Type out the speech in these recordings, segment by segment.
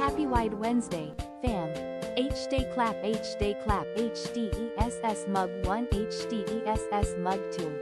Happy Wide Wednesday, fam. H-Day clap, H-Day clap, HDESS mug 1, HDESS mug 2.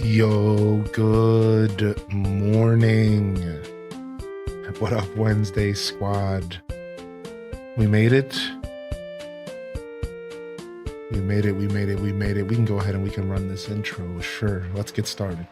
Yo, good morning. What up, Wednesday squad? We made it. We made it. We can go ahead and we can run this intro. Sure, let's get started.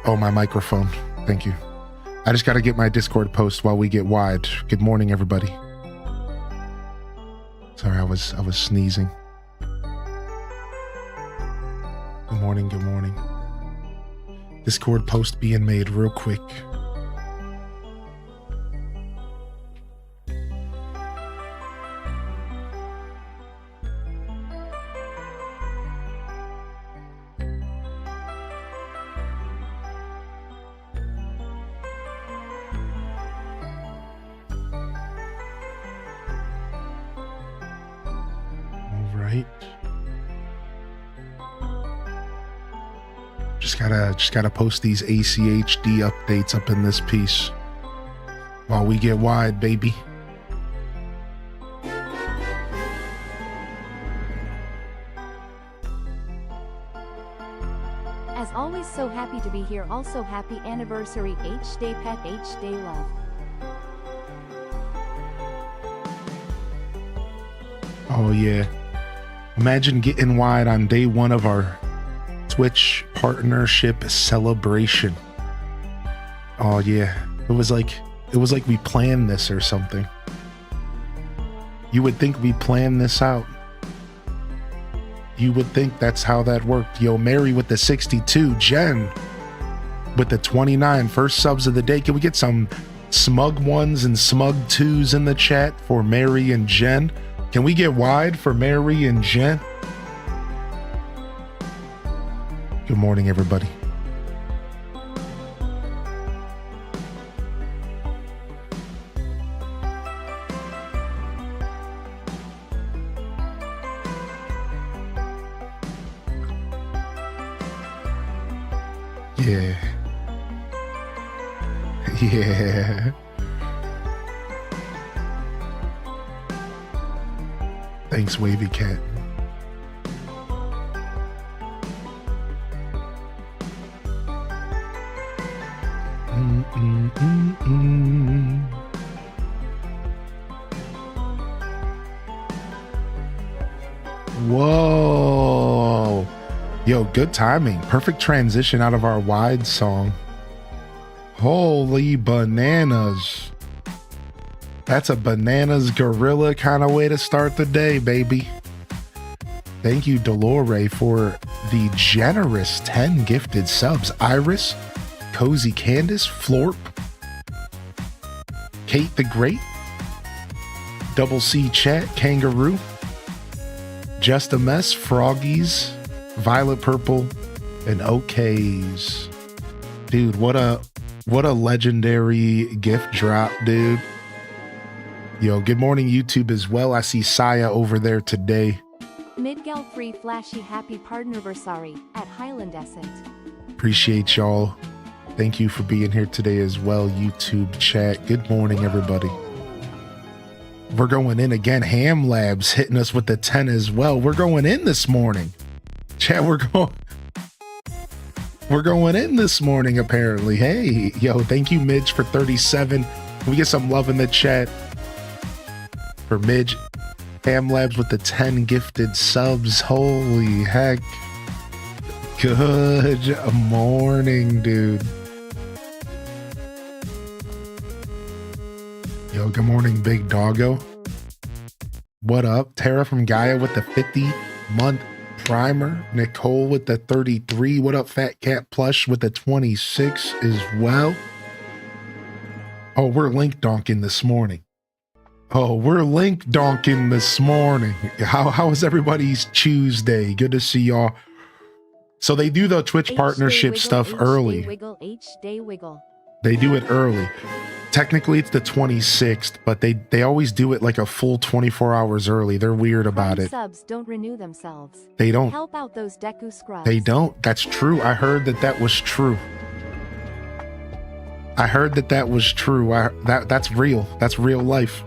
Oh, my microphone. Thank you. I just got to get my Discord post while we get wide. Good morning, everybody. Sorry, I was sneezing. Good morning, good morning. Discord post being made real quick. Just gotta post these ACHD updates up in this piece while we get wide, baby. As always, so happy to be here. Also, happy anniversary, H-Day pet, H-Day love. Oh yeah. Imagine getting wide on day one of our Twitch partnership celebration. Oh yeah. It was like we planned this or something. You would think we planned this out. You would think that's how that worked. Yo, Mary with the 62, Jen with the 29, first subs of the day. Can we get some smug ones and smug twos in the chat for Mary and Jen? Can we get wide for Mary and Jen? Good morning, everybody. Yeah. Yeah. Thanks, Wavy Cat. Whoa. Yo, good timing. Perfect transition out of our wide song. Holy bananas. That's a bananas gorilla kind of way to start the day, baby. Thank you, Delore, for the generous 10 gifted subs. Iris, Cozy Candace, Florp, Kate the Great, Double C Chat, Kangaroo, Just a Mess, Froggies, Violet Purple, and OKs. Dude, what a legendary gift drop, dude. Yo, good morning, YouTube as well. I see Saya over there today. Midgal free flashy happy partnerversary at Highlandescent. Appreciate y'all. Thank you for being here today as well, YouTube chat. Good morning, everybody. We're going in again. Ham Labs hitting us with the 10 as well. We're going in this morning. Chat, we're going in this morning, apparently. Hey, yo, thank you, Midge, for 37. Can we get some love in the chat for Midge? Ham Labs with the 10 gifted subs. Holy heck. Good morning, dude. Yo, good morning, Big Doggo. What up? Tara from Gaia with the 50-month primer. Nicole with the 33. What up, Fat Cat Plush with the 26 as well. Oh, we're link donking this morning. How was everybody's Tuesday? Good to see y'all. So they do the Twitch partnership stuff early. They do it early. Technically it's the 26th, but they always do it like a full 24 hours early. They're weird about it. Subs don't renew themselves. They don't. Help out those Deku scrubs. They don't. That's true. I heard that was true. That's real. That's real life.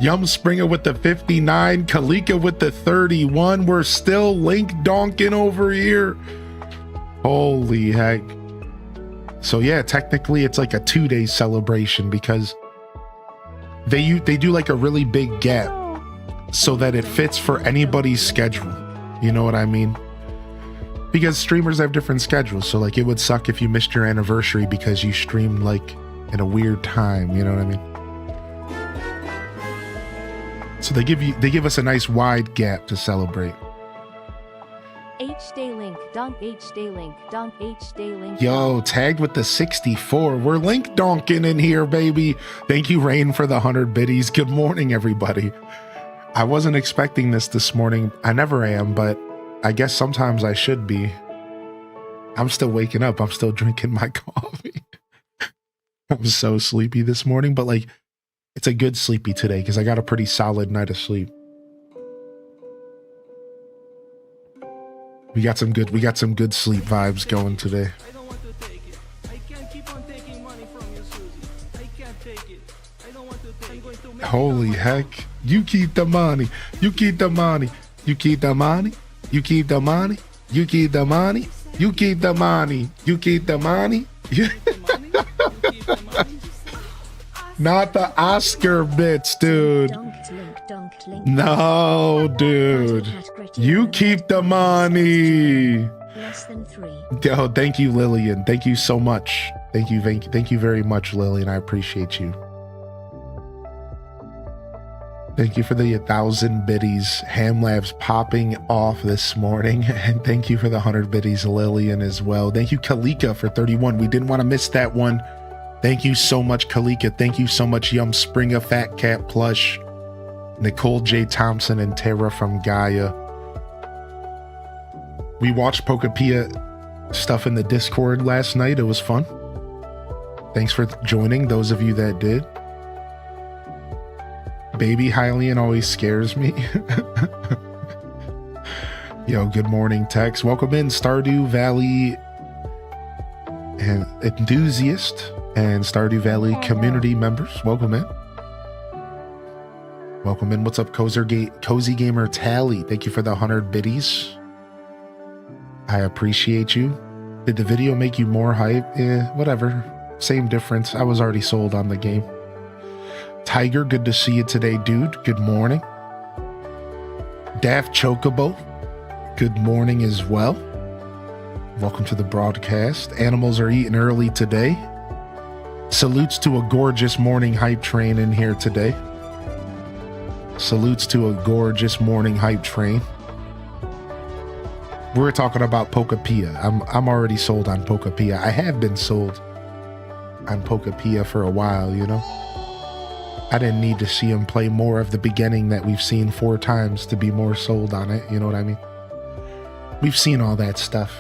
Yum Springer with the 59, Kalika with the 31. We're still link donking over here. Holy heck. So yeah, technically it's like a 2-day celebration because they do like a really big gap so that it fits for anybody's schedule. You know what I mean? Because streamers have different schedules. So like it would suck if you missed your anniversary because you streamed like in a weird time. You know what I mean? So they give us a nice wide gap to celebrate. H-Day link, donk H-Day link, donk H-Day link. Yo, tagged with the 64. We're link donking in here, baby. Thank you, Rain, for the 100 biddies. Good morning, everybody. I wasn't expecting this morning. I never am, but I guess sometimes I should be. I'm still waking up. I'm still drinking my coffee. I'm so sleepy this morning, but like, it's a good sleepy today because I got a pretty solid night of sleep. We got some good sleep vibes going today. I don't want to take it. I can't keep on taking money from you, Susie. I can't take it. I don't want to take it. I'm going to make Holy heck. You keep the money. You keep the money. You keep the money. You keep the money. You keep the money. You keep the money. You keep the money. Not the Oscar bits, dude. No, dude. You keep the money. Oh, thank you, Lillian. Thank you so much. Thank you very much, Lillian. I appreciate you. Thank you for the 1,000 biddies. Ham Labs popping off this morning. And thank you for the 100 biddies, Lillian, as well. Thank you, Kalika, for 31. We didn't want to miss that one. Thank you so much, Kalika. Thank you so much, Yum Springer, Fat Cat Plush, Nicole J. Thompson, and Tara from Gaia. We watched Pokapia stuff in the Discord last night. It was fun. Thanks for joining, those of you that did. Baby Hylian always scares me. Yo, good morning, Tex. Welcome in, Stardew Valley and enthusiast and Stardew Valley community members. Welcome in. Welcome in. What's up, Cozy Gamer Tally? Thank you for the 100 biddies. I appreciate you. Did the video make you more hype? Whatever. Same difference. I was already sold on the game. Tiger, good to see you today, dude. Good morning. Daft Chocobo, good morning as well. Welcome to the broadcast. Animals are eating early today. Salutes to a gorgeous morning hype train in here today. Salutes to a gorgeous morning hype train. We're talking about Pokapia. I'm already sold on Pokapia. I have been sold on Pokapia for a while, you know. I didn't need to see him play more of the beginning that we've seen 4 times to be more sold on it. You know what I mean? We've seen all that stuff.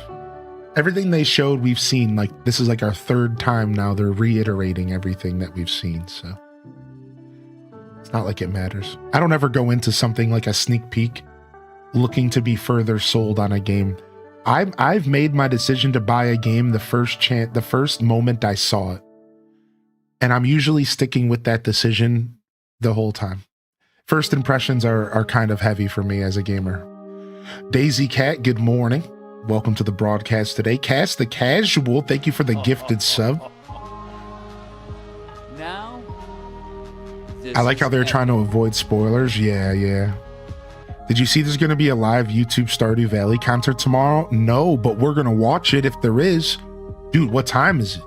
Everything they showed, we've seen. Like, this is like our 3rd time now. They're reiterating everything that we've seen. So it's not like it matters. I don't ever go into something like a sneak peek looking to be further sold on a game. I've made my decision to buy a game the first moment I saw it. And I'm usually sticking with that decision the whole time. First impressions are kind of heavy for me as a gamer. Daisy Cat, good morning. Welcome to the broadcast today. Cast the Casual, thank you for the gifted sub. Now, I like how they're trying to avoid spoilers. Yeah. Did you see there's going to be a live YouTube Stardew Valley concert tomorrow? No, but we're going to watch it if there is. Dude, what time is it?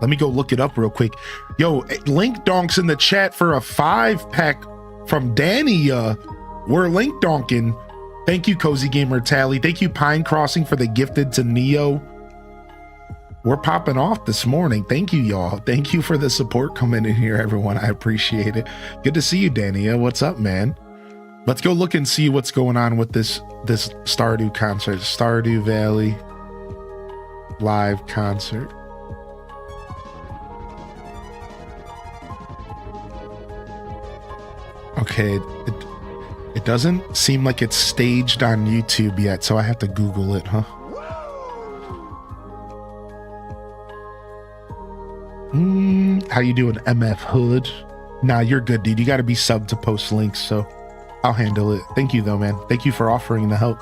Let me go look it up real quick. Yo, Link Donk's in the chat for a 5-pack from Danny. We're Link Donkin. Thank you, Cozy Gamer Tally. Thank you, Pine Crossing, for the gifted to Neo. We're popping off this morning. Thank you, y'all. Thank you for the support coming in here, everyone. I appreciate it. Good to see you, Dania. What's up, man? Let's go look and see what's going on with this Stardew concert. Stardew Valley live concert. Okay, it doesn't seem like it's staged on YouTube yet, so I have to Google it, huh? How you doing, MF Hood? Nah, you're good, dude. You got to be subbed to post links, so I'll handle it. Thank you, though, man. Thank you for offering the help.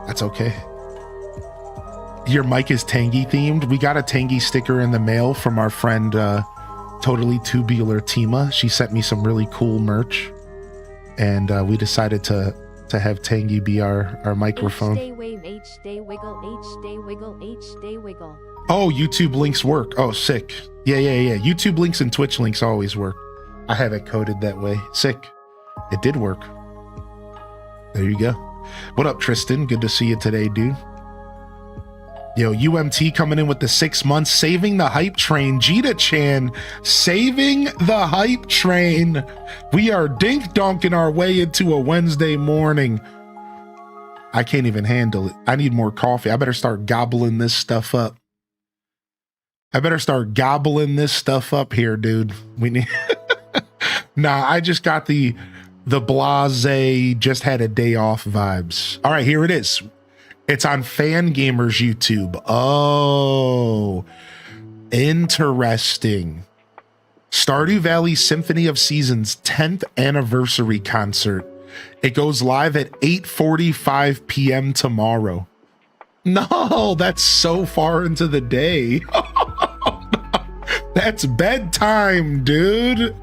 That's okay. Your mic is Tangy themed. We got a Tangy sticker in the mail from our friend, Totally Tubular Tima. She sent me some really cool merch, and we decided to have Tangy be our microphone. H-day wave, H-day wiggle, H-day wiggle, H-day wiggle. Oh, YouTube links work. Oh, sick. Yeah. YouTube links and Twitch links always work. I have it coded that way. Sick. It did work. There you go. What up, Tristan? Good to see you today, dude. Yo, UMT coming in with the 6 months, saving the hype train. Jita-chan, saving the hype train. We are dink-donking our way into a Wednesday morning. I can't even handle it. I need more coffee. I better start gobbling this stuff up. Here, dude. We need... Nah, I just got the blase, just had a day off vibes. All right, here it is. It's on Fan Gamers YouTube. Oh, interesting. Stardew Valley Symphony of Seasons 10th anniversary concert. It goes live at 8:45 p.m. tomorrow. No, that's so far into the day. That's bedtime, dude.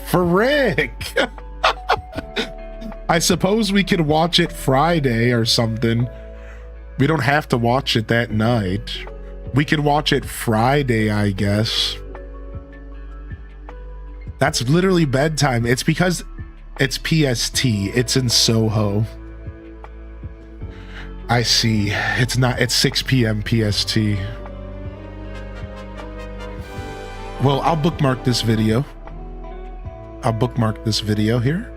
Frick. I suppose we could watch it Friday or something. We don't have to watch it that night. We could watch it Friday, I guess. That's literally bedtime. It's because it's PST. It's in Soho. I see. It's not. It's 6 p.m. PST. Well, I'll bookmark this video. I'll bookmark this video here,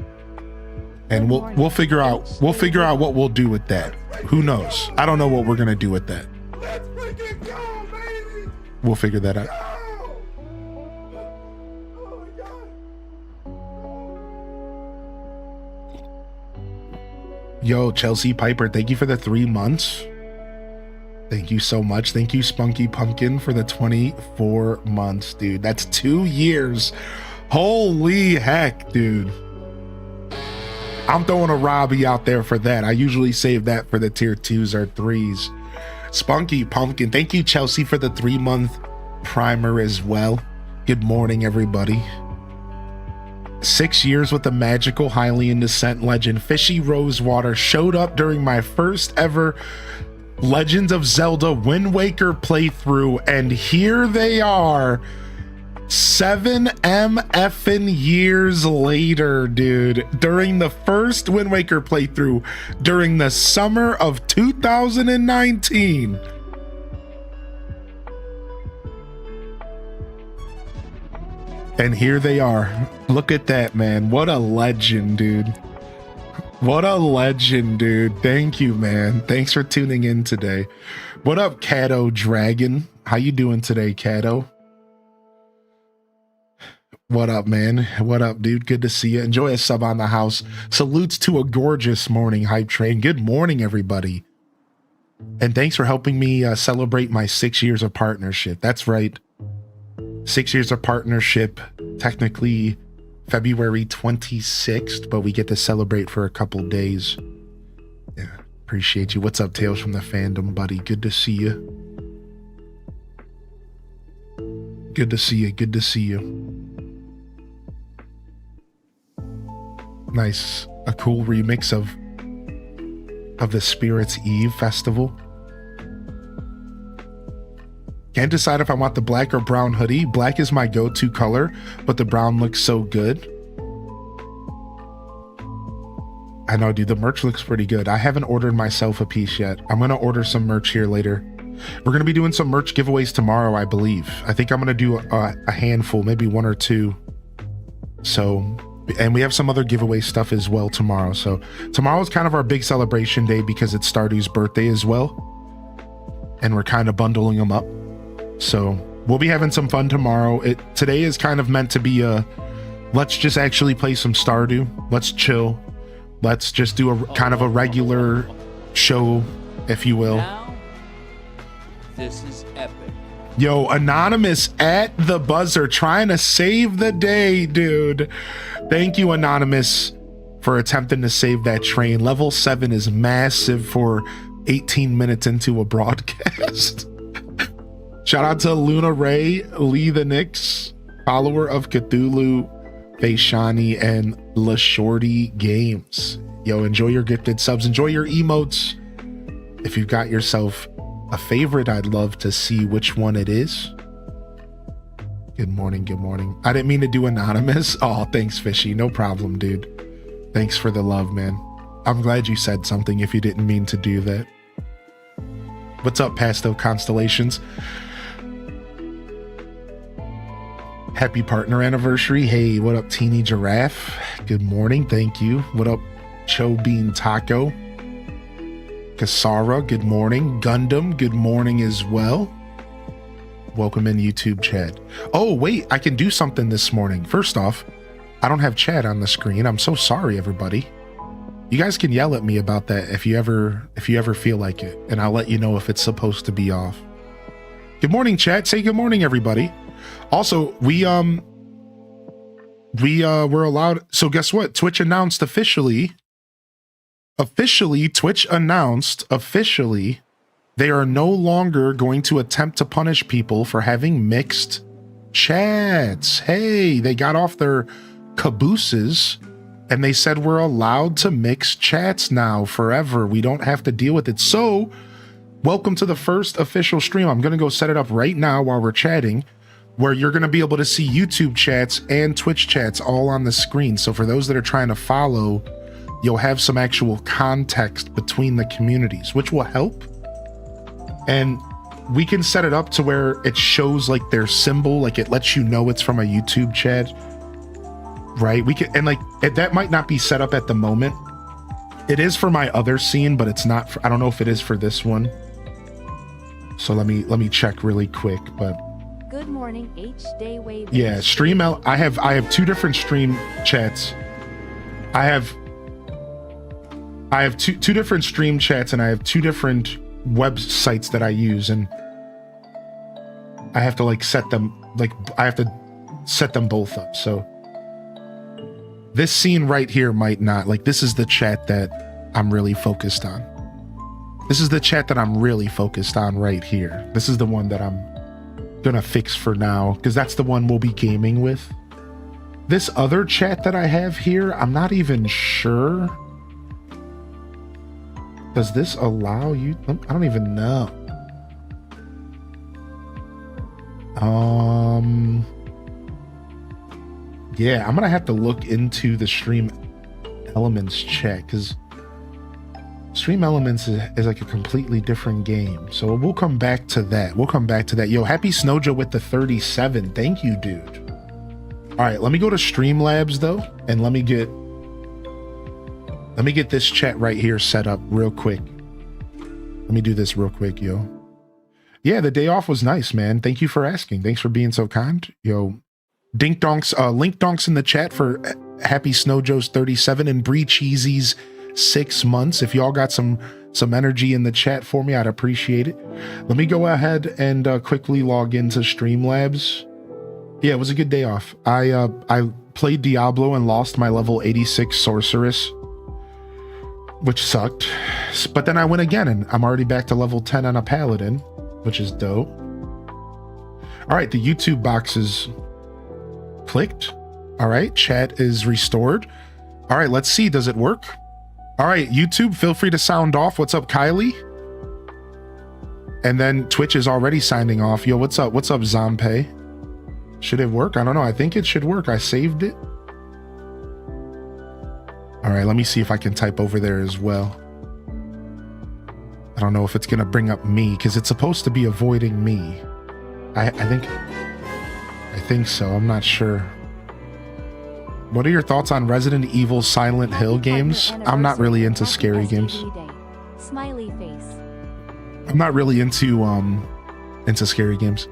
and we'll figure out what we'll do with that. Who knows? I don't know what we're gonna do with that. Let's freaking go, baby! We'll figure that out. Oh my God. Yo, Chelsea Piper, thank you for the 3 months. Thank you so much. Thank you, Spunky Pumpkin, for the 24 months, dude. That's 2 years. Holy heck, dude. I'm throwing a Robbie out there for that. I usually save that for the tier 2s or 3s. Spunky Pumpkin, thank you, Chelsea, for the 3-month primer as well. Good morning, everybody. 6 years with the magical Hylian Descent legend Fishy Rosewater showed up during my first ever Legend of Zelda Wind Waker playthrough, and here they are 7 MFing years later, dude. During the first Wind Waker playthrough during the summer of 2019. And here they are. Look at that, man. What a legend, dude. What a legend, dude. Thank you, man. Thanks for tuning in today. What up, Cato Dragon? How you doing today, Cato? What up, man? What up, dude? Good to see you. Enjoy a sub on the house. Salutes to a gorgeous morning, Hype Train. Good morning, everybody. And thanks for helping me celebrate my 6 years of partnership. That's right. 6 years of partnership, technically February 26th, but we get to celebrate for a couple days. Yeah, appreciate you. What's up, Tales from the Fandom, buddy? Good to see you. Good to see you. Good to see you. Nice. A cool remix of the Spirits Eve festival. Can't decide if I want the black or brown hoodie. Black is my go-to color, but the brown looks so good. I know, dude, the merch looks pretty good. I haven't ordered myself a piece yet. I'm going to order some merch here later. We're going to be doing some merch giveaways tomorrow, I believe. I think I'm going to do a handful, maybe 1 or 2. So, and we have some other giveaway stuff as well tomorrow. So tomorrow is kind of our big celebration day because it's Stardew's birthday as well. And we're kind of bundling them up. So we'll be having some fun tomorrow. Today is kind of meant to be let's just actually play some Stardew. Let's chill. Let's just do a kind of a regular show, if you will. Now, this is epic. Yo, Anonymous at the buzzer trying to save the day, dude. Thank you, Anonymous, for attempting to save that train. Level 7 is massive for 18 minutes into a broadcast. Shout out to Luna Ray, Lee the Nix, follower of Cthulhu, Faishani, and La Shorty Games. Yo, enjoy your gifted subs. Enjoy your emotes. If you've got yourself a favorite, I'd love to see which one it is. Good morning. Good morning. I didn't mean to do anonymous. Oh, thanks, Fishy. No problem, dude. Thanks for the love, man. I'm glad you said something if you didn't mean to do that. What's up, Pastel Constellations? Happy partner anniversary. Hey, what up, Teeny Giraffe? Good morning. Thank you. What up, Cho Bean Taco? Kasara, good morning. Gundam, good morning as well. Welcome in YouTube chat. Oh, wait, I can do something this morning. First off, I don't have chat on the screen. I'm so sorry, everybody. You guys can yell at me about that if you ever feel like it, and I'll let you know if it's supposed to be off. Good morning, chat. Say good morning, everybody. Also, we were allowed. So guess what? Twitch announced officially, Twitch announced officially they are no longer going to attempt to punish people for having mixed chats. Hey, they got off their cabooses and they said we're allowed to mix chats now forever. We don't have to deal with it. So welcome to the first official stream. I'm going to go set it up right now while we're chatting. where you're going to be able to see YouTube chats and Twitch chats all on the screen. So for those that are trying to follow, you'll have some actual context between the communities, which will help. And we can set it up to where it shows like their symbol, like it lets you know it's from a YouTube chat, right? We can, and like that might not be set up at the moment. It is for my other scene, but it's not for, I don't know if it is for this one. So let me check really quick, but Good morning, H Day Wave. yeah, stream out. I have two different stream chats. I have two different stream chats, and I have two different websites that I use, and I have to like set them, like I have to set them both up. So this scene right here might not, like this is the chat that I'm really focused on. This is the chat that I'm really focused on right here. This is the one that I'm gonna fix for now, because that's the one we'll be gaming with. This other chat that I have here, I'm not even sure. Does this allow you? I don't even know. Yeah, I'm gonna have to look into the Stream Elements chat, because Stream Elements is like a completely different game. So we'll come back to that. Yo, happy Snowjo with the 37. Thank you, dude. All right, let me go to Streamlabs though, and let me get this chat right here set up real quick. Let me do this real quick, yo. Yeah, the day off was nice, man. Thank you for asking. Thanks for being so kind. Yo, Dink Donks, Link Donks in the chat for Happy Snowjoe's 37 and Bree Cheesy's 6 months. If y'all got some energy in the chat for me, I'd appreciate it. Let me go ahead and quickly log into Streamlabs. Yeah, it was a good day off. I played Diablo and lost my level 86 sorceress, which sucked. But then I went again, and I'm already back to level 10 on a paladin, which is dope. All right, the YouTube box is clicked. All right, chat is restored. All right, let's see, does it work? All right, YouTube, feel free to sound off. What's up, Kylie? And then Twitch is already signing off. Yo, what's up? What's up, Zompe? Should it work? I don't know. I think it should work. I saved it. All right, let me see if I can type over there as well. I don't know if it's gonna bring up me, because it's supposed to be avoiding me. I think so. I'm not sure. What are your thoughts on Resident Evil Silent Hill games? I'm not really into scary games. Smiley face. I'm not really into scary games.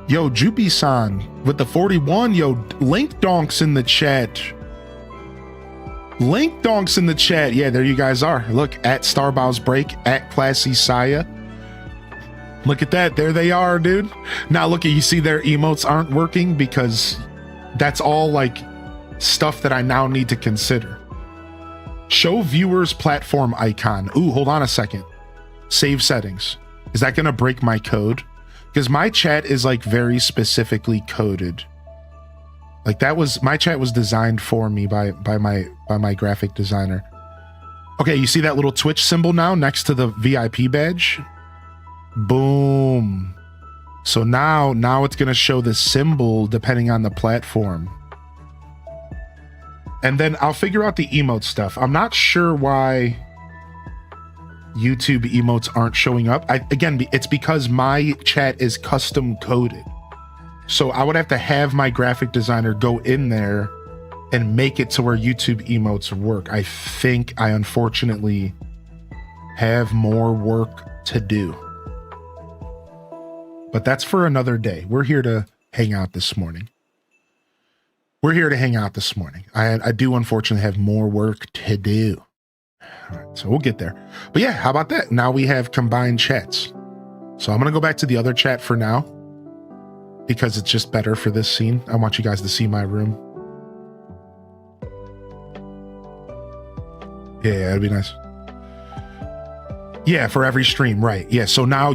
Yo, Jupi-san with the 41. Yo, Link Donks in the chat. Link Donks in the chat. Yeah, there you guys are. Look, at Starbow's Break, at Classy Saya. Look at that. There they are, dude. Now look, you see their emotes aren't working because that's all like stuff that I now need to consider. Show viewers platform icon. Ooh, hold on a second. Save settings. Is that gonna break my code? Because my chat is like very specifically coded. Like that was, my chat was designed for me by my graphic designer. Okay, you see that little Twitch symbol now next to the VIP badge? Boom. So now it's gonna show the symbol depending on the platform. And then I'll figure out the emote stuff. I'm not sure why YouTube emotes aren't showing up. Again, it's because my chat is custom coded. So I would have to have my graphic designer go in there and make it to where YouTube emotes work. I think I unfortunately have more work to do. But that's for another day. We're here to hang out this morning. I do unfortunately have more work to do. All right, so we'll get there. But yeah, how about that? Now we have combined chats. So I'm going to go back to the other chat for now because it's just better for this scene. I want you guys to see my room. Yeah, that'd be nice. Yeah, for every stream, right? Yeah. So now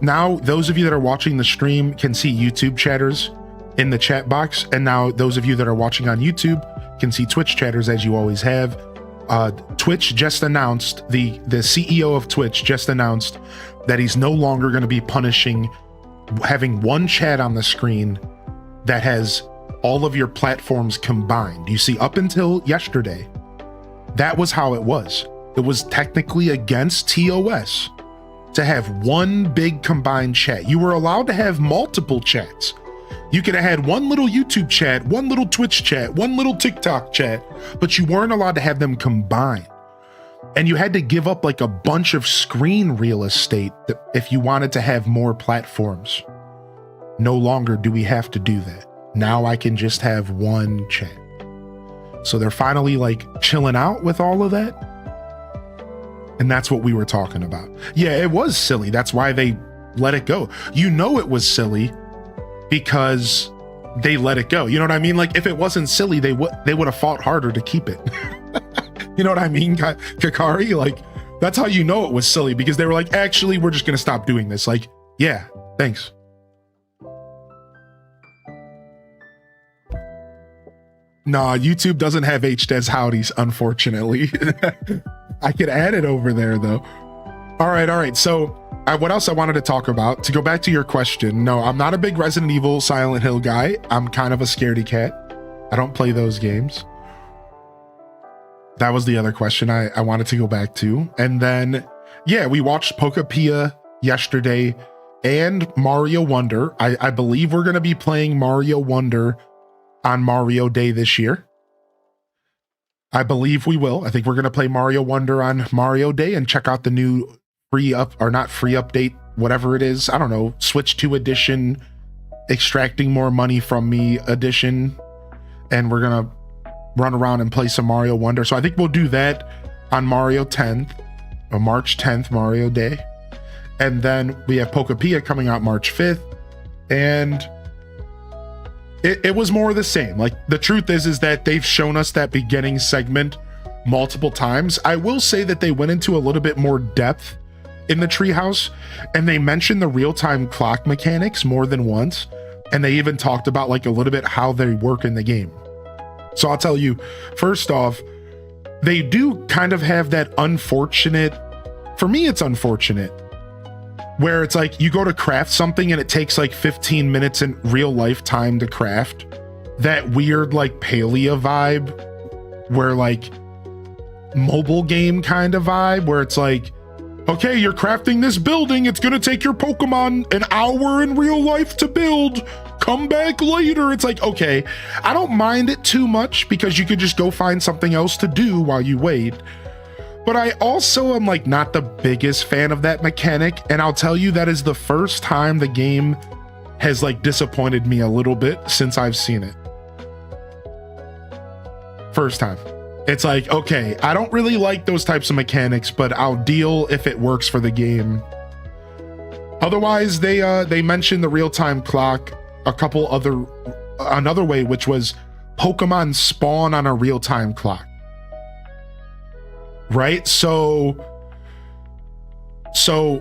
now those of you that are watching the stream can see YouTube chatters in the chat box, and now those of you that are watching on YouTube can see Twitch chatters as you always have. Twitch just announced, the CEO of Twitch just announced that he's no longer going to be punishing having one chat on the screen that has all of your platforms combined. You see, up until yesterday, that was how it was. It was technically against TOS to have one big combined chat. You were allowed to have multiple chats. You could have had one little YouTube chat, one little Twitch chat, one little TikTok chat, but you weren't allowed to have them combined. And you had to give up like a bunch of screen real estate if you wanted to have more platforms. No longer do we have to do that. Now I can just have one chat. So they're finally like chilling out with all of that. And that's what we were talking about. Yeah, it was silly. That's why they let it go. You know it was silly because they let it go. You know what I mean? Like if it wasn't silly, they would have fought harder to keep it. You know what I mean, Kakari? Like that's how you know it was silly, because they were like, actually, we're just gonna stop doing this. Like, yeah, thanks. Nah, YouTube doesn't have HDES howdies, unfortunately. I could add it over there though. All right. So what else I wanted to talk about, to go back to your question. No, I'm not a big Resident Evil Silent Hill guy. I'm kind of a scaredy cat. I don't play those games. That was the other question I wanted to go back to. And then, yeah, we watched Pokapia yesterday and Mario Wonder. I believe we're going to be playing Mario Wonder on Mario Day this year. I believe we will. I think we're going to play Mario Wonder on Mario Day and check out the new not free update, whatever it is. I don't know, Switch 2 edition, extracting more money from me edition. And we're going to run around and play some Mario Wonder. So I think we'll do that on Mario 10th or March 10th, Mario Day. And then we have Pokapia coming out March 5th. And it was more of the same. Like the truth is that they've shown us that beginning segment multiple times. I will say that they went into a little bit more depth in the treehouse, and they mentioned the real-time clock mechanics more than once. And they even talked about like a little bit how they work in the game. So I'll tell you, first off, they do kind of have that unfortunate, for me, it's unfortunate, where it's like you go to craft something and it takes like 15 minutes in real life time to craft. That weird like Palea vibe, where like mobile game kind of vibe, where it's like, okay, you're crafting this building. It's going to take your Pokemon an hour in real life to build. Come back later. It's like, okay, I don't mind it too much because you could just go find something else to do while you wait. But I also am like not the biggest fan of that mechanic. And I'll tell you, that is the first time the game has like disappointed me a little bit since I've seen it. First time. It's like, okay, I don't really like those types of mechanics, but I'll deal if it works for the game. Otherwise, they mentioned the real-time clock, another way, which was Pokemon spawn on a real-time clock. Right? So some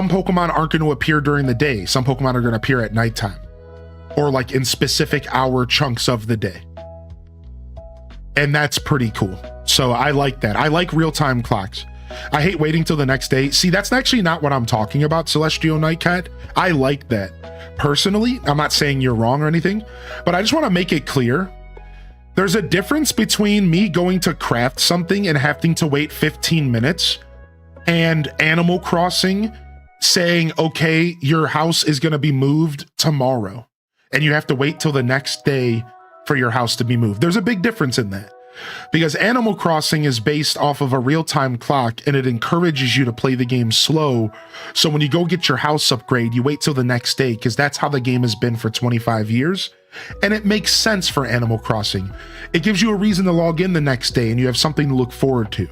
Pokemon aren't going to appear during the day. Some Pokemon are going to appear at nighttime, or like in specific hour chunks of the day. And that's pretty cool. So I like that. I like real-time clocks. I hate waiting till the next day. See, that's actually not what I'm talking about, Celestial Nightcat. I like that. Personally, I'm not saying you're wrong or anything, but I just want to make it clear. There's a difference between me going to craft something and having to wait 15 minutes and Animal Crossing saying, okay, your house is going to be moved tomorrow, and you have to wait till the next day for your house to be moved. There's a big difference in that, because Animal Crossing is based off of a real-time clock, and it encourages you to play the game slow. So when you go get your house upgrade, you wait till the next day, because that's how the game has been for 25 years. And it makes sense for Animal Crossing. It gives you a reason to log in the next day, and you have something to look forward to.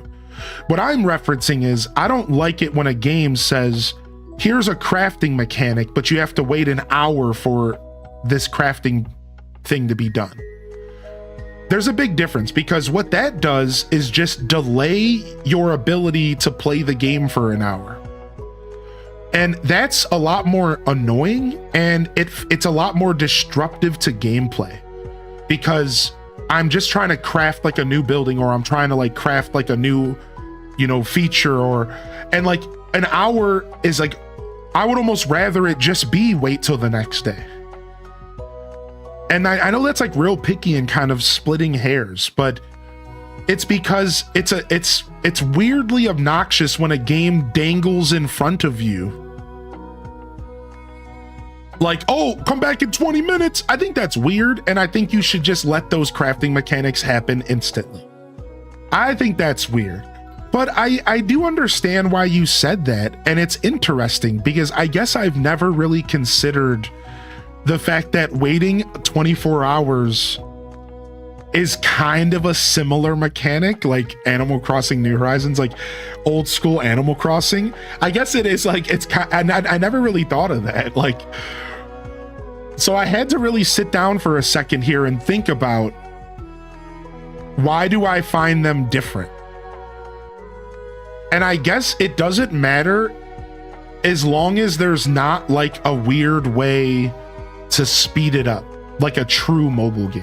What I'm referencing is, I don't like it when a game says, here's a crafting mechanic, but you have to wait an hour for this crafting thing to be done. There's a big difference, because what that does is just delay your ability to play the game for an hour. And that's a lot more annoying, and it's a lot more disruptive to gameplay, because I'm just trying to craft like a new building, or I'm trying to like craft like a new, feature, and like an hour is like, I would almost rather it just be wait till the next day. And I know that's like real picky and kind of splitting hairs, but it's because it's weirdly obnoxious when a game dangles in front of you. Like, oh, come back in 20 minutes. I think that's weird, and I think you should just let those crafting mechanics happen instantly. I think that's weird. But I do understand why you said that, and it's interesting because I guess I've never really considered the fact that waiting 24 hours is kind of a similar mechanic like Animal Crossing New Horizons, like old school Animal Crossing. I guess it is like, it's kind, and I never really thought of that. Like, so I had to really sit down for a second here and think about, why do I find them different? And I guess it doesn't matter as long as there's not like a weird way to speed it up, like a true mobile game.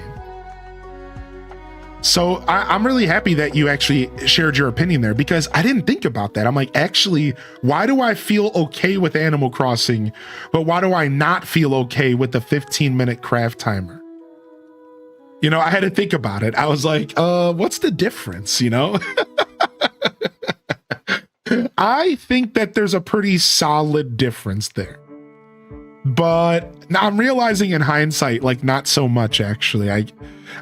So I'm really happy that you actually shared your opinion there, because I didn't think about that. I'm like, actually, why do I feel okay with Animal Crossing, but why do I not feel okay with the 15-minute craft timer? You know, I had to think about it. I was like, what's the difference, you know? I think that there's a pretty solid difference there. But now I'm realizing in hindsight, like, not so much, actually.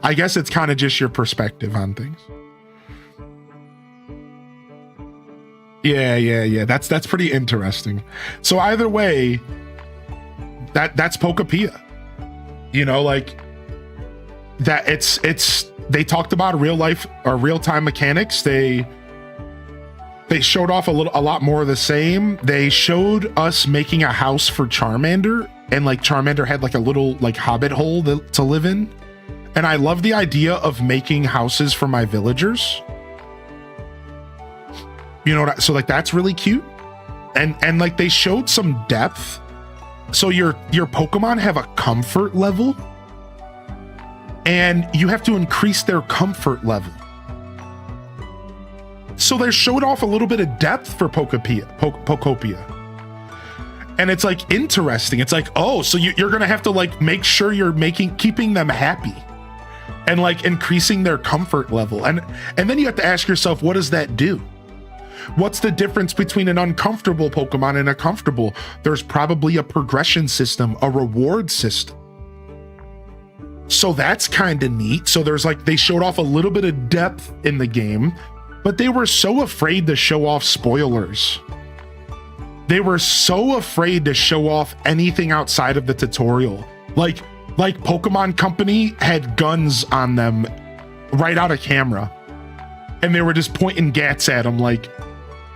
I guess it's kind of just your perspective on things. Yeah. That's pretty interesting. So either way, that's Pokopia. You know, like, that it's they talked about real life or real-time mechanics. They showed off a lot more of the same. They showed us making a house for Charmander, and like Charmander had like a little like hobbit hole to live in. And I love the idea of making houses for my villagers. You know, so like that's really cute. And like they showed some depth. So your Pokemon have a comfort level, and you have to increase their comfort level. So they showed off a little bit of depth for Pokopia. And it's like interesting. It's like, oh, so you're gonna have to like make sure you're keeping them happy and like increasing their comfort level. And then you have to ask yourself, what does that do? What's the difference between an uncomfortable Pokemon and a comfortable? There's probably a progression system, a reward system. So that's kind of neat. So there's like, they showed off a little bit of depth in the game, but they were so afraid to show off spoilers. They were so afraid to show off anything outside of the tutorial. Like Pokemon Company had guns on them right out of camera, and they were just pointing gats at them like,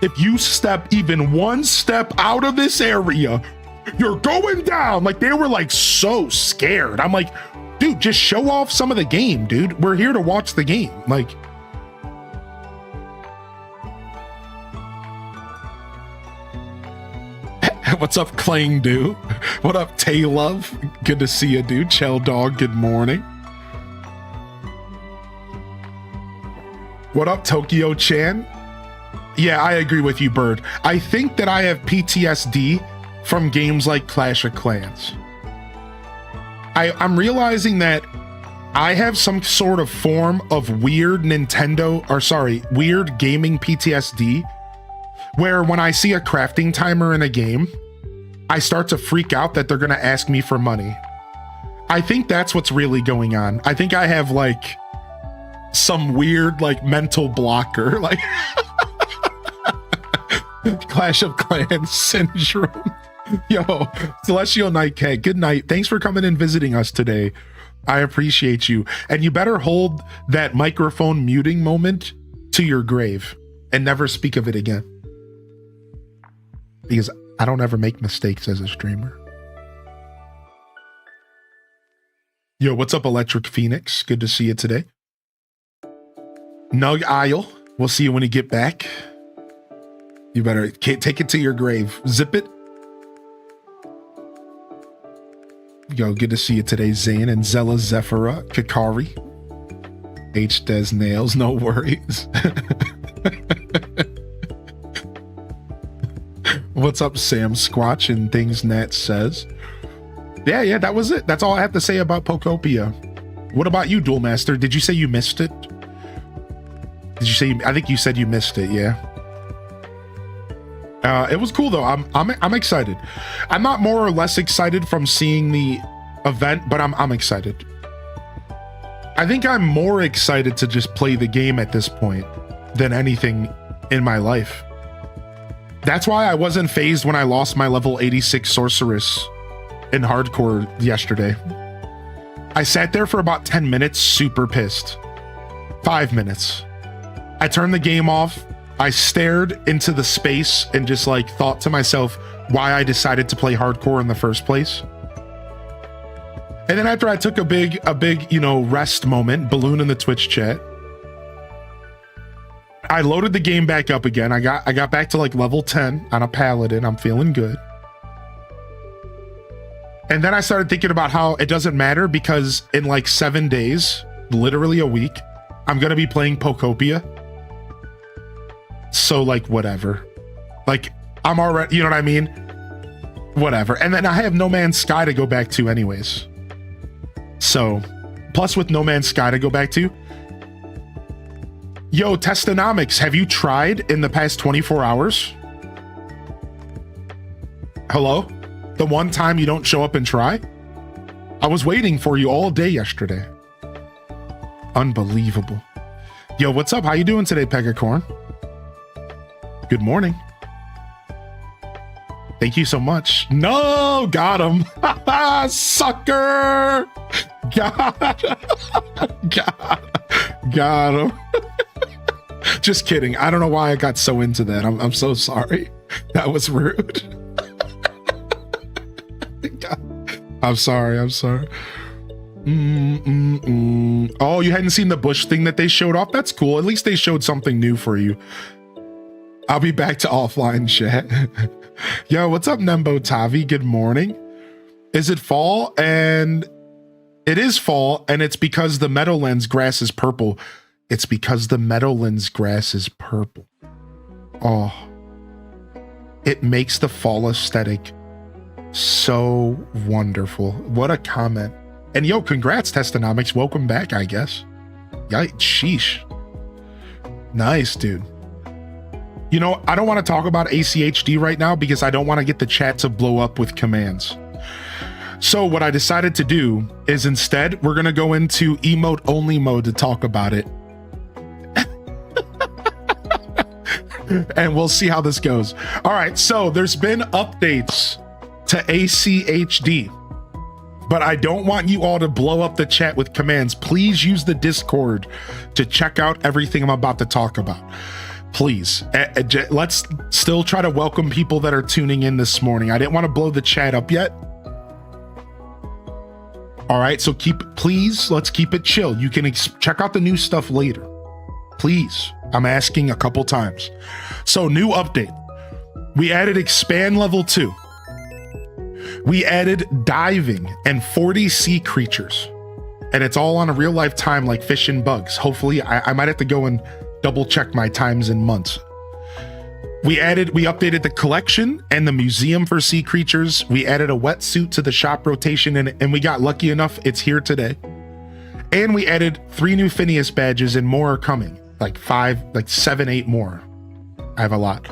if you step even one step out of this area, you're going down. Like, they were like so scared. I'm like, dude, just show off some of the game, dude. We're here to watch the game. Like, what's up, Clang Do? What up, Tay Love? Good to see you, dude. Chell Dog, good morning. What up, Tokyo Chan? Yeah, I agree with you, Bird. I think that I have PTSD from games like Clash of Clans. I'm realizing that I have some sort of form of weird weird gaming PTSD, where when I see a crafting timer in a game, I start to freak out that they're gonna ask me for money. I think that's what's really going on. I think I have like some weird like mental blocker, like Clash of Clans syndrome. Yo, Celestial Nightcat, good night. Thanks for coming and visiting us today. I appreciate you. And you better hold that microphone muting moment to your grave and never speak of it again, because I don't ever make mistakes as a streamer. Yo, what's up, Electric Phoenix? Good to see you today. Nug Isle, we'll see you when you get back. You better take it to your grave. Zip it. Yo, good to see you today, Zane and Zella Zephira, Kakari. H Des Nails, no worries. What's up, Sam Squatch and Things Nat says? Yeah, that was it. That's all I have to say about Pokopia. What about you, Duel Master? Did you say you missed it? Did you say? I think you said you missed it. Yeah. It was cool though. I'm excited. I'm not more or less excited from seeing the event, but I'm excited. I think I'm more excited to just play the game at this point than anything in my life. That's why I wasn't phased when I lost my level 86 sorceress in hardcore yesterday. I sat there for about 10 minutes, super pissed. 5 minutes. I turned the game off. I stared into the space and just like thought to myself why I decided to play hardcore in the first place. And then after I took a big, you know, rest moment, balloon in the Twitch chat, I loaded the game back up again. I got back to like level 10 on a paladin. I'm feeling good. And then I started thinking about how it doesn't matter because in like 7 days, literally a week, I'm going to be playing Pokopia. So like, whatever. Like, I'm already, you know what I mean? Whatever. And then I have No Man's Sky to go back to anyways. So, plus with No Man's Sky to go back to, yo, Testonomics, have you tried in the past 24 hours? Hello? The one time you don't show up and try? I was waiting for you all day yesterday. Unbelievable. Yo, what's up? How you doing today, Pegacorn? Good morning. Thank you so much. No, got him. Sucker. Got him. Just kidding. I don't know why I got so into that. I'm so sorry. That was rude. I'm sorry. Oh, you hadn't seen the bush thing that they showed off? That's cool. At least they showed something new for you. I'll be back to offline chat. Yo, what's up, Nembo Tavi? Good morning. Is it fall? And it is fall, and it's because the Meadowlands grass is purple. It's because the Meadowlands grass is purple. Oh, it makes the fall aesthetic so wonderful. What a comment. And yo, congrats, Testonomics. Welcome back, I guess. Yikes, sheesh. Nice, dude. You know, I don't want to talk about ACHD right now because I don't want to get the chat to blow up with commands. So what I decided to do is instead, we're going to go into emote only mode to talk about it. And we'll see how this goes. All right, so there's been updates to ACHD, but I don't want you all to blow up the chat with commands. Please use the Discord to check out everything I'm about to talk about. Please, let's still try to welcome people that are tuning in this morning. I didn't want to blow the chat up yet. All right, so please, let's keep it chill. You can check out the new stuff later. Please, I'm asking a couple times. So new update. We added expand level 2. We added diving and 40 sea creatures. And it's all on a real life time like fish and bugs. Hopefully, I might have to go and double check my times in months. We updated the collection and the museum for sea creatures. We added a wetsuit to the shop rotation and we got lucky enough, it's here today. And we added 3 new Phineas badges and more are coming. Like 7, 8 more. I have a lot.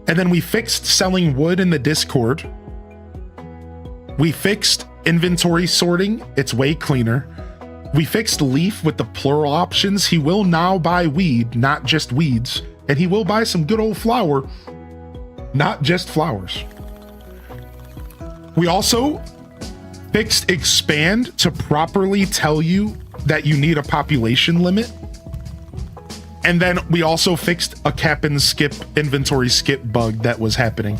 And then we fixed selling wood in the Discord. We fixed inventory sorting. It's way cleaner. We fixed Leaf with the plural options. He will now buy weed, not just weeds. And he will buy some good old flour, not just flowers. We also fixed expand to properly tell you that you need a population limit. And then we also fixed a cap and skip inventory skip bug that was happening.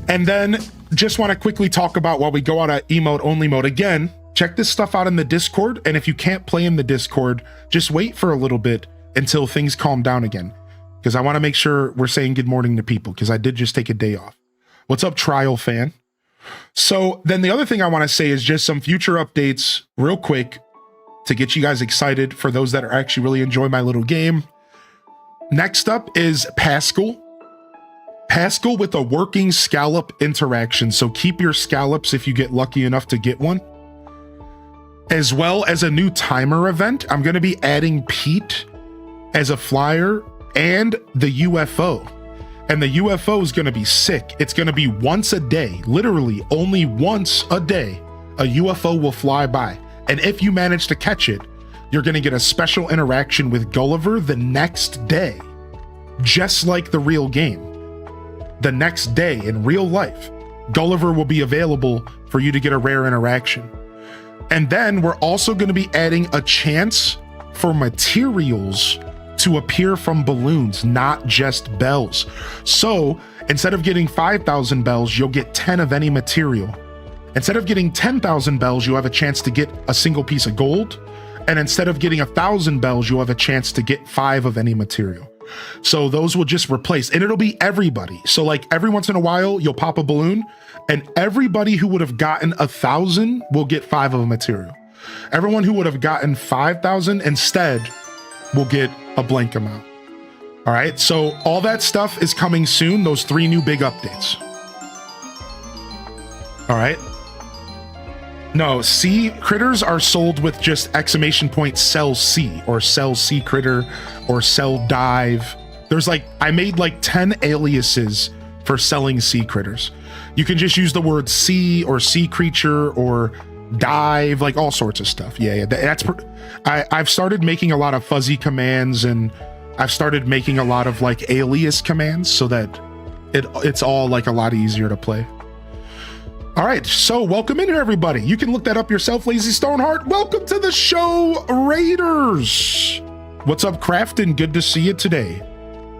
And then just want to quickly talk about while we go out of emote only mode again, check this stuff out in the Discord. And if you can't play in the Discord, just wait for a little bit until things calm down again. Because I want to make sure we're saying good morning to people because I did just take a day off. What's up, Trial Fan? So then the other thing I want to say is just some future updates real quick to get you guys excited for those that are actually really enjoying my little game. Next up is Pascal. Pascal with a working scallop interaction. So keep your scallops if you get lucky enough to get one. As well as a new timer event. I'm going to be adding Pete as a flyer and the UFO. And the UFO is going to be sick. It's going to be once a day, literally only once a day, a UFO will fly by. And if you manage to catch it, you're going to get a special interaction with Gulliver the next day, just like the real game. The next day in real life, Gulliver will be available for you to get a rare interaction. And then we're also going to be adding a chance for materials to appear from balloons, not just bells. So instead of getting 5,000 bells, you'll get 10 of any material. Instead of getting 10,000 bells, you have a chance to get a single piece of gold. And instead of getting 1,000 bells, you'll have a chance to get 5 of any material. So those will just replace, and it'll be everybody. So like every once in a while, you'll pop a balloon, and everybody who would have gotten 1,000 will get 5 of a material. Everyone who would have gotten 5,000 instead will get a blank amount. All right, so all that stuff is coming soon, those 3 new big updates. All right. No, C critters are sold with just exclamation point sell C or sell C critter or sell dive. There's like, I made like 10 aliases for selling sea critters. You can just use the word sea or sea creature or dive, like all sorts of stuff. Yeah, I've started making a lot of fuzzy commands, and I've started making a lot of like alias commands so that it's all like a lot easier to play. All right, so welcome in here, everybody. You can look that up yourself, Lazy Stoneheart. Welcome to the show, Raiders. What's up, Crafton? Good to see you today.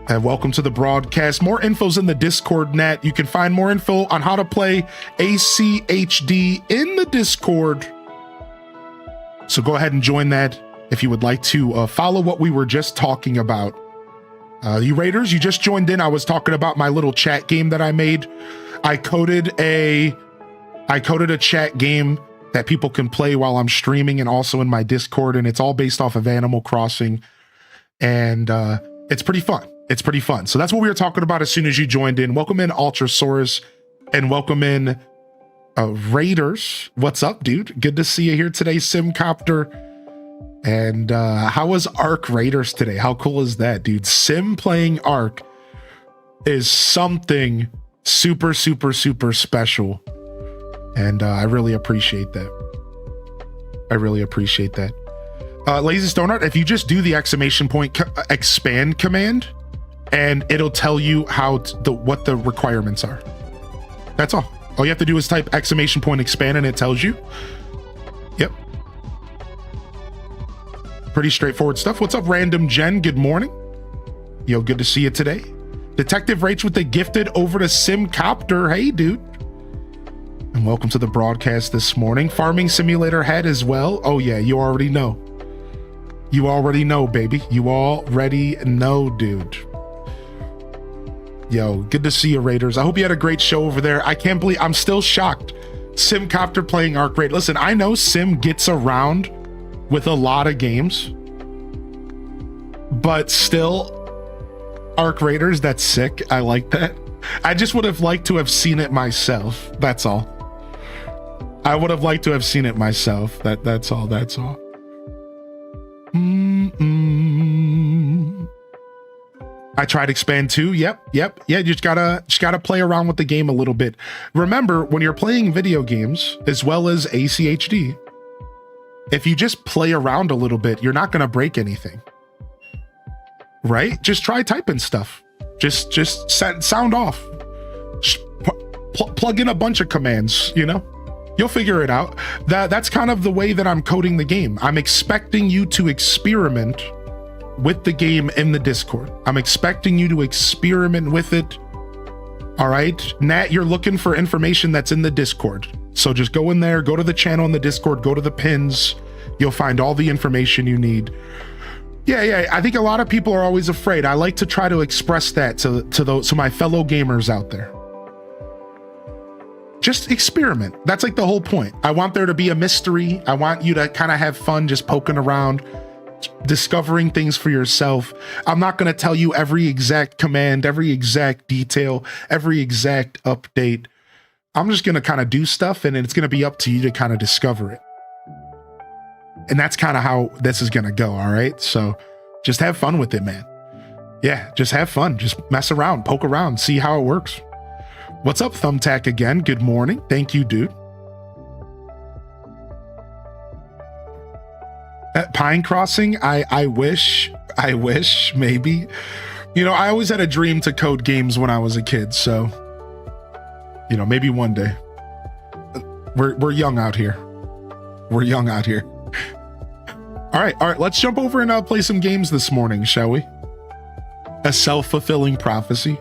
And welcome to the broadcast. More info's in the Discord net. You can find more info on how to play ACHD in the Discord. So go ahead and join that if you would like to follow what we were just talking about. You Raiders, you just joined in. I was talking about my little chat game that I made. I coded a chat game that people can play while I'm streaming and also in my Discord, and it's all based off of Animal Crossing, and it's pretty fun. It's pretty fun. So that's what we were talking about as soon as you joined in. Welcome in Ultrasaurus, and welcome in Raiders. What's up, dude? Good to see you here today, Simcopter. And how was Ark Raiders today? How cool is that, dude? Sim playing Ark is something super, super, super special. And I really appreciate that. I really appreciate that. Lazy Stoneheart, if you just do the exclamation point expand command, and it'll tell you what the requirements are. That's all. All you have to do is type exclamation point expand and it tells you. Yep. Pretty straightforward stuff. What's up, Random Jen? Good morning. Yo, good to see you today. Detective Rach with the gifted over to Simcopter. Hey, dude. And welcome to the broadcast this morning. Farming Simulator head as well. Oh yeah, you already know. You already know, baby. You already know, dude. Yo, good to see you, Raiders. I hope you had a great show over there. I can't believe, I'm still shocked. Simcopter playing Ark Raid. Listen, I know Sim gets around with a lot of games, but still, Ark Raiders, that's sick. I like that. I just would have liked to have seen it myself. That's all. I would have liked to have seen it myself. That's all. That's all. I tried expand too. Yep. Yeah, you just gotta play around with the game a little bit. Remember, when you're playing video games as well as ACHD, if you just play around a little bit, you're not gonna break anything. Right? Just try typing stuff. Just sound off. Just plug in a bunch of commands, you know? You'll figure it out. That's kind of the way that I'm coding the game. I'm expecting you to experiment with the game in the Discord. I'm expecting you to experiment with it. All right, Nat, you're looking for information that's in the Discord. So just go in there, go to the channel in the Discord, go to the pins. You'll find all the information you need. Yeah, I think a lot of people are always afraid. I like to try to express that to my fellow gamers out there. Just experiment. That's like the whole point. I want there to be a mystery. I want you to kind of have fun just poking around. discovering things for yourself. I'm not going to tell you every exact command, every exact detail, every exact update. I'm just going to kind of do stuff, and it's going to be up to you to kind of discover it. And that's kind of how this is going to go. All right. So just have fun with it, man. Yeah, just have fun. Just mess around, poke around, see how it works. What's up, Thumbtack again? Good morning. Thank you, dude. At Pine Crossing, I wish, maybe. You know, I always had a dream to code games when I was a kid, so, you know, maybe one day. We're young out here. We're young out here. All right, let's jump over and play some games this morning, shall we? A self-fulfilling prophecy.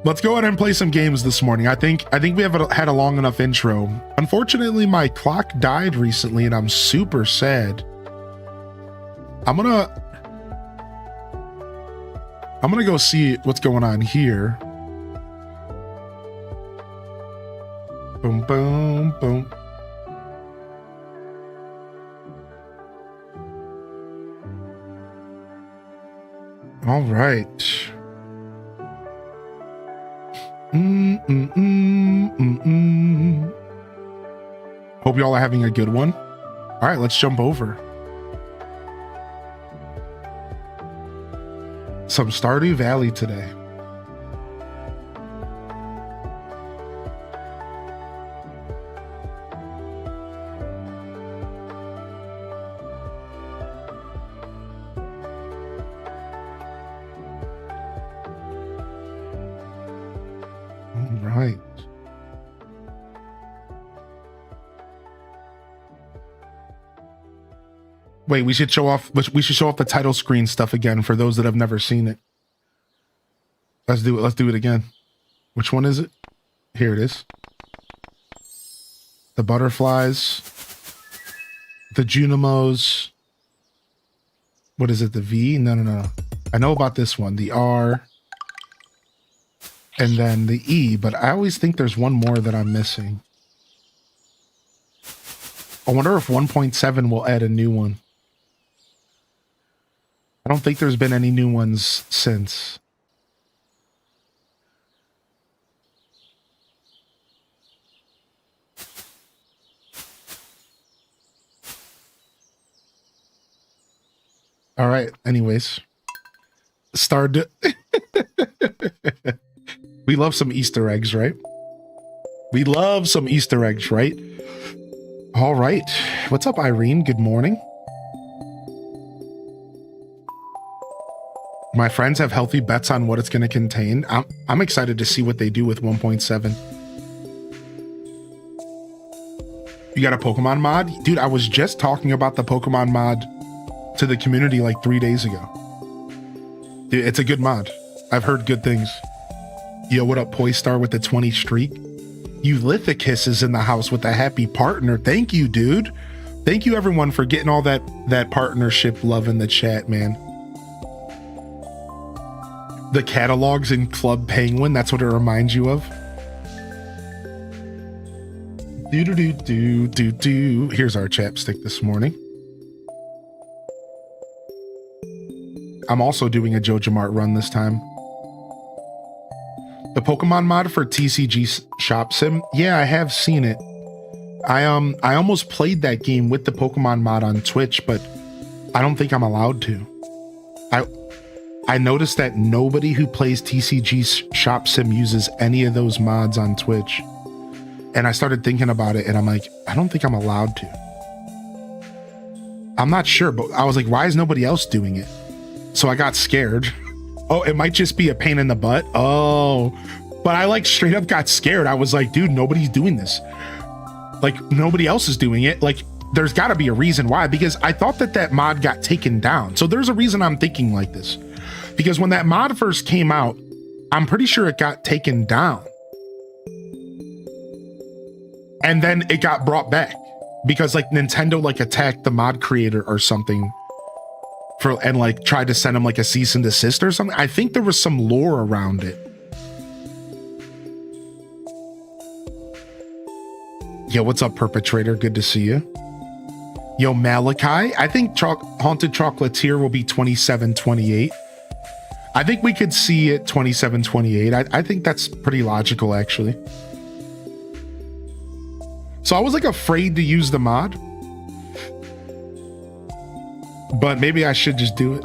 Let's go ahead and play some games this morning. I think we have had a long enough intro. Unfortunately, my clock died recently, and I'm super sad. I'm gonna go see what's going on here. Boom, boom, boom. All right. Hope y'all are having a good one. All right, let's jump over. Some Stardew Valley today. All right. Wait, we should show off the title screen stuff again for those that have never seen it. Let's do it. Let's do it again. Which one is it? Here it is. The butterflies. The Junimos. What is it? The V? No. I know about this one. The R. And then the E, but I always think there's one more that I'm missing. I wonder if 1.7 will add a new one. I don't think there's been any new ones since. All right. Anyways, Stardew. We love some Easter eggs, right? We love some Easter eggs, right? All right. What's up, Irene? Good morning. My friends have healthy bets on what it's going to contain. I'm excited to see what they do with 1.7. You got a Pokemon mod? Dude, I was just talking about the Pokemon mod to the community like 3 days ago. Dude, it's a good mod. I've heard good things. Yo, what up, Poistar with the 20 streak? Ulithicus is in the house with a happy partner. Thank you, dude. Thank you, everyone, for getting all that partnership love in the chat, man. The catalogs in Club Penguin, that's what it reminds you of. Do. Here's our chapstick this morning. I'm also doing a JojaMart run this time. The Pokemon mod for TCG Shop Sim? Yeah, I have seen it. I almost played that game with the Pokemon mod on Twitch, but I don't think I'm allowed to. I noticed that nobody who plays TCG Shop Sim uses any of those mods on Twitch. And I started thinking about it, and I'm like, I don't think I'm allowed to. I'm not sure, but I was like, why is nobody else doing it? So I got scared. Oh, it might just be a pain in the butt. Oh, but I like straight up got scared. I was like, dude, nobody's doing this. Like, nobody else is doing it. Like, there's got to be a reason why, because I thought that mod got taken down. So there's a reason I'm thinking like this. Because when that mod first came out, I'm pretty sure it got taken down. And then it got brought back because like Nintendo like attacked the mod creator or something and like tried to send him like a cease and desist or something. I think there was some lore around it. Yo, what's up, Perpetrator? Good to see you. Yo, Malachi, I think Haunted Chocolatier will be 27-28. I think we could see it 27-28. I think that's pretty logical, actually. So I was like afraid to use the mod, but maybe I should just do it.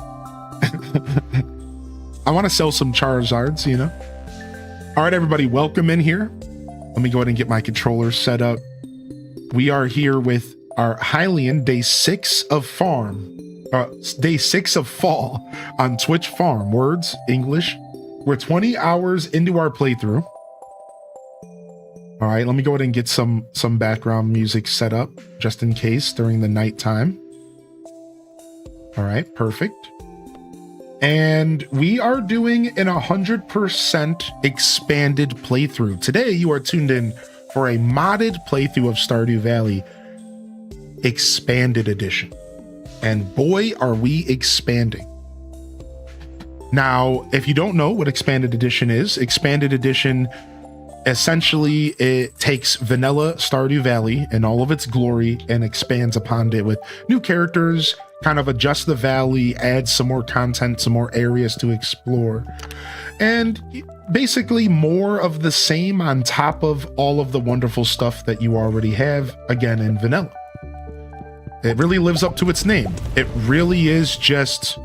I want to sell some Charizards, you know? All right, everybody, welcome in here. Let me go ahead and get my controller set up. We are here with our Hylian day 6 of day 6 of fall on Twitch Farm. Words, English. We're 20 hours into our playthrough. All right, let me go ahead and get some background music set up just in case during the nighttime. All right, perfect. And we are doing an 100% expanded playthrough. Today, you are tuned in for a modded playthrough of Stardew Valley Expanded Edition. And boy, are we expanding. Now, if you don't know what Expanded Edition is, Expanded Edition, essentially it takes vanilla Stardew Valley and all of its glory and expands upon it with new characters, kind of adjust the valley, add some more content, some more areas to explore, and basically more of the same on top of all of the wonderful stuff that you already have, again, in vanilla. It really lives up to its name. It really is just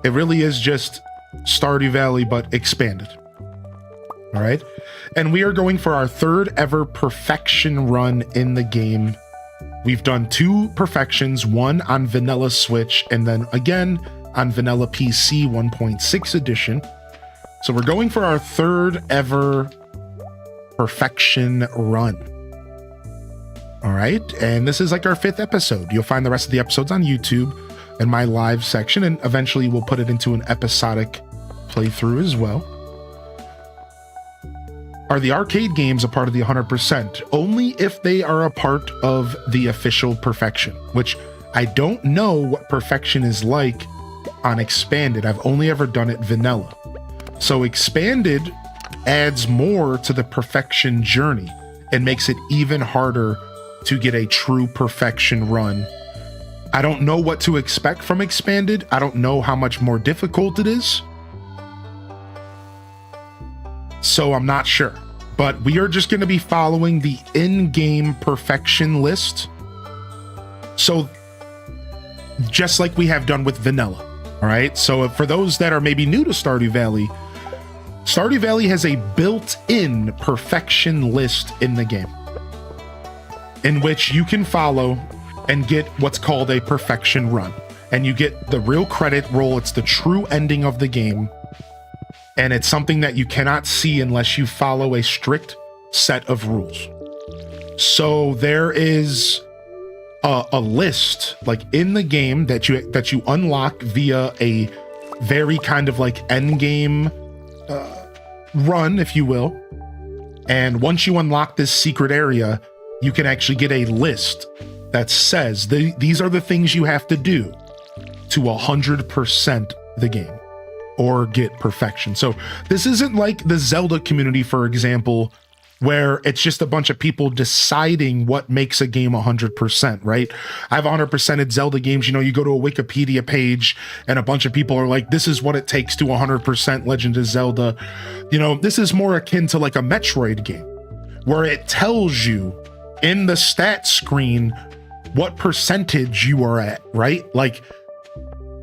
Stardew Valley, but expanded. All right. And we are going for our 3rd ever perfection run in the game. We've done 2 perfections, one on vanilla Switch, and then again on vanilla PC 1.6 edition. So we're going for our 3rd ever perfection run. All right. And this is like our 5th episode. You'll find the rest of the episodes on YouTube and my live section, and eventually we'll put it into an episodic playthrough as well. Are the arcade games a part of the 100%? Only if they are a part of the official perfection, which I don't know what perfection is like on expanded. I've only ever done it vanilla. So expanded adds more to the perfection journey and makes it even harder to get a true perfection run. I don't know what to expect from expanded. I don't know how much more difficult it is. So I'm not sure, but we are just going to be following the in-game perfection list. So just like we have done with vanilla. All right. So for those that are maybe new to Stardew Valley has a built-in perfection list in the game in which you can follow and get what's called a perfection run. And you get the real credit roll. It's the true ending of the game. And it's something that you cannot see unless you follow a strict set of rules. So there is a list like in the game that you unlock via a very kind of like end game run, if you will. And once you unlock this secret area, you can actually get a list that says these are the things you have to do to 100% the game or get perfection. So this isn't like the Zelda community, for example, where it's just a bunch of people deciding what makes a game 100%, right? I've 100%ed Zelda games. You know, you go to a Wikipedia page and a bunch of people are like, this is what it takes to 100% Legend of Zelda. You know, this is more akin to like a Metroid game where it tells you in the stat screen what percentage you are at, right? Like,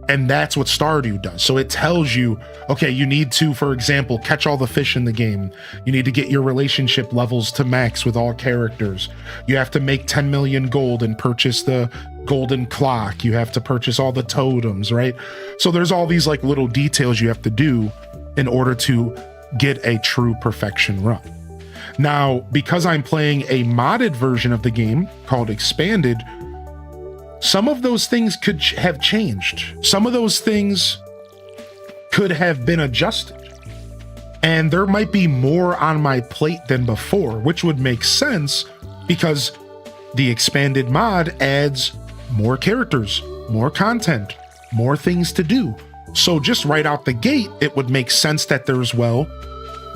and that's what Stardew does. So it tells you, okay, you need to, for example, catch all the fish in the game. You need to get your relationship levels to max with all characters. You have to make 10 million gold and purchase the golden clock. You have to purchase all the totems, right? So there's all these like little details you have to do in order to get a true perfection run. Now, because I'm playing a modded version of the game called Expanded, some of those things could have changed. Some of those things could have been adjusted. And there might be more on my plate than before, which would make sense because the expanded mod adds more characters, more content, more things to do. So just right out the gate, it would make sense that there's, well,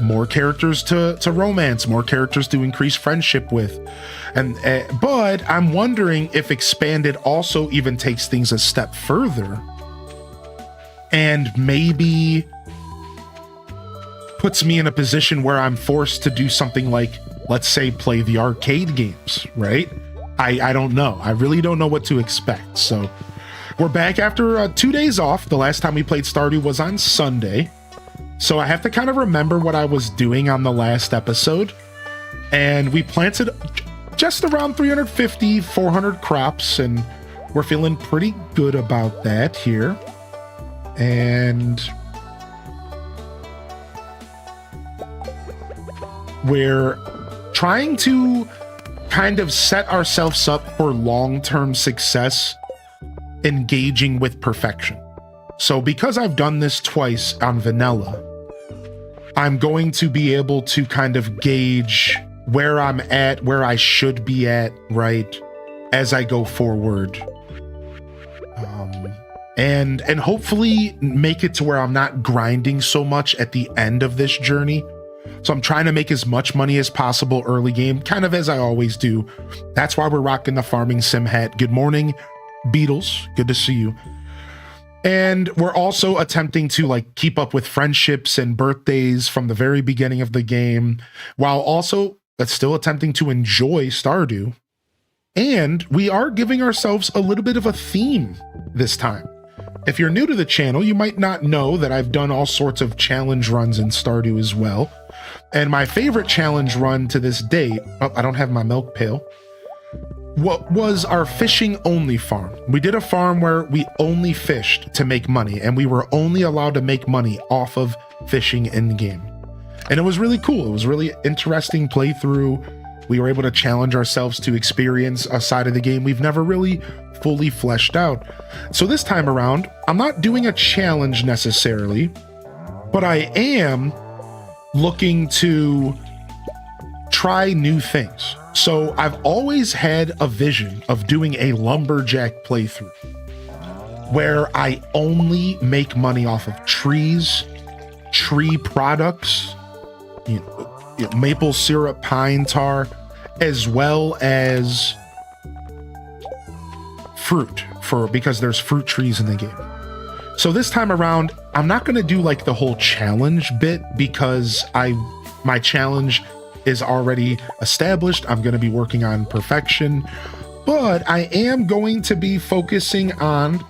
more characters to romance, more characters to increase friendship with. And but I'm wondering if expanded also even takes things a step further and maybe puts me in a position where I'm forced to do something like, let's say, play the arcade games, right? I don't know. I really don't know what to expect. So we're back after 2 days off. The last time we played Stardew was on Sunday. So I have to kind of remember what I was doing on the last episode. And we planted just around 350, 400 crops, and we're feeling pretty good about that here. And we're trying to kind of set ourselves up for long-term success, engaging with perfection. So because I've done this twice on vanilla, I'm going to be able to kind of gauge where I'm at, where I should be at, right, as I go forward. And hopefully make it to where I'm not grinding so much at the end of this journey. So I'm trying to make as much money as possible early game, kind of as I always do. That's why we're rocking the farming sim hat. Good morning, Beatles. Good to see you. And we're also attempting to like keep up with friendships and birthdays from the very beginning of the game, while also still attempting to enjoy Stardew. And we are giving ourselves a little bit of a theme this time. If you're new to the channel, you might not know that I've done all sorts of challenge runs in Stardew as well. And my favorite challenge run to this date, oh, I don't have my milk pail, what was our fishing only farm. We did a farm where we only fished to make money, and we were only allowed to make money off of fishing in game. And it was really cool. It was really interesting playthrough. We were able to challenge ourselves to experience a side of the game we've never really fully fleshed out. So this time around, I'm not doing a challenge necessarily, but I am looking to try new things. So I've always had a vision of doing a lumberjack playthrough where I only make money off of trees, tree products, maple syrup, pine tar, as well as fruit, because there's fruit trees in the game. So this time around, I'm not going to do like the whole challenge bit because my challenge is already established. I'm going to be working on perfection, but I am going to be focusing on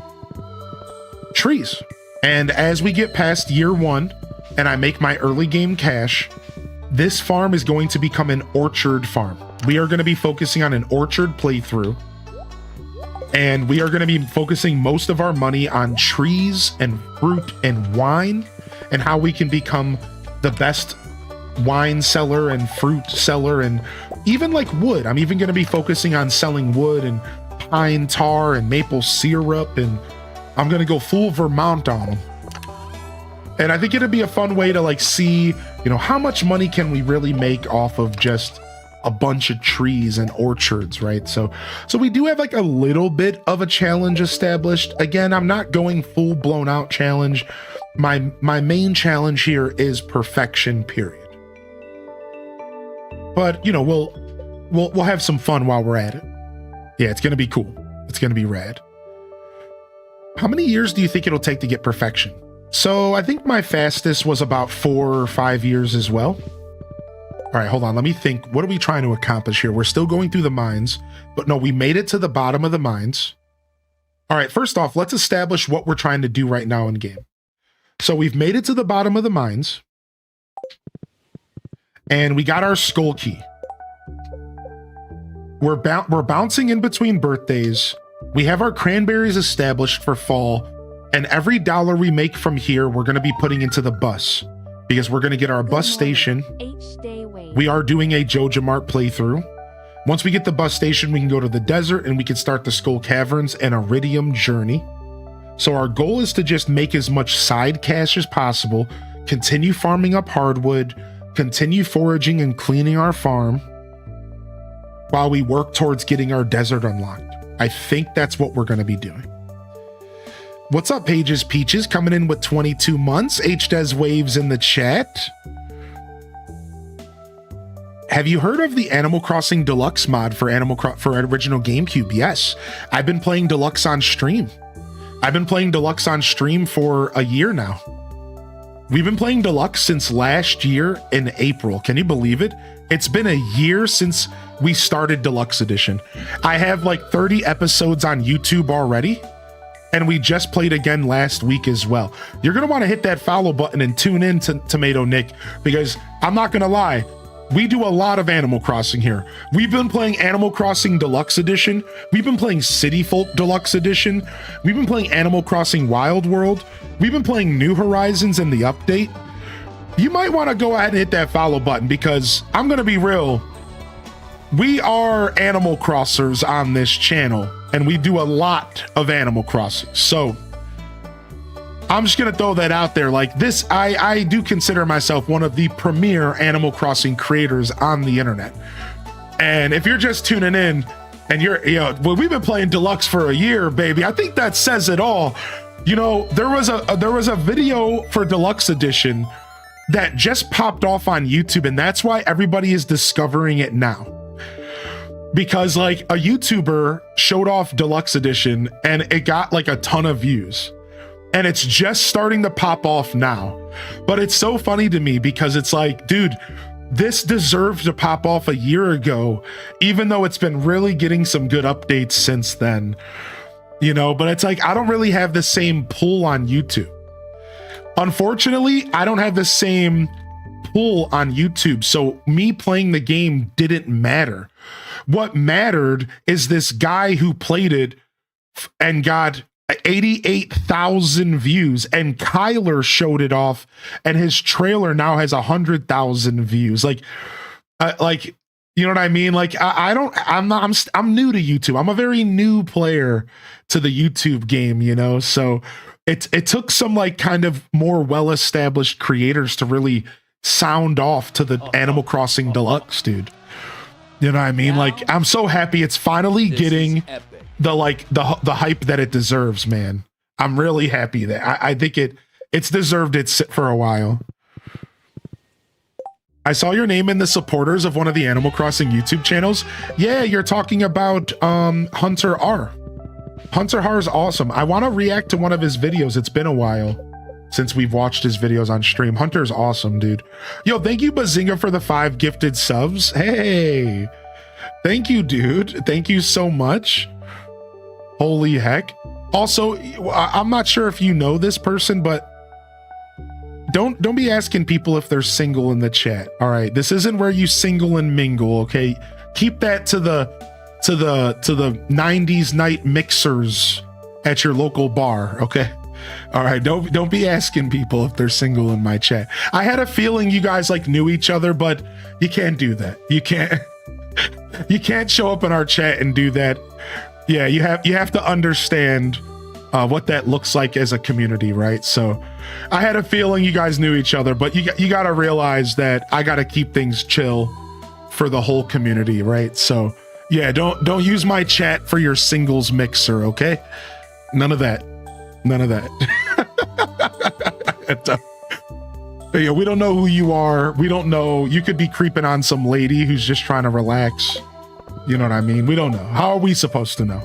trees. And as we get past year 1 and I make my early game cash, this farm is going to become an orchard farm. We are going to be focusing on an orchard playthrough, and we are going to be focusing most of our money on trees and fruit and wine, and how we can become the best wine seller and fruit seller, and even like wood. I'm even going to be focusing on selling wood and pine tar and maple syrup, and I'm going to go full Vermont on them. And I think it'd be a fun way to like see, how much money can we really make off of just a bunch of trees and orchards, right? So we do have like a little bit of a challenge established. Again, I'm not going full blown out challenge. My main challenge here is perfection, period. But we'll have some fun while we're at it. Yeah, it's gonna be cool. It's gonna be rad. How many years do you think it'll take to get perfection? So I think my fastest was about 4 or 5 years as well. All right, hold on. Let me think. What are we trying to accomplish here? We're still going through the mines, but no, we made it to the bottom of the mines. All right, first off, let's establish what we're trying to do right now in game. So we've made it to the bottom of the mines, and we got our skull key. We're bouncing in between birthdays. We have our cranberries established for fall, and every dollar we make from here, we're going to be putting into the bus, because we're going to get our bus station. We are doing a Joja Mart playthrough. Once we get the bus station, we can go to the desert and we can start the Skull Caverns and Iridium journey. So our goal is to just make as much side cash as possible, continue farming up hardwood, continue foraging and cleaning our farm, while we work towards getting our desert unlocked. I think that's what we're going to be doing. What's up, Pages Peaches? Coming in with 22 months. HDes Waves in the chat. have you heard of the Animal Crossing Deluxe mod for for original GameCube? Yes, I've been playing Deluxe on stream. I've been playing Deluxe on stream for a year now. We've been playing Deluxe since last year in April. Can you believe it? It's been a year since we started Deluxe Edition. I have like 30 episodes on YouTube already, and we just played again last week as well. You're gonna want to hit that follow button and tune in to Tomato Nick, because I'm not gonna lie, we do a lot of Animal Crossing here. We've been playing Animal Crossing Deluxe Edition. We've been playing City Folk Deluxe Edition. We've been playing Animal Crossing Wild World. We've been playing New Horizons and the update. You might want to go ahead and hit that follow button, because I'm going to be real. We are Animal Crossers on this channel, and we do a lot of Animal Crossing. So I'm just going to throw that out there. Like this, I do consider myself one of the premier Animal Crossing creators on the internet. And if you're just tuning in and well, we've been playing Deluxe for a year, baby. I think that says it all. You know, there was a video for Deluxe Edition that just popped off on YouTube, and that's why everybody is discovering it now. Because like a YouTuber showed off Deluxe Edition and it got like a ton of views. And it's just starting to pop off now. But it's so funny to me because it's like, dude, this deserved to pop off a year ago, even though it's been really getting some good updates since then. You know, but it's like, I don't really have the same pull on YouTube. Unfortunately, I don't have the same pull on YouTube. So me playing the game didn't matter. What mattered is this guy who played it and got 88,000 views, and Kyler showed it off, and his trailer now has 100,000 views. Like, you know what I mean? Like, I'm new to YouTube. I'm a very new player to the YouTube game, you know? So it took some like kind of more well-established creators to really sound off to the Animal Crossing Deluxe, dude. You know what I mean? Like, I'm so happy it's finally getting the hype that it deserves, man. I'm really happy that I think it's deserved it for a while. I saw your name in the supporters of one of the Animal Crossing YouTube channels. Yeah, you're talking about Hunter R. Hunter R is awesome. I want to react to one of his videos. It's been a while since we've watched his videos on stream. Hunter's awesome, dude. Yo, thank you, Bazinga, for the 5 gifted subs. Hey, thank you, dude. Thank you so much. Holy heck. Also, I'm not sure if you know this person, but don't be asking people if they're single in the chat. All right, this isn't where you single and mingle, okay? Keep that to the 90s night mixers at your local bar, okay? All right, don't be asking people if they're single in my chat. I had a feeling you guys like knew each other, but you can't do that. You can't show up in our chat and do that. Yeah, you have to understand what that looks like as a community, right? So I had a feeling you guys knew each other, but you got to realize that I got to keep things chill for the whole community, right? So yeah, don't use my chat for your singles mixer, okay? None of that. Yeah, we don't know who you are. We don't know. You could be creeping on some lady who's just trying to relax. You know what I mean? We don't know. How are we supposed to know?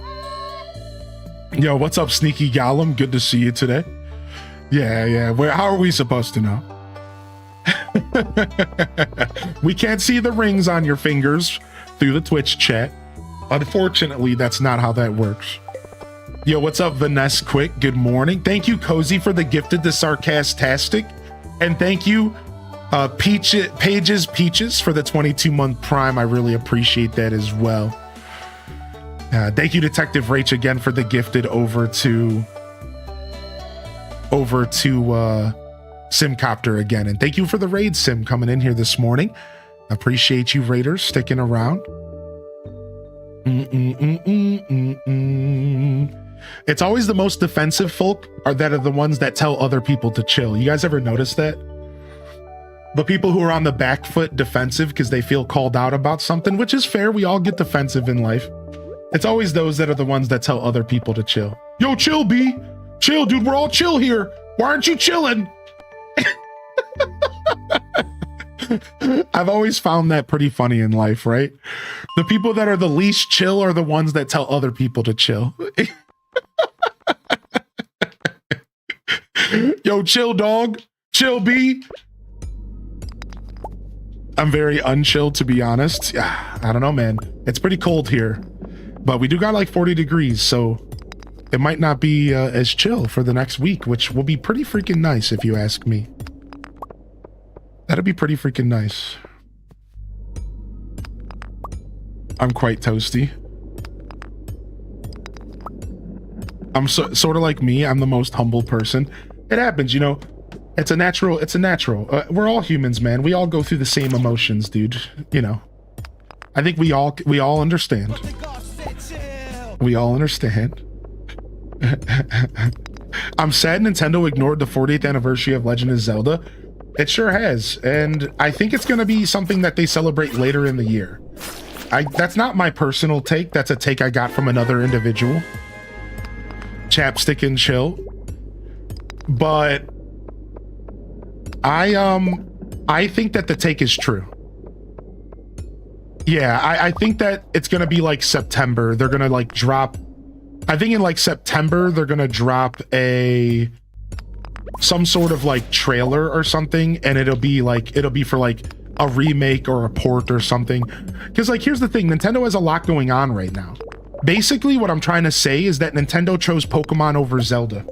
Yo, what's up, Sneaky Gollum? Good to see you today. Yeah. How are we supposed to know? We can't see the rings on your fingers through the Twitch chat. Unfortunately, that's not how that works. Yo, what's up, Vanessa Quick? Good morning. Thank you, Cozy, for the gifted to Sarcastastic. And thank you, Peaches for the 22-month Prime. I really appreciate that as well. Thank you, Detective Rach, again for the gifted over to Simcopter again. And thank you for the raid, Sim, coming in here this morning. Appreciate you, Raiders, sticking around. It's always the most defensive folk are the ones that tell other people to chill. You guys ever notice that? The people who are on the back foot defensive because they feel called out about something, which is fair. We all get defensive in life. It's always those that are the ones that tell other people to chill. Yo, chill, B. Chill, dude. We're all chill here. Why aren't you chilling? I've always found that pretty funny in life, right? The people that are the least chill are the ones that tell other people to chill. Yo, chill, dog. Chill, B. I'm very unchilled, to be honest. I don't know, man. It's pretty cold here, but we do got like 40 degrees, so it might not be as chill for the next week, which will be pretty freaking nice if you ask me. That'd be pretty freaking nice. I'm quite toasty. I'm sort of like me. I'm the most humble person. It happens, you know. It's a natural. We're all humans, man. We all go through the same emotions, dude. You know. I think we all understand. We all understand. I'm sad Nintendo ignored the 40th anniversary of Legend of Zelda. It sure has, and I think it's going to be something that they celebrate later in the year. That's not my personal take. That's a take I got from another individual. Chapstick and chill. But I think that the take is true. Yeah, I think that it's gonna be like September. They're gonna like drop. I think in like September they're gonna drop some sort of like trailer or something, and it'll be for like a remake or a port or something. Because like here's the thing, Nintendo has a lot going on right now. Basically, what I'm trying to say is that Nintendo chose Pokemon over Zelda.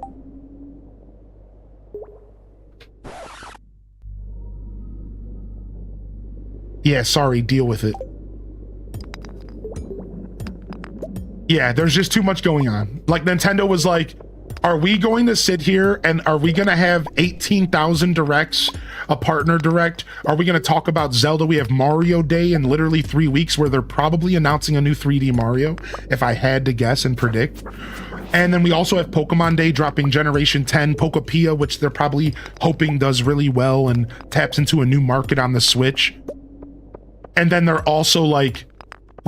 Yeah, sorry, deal with it. Yeah, there's just too much going on. Like, Nintendo was like, are we going to sit here and are we going to have 18,000 directs, a partner direct? Are we going to talk about Zelda? We have Mario Day in literally 3 weeks where they're probably announcing a new 3D Mario, if I had to guess and predict. And then we also have Pokemon Day dropping Generation 10, Pokopia, which they're probably hoping does really well and taps into a new market on the Switch. And then they're also like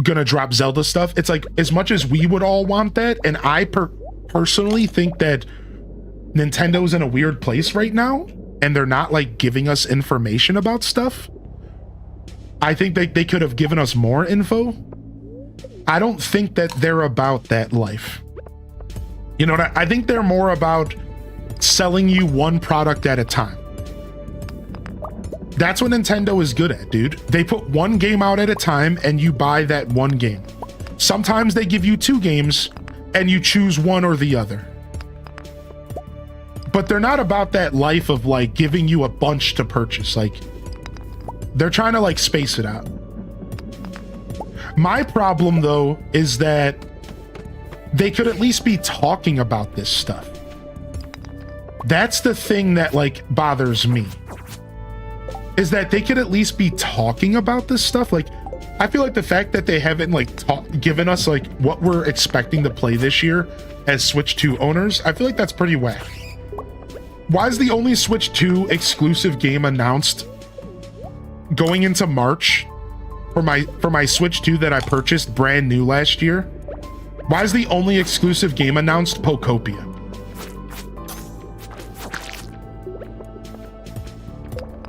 gonna drop Zelda stuff. It's like, as much as we would all want that, and I personally think that Nintendo's in a weird place right now, and they're not like giving us information about stuff. I think they could have given us more info. I don't think that they're about that life. You know what? I think they're more about selling you one product at a time. That's what Nintendo is good at, dude. They put one game out at a time and you buy that one game. Sometimes they give you 2 games and you choose one or the other. But they're not about that life of like giving you a bunch to purchase. Like, they're trying to like space it out. My problem though is that they could at least be talking about this stuff. That's the thing that like bothers me. Is that they could at least be talking about this stuff. Like, I feel like the fact that they haven't like given us like what we're expecting to play this year as Switch 2 owners, I feel like that's pretty whack. Why is the only Switch 2 exclusive game announced going into March for my Switch 2 that I purchased brand new last year? Why is the only exclusive game announced Pokopia?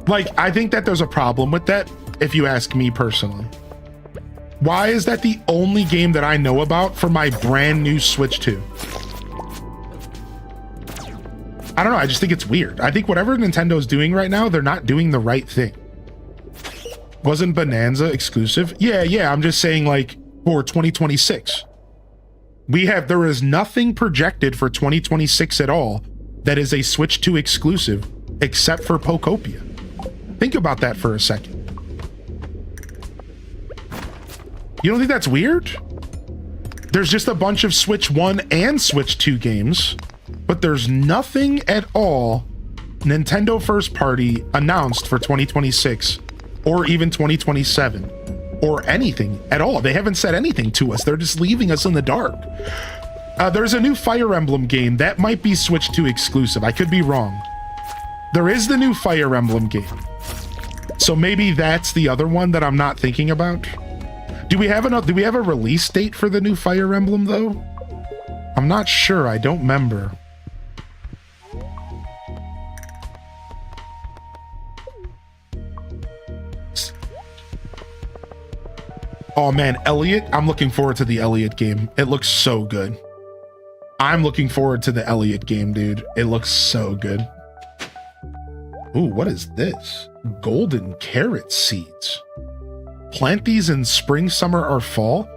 Like, I think that there's a problem with that, if you ask me personally. Why is that the only game that I know about for my brand new Switch 2? I don't know, I just think it's weird. I think whatever Nintendo's doing right now, they're not doing the right thing. Wasn't Bonanza exclusive? Yeah, I'm just saying like for 2026. There is nothing projected for 2026 at all that is a Switch 2 exclusive except for Pokopia. Think about that for a second. You don't think that's weird? There's just a bunch of Switch 1 and Switch 2 games, but there's nothing at all Nintendo first party announced for 2026 or even 2027 or anything at all. They haven't said anything to us. They're just leaving us in the dark. There's a new Fire Emblem game that might be Switch 2 exclusive. I could be wrong. There is the new Fire Emblem game. So maybe that's the other one that I'm not thinking about. Do we have a release date for the new Fire Emblem though? I'm not sure. I don't remember. Oh man, Elliot, I'm looking forward to the Elliot game. It looks so good. I'm looking forward to the Elliot game, dude. It looks so good. Ooh, what is this? Golden carrot seeds. Plant these in spring, summer, or fall?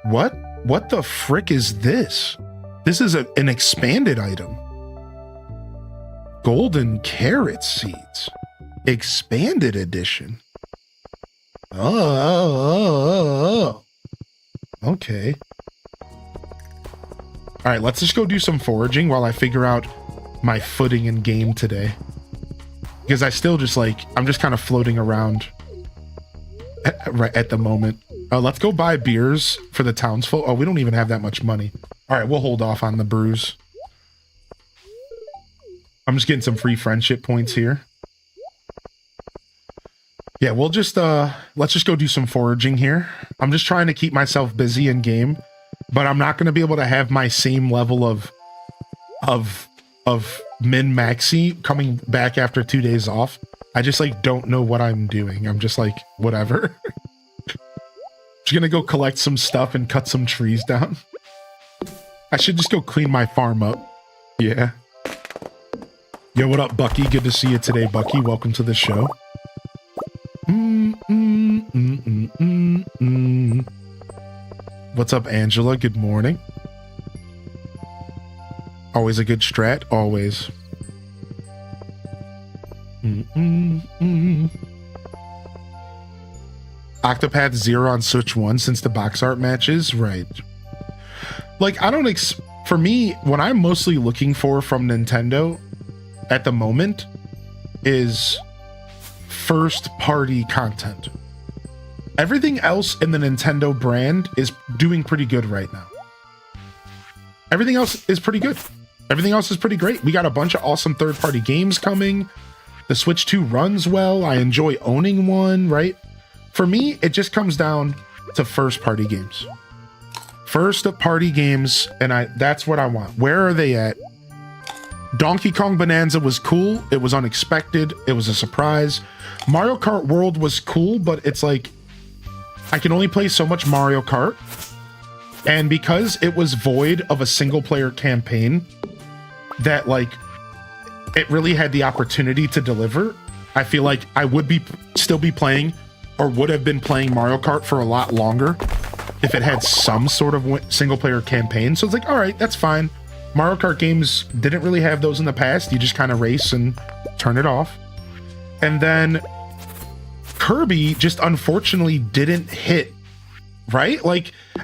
What? What the frick is this? This is an expanded item. Golden carrot seeds. Expanded edition. Oh. Okay. All right, let's just go do some foraging while I figure out my footing in game today. Because I still just I'm just kind of floating around right at the moment. Let's go buy beers for the townsfolk. Oh, we don't even have that much money. All right, we'll hold off on the brews. I'm just getting some free friendship points here. Yeah, we'll just, let's just go do some foraging here. I'm just trying to keep myself busy in game, but I'm not going to be able to have my same level of min-maxi coming back after 2 days off. I just, don't know what I'm doing. I'm just whatever. Just gonna go collect some stuff and cut some trees down. I should just go clean my farm up. Yeah. Yo, what up, Bucky? Good to see you today, Bucky. Welcome to the show. What's up, Angela? Good morning. Always a good strat, always. Octopath Zero on Switch 1 since the box art matches, right? I don't for me, what I'm mostly looking for from Nintendo at the moment is first party content. Everything else in the Nintendo brand is doing pretty good right now. Everything else is pretty good. Everything else is pretty great. We got a bunch of awesome third party games coming. The Switch 2 runs well. I enjoy owning one, right? For me, it just comes down to first party games. First party games, and that's what I want. Where are they at? Donkey Kong Bonanza was cool. It was unexpected. It was a surprise. Mario Kart World was cool, but it's I can only play so much Mario Kart. And because it was void of a single player campaign that it really had the opportunity to deliver, I feel like I would still be playing or would have been playing Mario Kart for a lot longer if it had some sort of single player campaign. So it's all right, that's fine. Mario Kart games didn't really have those in the past. You just kind of race and turn it off. And then Kirby just unfortunately didn't hit, right?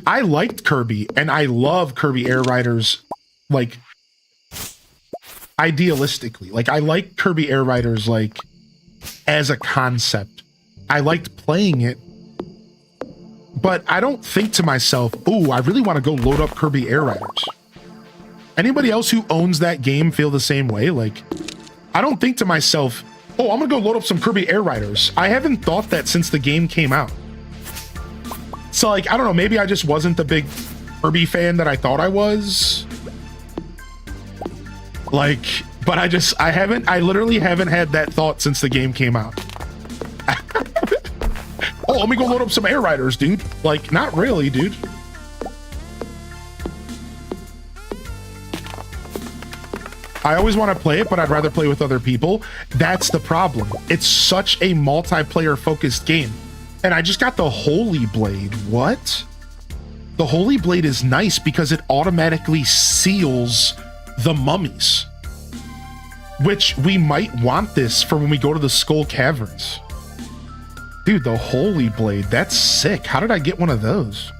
I liked Kirby and I love Kirby Air Riders, idealistically. I like Kirby Air Riders, as a concept. I liked playing it, but I don't think to myself, oh, I really want to go load up Kirby Air Riders. Anybody else who owns that game feel the same way? I don't think to myself, oh, I'm gonna go load up some Kirby Air Riders. I haven't thought that since the game came out. So I don't know, maybe I just wasn't the big Kirby fan that I thought I was. But I literally haven't had that thought since the game came out. Oh, let me go load up some Air Riders, dude. Not really, dude. I always want to play it, but I'd rather play with other people. That's the problem. It's such a multiplayer focused game. And I just got the Holy Blade. What? The Holy Blade is nice because it automatically seals the mummies. Which we might want this for when we go to the Skull Caverns. Dude, the Holy Blade, that's sick. How did I get one of those?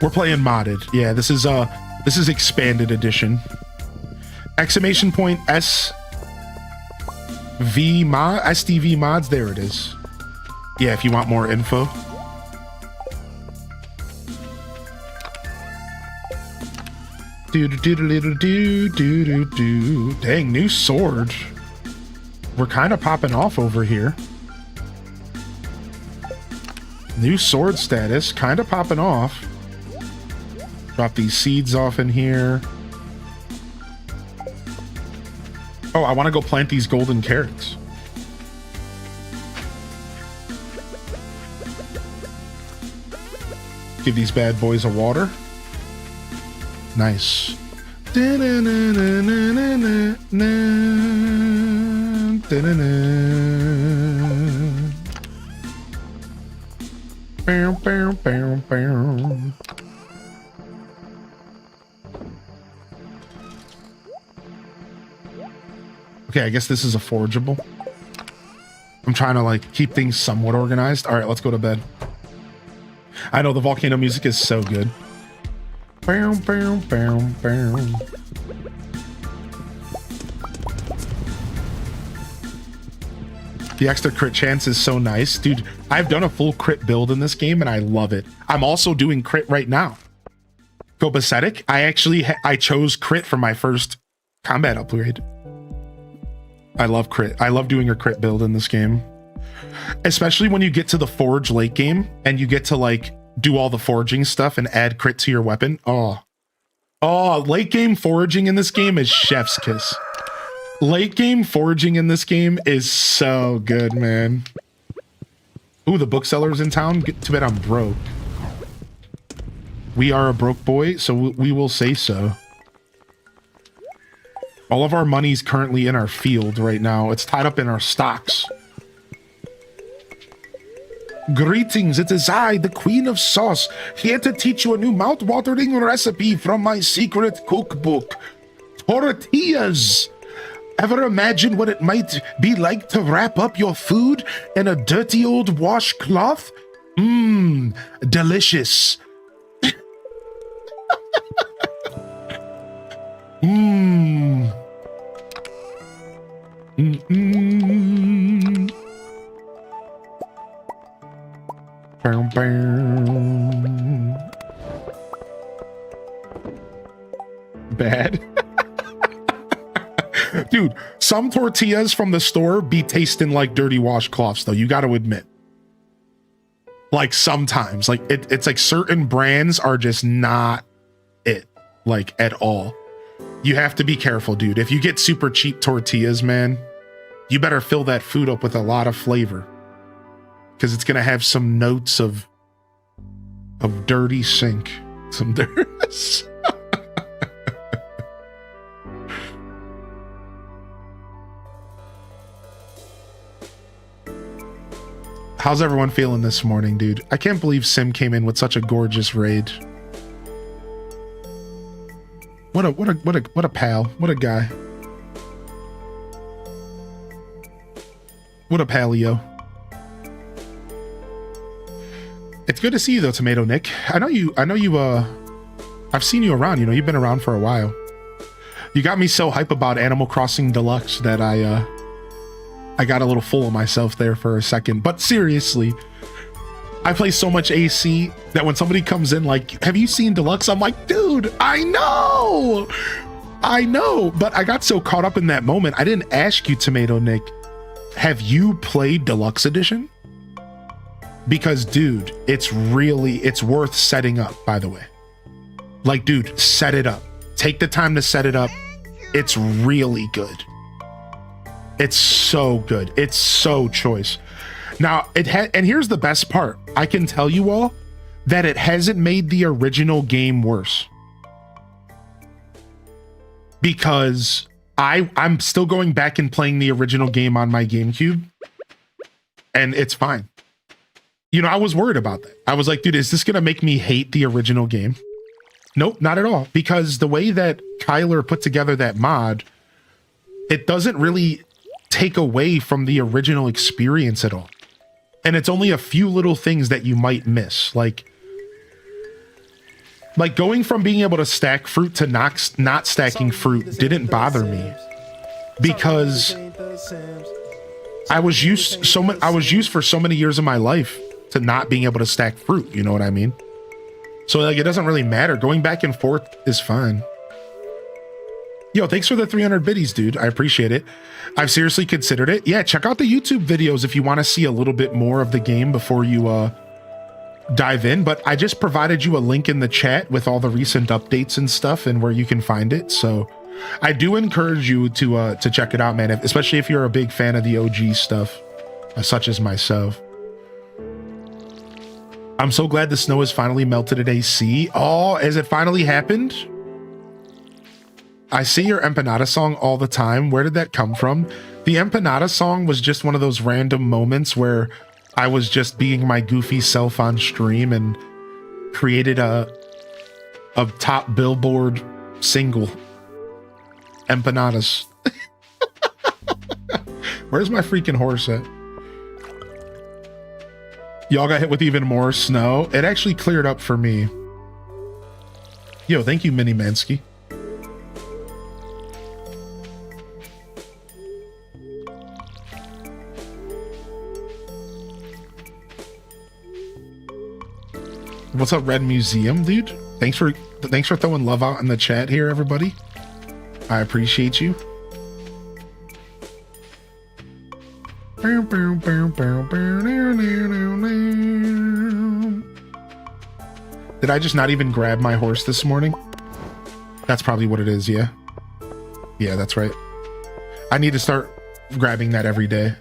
We're playing modded. Yeah, this is expanded edition. Exclamation point SDV mods. There it is. Yeah, if you want more info. Dang, new sword. We're kind of popping off over here. New sword status, kind of popping off. Drop these seeds off in here. Oh, I want to go plant these golden carrots. Give these bad boys a water. Nice. Okay, I guess this is a forageable. I'm trying to like keep things somewhat organized. All right, let's go to bed. I know the volcano music is so good. The extra crit chance is so nice. Dude, I've done a full crit build in this game and I love it. I'm also doing crit right now. Copacetic, I chose crit for my first combat upgrade. I love crit. I love doing a crit build in this game. Especially when you get to the forge late game and you get to like do all the foraging stuff and add crit to your weapon. Oh, late game foraging in this game is chef's kiss. Late game foraging in this game is so good, man. Ooh, the bookseller's in town. Too bad I'm broke. We are a broke boy, so we will say so. All of our money's currently in our field right now. It's tied up in our stocks. Greetings, it is I, the Queen of Sauce, here to teach you a new mouth-watering recipe from my secret cookbook. Tortillas! Ever imagine what it might be like to wrap up your food in a dirty old washcloth? Mmm, delicious. Mmm. Mm-mm. Bow, bow. Bad. Dude, some tortillas from the store be tasting like dirty washcloths, though. You got to admit. Like sometimes, like it's like certain brands are just not it, like at all. You have to be careful, dude. If you get super cheap tortillas, man, you better fill that food up with a lot of flavor, because it's gonna have some notes of dirty sink. Some dirt. How's everyone feeling this morning, dude? I can't believe Sim came in with such a gorgeous raid. What a pal. What a guy. What a paleo. It's good to see you though, Tomato Nick. I know you I've seen you around, you know, you've been around for a while. You got me so hype about Animal Crossing Deluxe that I got a little full of myself there for a second. But seriously, I play so much AC that when somebody comes in like, have you seen Deluxe? I'm like, dude, I know. But I got so caught up in that moment. I didn't ask you, Tomato Nick, have you played Deluxe Edition? Because dude, it's worth setting up, by the way. Like, dude, set it up. Take the time to set it up. It's really good. It's so good. It's so choice. Now, and here's the best part. I can tell you all that it hasn't made the original game worse. Because I'm still going back and playing the original game on my GameCube, and it's fine. You know, I was worried about that. I was like, dude, is this going to make me hate the original game? Nope, not at all. Because the way that Kyler put together that mod, it doesn't really take away from the original experience at all. And it's only a few little things that you might miss. Like going from being able to stack fruit to not stacking fruit didn't bother me. Because I was used for so many years of my life to not being able to stack fruit, you know what I mean? So like it doesn't really matter. Going back and forth is fine. Yo, thanks for the 300 biddies, dude. I appreciate it. I've seriously considered it. Yeah, check out the YouTube videos if you want to see a little bit more of the game before you dive in. But I just provided you a link in the chat with all the recent updates and stuff and where you can find it. So I do encourage you to check it out, man, especially if you're a big fan of the OG stuff, such as myself. I'm so glad the snow has finally melted at AC. Oh, has it finally happened? I see your empanada song all the time. Where did that come from? The empanada song was just one of those random moments where I was just being my goofy self on stream and created a top Billboard single. Empanadas. Where's my freaking horse at? Y'all got hit with even more snow. It actually cleared up for me. Yo, thank you, Mini Mansky. What's up, Red Museum, dude? Thanks for throwing love out in the chat here, everybody. I appreciate you. Did I just not even grab my horse this morning? That's probably what it is, yeah. Yeah, that's right. I need to start grabbing that every day.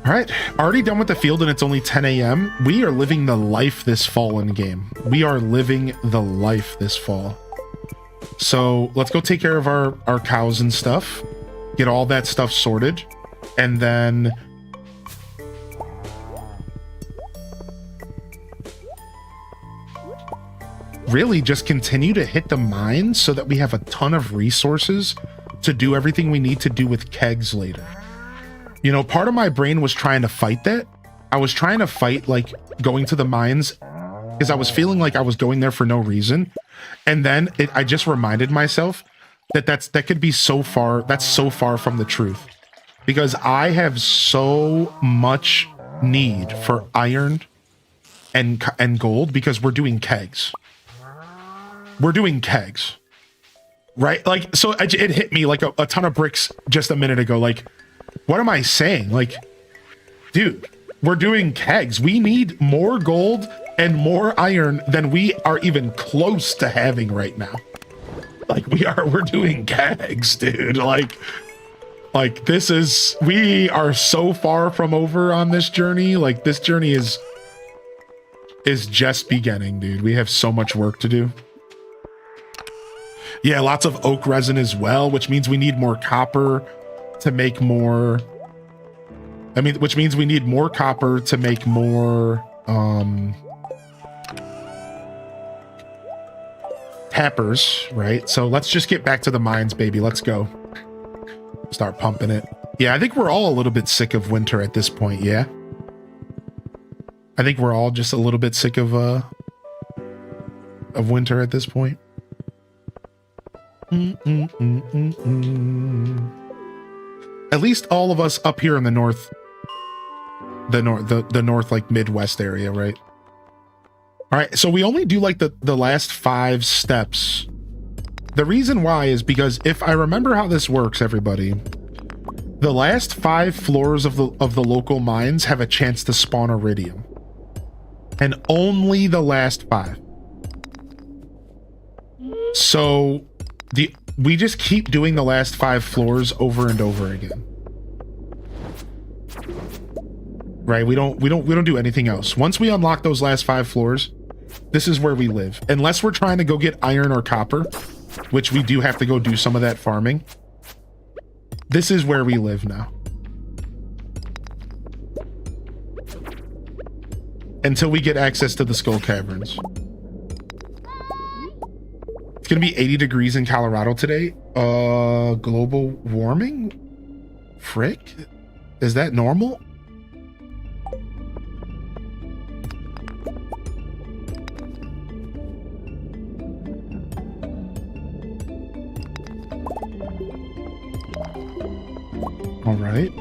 All right, already done with the field and it's only 10 a.m. We are living the life this fall in game. We are living the life this fall. So let's go take care of our cows and stuff. Get all that stuff sorted. And then really just continue to hit the mines so that we have a ton of resources to do everything we need to do with kegs later. You know, part of my brain was trying to fight that. I was trying to fight like going to the mines because I was feeling like I was going there for no reason. And then I just reminded myself that that could be so far. That's so far from the truth. Because I have so much need for iron and gold because we're doing kegs. We're doing kegs. Right? Like, so it hit me like a ton of bricks just a minute ago. Like, what am I saying? Like, dude, we're doing kegs. We need more gold and more iron than we are even close to having right now. Like, we're doing kegs, dude. Like this is, we are so far from over on this journey. Like this journey is just beginning, dude. We have so much work to do. Yeah, lots of oak resin as well, which means we need more copper to make more. I mean, which means we need more copper to make more tappers, right? So let's just get back to the mines, baby. Let's go. Start pumping it. Yeah, I think we're all a little bit sick of winter at this point, yeah? I think we're all just a little bit sick of winter at this point. At least all of us up here in the north, the north like Midwest area, right? All right, so we only do like the last 5 steps. The reason why is because if I remember how this works, everybody, the last 5 floors of the local mines have a chance to spawn iridium, and only the last 5. So we just keep doing the last 5 floors over and over again. Right? We don't do anything else. Once we unlock those last 5 floors, this is where we live. Unless we're trying to go get iron or copper, which we do have to go do some of that farming. This is where we live now. Until we get access to the Skull Caverns. It's gonna be 80 degrees in Colorado today. Global warming? Frick? Is that normal? All right.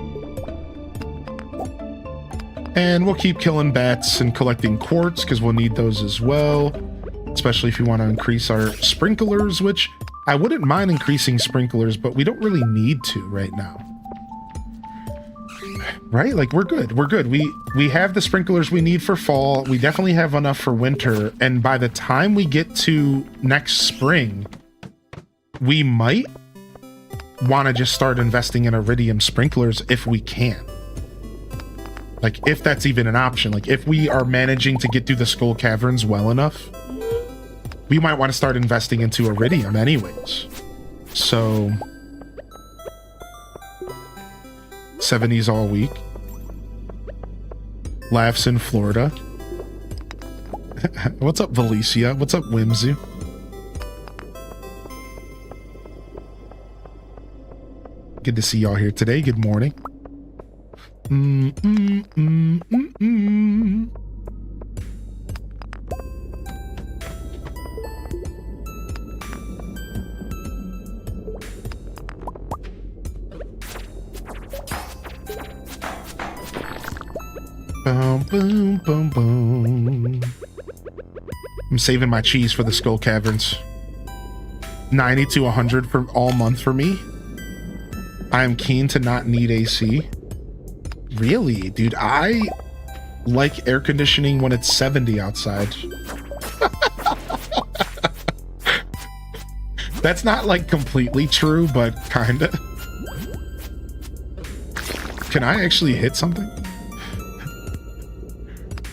And we'll keep killing bats and collecting quartz because we'll need those as well. Especially if you want to increase our sprinklers, which I wouldn't mind increasing sprinklers, but we don't really need to right now. Right? Like we're good. We're good. We have the sprinklers we need for fall. We definitely have enough for winter. And by the time we get to next spring, we might want to just start investing in iridium sprinklers if we can. Like, if that's even an option. Like, if we are managing to get through the Skull Caverns well enough, we might want to start investing into Iridium anyways. So 70s all week. Laughs in Florida. What's up, Valicia? What's up, Whimsy? Good to see y'all here today. Good morning. Boom, boom, boom, boom. I'm saving my cheese for the Skull Caverns. 90 to 100 for all month for me. I am keen to not need AC. Really, dude, I like air conditioning when it's 70 outside. That's not like completely true, but kinda. Can I actually hit something?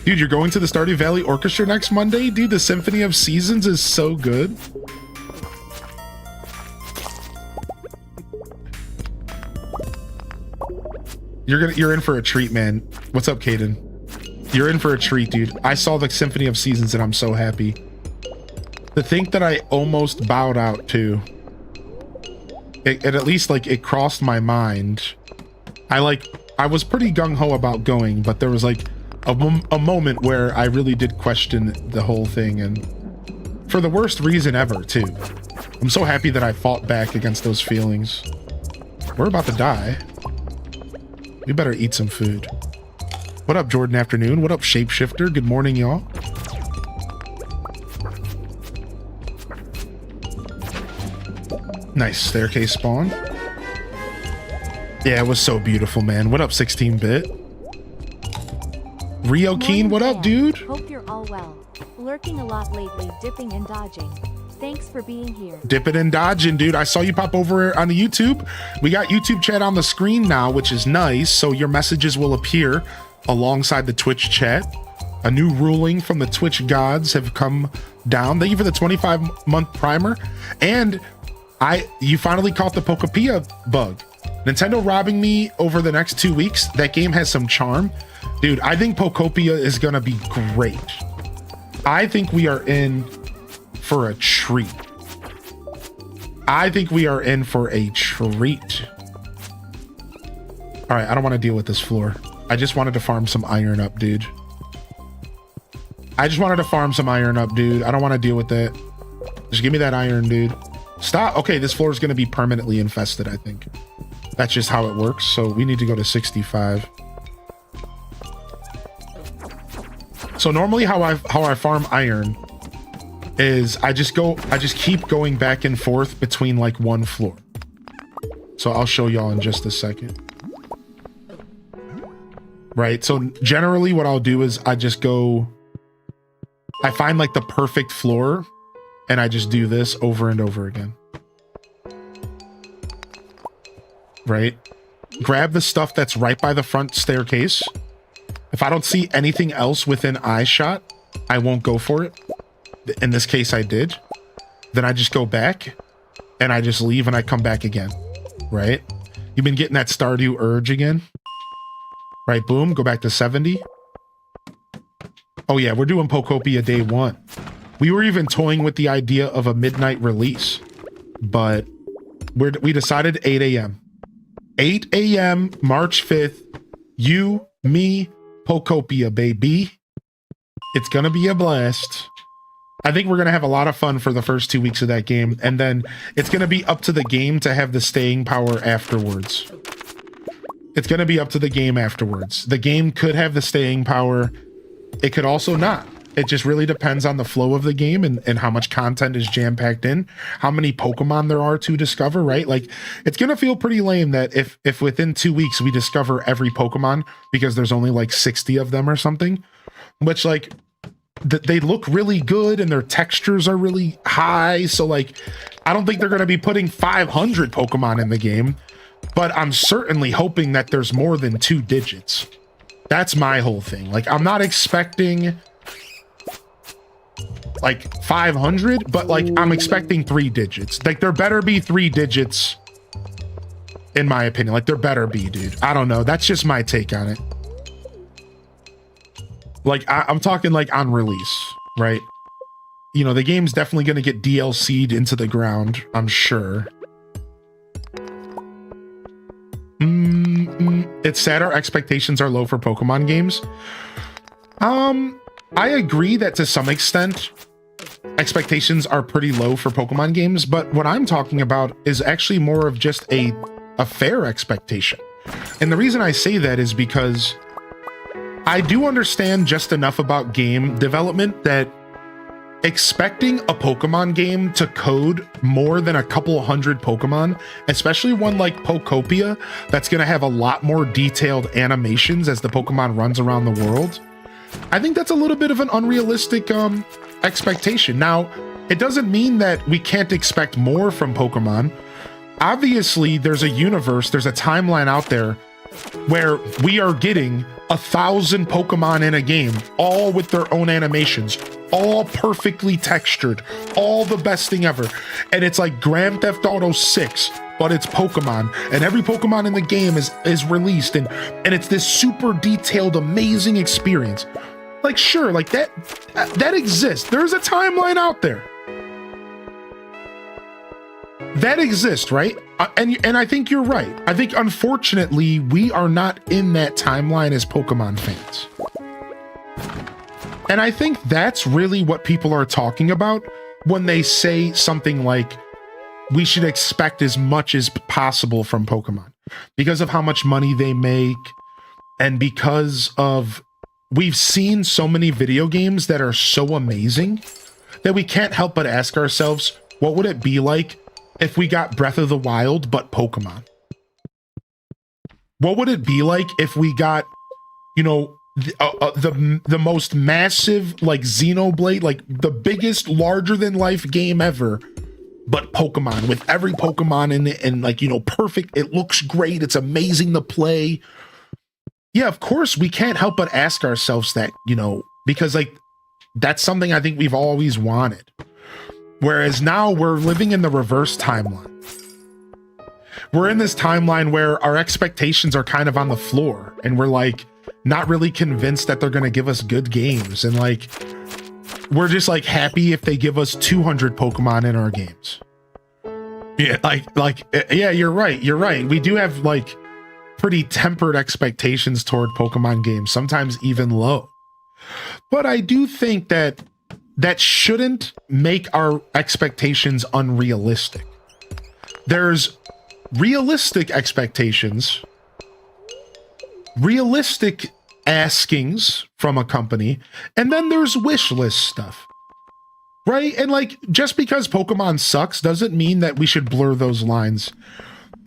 Dude, you're going to the Stardew Valley Orchestra next Monday? Dude, the Symphony of Seasons is so good. You're in for a treat, man. What's up, Caden? You're in for a treat, dude. I saw the Symphony of Seasons and I'm so happy. To think that I almost bowed out too. It at least like it crossed my mind. I was pretty gung-ho about going, but there was like a moment where I really did question the whole thing, and for the worst reason ever too. I'm so happy that I fought back against those feelings. We're about to die. We better eat some food. What up, Jordan Afternoon? What up, Shapeshifter? Good morning, y'all. Nice staircase spawn. Yeah, it was so beautiful, man. What up, 16-bit? Rio Keen, what up, dude? Hope you're all well. Lurking a lot lately, dipping and dodging. Thanks for being here. Dipping and dodging, dude. I saw you pop over on the YouTube. We got YouTube chat on the screen now, which is nice. So your messages will appear alongside the Twitch chat. A new ruling from the Twitch gods have come down. Thank you for the 25-month primer. And you finally caught the Pokopia bug. Nintendo robbing me over the next 2 weeks. That game has some charm. Dude, I think Pokopia is going to be great. I think we are in for a treat. I think we are in for a treat. All right, I don't want to deal with this floor. I just wanted to farm some iron up, dude. I just wanted to farm some iron up, dude. I don't want to deal with that. Just give me that iron, dude. Stop. Okay, this floor is going to be permanently infested, I think. That's just how it works. So we need to go to 65. So normally how I farm iron is I just keep going back and forth between like one floor. So I'll show y'all in just a second. Right, so generally what I'll do is I find like the perfect floor and I just do this over and over again. Right, grab the stuff that's right by the front staircase. If I don't see anything else within eye shot, I won't go for it. In this case, I did. Then I just go back and I just leave and I come back again. Right? You've been getting that Stardew urge again. Right? Boom. Go back to 70. Oh yeah, we're doing Pokopia day 1. We were even toying with the idea of a midnight release, but we decided 8 a.m. 8 a.m. March 5th. You, me, Pokopia, baby. It's gonna be a blast. I think we're gonna have a lot of fun for the first 2 weeks of that game, and then it's gonna be up to the game to have the staying power afterwards. It's gonna be up to the game afterwards. The game could have the staying power. It could also not. It just really depends on the flow of the game and how much content is jam-packed in, how many Pokemon there are to discover, right? Like, it's gonna feel pretty lame that if within 2 weeks we discover every Pokemon because there's only like 60 of them or something, which like they look really good and their textures are really high. So like, I don't think they're gonna be putting 500 Pokemon in the game, but I'm certainly hoping that there's more than 2 digits. That's my whole thing. Like, I'm not expecting like 500, but like I'm expecting 3 digits. Like, there better be 3 digits, in my opinion. Like, there better be, dude. I don't know. That's just my take on it. Like, I'm talking like on release, right? You know, the game's definitely going to get DLC'd into the ground, I'm sure. It's sad our expectations are low for Pokemon games. I agree that to some extent, expectations are pretty low for Pokemon games, but what I'm talking about is actually more of just a fair expectation. And the reason I say that is because I do understand just enough about game development that expecting a Pokemon game to code more than a couple hundred Pokemon, especially one like Pokopia, that's going to have a lot more detailed animations as the Pokemon runs around the world, I think that's a little bit of an unrealistic expectation. Now, it doesn't mean that we can't expect more from Pokemon. Obviously, there's a universe, there's a timeline out there where we are getting 1,000 Pokemon in a game, all with their own animations, all perfectly textured, all the best thing ever. And it's like Grand Theft Auto 6, but it's Pokemon, and every Pokemon in the game is released, and it's this super detailed, amazing experience. Like, sure, like that exists. There's a timeline out there. That exists, right? And I think you're right. I think, unfortunately, we are not in that timeline as Pokemon fans. And I think that's really what people are talking about when they say something like, we should expect as much as possible from Pokemon. Because of how much money they make, and because of, we've seen so many video games that are so amazing that we can't help but ask ourselves, what would it be like if we got Breath of the Wild but Pokemon? What would it be like if we got, you know, the most massive, like, Xenoblade, like the biggest, larger than life game ever, but Pokemon, with every Pokemon in it, and, like, you know, perfect, it looks great, it's amazing to play. Yeah, of course we can't help but ask ourselves that, you know, because, like, that's something I think we've always wanted. Whereas now we're living in the reverse timeline. We're in this timeline where our expectations are kind of on the floor, and we're like not really convinced that they're going to give us good games. And like, we're just like happy if they give us 200 Pokemon in our games. Yeah, yeah, you're right. You're right. We do have like pretty tempered expectations toward Pokemon games, sometimes even low. But I do think that shouldn't make our expectations unrealistic. There's realistic expectations, realistic askings from a company, and then there's wish list stuff, right? And like, just because Pokemon sucks doesn't mean that we should blur those lines.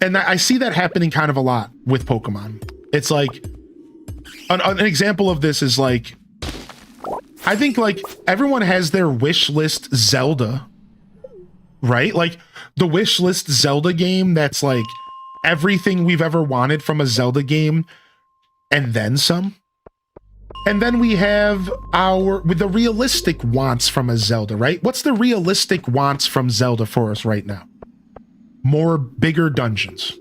And I see that happening kind of a lot with Pokemon. It's like, an example of this is like, I think like everyone has their wish list Zelda, right? Like the wish list Zelda game that's like everything we've ever wanted from a Zelda game and then some. And then we have with the realistic wants from a Zelda, right? What's the realistic wants from Zelda for us right now? More bigger dungeons,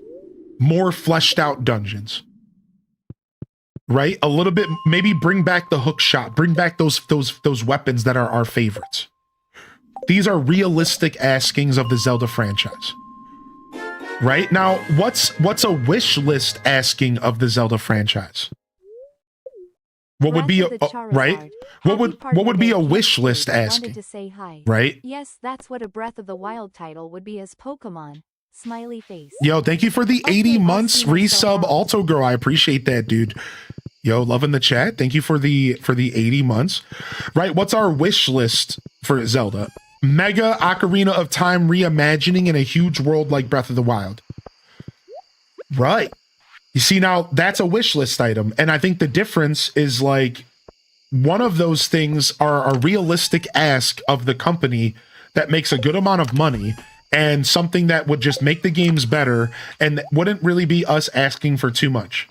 more fleshed out dungeons. Right? A little bit, maybe bring back the hook shot, bring back those weapons that are our favorites. These are realistic askings of the Zelda franchise. Right? Now, what's a wish list asking of the Zelda franchise? What would be a right? What would be a wish list asking? To say hi. Right? Yes, that's what a Breath of the Wild title would be as Pokemon. Smiley face. Yo, thank you for the 80 months resub, Alto Girl. I appreciate that, dude. Yo, loving the chat. Thank you for the 80 months. Right, what's our wish list for Zelda? Mega Ocarina of Time reimagining in a huge world like Breath of the Wild. Right. You see, now that's a wish list item. And I think the difference is like, one of those things are a realistic ask of the company that makes a good amount of money, and something that would just make the games better and wouldn't really be us asking for too much.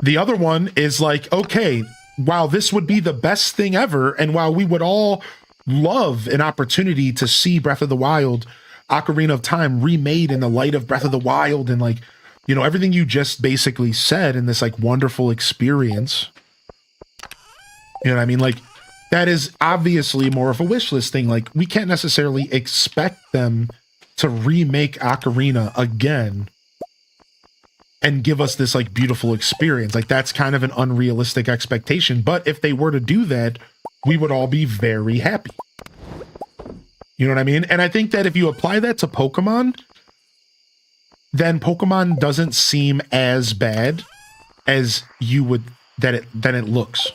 The other one is like, okay, while this would be the best thing ever, and while we would all love an opportunity to see Breath of the Wild, Ocarina of Time remade in the light of Breath of the Wild, and like, you know, everything you just basically said in this like wonderful experience. You know what I mean? Like, that is obviously more of a wish list thing. Like, we can't necessarily expect them to remake Ocarina again and give us this like beautiful experience. Like, that's kind of an unrealistic expectation. But if they were to do that, we would all be very happy. You know what I mean? And I think that if you apply that to Pokemon, then Pokemon doesn't seem as bad as you would than it looks.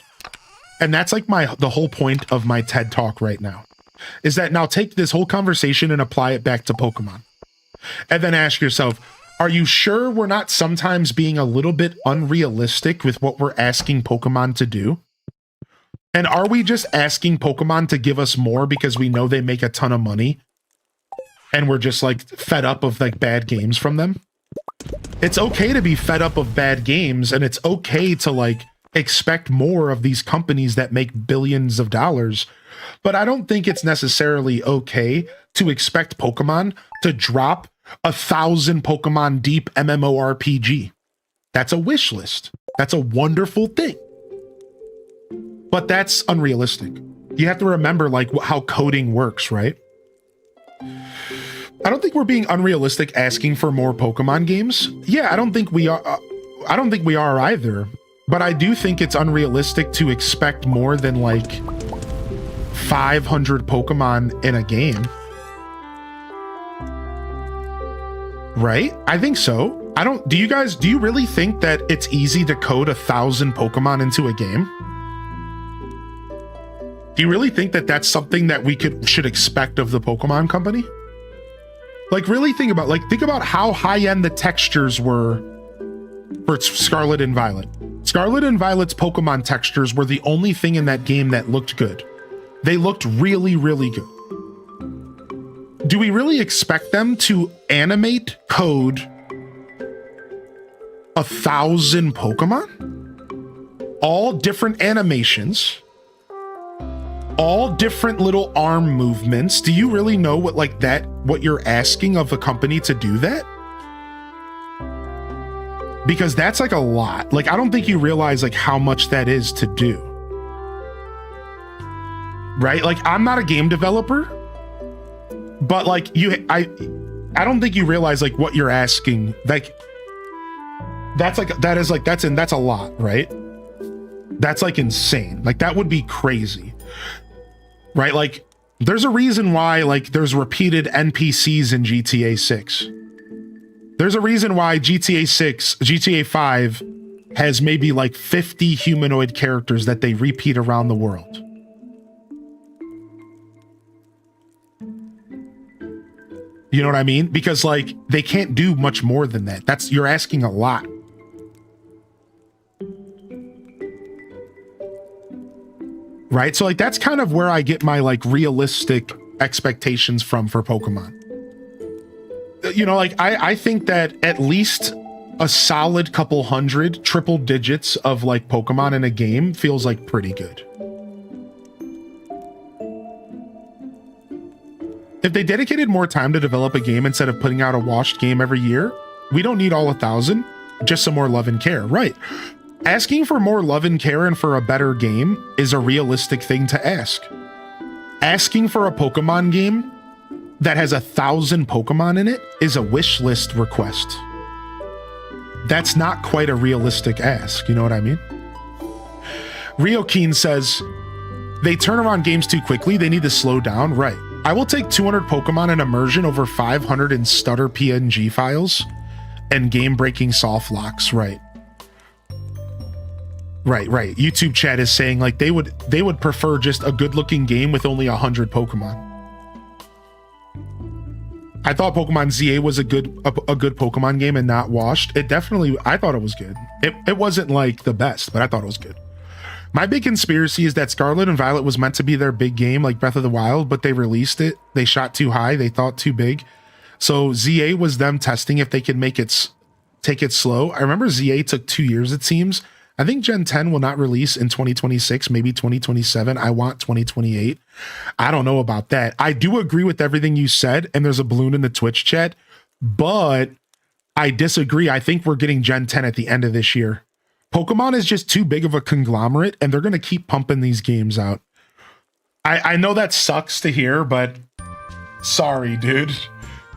And that's like the whole point of my TED Talk right now, is that now take this whole conversation and apply it back to Pokemon. And then ask yourself, are you sure we're not sometimes being a little bit unrealistic with what we're asking Pokemon to do? And are we just asking Pokemon to give us more because we know they make a ton of money and we're just like fed up of like bad games from them? It's okay to be fed up of bad games, and it's okay to like expect more of these companies that make billions of dollars. But I don't think it's necessarily okay to expect Pokemon to drop 1,000 Pokemon deep MMORPG. That's a wish list. That's a wonderful thing. But that's unrealistic. You have to remember like how coding works, right? I don't think we're being unrealistic asking for more Pokemon games. Yeah, I don't think we are. I don't think we are either. But I do think it's unrealistic to expect more than like 500 Pokemon in a game. Right? I think so. Do you really think that it's easy to code 1,000 Pokemon into a game? Do you really think that that's something that we should expect of the Pokemon company? Like, really think about how high-end the textures were for Scarlet and Violet. Scarlet and Violet's Pokemon textures were the only thing in that game that looked good. They looked really, really good. Do we really expect them to animate code 1,000 Pokemon? All different animations, all different little arm movements. Do you really know what you're asking of a company to do that? Because that's like a lot. Like, I don't think you realize like how much that is to do. Right? Like, I'm not a game developer, but like I don't think you realize like what you're asking. Like, that's a lot, right? That's like insane. Like, that would be crazy. Right? Like, there's a reason why like there's repeated NPCs in GTA 6. There's a reason why GTA 5 has maybe like 50 humanoid characters that they repeat around the world. You know what I mean? Because like they can't do much more than that. You're asking a lot. Right? So like that's kind of where I get my like realistic expectations from for Pokemon. You know, like I think that at least a solid couple hundred triple digits of like Pokemon in a game feels like pretty good. If they dedicated more time to develop a game instead of putting out a washed game every year, we don't need all 1,000, just some more love and care, right? Asking for more love and care and for a better game is a realistic thing to ask. Asking for a Pokemon game that has 1,000 Pokemon in it is a wish list request. That's not quite a realistic ask, you know what I mean? Ryokeen says, they turn around games too quickly, they need to slow down, right? I will take 200 Pokemon in immersion over 500 in stutter PNG files and game-breaking soft locks, right? Right. YouTube chat is saying like they would prefer just a good-looking game with only 100 Pokemon. I thought Pokemon ZA was a good Pokemon game and not washed. I thought it was good. It wasn't like the best, but I thought it was good. My big conspiracy is that Scarlet and Violet was meant to be their big game like Breath of the Wild, but they released it. They shot too high. They thought too big. So ZA was them testing if they could take it slow. I remember ZA took 2 years, it seems, I think Gen 10 will not release in 2026, maybe 2027. I want 2028. I don't know about that. I do agree with everything you said, and there's a balloon in the Twitch chat, but I disagree. I think we're getting Gen 10 at the end of this year. Pokemon is just too big of a conglomerate, and they're going to keep pumping these games out. I know that sucks to hear, but sorry, dude.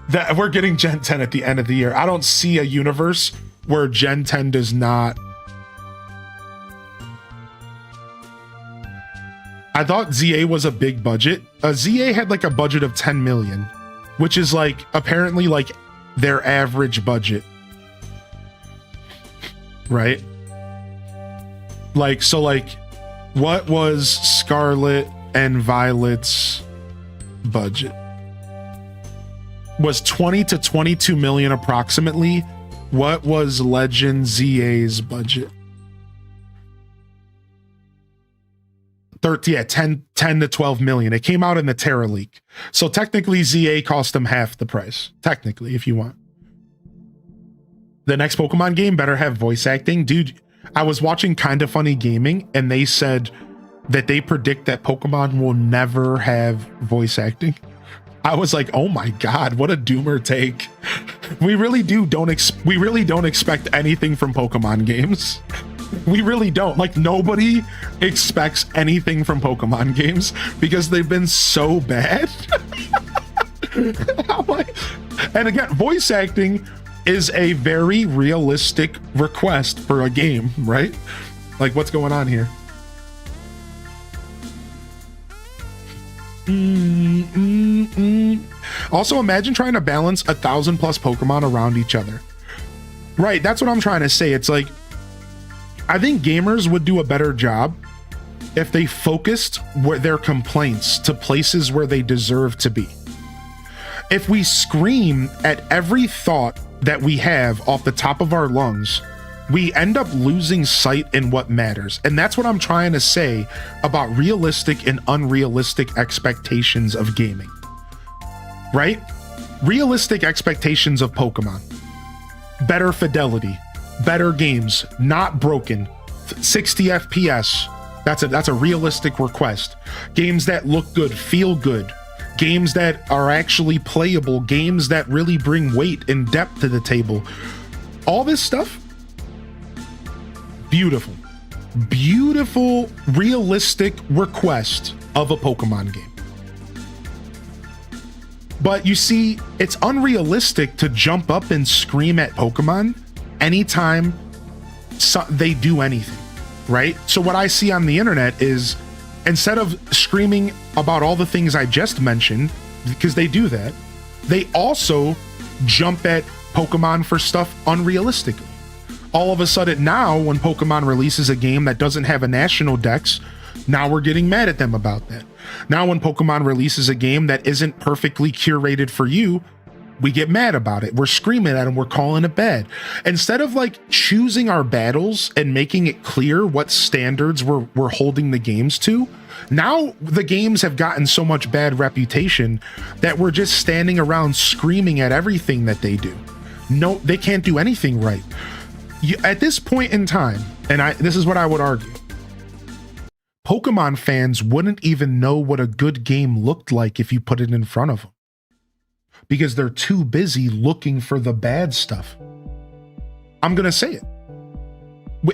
That we're getting Gen 10 at the end of the year. I don't see a universe where Gen 10 does not. I thought ZA was a big budget. ZA had like a budget of 10 million, which is like apparently like their average budget. Right? Like, so like, what was Scarlet and Violet's budget? Was 20 to 22 million approximately. What was Legend ZA's budget? 10 to 12 million. It came out in the Terra leak. So technically ZA cost them half the price. Technically, if you want. The next Pokemon game better have voice acting. Dude, I was watching Kinda Funny Gaming and they said that they predict that Pokemon will never have voice acting. I was like, oh my God, what a doomer take. We really don't expect anything from Pokemon games. We really don't. Like, nobody expects anything from Pokemon games because they've been so bad. And again, voice acting is a very realistic request for a game, right? Like, what's going on here? Also, imagine trying to balance 1,000+ Pokemon around each other. Right, that's what I'm trying to say. It's like, I think gamers would do a better job if they focused their complaints to places where they deserve to be. If we scream at every thought that we have off the top of our lungs, we end up losing sight in what matters. And that's what I'm trying to say about realistic and unrealistic expectations of gaming. Right? Realistic expectations of Pokemon. Better fidelity. Better games, not broken, 60 FPS. That's a realistic request. Games that look good, feel good, games that are actually playable, games that really bring weight and depth to the table. All this stuff, beautiful, beautiful, realistic request of a Pokemon game. But you see, it's unrealistic to jump up and scream at Pokemon anytime they do anything, right? So what I see on the internet is, instead of screaming about all the things I just mentioned, because they do that, they also jump at Pokemon for stuff unrealistically. All of a sudden now, when Pokemon releases a game that doesn't have a national dex, now we're getting mad at them about that. Now when Pokemon releases a game that isn't perfectly curated for you, we get mad about it. We're screaming at them. We're calling it bad. Instead of like choosing our battles and making it clear what standards we're holding the games to, now the games have gotten so much bad reputation that we're just standing around screaming at everything that they do. No, they can't do anything right. At this point in time, and this is what I would argue, Pokemon fans wouldn't even know what a good game looked like if you put it in front of them, because they're too busy looking for the bad stuff. I'm gonna say it.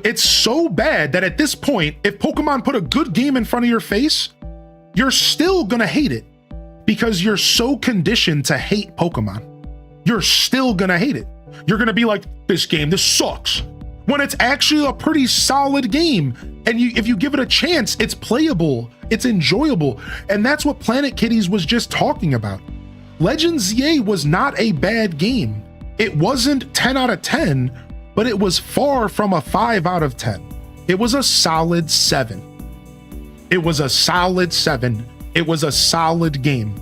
It's so bad that at this point, if Pokemon put a good game in front of your face, you're still gonna hate it because you're so conditioned to hate Pokemon. You're still gonna hate it. You're gonna be like, this sucks. When it's actually a pretty solid game. And if you give it a chance, it's playable, it's enjoyable. And that's what Planet Kitties was just talking about. Legend ZA was not a bad game. It wasn't 10 out of 10, but it was far from a 5 out of 10. It was a solid 7. It was a solid 7. It was a solid game.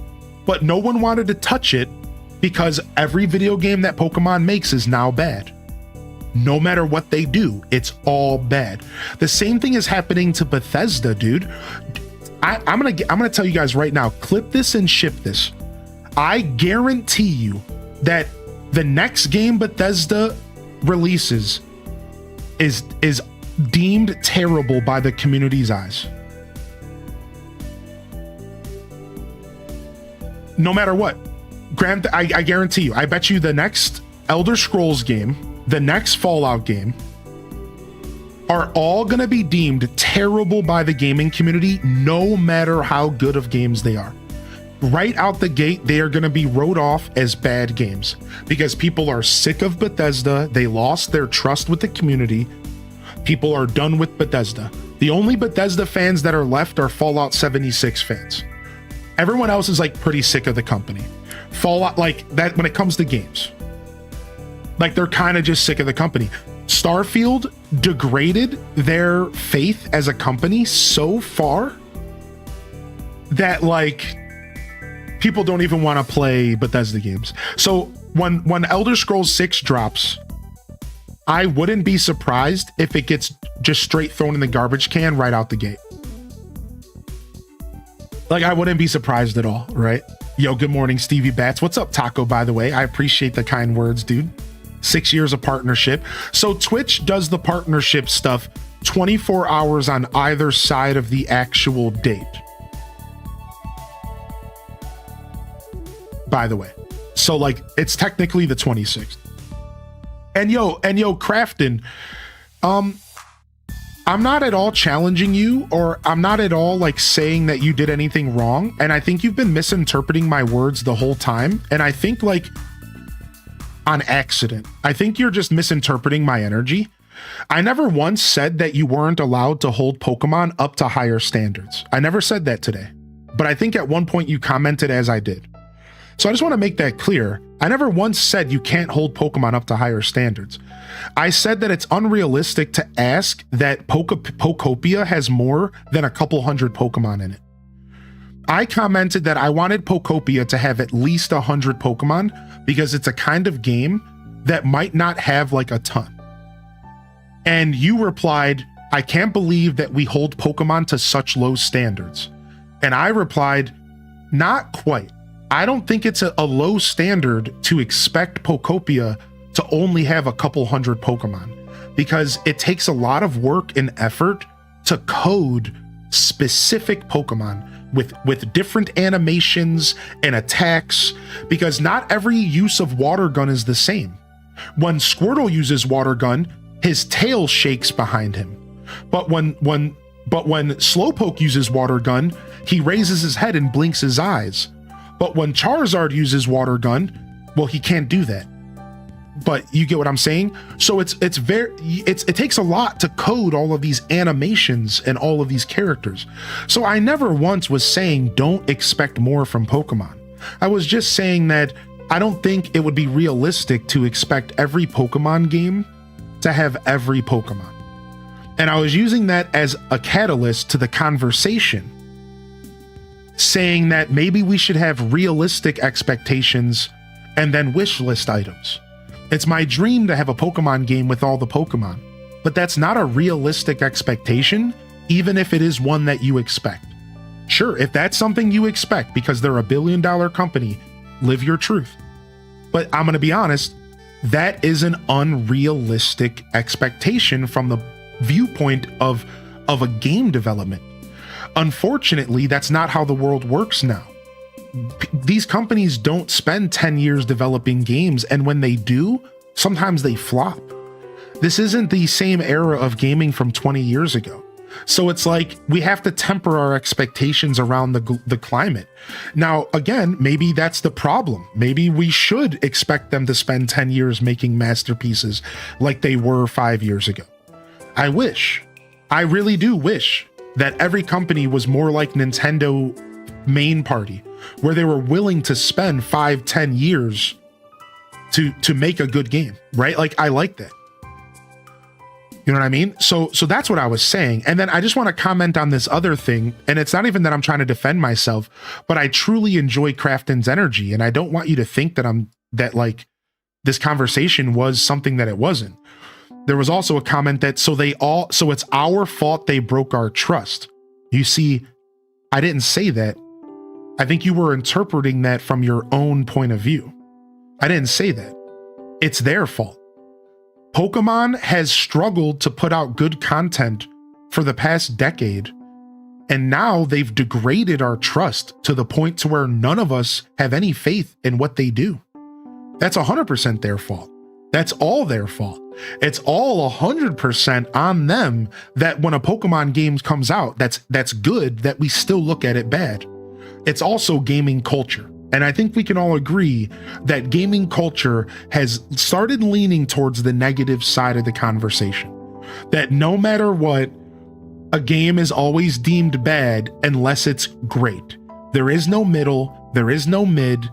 But no one wanted to touch it because every video game that Pokemon makes is now bad. No matter what they do, it's all bad. The same thing is happening to Bethesda, dude. I'm gonna tell you guys right now, clip this and ship this. I guarantee you that the next game Bethesda releases is deemed terrible by the community's eyes. No matter what. Grant, I guarantee you, I bet you the next Elder Scrolls game, the next Fallout game, are all going to be deemed terrible by the gaming community, no matter how good of games they are. Right out the gate, they are going to be wrote off as bad games because people are sick of Bethesda. They lost their trust with the community. People are done with Bethesda. The only Bethesda fans that are left are Fallout 76 fans. Everyone else is like pretty sick of the company. Fallout, like that, when it comes to games, like they're kind of just sick of the company. Starfield degraded their faith as a company so far that like people don't even want to play Bethesda games. So when Elder Scrolls 6 drops, I wouldn't be surprised if it gets just straight thrown in the garbage can right out the gate. Like, I wouldn't be surprised at all, right? Yo, good morning, Stevie Bats. What's up, Taco, by the way? I appreciate the kind words, dude. 6 years of partnership. So Twitch does the partnership stuff 24 hours on either side of the actual date. By the way. So like, it's technically the 26th. And yo, Crafton, I'm not at all challenging you, or I'm not at all like saying that you did anything wrong. And I think you've been misinterpreting my words the whole time. And I think like on accident, I think you're just misinterpreting my energy. I never once said that you weren't allowed to hold Pokemon up to higher standards. I never said that today, but I think at one point you commented as I did. So I just want to make that clear. I never once said you can't hold Pokemon up to higher standards. I said that it's unrealistic to ask that Pokopia has more than a couple hundred Pokemon in it. I commented that I wanted Pokopia to have at least 100 Pokemon because it's a kind of game that might not have like a ton. And you replied, I can't believe that we hold Pokemon to such low standards. And I replied, not quite. I don't think it's a low standard to expect Pokopia to only have a couple hundred Pokemon, because it takes a lot of work and effort to code specific Pokemon with different animations and attacks, because not every use of Water Gun is the same. When Squirtle uses Water Gun, his tail shakes behind him. But when Slowpoke uses Water Gun, he raises his head and blinks his eyes. But when Charizard uses Water Gun, well, he can't do that. But you get what I'm saying? So it takes a lot to code all of these animations and all of these characters. So I never once was saying don't expect more from Pokemon. I was just saying that I don't think it would be realistic to expect every Pokemon game to have every Pokemon. And I was using that as a catalyst to the conversation, saying that maybe we should have realistic expectations and then wish list items. It's my dream to have a Pokemon game with all the Pokemon, but that's not a realistic expectation, even if it is one that you expect. Sure, if that's something you expect because they're a $1 billion company, live your truth. But I'm going to be honest, that is an unrealistic expectation from the viewpoint of a game development. Unfortunately, that's not how the world works now. These companies don't spend 10 years developing games, and when they do, sometimes they flop. This isn't the same era of gaming from 20 years ago. So it's like we have to temper our expectations around the climate. Now, again, maybe that's the problem. Maybe we should expect them to spend 10 years making masterpieces like they were 5 years ago. I really do wish that every company was more like Nintendo main party, where they were willing to spend 5-10 years to make a good game, right? Like, I like that. You know what I mean? So that's what I was saying. And then I just want to comment on this other thing, and it's not even that I'm trying to defend myself, but I truly enjoy Crafton's energy, and I don't want you to think that like this conversation was something that it wasn't. There was also a comment that so it's our fault they broke our trust. You see, I didn't say that. I think you were interpreting that from your own point of view. I didn't say that. It's their fault. Pokemon has struggled to put out good content for the past decade, and now they've degraded our trust to the point to where none of us have any faith in what they do. That's 100% their fault. That's all their fault. It's all 100% on them that when a Pokemon game comes out that's good, that we still look at it bad. It's also gaming culture. And I think we can all agree that gaming culture has started leaning towards the negative side of the conversation. That no matter what, a game is always deemed bad unless it's great. There is no middle, there is no mid.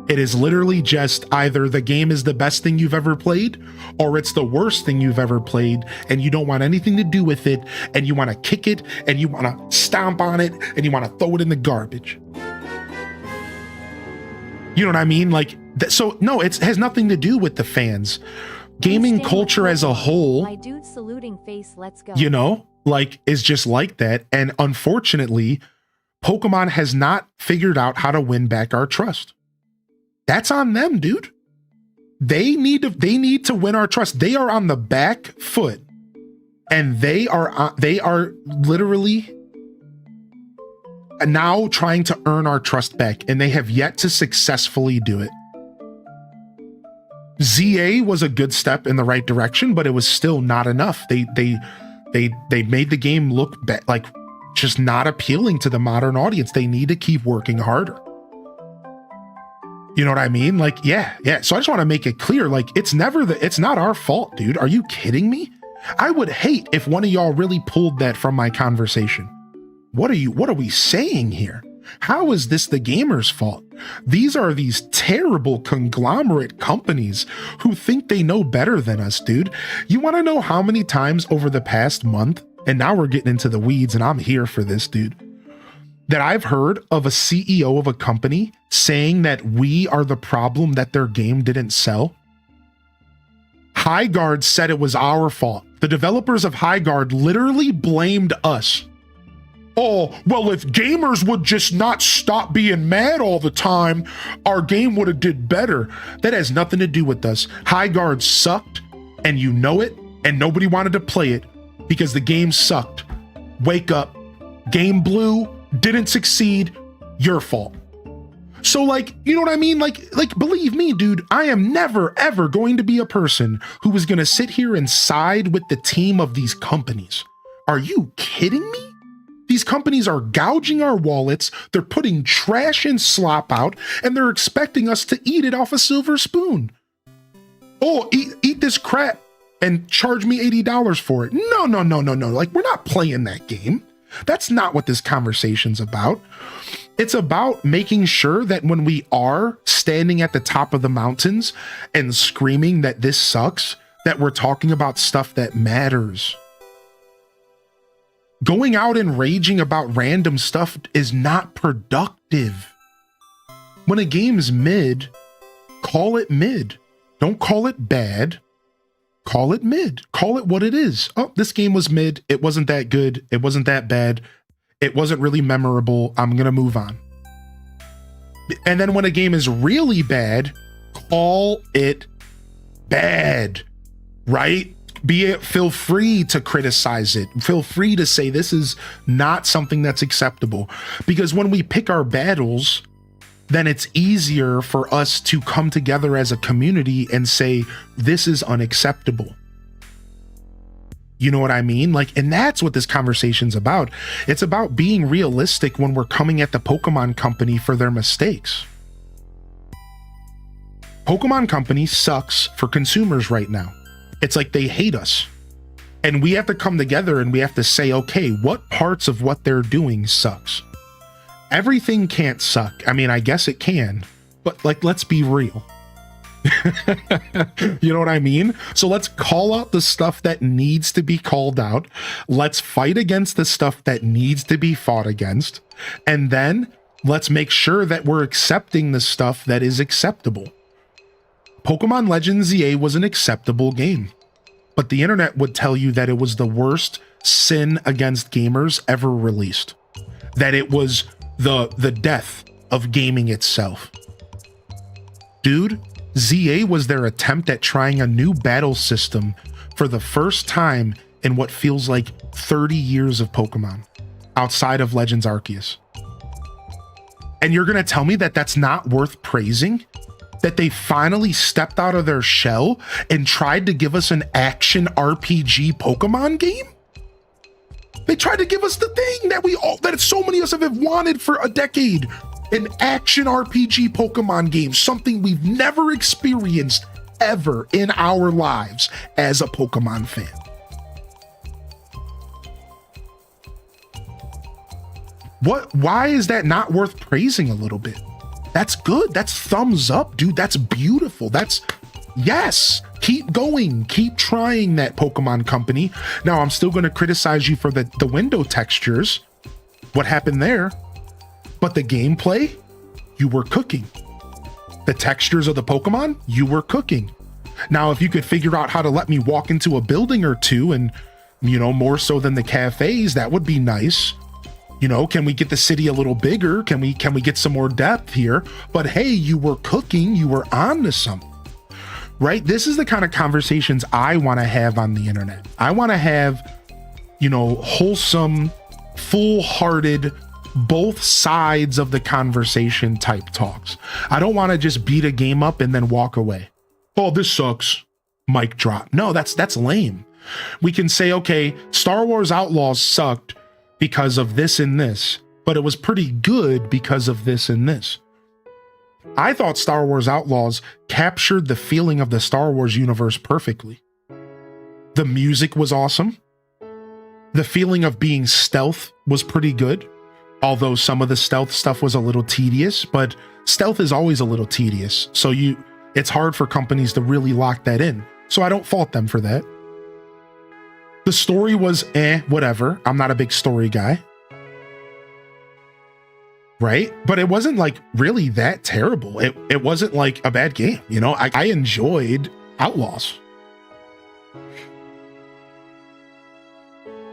It is literally just either the game is the best thing you've ever played, or it's the worst thing you've ever played, and you don't want anything to do with it, and you want to kick it, and you want to stomp on it, and you want to throw it in the garbage. You know what I mean? Like, so no, it has nothing to do with the fans. Gaming culture as a whole, my dude saluting face, let's go. you know, like, is just like that. And unfortunately, Pokemon has not figured out how to win back our trust. That's on them, dude. They need to win our trust. They are on the back foot, and they are literally now trying to earn our trust back, and they have yet to successfully do it. ZA was a good step in the right direction, but it was still not enough. They made the game look like just not appealing to the modern audience. They need to keep working harder. You know what I mean? Like, yeah. So I just want to make it clear, like, it's not our fault, dude. Are you kidding me? I would hate if one of y'all really pulled that from my conversation. What are we saying here? How is this the gamer's fault? These are these terrible conglomerate companies who think they know better than us, dude. You want to know how many times over the past month, and now we're getting into the weeds and I'm here for this, dude, that I've heard of a CEO of a company saying that we are the problem that their game didn't sell? Highguard said it was our fault. The developers of Highguard literally blamed us. Oh, well, if gamers would just not stop being mad all the time, our game would have did better. That has nothing to do with us. Highguard sucked, and you know it, and nobody wanted to play it because the game sucked. Wake up. Game blew, didn't succeed, your fault. So, like, you know what I mean? Like, believe me, dude, I am never, ever going to be a person who is going to sit here and side with the team of these companies. Are you kidding me? These companies are gouging our wallets, they're putting trash and slop out, and they're expecting us to eat it off a silver spoon. Oh, eat this crap and charge me $80 for it. No. Like, we're not playing that game. That's not what this conversation's about. It's about making sure that when we are standing at the top of the mountains and screaming that this sucks, that we're talking about stuff that matters. Going out and raging about random stuff is not productive. When a game's mid, call it mid. Don't call it bad. Call it mid. Call it what it is. Oh, this game was mid. It wasn't that good. It wasn't that bad. It wasn't really memorable. I'm going to move on. And then when a game is really bad, call it bad, right? Feel free to criticize it. Feel free to say this is not something that's acceptable. Because when we pick our battles, then it's easier for us to come together as a community and say, this is unacceptable. You know what I mean? Like, and that's what this conversation's about. It's about being realistic when we're coming at the Pokemon Company for their mistakes. Pokemon Company sucks for consumers right now. It's like they hate us. And we have to come together and we have to say, okay, what parts of what they're doing sucks? Everything can't suck. I mean, I guess it can, but like, let's be real. You know what I mean? So let's call out the stuff that needs to be called out. Let's fight against the stuff that needs to be fought against. And then let's make sure that we're accepting the stuff that is acceptable. Pokemon Legends ZA was an acceptable game, but the internet would tell you that it was the worst sin against gamers ever released. That it was the death of gaming itself. Dude, ZA was their attempt at trying a new battle system for the first time in what feels like 30 years of Pokemon, outside of Legends Arceus. And you're going to tell me that that's not worth praising? That they finally stepped out of their shell and tried to give us an action RPG Pokemon game? They tried to give us the thing that so many of us have wanted for a decade. An action RPG Pokemon game, something we've never experienced ever in our lives as a Pokemon fan. Why is that not worth praising a little bit? That's good. That's thumbs up, dude. That's beautiful. Yes. Keep going. Keep trying that, Pokemon Company. Now, I'm still going to criticize you for the window textures. What happened there? But the gameplay, you were cooking. The textures of the Pokemon, you were cooking. Now, if you could figure out how to let me walk into a building or two and, more so than the cafes, that would be nice. Can we get the city a little bigger? Can we get some more depth here? But hey, you were cooking, you were on to something, right? This is the kind of conversations I want to have on the internet. I want to have, wholesome, full-hearted, both sides of the conversation type talks. I don't want to just beat a game up and then walk away. Oh, this sucks. Mic drop. No, that's lame. We can say, okay, Star Wars Outlaws sucked because of this and this, but it was pretty good because of this and this. I thought Star Wars Outlaws captured the feeling of the Star Wars universe perfectly. The music was awesome. The feeling of being stealth was pretty good. Although some of the stealth stuff was a little tedious, but stealth is always a little tedious. So it's hard for companies to really lock that in. So I don't fault them for that. The story was whatever. I'm not a big story guy. Right? But it wasn't like really that terrible. It wasn't like a bad game. I enjoyed Outlaws.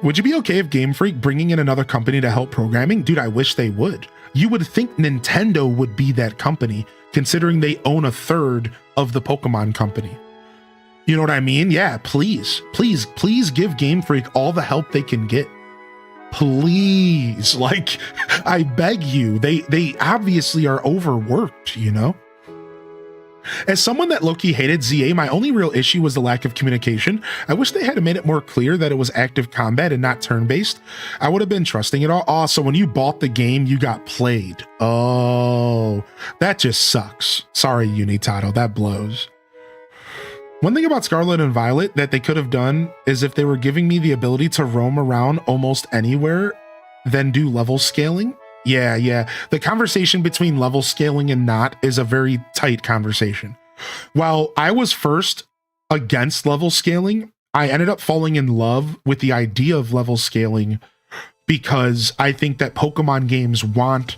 Would you be okay if Game Freak bringing in another company to help programming? Dude, I wish they would. You would think Nintendo would be that company, considering they own a third of the Pokemon company. You know what I mean? Yeah, please give Game Freak all the help they can get. Please, I beg you. They obviously are overworked, As someone that low-key hated ZA, my only real issue was the lack of communication. I wish they had made it more clear that it was active combat and not turn-based. I would have been trusting it all. Oh, so when you bought the game, you got played. Oh, that just sucks. Sorry, Unitado, that blows. One thing about Scarlet and Violet that they could have done is if they were giving me the ability to roam around almost anywhere, then do level scaling. Yeah. The conversation between level scaling and not is a very tight conversation. While I was first against level scaling, I ended up falling in love with the idea of level scaling because I think that Pokemon games want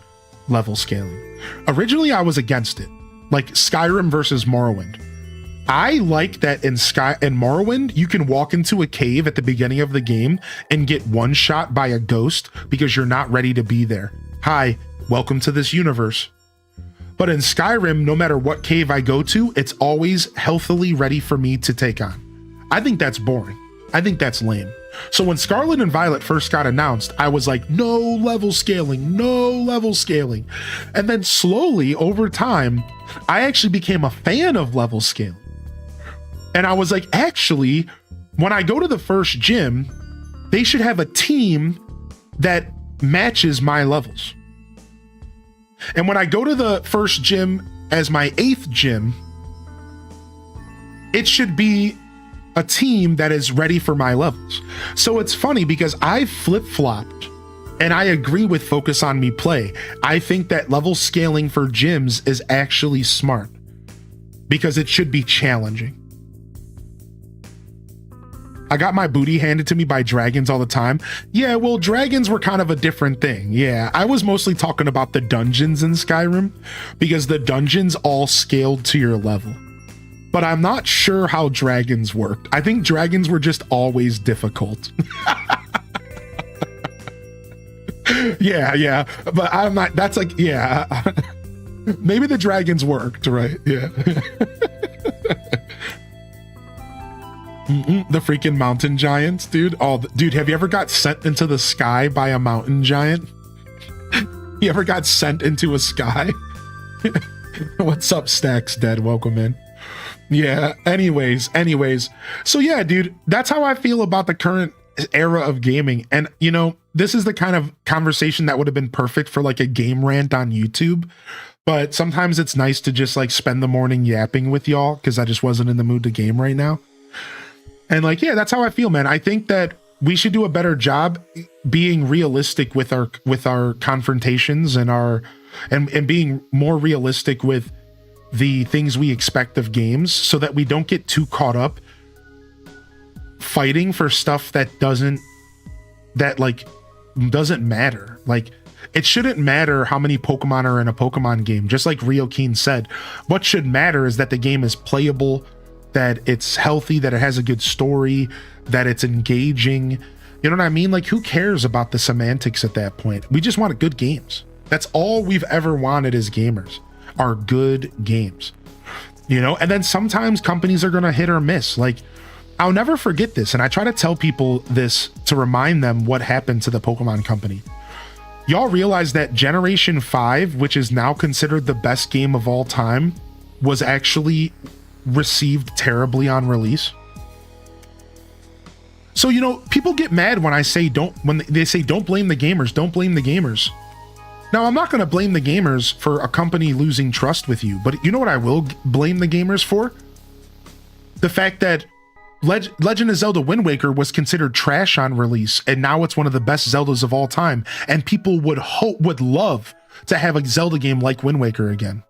level scaling. Originally, I was against it, like Skyrim versus Morrowind. I like that in Morrowind, you can walk into a cave at the beginning of the game and get one shot by a ghost because you're not ready to be there. Hi, welcome to this universe. But in Skyrim, no matter what cave I go to, it's always healthily ready for me to take on. I think that's boring. I think that's lame. So when Scarlet and Violet first got announced, I was like, no level scaling, no level scaling. And then slowly over time, I actually became a fan of level scaling. And I was like, actually, when I go to the first gym, they should have a team that matches my levels. And when I go to the first gym as my 8th gym, it should be a team that is ready for my levels. So it's funny because I flip-flopped and I agree with Focus on Me Play. I think that level scaling for gyms is actually smart because it should be challenging. I got my booty handed to me by dragons all the time. Yeah, well, dragons were kind of a different thing. Yeah, I was mostly talking about the dungeons in Skyrim because the dungeons all scaled to your level. But I'm not sure how dragons worked. I think dragons were just always difficult. Yeah. But I'm not, that's like, yeah. Maybe the dragons worked, right? Yeah. The freaking mountain giants, dude. Oh, dude, have you ever got sent into the sky by a mountain giant? You ever got sent into a sky? What's up, Stacks Dead? Welcome in. Yeah, anyways. So yeah, dude, that's how I feel about the current era of gaming. And, you know, this is the kind of conversation that would have been perfect for like a game rant on YouTube. But sometimes it's nice to just like spend the morning yapping with y'all because I just wasn't in the mood to game right now. And like, yeah, that's how I feel, man. I think that we should do a better job being realistic with our confrontations and and being more realistic with the things we expect of games so that we don't get too caught up fighting for stuff that doesn't matter. Like, it shouldn't matter how many Pokemon are in a Pokemon game. Just like Rio Keen said, what should matter is that the game is playable, that it's healthy, that it has a good story, that it's engaging. You know what I mean? Like, who cares about the semantics at that point? We just want good games. That's all we've ever wanted as gamers, are good games. You know, and then sometimes companies are going to hit or miss. Like, I'll never forget this, and I try to tell people this to remind them what happened to the Pokemon company. Y'all realize that Generation 5, which is now considered the best game of all time, was actually received terribly on release? So, you know, people get mad when they say don't blame the gamers. Now, I'm not going to blame the gamers for a company losing trust with you, but you know what I will blame the gamers for? The fact that Legend of Zelda Wind Waker was considered trash on release, and now it's one of the best Zeldas of all time, and people would love to have a Zelda game like Wind Waker again.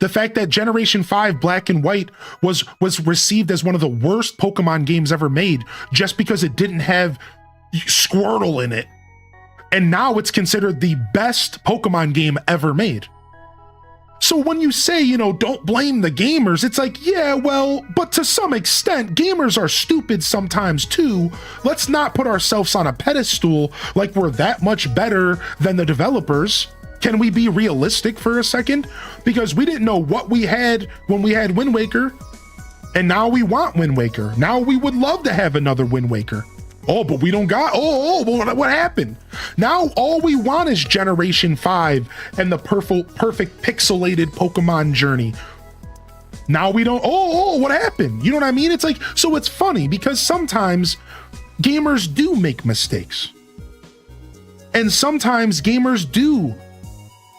The fact that Generation 5 Black and White was received as one of the worst Pokemon games ever made just because it didn't have Squirtle in it. And now it's considered the best Pokemon game ever made. So when you say, you know, don't blame the gamers, it's like, yeah, well, but to some extent, gamers are stupid sometimes too. Let's not put ourselves on a pedestal like we're that much better than the developers. Can we be realistic for a second? Because we didn't know what we had when we had Wind Waker, and now we want Wind Waker. Now we would love to have another Wind Waker. Oh, but we don't got, but what happened? Now all we want is Generation 5 and the perfect pixelated Pokemon journey. Now we don't, what happened? You know what I mean? It's like, so it's funny because sometimes gamers do make mistakes. And sometimes gamers do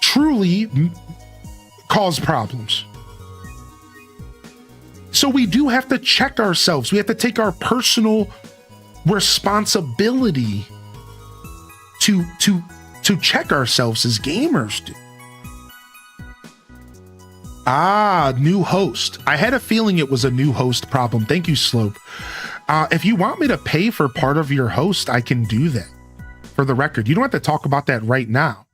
truly cause problems. So we do have to check ourselves. We have to take our personal responsibility to check ourselves as gamers do. New host. I had a feeling it was a new host problem. Thank you, Slope. If you want me to pay for part of your host, I can do that. For the record, you don't have to talk about that right now.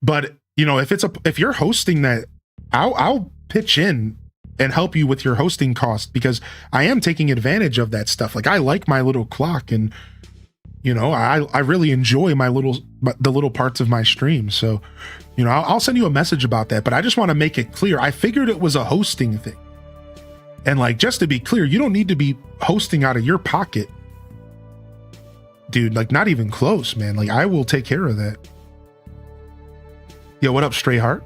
But you know, if you're hosting that, I'll pitch in and help you with your hosting cost because I am taking advantage of that stuff. Like, I like my little clock, and you know, I really enjoy the little parts of my stream. So, you know, I'll send you a message about that, but I just want to make it clear. I figured it was a hosting thing. And like, just to be clear, you don't need to be hosting out of your pocket. Dude, like, not even close, man. Like, I will take care of that. Yo, what up, Stray Heart?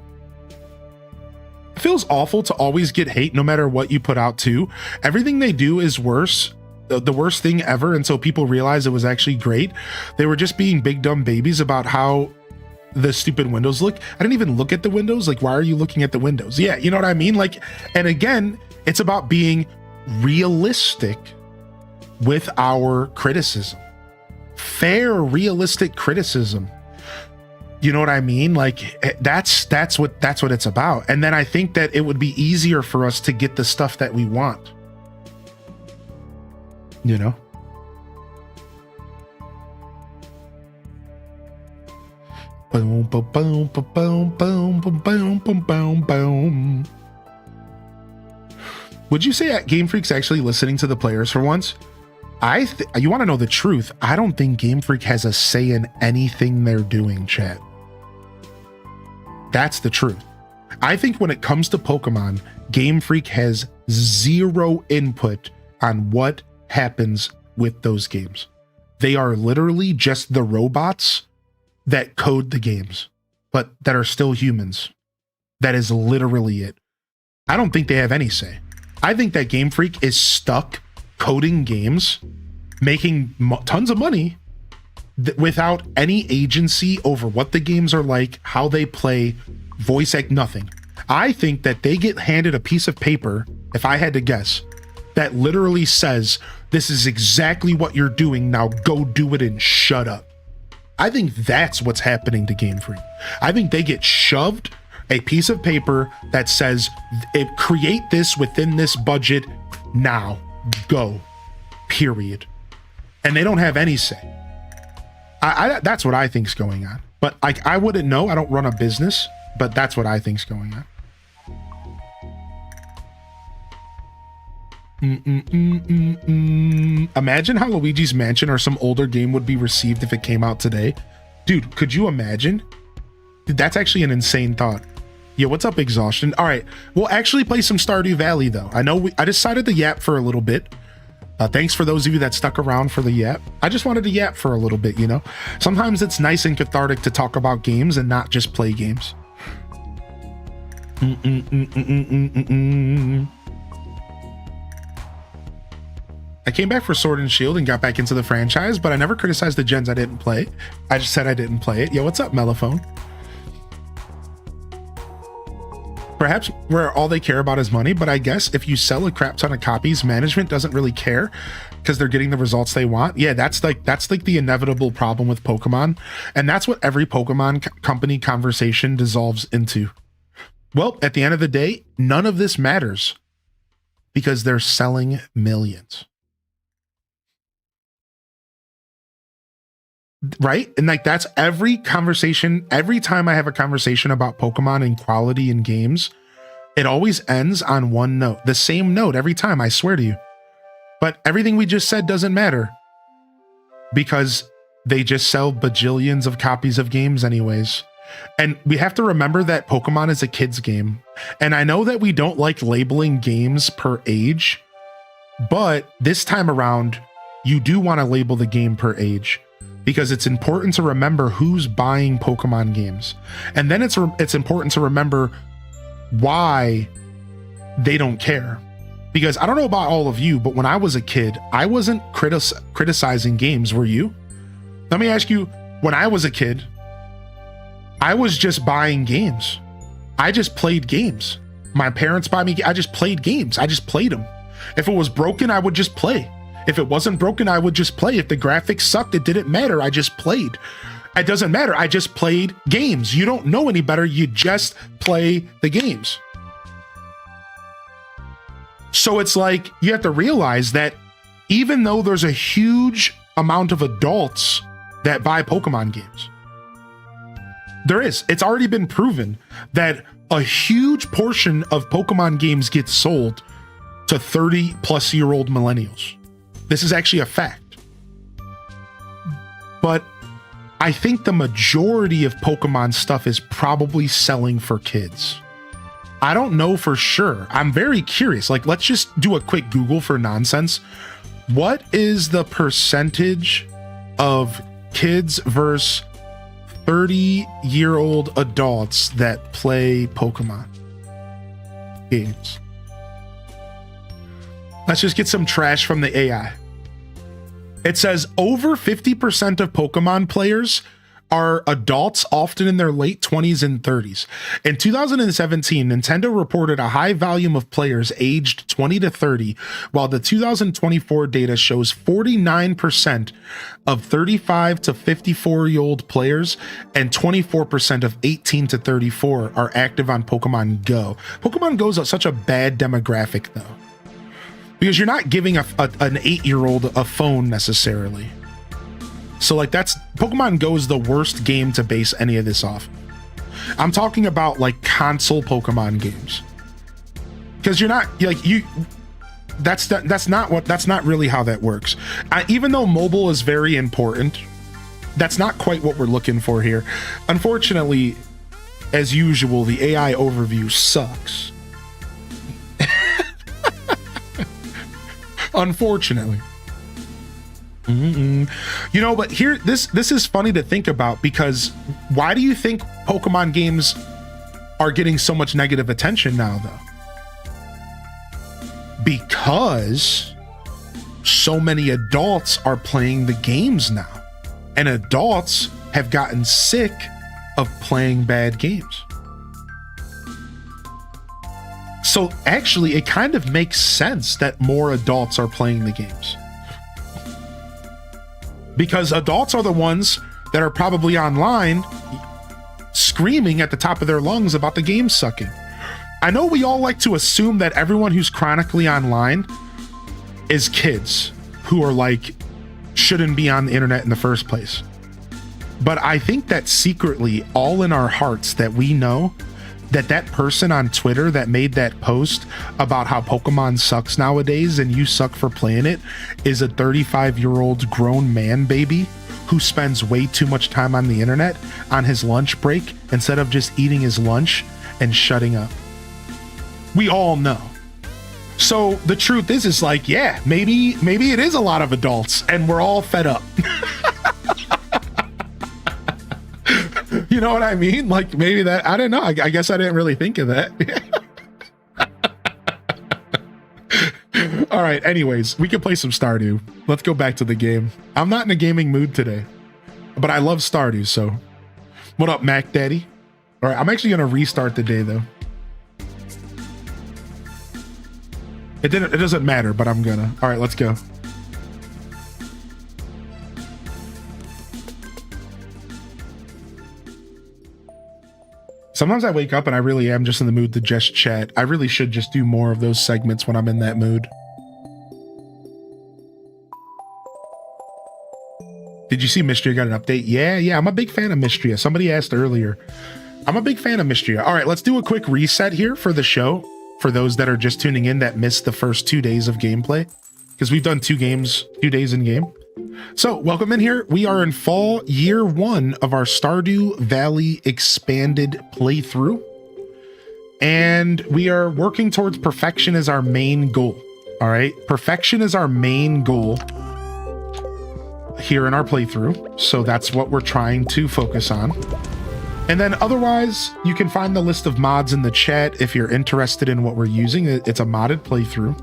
It feels awful to always get hate no matter what you put out too. Everything they do is worse, the worst thing ever, until people realize it was actually great. They were just being big dumb babies about how the stupid windows look. I didn't even look at the windows. Like, why are you looking at the windows? Yeah, you know what I mean? Like, and again, it's about being realistic with our criticism. Fair, realistic criticism. You know what I mean? Like, that's what it's about. And then I think that it would be easier for us to get the stuff that we want. You know? Boom, boom, boom, boom, boom, boom, boom, boom, boom, boom. Would you say Game Freak's actually listening to the players for once? You want to know the truth? I don't think Game Freak has a say in anything they're doing, chat. That's the truth. I think when it comes to Pokemon, Game Freak has zero input on what happens with those games. They are literally just the robots that code the games, but that are still humans. That is literally it. I don't think they have any say. I think that Game Freak is stuck coding games, making tons of money without any agency over what the games are like, how they play, voice act, nothing. I think that they get handed a piece of paper, if I had to guess, that literally says, this is exactly what you're doing, now go do it and shut up. I think that's what's happening to Game Freak. I think they get shoved a piece of paper that says, create this within this budget, now, go, period. And they don't have any say. That's what I think's going on. But I wouldn't know, I don't run a business, but that's what I think's going on. Imagine how Luigi's Mansion or some older game would be received if it came out today. Dude, could you imagine? Dude, that's actually an insane thought. Yeah, what's up, Exhaustion? All right, we'll actually play some Stardew Valley, though. I know I decided to yap for a little bit. Thanks for those of you that stuck around for the yap. I just wanted to yap for a little bit, you know? Sometimes it's nice and cathartic to talk about games and not just play games. I came back for Sword and Shield and got back into the franchise, but I never criticized the gens I didn't play. I just said I didn't play it. Yo, what's up, Mellophone? Perhaps where all they care about is money, but I guess if you sell a crap ton of copies, management doesn't really care because they're getting the results they want. Yeah, that's like the inevitable problem with Pokemon, and that's what every Pokemon company conversation dissolves into. Well, at the end of the day, none of this matters because they're selling millions. Right? And like, that's every conversation. Every time I have a conversation about Pokemon and quality in games, it always ends on one note, the same note every time, I swear to you. But everything we just said doesn't matter because they just sell bajillions of copies of games anyways. And we have to remember that Pokemon is a kid's game. And I know that we don't like labeling games per age, but this time around, you do want to label the game per age, because it's important to remember who's buying Pokemon games. And then it's important to remember why they don't care. Because I don't know about all of you, but when I was a kid, I wasn't criticizing games, were you? Let me ask you, when I was a kid, I was just buying games. I just played games. My parents buy me, I just played games. I just played them. If it was broken, I would just play. If it wasn't broken, I would just play. If the graphics sucked, it didn't matter. I just played. It doesn't matter. I just played games. You don't know any better. You just play the games. So it's like, you have to realize that even though there's a huge amount of adults that buy Pokemon games, it's already been proven that a huge portion of Pokemon games get sold to 30-plus-year-old millennials. This is actually a fact. But I think the majority of Pokemon stuff is probably selling for kids. I don't know for sure. I'm very curious. Like, let's just do a quick Google for nonsense. What is the percentage of kids versus 30-year-old adults that play Pokemon games? Let's just get some trash from the AI. It says over 50% of Pokemon players are adults, often in their late 20s and 30s. In 2017, Nintendo reported a high volume of players aged 20 to 30, while the 2024 data shows 49% of 35 to 54-year-old players and 24% of 18 to 34 are active on Pokemon Go. Pokemon Go is such a bad demographic, though, because you're not giving an 8-year-old a phone necessarily. So like, that's Pokemon Go is the worst game to base any of this off. I'm talking about like console Pokemon games, because you're not like that's not really how that works. Even though mobile is very important, that's not quite what we're looking for here. Unfortunately, as usual, the AI overview sucks. Unfortunately. You know, but here, this is funny to think about, because why do you think Pokemon games are getting so much negative attention now, though? Because so many adults are playing the games now, and adults have gotten sick of playing bad games. So actually, it kind of makes sense that more adults are playing the games, because adults are the ones that are probably online screaming at the top of their lungs about the game sucking. I know we all like to assume that everyone who's chronically online is kids who are like, shouldn't be on the internet in the first place. But I think that secretly, all in our hearts, that we know that that person on Twitter that made that post about how Pokemon sucks nowadays and you suck for playing it is a 35-year-old grown man baby who spends way too much time on the internet on his lunch break instead of just eating his lunch and shutting up. We all know. So the truth is like, yeah, maybe it is a lot of adults and we're all fed up. You know what I mean? Like, maybe that, I don't know. I guess I didn't really think of that. All right. Anyways, we can play some Stardew. Let's go back to the game. I'm not in a gaming mood today, but I love Stardew. So what up, Mac Daddy? All right. I'm actually going to restart the day though. It doesn't matter, but I'm gonna. All right, let's go. Sometimes I wake up and I really am just in the mood to just chat. I really should just do more of those segments when I'm in that mood. Did you see Mystria got an update? Yeah, I'm a big fan of Mystria. Somebody asked earlier. I'm a big fan of Mystria. All right, let's do a quick reset here for the show. For those that are just tuning in that missed the first 2 days of gameplay, because we've done 2 days in game. So welcome in here. We are in fall year 1 of our Stardew Valley expanded playthrough, and we are working towards perfection as our main goal. All right, perfection is our main goal here in our playthrough, so that's what we're trying to focus on. And then otherwise, you can find the list of mods in the chat if you're interested in what we're using. It's a modded playthrough,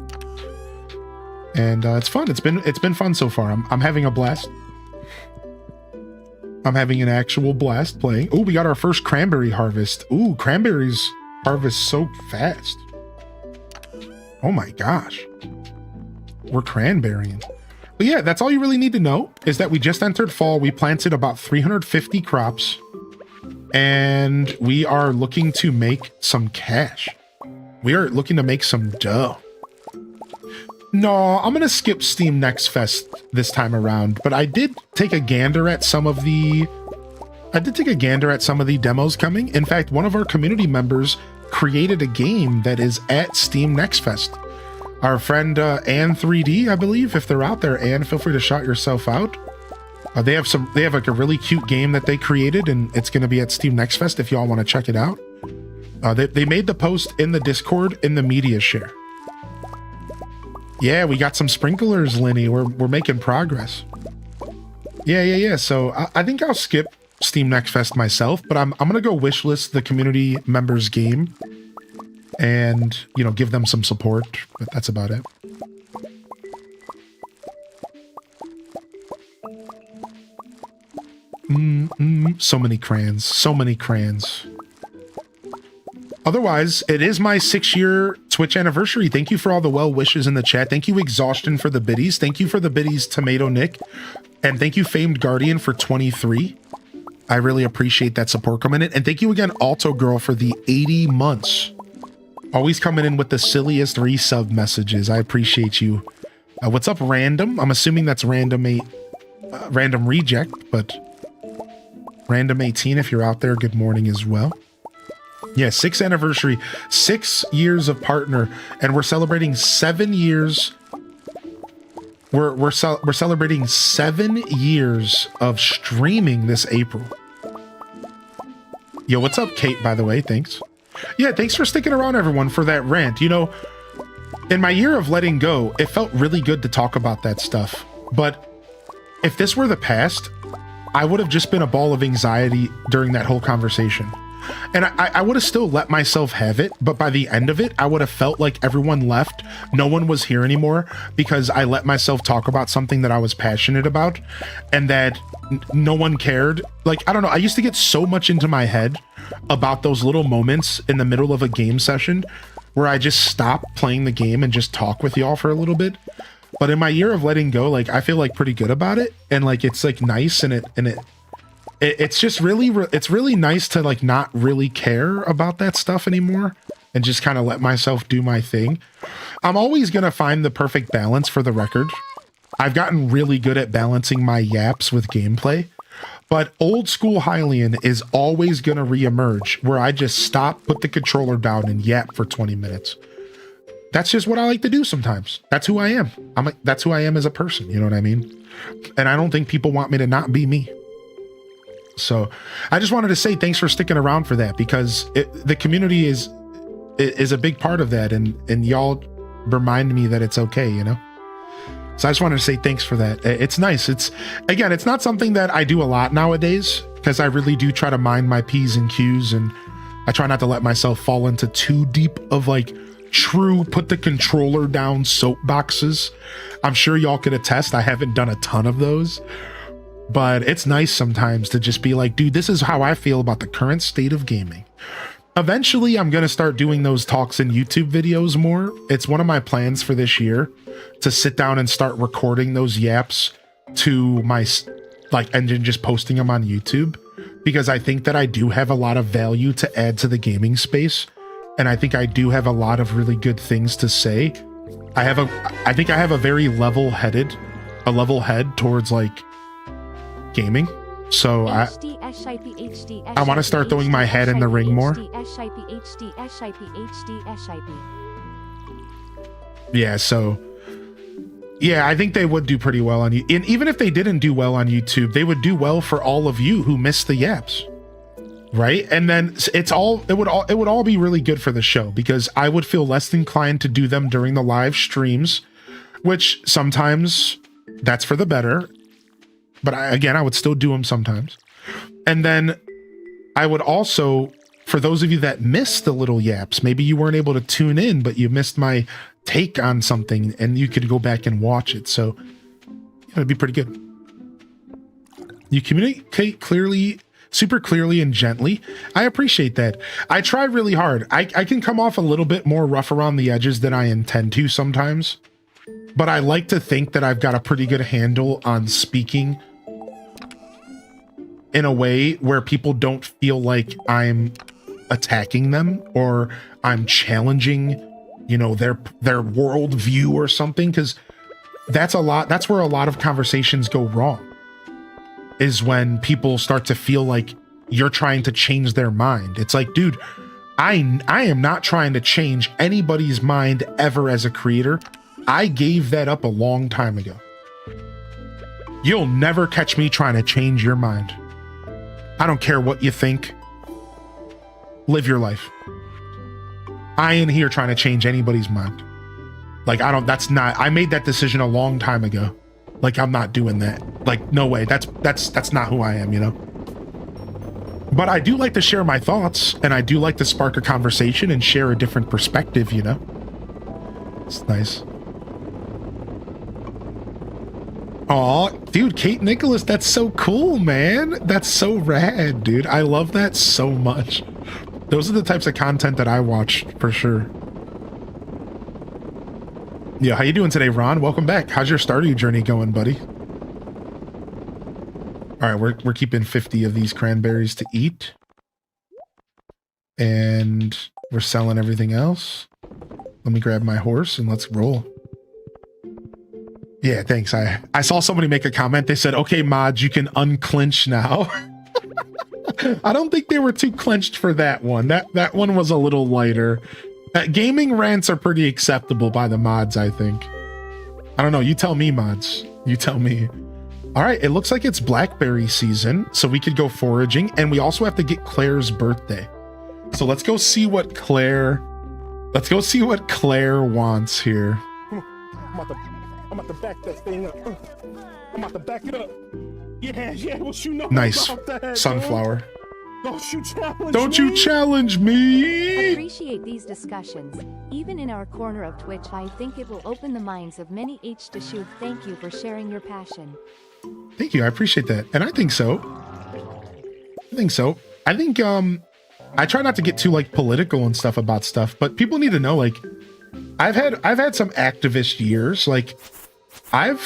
and it's fun. It's been fun so far. I'm having a blast. I'm having an actual blast playing. Oh, we got our first cranberry harvest. Ooh, cranberries harvest so fast. Oh my gosh, we're cranberrying. But yeah, that's all you really need to know, is that we just entered fall. We planted about 350 crops. And we are looking to make some cash. We are looking to make some dough. No, I'm going to skip Steam Next Fest this time around, but I did take a gander at some of the demos coming. In fact, one of our community members created a game that is at Steam Next Fest. Our friend Ann3D, I believe. If they're out there, Ann, feel free to shout yourself out. They have like a really cute game that they created, and it's going to be at Steam Next Fest if y'all want to check it out. They made the post in the Discord in the media share. Yeah, we got some sprinklers, Lenny. We're making progress. Yeah. So I think I'll skip Steam Next Fest myself, but I'm gonna go wishlist the community members game, and give them some support. But that's about it. So many crayons. Otherwise, it is my 6-year Twitch anniversary. Thank you for all the well wishes in the chat. Thank you, Exhaustion, for the biddies. Thank you for the biddies, Tomato Nick. And thank you, Famed Guardian, for 23. I really appreciate that support coming in. And thank you again, Alto Girl, for the 80 months. Always coming in with the silliest resub messages. I appreciate you. What's up, Random? I'm assuming that's Random Reject, but Random 18, if you're out there, good morning as well. Yeah, 6th anniversary, 6 years of partner, and we're celebrating 7 years. We're celebrating 7 years of streaming this April. Yo, what's up, Kate, by the way? Thanks. Yeah, thanks for sticking around, everyone, for that rant. In my year of letting go, it felt really good to talk about that stuff. But if this were the past, I would have just been a ball of anxiety during that whole conversation. And I would have still let myself have it, but by the end of it, I would have felt like everyone left. No one was here anymore because I let myself talk about something that I was passionate about and that no one cared. Like, I don't know. I used to get so much into my head about those little moments in the middle of a game session where I just stop playing the game and just talk with y'all for a little bit. But in my year of letting go, like, I feel like pretty good about it. And like, it's like nice it's just really, it's really nice to like not really care about that stuff anymore and just kind of let myself do my thing. I'm always going to find the perfect balance for the record. I've gotten really good at balancing my yaps with gameplay, but old school Hylian is always going to reemerge where I just stop, put the controller down and yap for 20 minutes. That's just what I like to do sometimes. That's who I am. That's who I am as a person. You know what I mean? And I don't think people want me to not be me. So I just wanted to say thanks for sticking around for that, because the community is a big part of that, and y'all remind me that it's okay, you know? So I just wanted to say thanks for that. It's nice. It's not something that I do a lot nowadays, because I really do try to mind my P's and Q's, and I try not to let myself fall into too deep of like true put the controller down soapboxes. I'm sure y'all could attest I haven't done a ton of those. But it's nice sometimes to just be like, dude, this is how I feel about the current state of gaming. Eventually, I'm going to start doing those talks in YouTube videos more. It's one of my plans for this year to sit down and start recording those yaps to my, like, and then just posting them on YouTube, because I think that I do have a lot of value to add to the gaming space. And I think I do have a lot of really good things to say. I think I have a very level head towards like gaming, so I want to start throwing my head in the ring more. Yeah, so yeah, I think they would do pretty well on you. And even if they didn't do well on YouTube, they would do well for all of you who missed the yaps, right? And then it would all be really good for the show, because I would feel less inclined to do them during the live streams, which sometimes that's for the better. But I would still do them sometimes. And then I would also, for those of you that missed the little yaps, maybe you weren't able to tune in, but you missed my take on something and you could go back and watch it. So it'd be pretty good. You communicate clearly, super clearly and gently. I appreciate that. I try really hard. I can come off a little bit more rough around the edges than I intend to sometimes, but I like to think that I've got a pretty good handle on speaking in a way where people don't feel like I'm attacking them or I'm challenging, you know, their worldview or something. Because that's where a lot of conversations go wrong, is when people start to feel like you're trying to change their mind. It's like, dude, I am not trying to change anybody's mind ever as a creator. I gave that up a long time ago. You'll never catch me trying to change your mind. I don't care what you think. Live your life. I ain't here trying to change anybody's mind. Like, I made that decision a long time ago. Like, I'm not doing that. Like, no way. That's not who I am, you know? But I do like to share my thoughts, and I do like to spark a conversation and share a different perspective, you know? It's nice. Aw, dude, Kate Nicholas, that's so cool, man. That's so rad, dude. I love that so much. Those are the types of content that I watch, for sure. Yeah, how you doing today, Ron? Welcome back. How's your Stardew journey going, buddy? All right, we're keeping 50 of these cranberries to eat. And we're selling everything else. Let me grab my horse and let's roll. Yeah, thanks. I saw somebody make a comment. They said, okay, mods, you can unclench now. I don't think they were too clenched for that one. That one was a little lighter. Gaming rants are pretty acceptable by the mods, I think. I don't know. You tell me, mods. You tell me. All right, it looks like it's blackberry season, so we could go foraging, and we also have to get Claire's birthday. So let's go see what Claire wants here. I'm about to back that thing up. I'm about to back it up. Yeah, what you know Nice. about that, Sunflower. Don't you challenge Don't me. you challenge me! Appreciate these discussions. Even in our corner of Twitch, I think it will open the minds of many. H to shoot. Thank you for sharing your passion. Thank you. I appreciate that. And I think so. I think I try not to get too like political and stuff about stuff, but people need to know like I've had some activist years. Like I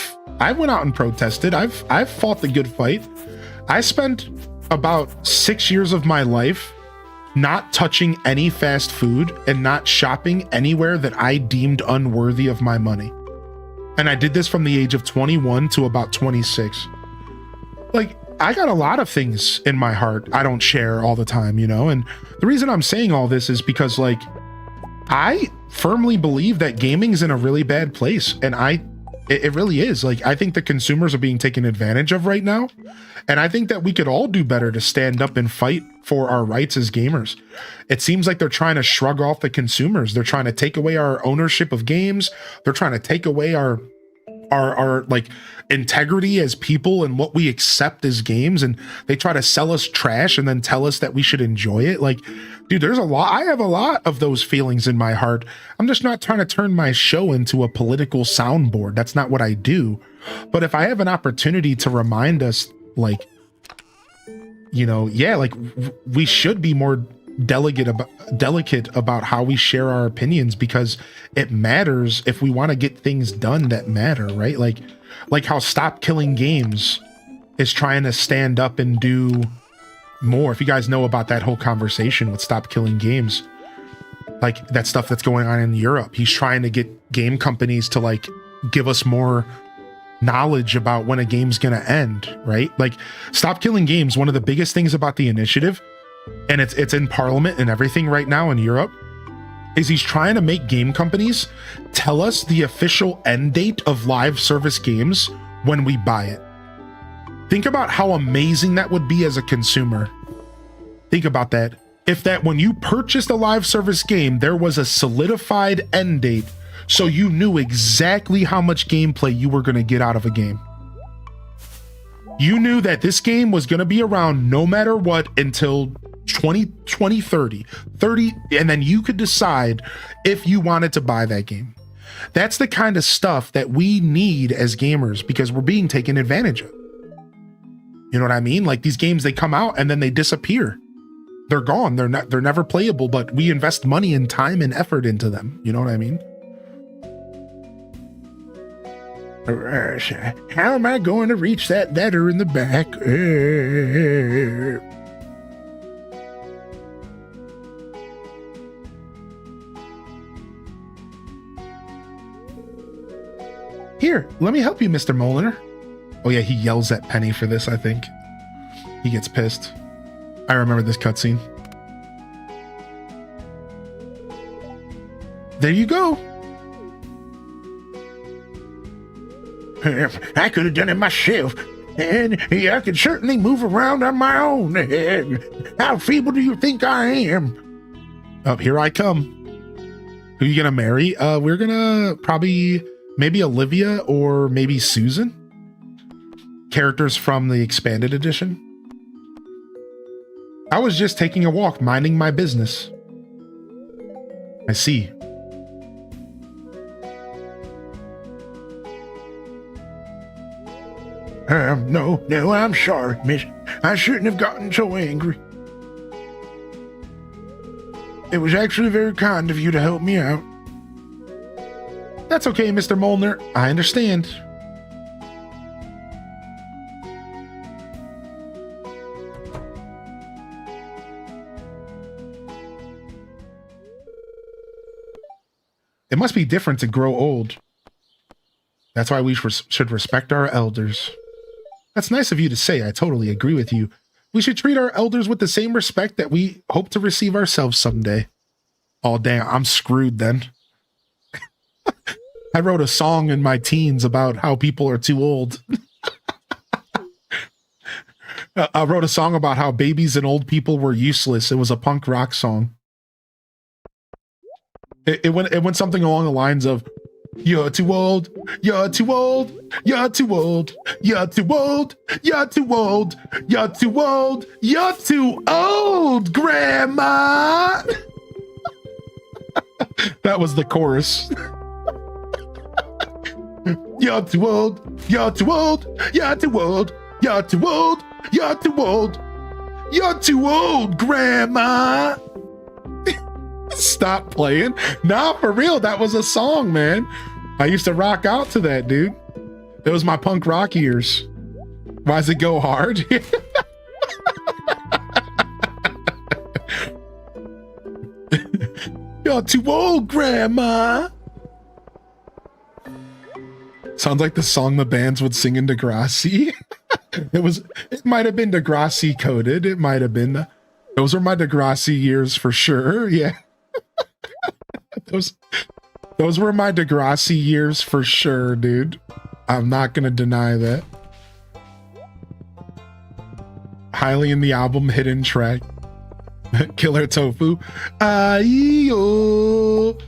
went out and protested. I've fought the good fight. I spent about 6 years of my life not touching any fast food and not shopping anywhere that I deemed unworthy of my money. And I did this from the age of 21 to about 26. Like, I got a lot of things in my heart I don't share all the time, you know? And the reason I'm saying all this is because, like, I firmly believe that gaming's in a really bad place. And it really is. Like, I think the consumers are being taken advantage of right now. And I think that we could all do better to stand up and fight for our rights as gamers. It seems like they're trying to shrug off the consumers. They're trying to take away our ownership of games. They're trying to take away our like integrity as people and what we accept as games. And they try to sell us trash and then tell us that we should enjoy it. Like, dude, I have a lot of those feelings in my heart. I'm just not trying to turn my show into a political soundboard. That's not what I do. But if I have an opportunity to remind us, like, you know, yeah, like we should be more delicate about how we share our opinions, because it matters if we want to get things done that matter, right? Like how Stop Killing Games is trying to stand up and do more. If you guys know about that whole conversation with Stop Killing Games, like that stuff that's going on in Europe, he's trying to get game companies to like give us more knowledge about when a game's gonna end, right? Like Stop Killing Games, one of the biggest things about the initiative, and it's in parliament and everything right now in Europe, is he's trying to make game companies tell us the official end date of live service games when we buy it. Think about how amazing that would be as a consumer. Think about that. If that when you purchased a live service game, there was a solidified end date, so you knew exactly how much gameplay you were going to get out of a game. You knew that this game was going to be around no matter what until 30, and then you could decide if you wanted to buy that game. That's the kind of stuff that we need as gamers, because we're being taken advantage of. You know what I mean? Like these games, they come out and then they disappear. They're gone. They're never playable, but we invest money and time and effort into them. You know what I mean? How am I going to reach that letter in the back? Here, let me help you, Mr. Moliner. Oh yeah, he yells at Penny for this, I think. He gets pissed. I remember this cutscene. There you go. I could have done it myself, and I could certainly move around on my own. How feeble do you think I am? Oh, here I come. Who are you gonna marry? We're gonna probably maybe Olivia or maybe Susan. Characters from the expanded edition. I was just taking a walk, minding my business. I see. No, I'm sorry, miss. I shouldn't have gotten so angry. It was actually very kind of you to help me out. That's okay, Mr. Molnar. I understand. It must be different to grow old. That's why we should respect our elders. That's nice of you to say. I totally agree with you. We should treat our elders with the same respect that we hope to receive ourselves someday. Oh, damn, I'm screwed then. I wrote a song in my teens about how people are too old. I wrote a song about how babies and old people were useless. It was a punk rock song. It went something along the lines of, You're too old. You're too old. You're too old. You're too old. You're too old. You're too old. You're too old, Grandma. That was the chorus. You're too old. You're too old. You're too old. You're too old. You're too old. You're too old, Grandma. Stop playing. Nah, for real. That was a song, man. I used to rock out to that, dude. It was my punk rock years. Why does it go hard? You're too old, Grandma. Sounds like the song the bands would sing in Degrassi. It might have been Degrassi coded. It might have been. Those were my Degrassi years for sure. Yeah. Those were my Degrassi years for sure, dude. I'm not gonna deny that. Highly in the album hidden track. Killer Tofu. Ayo.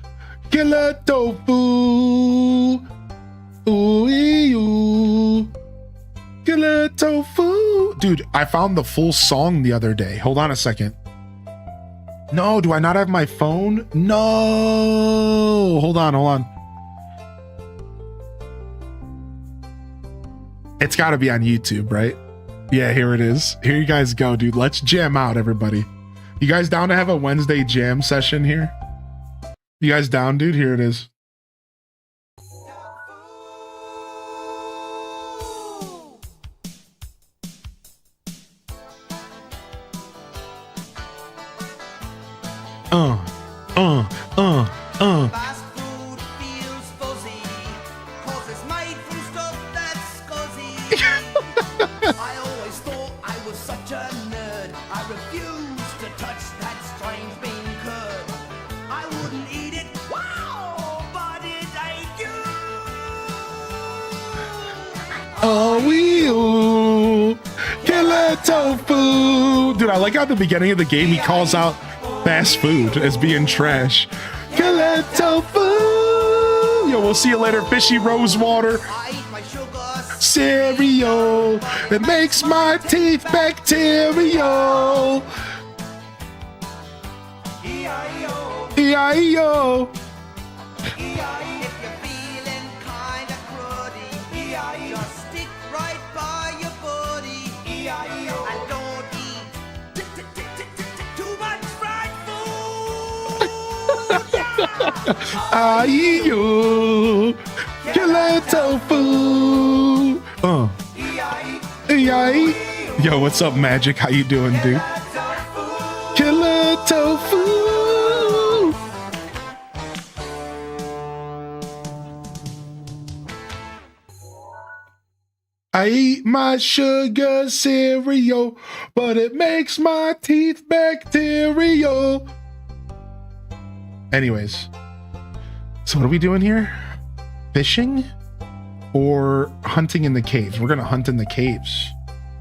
Killer Tofu. Ooh. Killer Tofu. Dude, I found the full song the other day. Hold on a second. No, do I not have my phone? No. Hold on. It's got to be on YouTube, right? Yeah, here it is. Here you guys go, dude. Let's jam out, everybody. You guys down to have a Wednesday jam session here? You guys down, dude? Here it is. Fast food feels fuzzy, 'cause it's made from stuff that's scuzzy. I always thought I was such a nerd. I refused to touch that strange bean curd. I wouldn't eat it, wow, but it ain't you. Oh, Killer Tofu. Dude, I like how at the beginning of the game he calls out fast food as being trash. Killer Tofu. Yo, we'll see you later, Fishy Rosewater. I eat my sugar Cereal. It makes my teeth bacterial. E-I-O. E-I-E-O. If you're feeling kinda cruddy, just stick right by your buddy. And don't eat too much fried food. I-E-O. Killer Tofu. E-I-E. Yo, what's up, Magic? How you doing, dude? Killer Tofu. I eat my sugar cereal, but it makes my teeth bacterial. Anyways, so what are we doing here? Fishing or hunting in the caves? We're gonna hunt in the caves.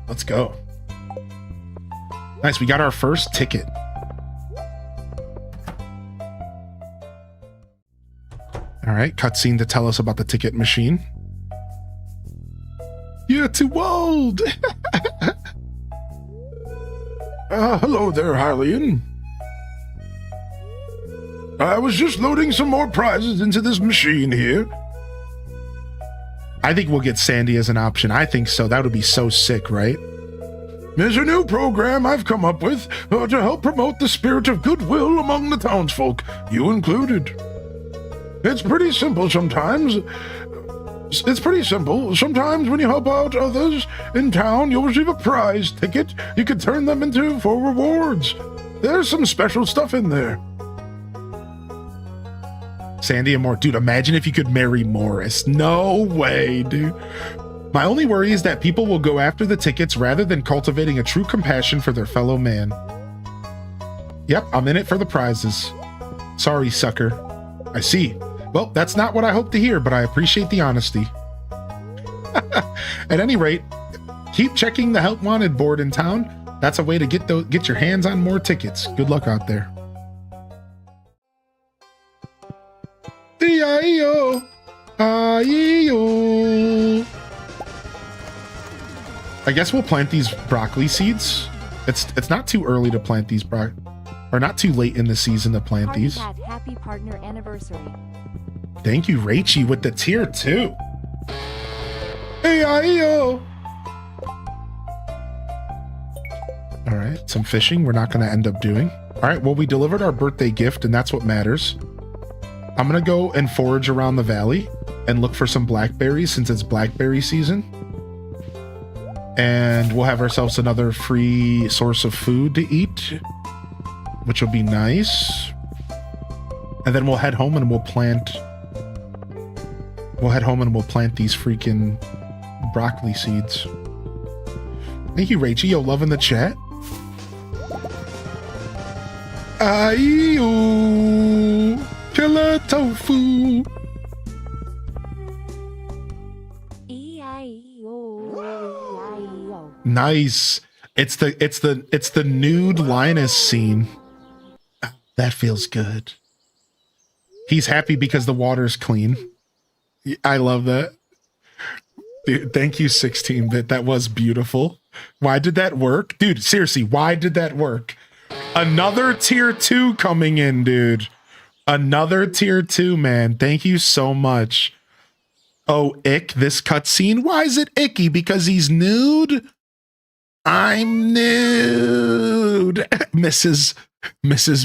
Let's go. Nice, we got our first ticket. All right, cutscene to tell us about the ticket machine. You're too old. Hello there, Hylian. I was just loading some more prizes into this machine here. I think we'll get Sandy as an option. I think so. That would be so sick, right? There's a new program I've come up with to help promote the spirit of goodwill among the townsfolk, you included. It's pretty simple sometimes. Sometimes when you help out others in town, you'll receive a prize ticket you can turn them into for rewards. There's some special stuff in there. Sandy and Morris. Dude, imagine if you could marry Morris. No way, dude. My only worry is that people will go after the tickets rather than cultivating a true compassion for their fellow man. Yep, I'm in it for the prizes. Sorry, sucker. I see. Well, that's not what I hope to hear, but I appreciate the honesty. At any rate, keep checking the Help Wanted board in town. That's a way to get your hands on more tickets. Good luck out there. E-I-E-O. Aye-yo. I guess we'll plant these broccoli seeds. It's not too early to plant these or not too late in the season to plant Party these. Hat, happy partner anniversary. Thank you, Rachie, with the tier 2. Hey-yo. All right, some fishing we're not going to end up doing. All right, well, we delivered our birthday gift, and that's what matters. I'm going to go and forage around the valley and look for some blackberries since it's blackberry season. And we'll have ourselves another free source of food to eat, which will be nice. And then we'll head home and we'll plant... these freaking broccoli seeds. Thank you, Rachie. Yo, loving the chat. Aye-oo, killer tofu. E-I-E-O. Nice. It's the nude Linus scene. That feels good. He's happy because the water's clean. I love that. Dude, thank you, 16-bit. That was beautiful. Why did that work? Dude, seriously, why did that work? Another tier 2 coming in, dude. Another tier 2, man. Thank you so much. Oh, ick, this cutscene? Why is it icky? Because he's nude? I'm nude. Mrs.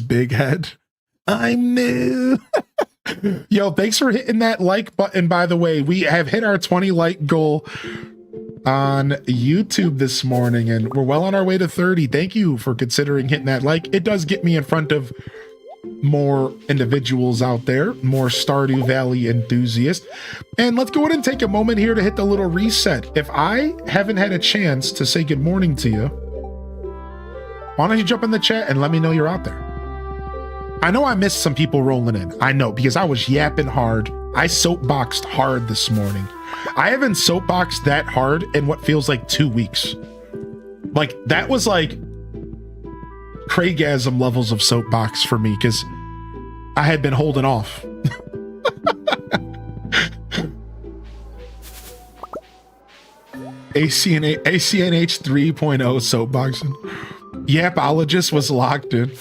Big Head. I'm nude. Yo, thanks for hitting that like button, by the way. We have hit our 20 like goal on YouTube this morning, and we're well on our way to 30. Thank you for considering hitting that like. It does get me in front of more individuals out there, more Stardew Valley enthusiasts. And let's go ahead and take a moment here to hit the little reset. If I haven't had a chance to say good morning to you, why don't you jump in the chat and let me know you're out there? I know I missed some people rolling in. I know, because I was yapping hard. I soapboxed hard this morning. I haven't soapboxed that hard in what feels like 2 weeks. Like, that was like Craigasm levels of soapbox for me, because I had been holding off. ACNH 3.0 soapboxing. Yapologist was locked in.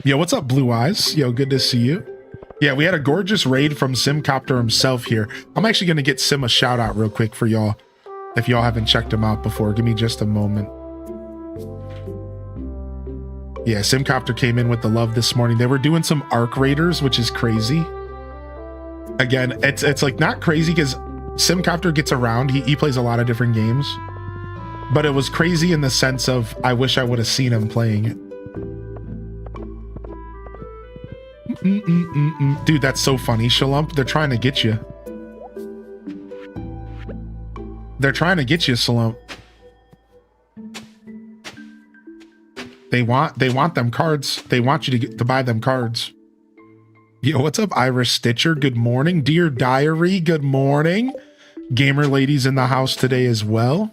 Yo, what's up, Blue Eyes? Yo, good to see you. Yeah, we had a gorgeous raid from Simcopter himself here. I'm actually going to get Sim a shout out real quick for y'all. If y'all haven't checked him out before, give me just a moment. Yeah, Simcopter came in with the love this morning. They were doing some Arc Raiders, which is crazy. Again, it's like not crazy because Simcopter gets around. He plays a lot of different games. But it was crazy in the sense of I wish I would have seen him playing it. Dude, that's so funny, Shalump. They're trying to get you. They're trying to get you, Shalump. They want them cards. They want you to buy them cards. Yo, what's up, Irish Stitcher? Good morning. Dear Diary, good morning. Gamer ladies in the house today as well.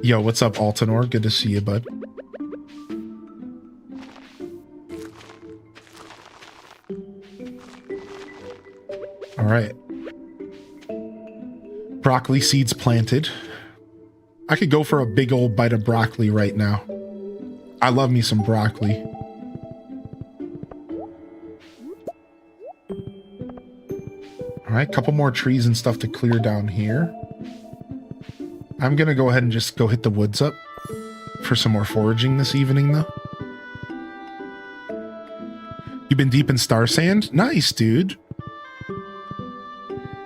Yo, what's up, Altanor? Good to see you, bud. All right. Broccoli seeds planted. I could go for a big old bite of broccoli right now. I love me some broccoli. All right, couple more trees and stuff to clear down here. I'm gonna go ahead and just go hit the woods up for some more foraging this evening, though. You've been deep in Star Sand? Nice, dude.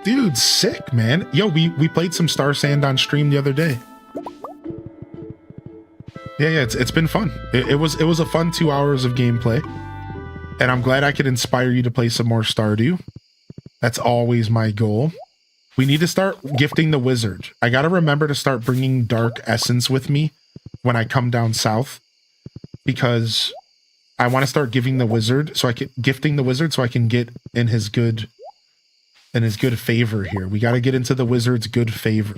Dude, sick, man. Yo, we played some Star Sand on stream the other day. Yeah, it's been fun. It was a fun 2 hours of gameplay. And I'm glad I could inspire you to play some more Stardew. That's always my goal. We need to start gifting the wizard. I gotta remember to start bringing Dark Essence with me when I come down south. Because I want to start giving the wizard so I can gifting the wizard so I can get in his good favor here. We got to get into the wizard's good favor.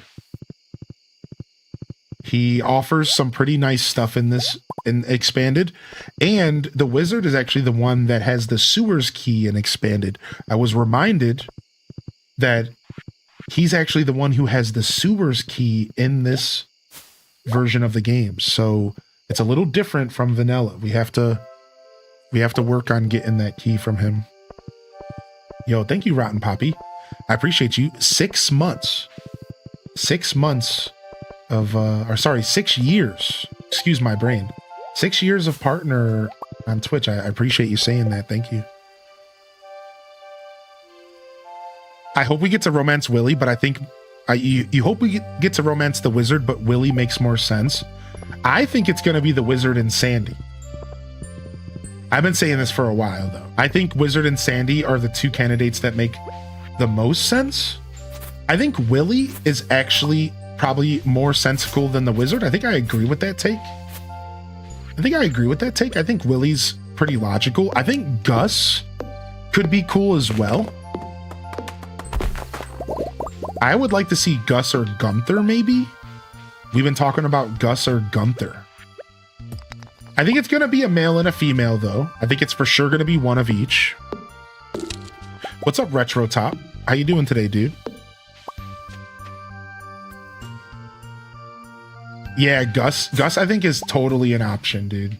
He offers some pretty nice stuff in this in expanded, and the wizard is actually the one that has the sewers key in expanded. I was reminded that he's actually the one who has the sewers key in this version of the game. So it's a little different from vanilla. We have to work on getting that key from him. Yo, thank you, Rotten Poppy. I appreciate you. 6 months. 6 months of, or sorry, 6 years. Excuse my brain. 6 years of partner on Twitch. I appreciate you saying that. Thank you. I hope we get to romance Willy, but I think you hope we get to romance the wizard, but Willy makes more sense. I think it's going to be the wizard and Sandy. I've been saying this for a while, though. I think Wizard and Sandy are the two candidates that make the most sense. I think Willy is actually probably more sensical than the Wizard. I think I agree with that take. I think Willy's pretty logical. I think Gus could be cool as well. I would like to see Gus or Gunther, maybe. We've been talking about Gus or Gunther. I think it's going to be a male and a female, though. I think it's for sure going to be one of each. What's up, Retro Top? How you doing today, dude? Yeah, Gus I think is totally an option, dude.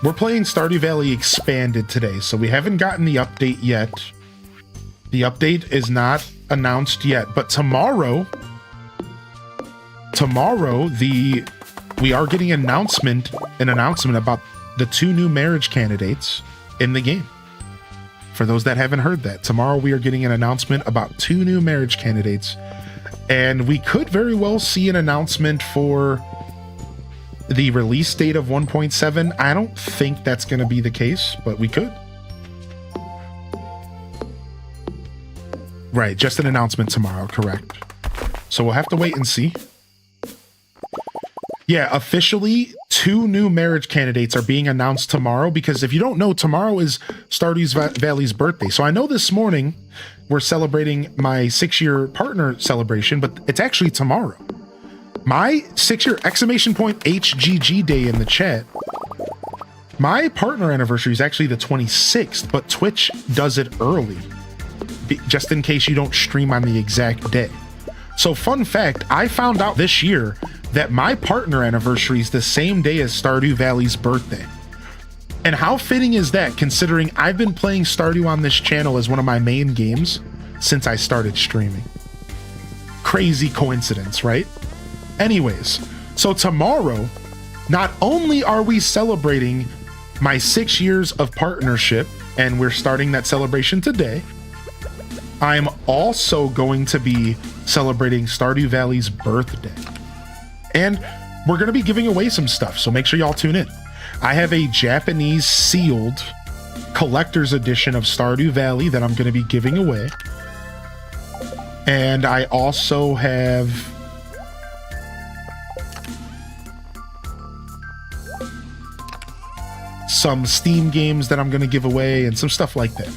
We're playing Stardew Valley Expanded today, so we haven't gotten the update yet. The update is not announced yet, but tomorrow we are getting an announcement about the 2 new marriage candidates in the game. For those that haven't heard that, tomorrow we are getting an announcement about 2 new marriage candidates, and we could very well see an announcement for the release date of 1.7. I don't think that's going to be the case, but we could. Right, just an announcement tomorrow, correct. So we'll have to wait and see. Yeah, officially, 2 new marriage candidates are being announced tomorrow, because if you don't know, tomorrow is Stardew Valley's birthday. So I know this morning we're celebrating my 6-year partner celebration, but it's actually tomorrow. My 6-year exclamation point HGG day in the chat. My partner anniversary is actually the 26th, but Twitch does it early, just in case you don't stream on the exact day. So fun fact, I found out this year that my partner anniversary is the same day as Stardew Valley's birthday. And how fitting is that, considering I've been playing Stardew on this channel as one of my main games since I started streaming. Crazy coincidence, right? Anyways, so tomorrow, not only are we celebrating my 6 years of partnership, and we're starting that celebration today, I'm also going to be celebrating Stardew Valley's birthday. And we're going to be giving away some stuff, so make sure y'all tune in. I have a Japanese sealed collector's edition of Stardew Valley that I'm going to be giving away. And I also have some Steam games that I'm going to give away and some stuff like that.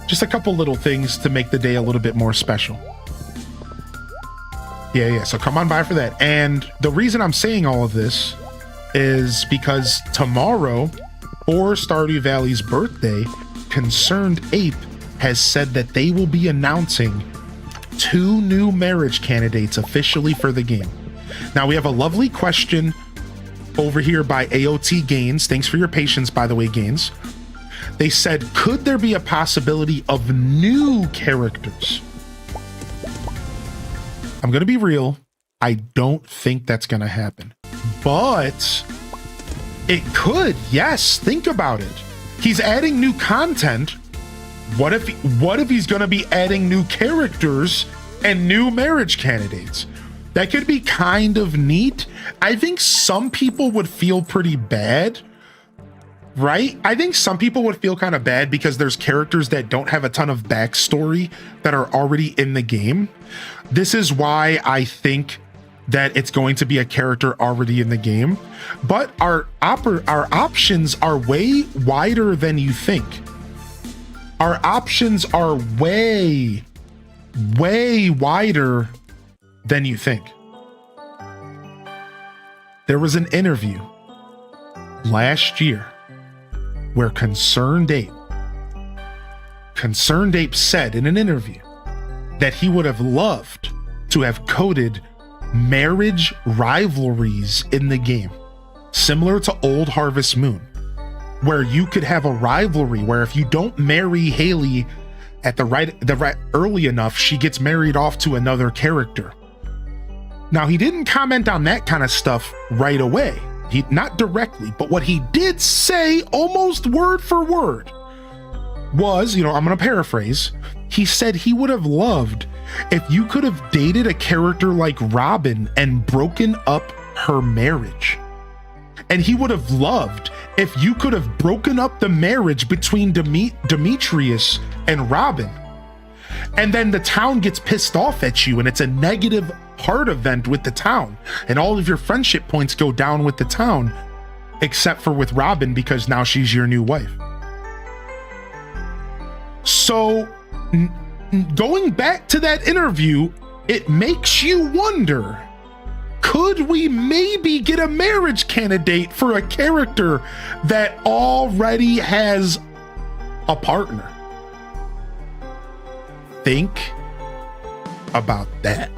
Just a couple little things to make the day a little bit more special. Yeah, so come on by for that. And the reason I'm saying all of this is because tomorrow, for Stardew Valley's birthday, Concerned Ape has said that they will be announcing 2 new marriage candidates officially for the game. Now, we have a lovely question over here by AOT Gains. Thanks for your patience, by the way, Gains. They said, could there be a possibility of new characters? I'm going to be real. I don't think that's going to happen. But it could. Yes, think about it. He's adding new content. What if he's going to be adding new characters and new marriage candidates? That could be kind of neat. I think some people would feel pretty bad, right? I think some people would feel kind of bad because there's characters that don't have a ton of backstory that are already in the game. This is why I think that it's going to be a character already in the game. But our options are way wider than you think. Our options are way wider than you think. There was an interview last year where Concerned Ape said in an interview that he would have loved to have coded marriage rivalries in the game, similar to old Harvest Moon, where you could have a rivalry where if you don't marry Haley at the right early enough, she gets married off to another character. Now, he didn't comment on that kind of stuff right away. He not directly, but what he did say almost word for word was, I'm going to paraphrase. He said he would have loved if you could have dated a character like Robin and broken up her marriage. And he would have loved if you could have broken up the marriage between Demetrius and Robin. And then the town gets pissed off at you and it's a negative heart event with the town. And all of your friendship points go down with the town, except for with Robin because now she's your new wife. So going back to that interview, it makes you wonder, could we maybe get a marriage candidate for a character that already has a partner? Think about that.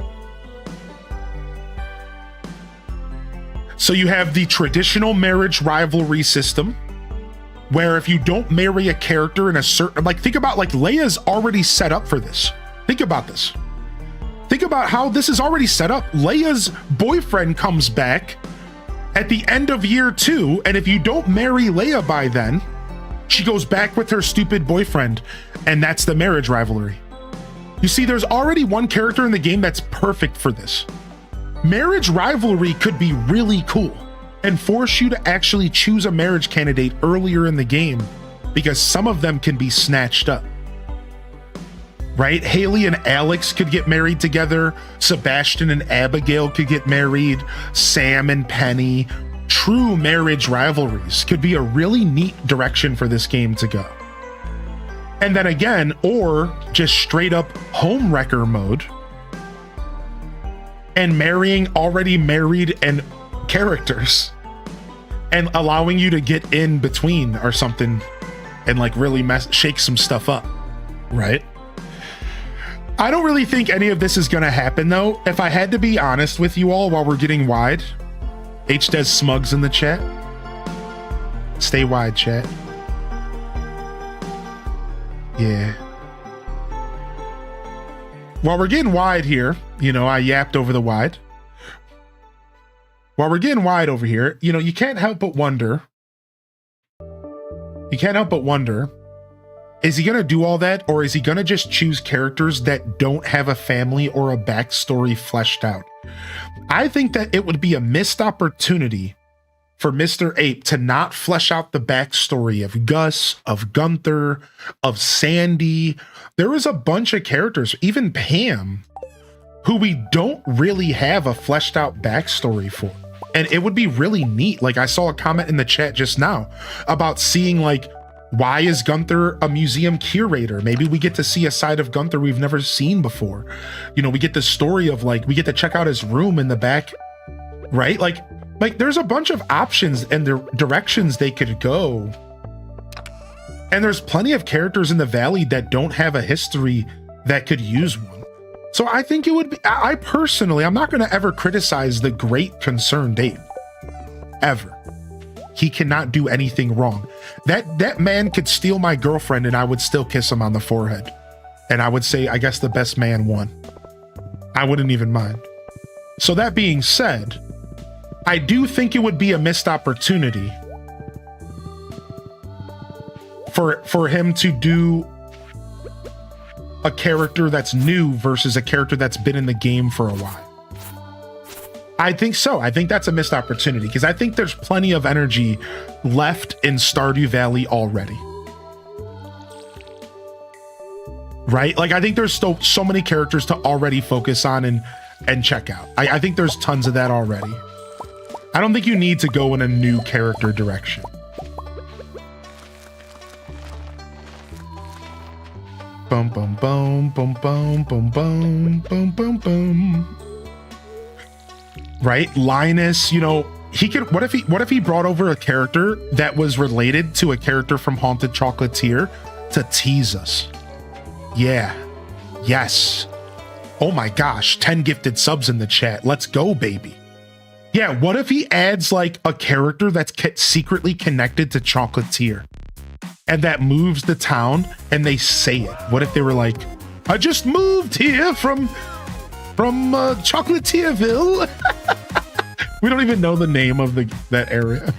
So you have the traditional marriage rivalry system, where if you don't marry a character in a certain, think about Leia's already set up for this. Think about this. Think about how this is already set up. Leia's boyfriend comes back at the end of year 2, and if you don't marry Leia by then, she goes back with her stupid boyfriend, and that's the marriage rivalry. You see, there's already one character in the game that's perfect for this. Marriage rivalry could be really cool and force you to actually choose a marriage candidate earlier in the game because some of them can be snatched up. Right? Haley and Alex could get married together. Sebastian and Abigail could get married. Sam and Penny. True marriage rivalries could be a really neat direction for this game to go. And then again, or just straight up homewrecker mode and marrying already married and characters and allowing you to get in between or something and really shake some stuff up, right? I don't really think any of this is going to happen though. If I had to be honest with you all while we're getting wide, H-Des Smugs in the chat. Stay wide, chat. Yeah. While we're getting wide here, I yapped over the wide. While we're getting wide over here, you can't help but wonder. Is he going to do all that, or is he going to just choose characters that don't have a family or a backstory fleshed out? I think that it would be a missed opportunity for Mr. Ape to not flesh out the backstory of Gus, of Gunther, of Sandy. There was a bunch of characters, even Pam, who we don't really have a fleshed out backstory for. And it would be really neat. I saw a comment in the chat just now about seeing why is Gunther a museum curator? Maybe we get to see a side of Gunther we've never seen before. We get the story of we get to check out his room in the back, right? There's a bunch of options and the directions they could go. And there's plenty of characters in the valley that don't have a history that could use one. So I think it would be, I personally, I'm not going to ever criticize the great Concerned Ape. Ever. He cannot do anything wrong. That man could steal my girlfriend and I would still kiss him on the forehead. And I would say, I guess the best man won. I wouldn't even mind. So that being said, I do think it would be a missed opportunity for him to do a character that's new versus a character that's been in the game for a while. I think so. I think that's a missed opportunity because I think there's plenty of energy left in Stardew Valley already. Right? I think there's still so many characters to already focus on and check out. I think there's tons of that already. I don't think you need to go in a new character direction. Boom, boom, boom, boom, boom, boom, boom, boom, boom, boom. Right? Linus, he could, what if he brought over a character that was related to a character from Haunted Chocolatier to tease us? Yeah. Yes. Oh my gosh, 10 gifted subs in the chat. Let's go, baby. Yeah, what if he adds like a character that's secretly connected to Chocolatier and that moves the town and they say it? What if they were like, I just moved here from Chocolatierville. We don't even know the name of that area.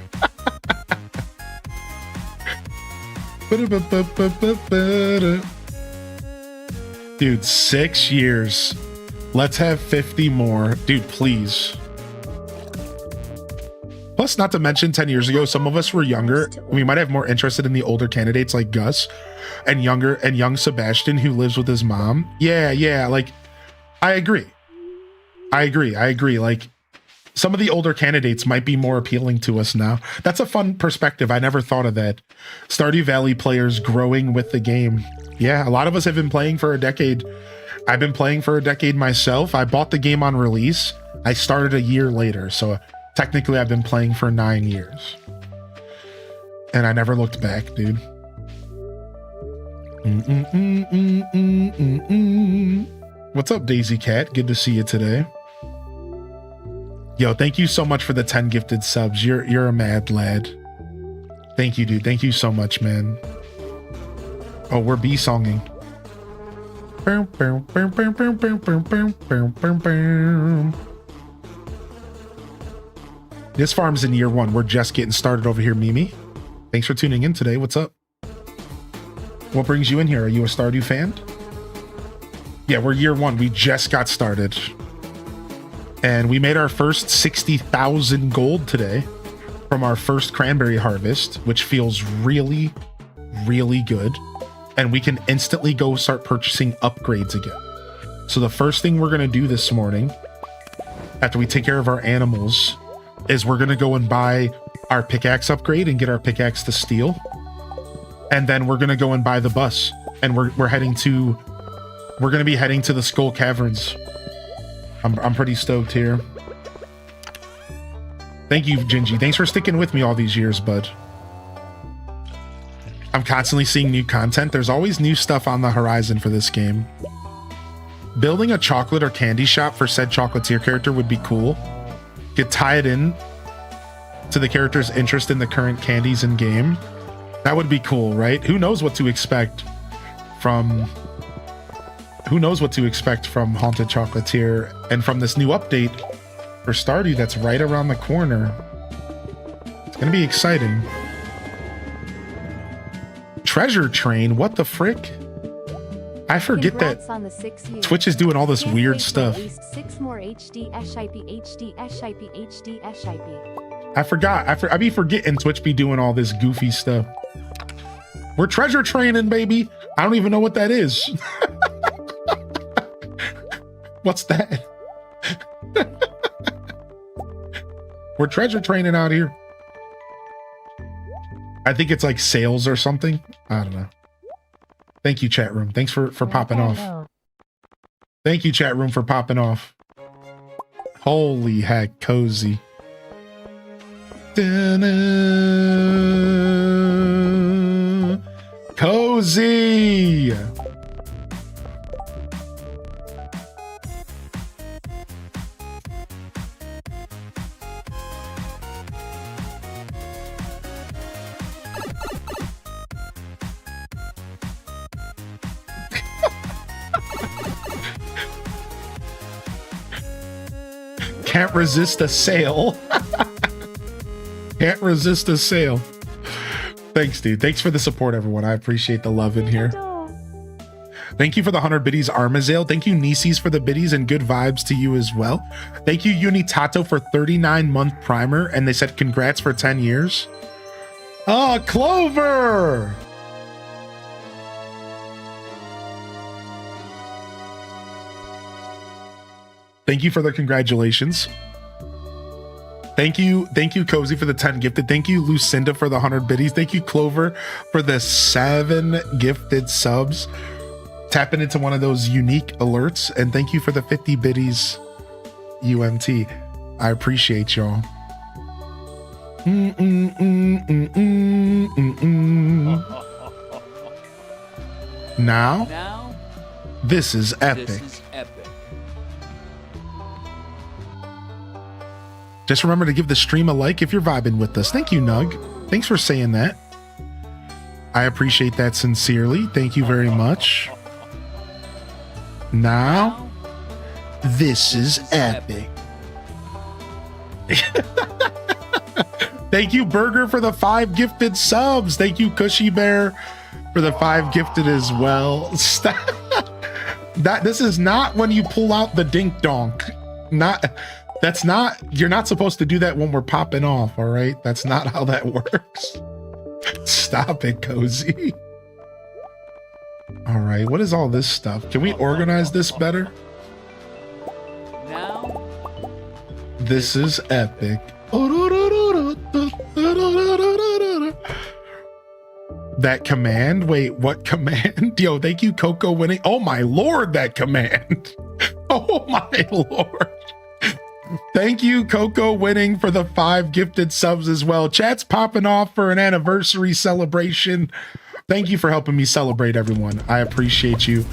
Dude, 6 years. Let's have 50 more. Dude, please. Plus, not to mention 10 years ago, some of us were younger. We might have more interested in the older candidates like Gus and young Sebastian who lives with his mom. Yeah, like, I agree. Like, some of the older candidates might be more appealing to us now. That's a fun perspective. I never thought of that. Stardew Valley players growing with the game. Yeah, a lot of us have been playing for a decade. I've been playing for a decade myself. I bought the game on release. I started a year later, so technically I've been playing for 9 years. And I never looked back, dude. What's up, Daisy Cat? Good to see you today. Yo, thank you so much for the 10 gifted subs. You're a mad lad. Thank you, dude. Thank you so much, man. Oh, we're bee-songing. This farm's in year 1. We're just getting started over here, Mimi. Thanks for tuning in today. What's up? What brings you in here? Are you a Stardew fan? Yeah, we're year 1. We just got started. And we made our first 60,000 gold today from our first cranberry harvest, which feels really, really good. And we can instantly go start purchasing upgrades again. So the first thing we're going to do this morning, after we take care of our animals, is we're going to go and buy our pickaxe upgrade and get our pickaxe to steel. And then we're going to go and buy the bus. And we're going to be heading to the Skull Caverns. I'm pretty stoked here. Thank you, Gingy. Thanks for sticking with me all these years, bud. I'm constantly seeing new content. There's always new stuff on the horizon for this game. Building a chocolate or candy shop for said chocolatier character would be cool. Could tie it in to the character's interest in the current candies in game. That would be cool, right? Who knows what to expect from Haunted Chocolatier and from this new update for Stardew that's right around the corner. It's gonna be exciting. Treasure Train, what the frick? I forget Congrats that on the 6 years. Twitch is doing all this Can't weird wait for stuff. at least 6 more HD SIP HD SIP HD SIP. I forgot. I be forgetting Twitch be doing all this goofy stuff. We're treasure training, baby. I don't even know what that is. What's that? We're treasure training out here. I think it's like sales or something. I don't know. Thank you, chat room. Thanks for popping off. Thank you, chat room, for popping off. Holy heck, cozy. Da-na. Cozy. Can't resist a sale. Can't resist a sale. Thanks, dude. Thanks for the support, everyone. I appreciate the love in here. Thank you for the 100 biddies, Armazale. Thank you, Nisis, for the biddies, and good vibes to you as well. Thank you, Unitato, for 39-month primer, and they said congrats for 10 years. Oh, Clover! Thank you for the congratulations. Thank you, Cozy, for the 10 gifted. Thank you, Lucinda, for the 100 biddies. Thank you, Clover, for the 7 gifted subs. Tapping into one of those unique alerts. And thank you for the 50 biddies, UMT. I appreciate y'all. Mm, mm, mm, mm, mm, mm, mm. Now, Now, this is epic. this is epic. Just remember to give the stream a like if you're vibing with us. Thank you, Nug. Thanks for saying that. I appreciate that sincerely. Thank you very much. Now, this is epic. Thank you, Burger, for the 5 gifted subs. Thank you, Cushy Bear, for the 5 gifted as well. Stop. This is not when you pull out the dink donk. You're not supposed to do that when we're popping off, all right? That's not how that works. Stop it, Cozy. All right, what is all this stuff? Can we organize this better? Now, This is epic. That command? Wait, what command? Yo, thank you, Coco winning. Oh my lord, that command. Oh my lord. Thank you, Coco winning for the 5 gifted subs as well. Chat's popping off for an anniversary celebration. Thank you for helping me celebrate, everyone. I appreciate you.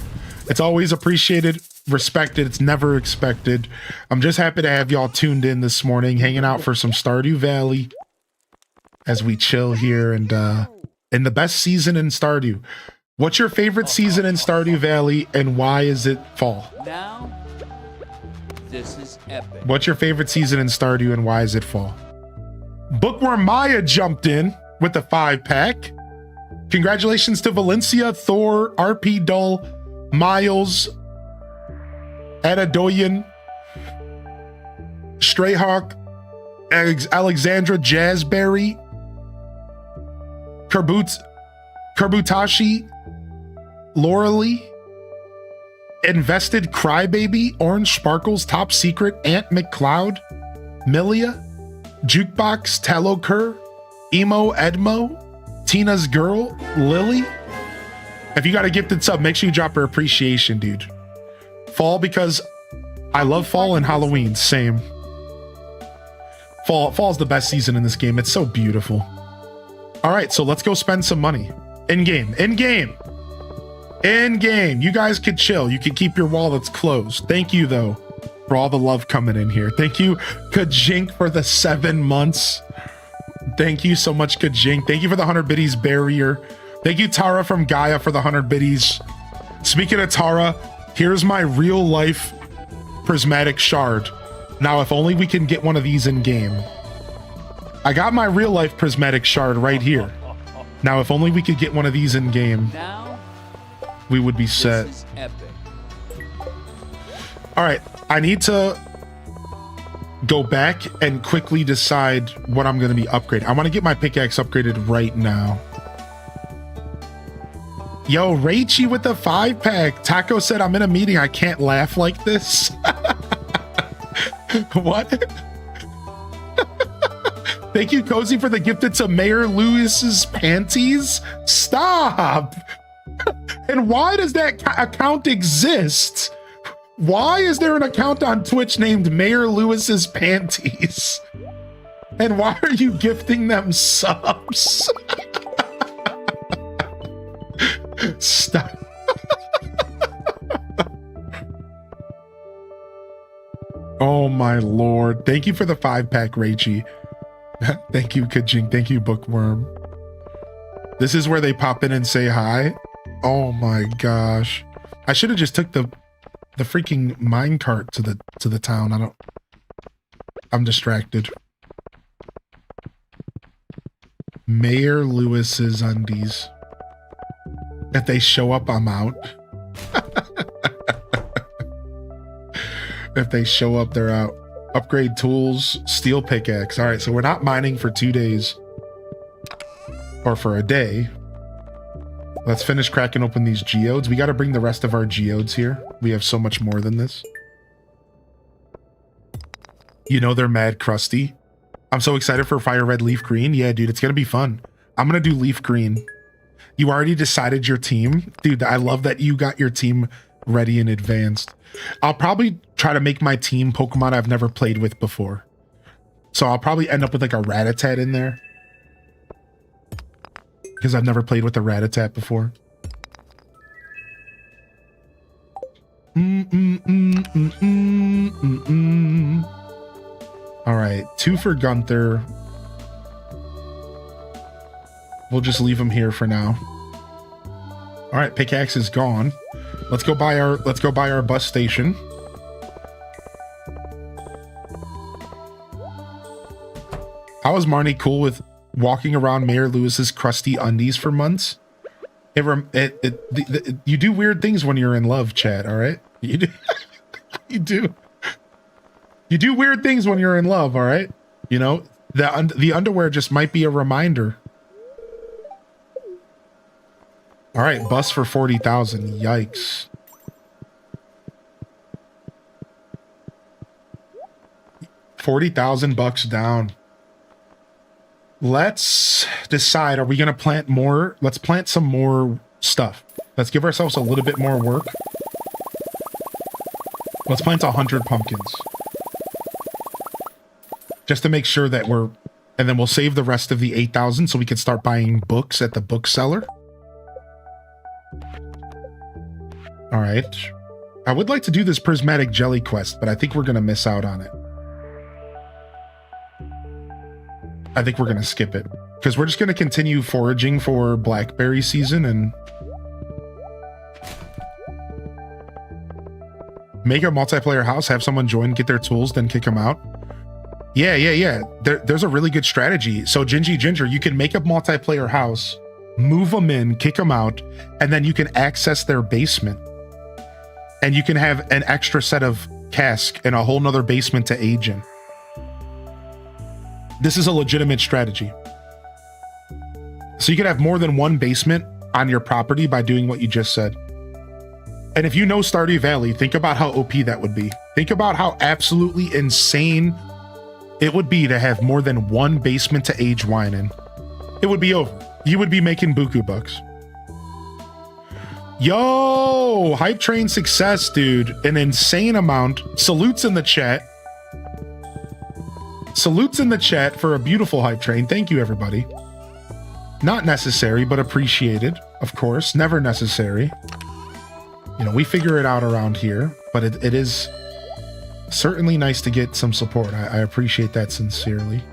It's always appreciated, respected. It's never expected. I'm just happy to have y'all tuned in this morning, hanging out for some Stardew Valley as we chill here and in the best season in Stardew. What's your favorite season in Stardew Valley and why is it fall? now, this is epic. What's your favorite season in Stardew and why is it fall? Bookworm Maya jumped in with the 5-pack. Congratulations to Valencia, Thor, RP Dull, Miles, Adadoyan, Strayhawk, Alexandra Jazzberry, Karbutashi, Lauralee, Invested Crybaby, Orange Sparkles, Top Secret, Aunt McCloud, Milia, Jukebox, Talocur, Emo Edmo, Tina's Girl, Lily. If you got a gifted sub, make sure you drop her appreciation, dude. Fall, because I love fall and Halloween. Same. Fall's the best season in this game. It's so beautiful. All right, so let's go spend some money. In-game. You guys could chill. You could keep your wallets closed. Thank you, though, for all the love coming in here. Thank you, Kajink, for the 7 months. Thank you so much, Kajink. Thank you for the 100 biddies barrier. Thank you, Tara from Gaia, for the 100 biddies. Speaking of Tara, here's my real life prismatic shard. Now, if only we can get one of these in game. I got my real life prismatic shard right here. Now, if only we could get one of these in game, Now, we would be set. this is epic. All right, I need to go back and quickly decide what I'm going to be upgrading. I want to get my pickaxe upgraded right now. Yo, Rachy with the 5-pack. Taco said, I'm in a meeting. I can't laugh like this. What? Thank you, Cozy, for the gifted to Mayor Lewis's panties. Stop. And why does that account exist? Why is there an account on Twitch named Mayor Lewis's panties? And why are you gifting them subs? Stop. Oh my lord. Thank you for the 5-pack, Rachy. Thank you, Kajink. Thank you, Bookworm. This is where they pop in and say hi. Oh my gosh. I should have just took the freaking minecart to the town. I'm distracted. Mayor Lewis's undies. If they show up, I'm out. If they show up, they're out. Upgrade tools, steel pickaxe. All right, so we're not mining for 2 days. Or for a day. Let's finish cracking open these geodes. We got to bring the rest of our geodes here. We have so much more than this. You know they're mad crusty. I'm so excited for Fire Red Leaf Green. Yeah, dude, it's going to be fun. I'm going to do Leaf Green. You already decided your team? Dude, I love that you got your team ready in advance. I'll probably try to make my team Pokemon I've never played with before. So I'll probably end up with like a rat-a-tat in there. Because I've never played with a rat-a-tat before. All right, 2 for Gunther. We'll just leave him here for now. All right, pickaxe is gone. Let's go buy our bus station. How is Marnie cool with walking around Mayor Lewis's crusty undies for months? You do weird things when you're in love, Chad, all right? You do. You do. You do weird things when you're in love, all right? You know, the underwear just might be a reminder. All right, bus for 40,000. Yikes. $40,000 down. Let's decide, are we going to plant more? Let's plant some more stuff. Let's give ourselves a little bit more work. Let's plant 100 pumpkins. Just to make sure that we're... And then we'll save the rest of the 8,000 so we can start buying books at the bookseller. All right. I would like to do this prismatic jelly quest, but I think we're going to miss out on it. I think we're going to skip it because we're just going to continue foraging for blackberry season and make a multiplayer house, have someone join, get their tools, then kick them out. Yeah. There's a really good strategy. So Gingy Ginger, you can make a multiplayer house, move them in, kick them out, and then you can access their basement. And you can have an extra set of cask and a whole nother basement to age in. This is a legitimate strategy. So you could have more than one basement on your property by doing what you just said. And if you know Stardew Valley, think about how OP that would be. Think about how absolutely insane it would be to have more than one basement to age wine in. It would be over. You would be making buku bucks. Yo, hype train success, dude. An insane amount. Salutes in the chat. Salutes in the chat for a beautiful hype train. Thank you, everybody. Not necessary, but appreciated. Of course, never necessary. You know, we figure it out around here, but it is certainly nice to get some support. I appreciate that sincerely.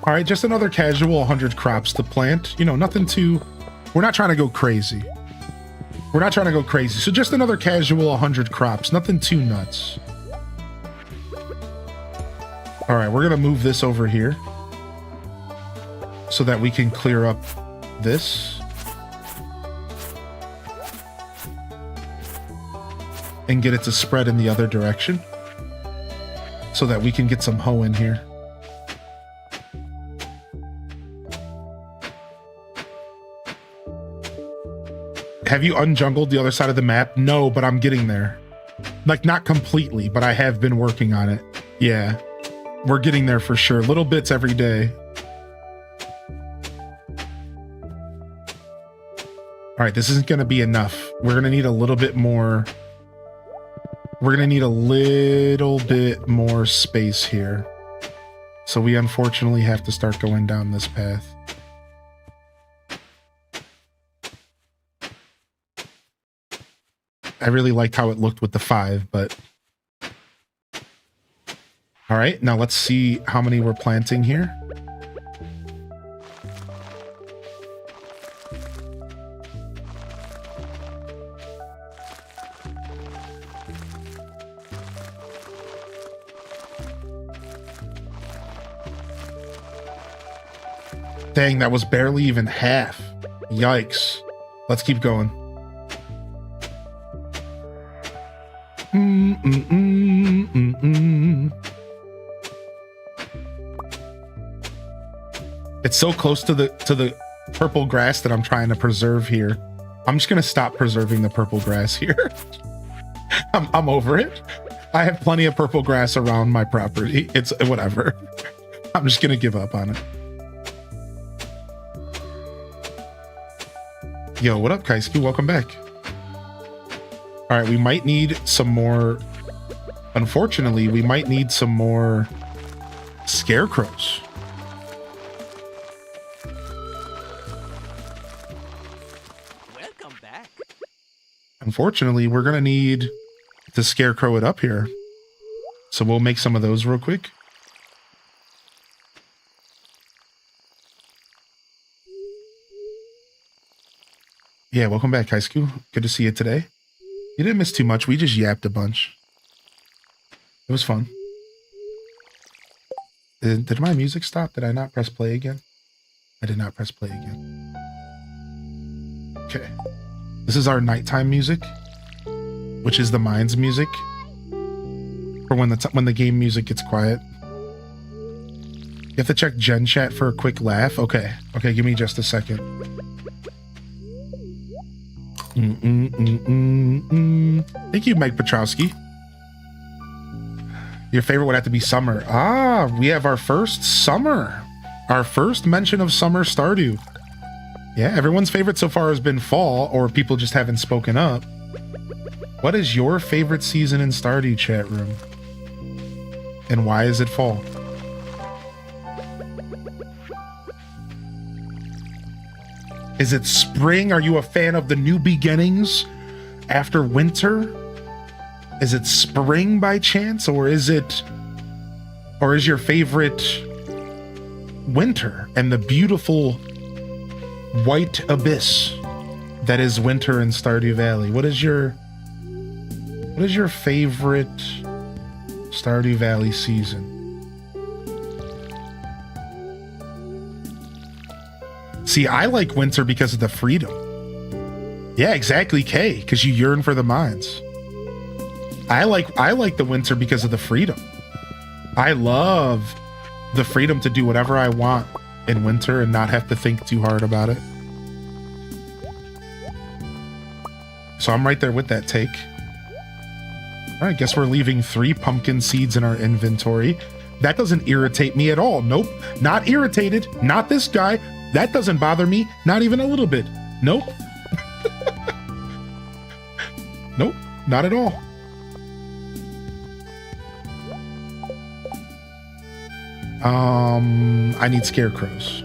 All right, just another casual 100 crops to plant. You know, nothing too... We're not trying to go crazy. We're not trying to go crazy. So just another casual 100 crops. Nothing too nuts. All right, we're going to move this over here so that we can clear up this. And get it to spread in the other direction so that we can get some hoe in here. Have you unjungled the other side of the map? No, but I'm getting there. Like, not completely, but I have been working on it. Yeah, we're getting there for sure. Little bits every day. All right, this isn't going to be enough. We're going to need a little bit more. We're going to need a little bit more space here. So we unfortunately have to start going down this path. I really liked how it looked with the 5, but... All right, now let's see how many we're planting here. Dang, that was barely even half. Yikes. Let's keep going. It's so close to the purple grass that I'm trying to preserve here. I'm just gonna stop preserving the purple grass here. I'm over it. I have plenty of purple grass around my property. It's whatever. I'm just gonna give up on it. Yo, what up, Kaisuke? Welcome back. All right, we might need some more Unfortunately, we might need some more scarecrows. Welcome back. Unfortunately, we're going to need to scarecrow it up here. So we'll make some of those real quick. Yeah, welcome back, high school. Good to see you today. You didn't miss too much. We just yapped a bunch. It was fun. Did my music stop? Did I not press play again? I did not press play again. Okay. This is our nighttime music, which is the mind's music for when the game music gets quiet. You have to check Gen Chat for a quick laugh. Okay. Okay, give me just a second. Thank you, Mike Petrowski. Your favorite would have to be summer. Ah, we have our first summer. Our first mention of summer Stardew. Yeah, everyone's favorite so far has been fall, or people just haven't spoken up. What is your favorite season in Stardew, chat room? And why is it fall? Is it spring? Are you a fan of the new beginnings after winter? Is it spring by chance, or is your favorite winter and the beautiful white abyss that is winter in Stardew Valley? What is your favorite Stardew Valley season? See, I like winter because of the freedom. Yeah, exactly, Kay, because you yearn for the mines. I like the winter because of the freedom. I love the freedom to do whatever I want in winter and not have to think too hard about it. So I'm right there with that take. All right, guess we're leaving 3 pumpkin seeds in our inventory. That doesn't irritate me at all. Nope, not irritated. Not this guy. That doesn't bother me, not even a little bit. Nope. Nope, not at all. I need scarecrows.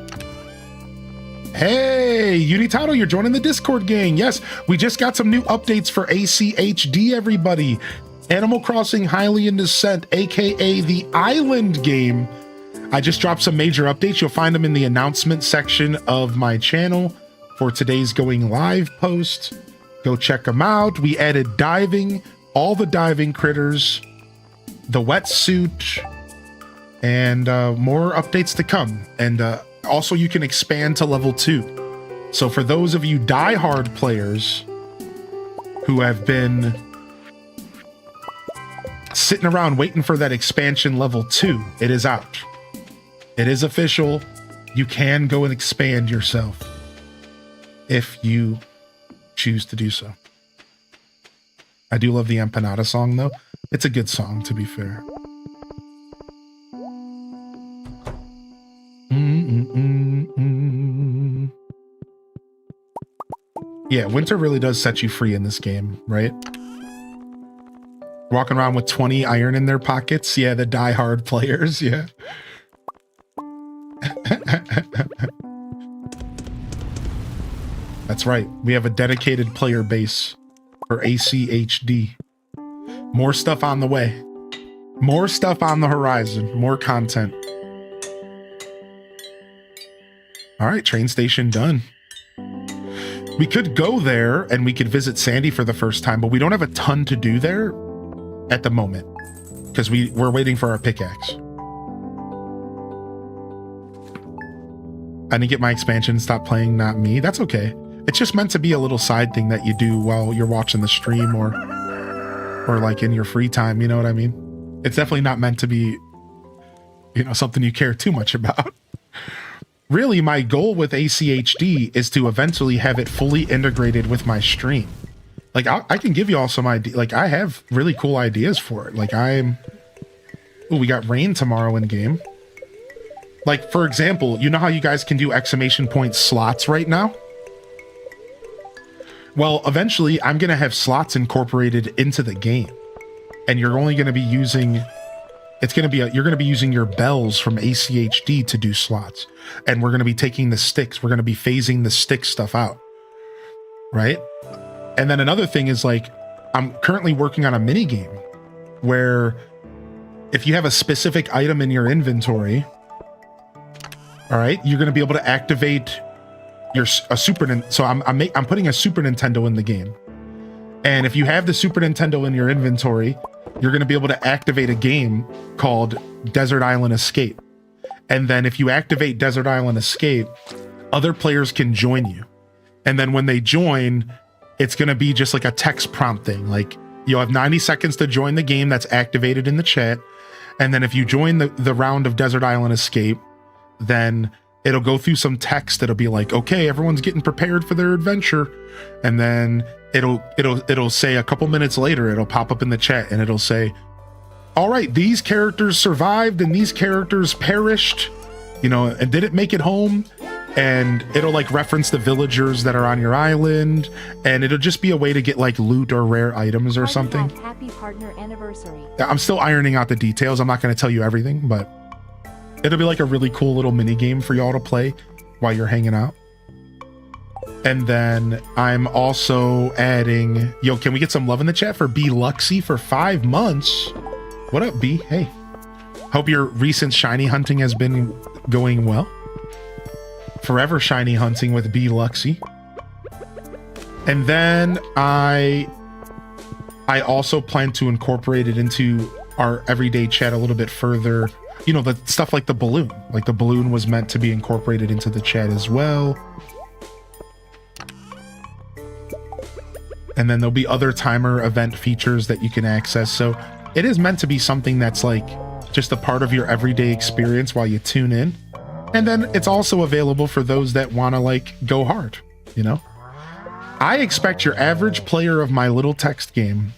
Hey, Unitado, you're joining the Discord gang. Yes, we just got some new updates for ACHD, everybody. Animal Crossing Highly in Descent, aka the Island game. I just dropped some major updates. You'll find them in the announcement section of my channel for today's going live post. Go check them out. We added diving, all the diving critters, the wetsuit, and more updates to come. And also you can expand to level 2. So for those of you diehard players who have been sitting around waiting for that expansion level 2, it is out. It is official. You can go and expand yourself if you choose to do so. I do love the Empanada song, though. It's a good song, to be fair. Yeah, winter really does set you free in this game, right? Walking around with 20 iron in their pockets. Yeah, the diehard players, yeah. That's right. We have a dedicated player base for ACHD. More stuff on the way. More stuff on the horizon. More content. All right, train station done. We could go there and we could visit Sandy for the first time, but we don't have a ton to do there at the moment because we're waiting for our pickaxe. I didn't get my expansion. Stop playing, not me. That's okay. It's just meant to be a little side thing that you do while you're watching the stream or like in your free time. You know what I mean? It's definitely not meant to be, you know, something you care too much about. Really, my goal with ACHD is to eventually have it fully integrated with my stream. Like, I can give you all some ideas. Like, I have really cool ideas for it. Like, we got rain tomorrow in game. Like, for example, you know how you guys can do exclamation point slots right now? Well, eventually, I'm going to have slots incorporated into the game. and you're only going to be using you're going to be using your bells from ACHD to do slots, and we're going to be taking the sticks. We're going to be phasing the stick stuff out, right? And then another thing is like, I'm currently working on a mini game where if you have a specific item in your inventory, all right, you're going to be able to activate so I'm putting a Super Nintendo in the game. And if you have the Super Nintendo in your inventory, you're going to be able to activate a game called Desert Island Escape. And then if you activate Desert Island Escape, other players can join you. And then when they join, it's going to be just like a text prompt thing. Like, you'll have 90 seconds to join the game that's activated in the chat. And then if you join the round of Desert Island Escape, then it'll go through some text that'll be like, okay, everyone's getting prepared for their adventure. And then it'll say a couple minutes later, it'll pop up in the chat and it'll say, all right, these characters survived and these characters perished, and didn't make it home. And it'll like reference the villagers that are on your island, and it'll just be a way to get like loot or rare items or something. Happy partner anniversary. I'm still ironing out the details. I'm not going to tell you everything, but it'll be like a really cool little mini game for y'all to play while you're hanging out. And then I'm also adding, can we get some love in the chat for B Luxy for 5 months? What up, B? Hey. Hope your recent shiny hunting has been going well. Forever shiny hunting with B Luxy. And then I also plan to incorporate it into our everyday chat a little bit further. The stuff like the balloon. Like the balloon was meant to be incorporated into the chat as well. And then there'll be other timer event features that you can access. So it is meant to be something that's like just a part of your everyday experience while you tune in. And then it's also available for those that want to like go hard, I expect your average player of my little text game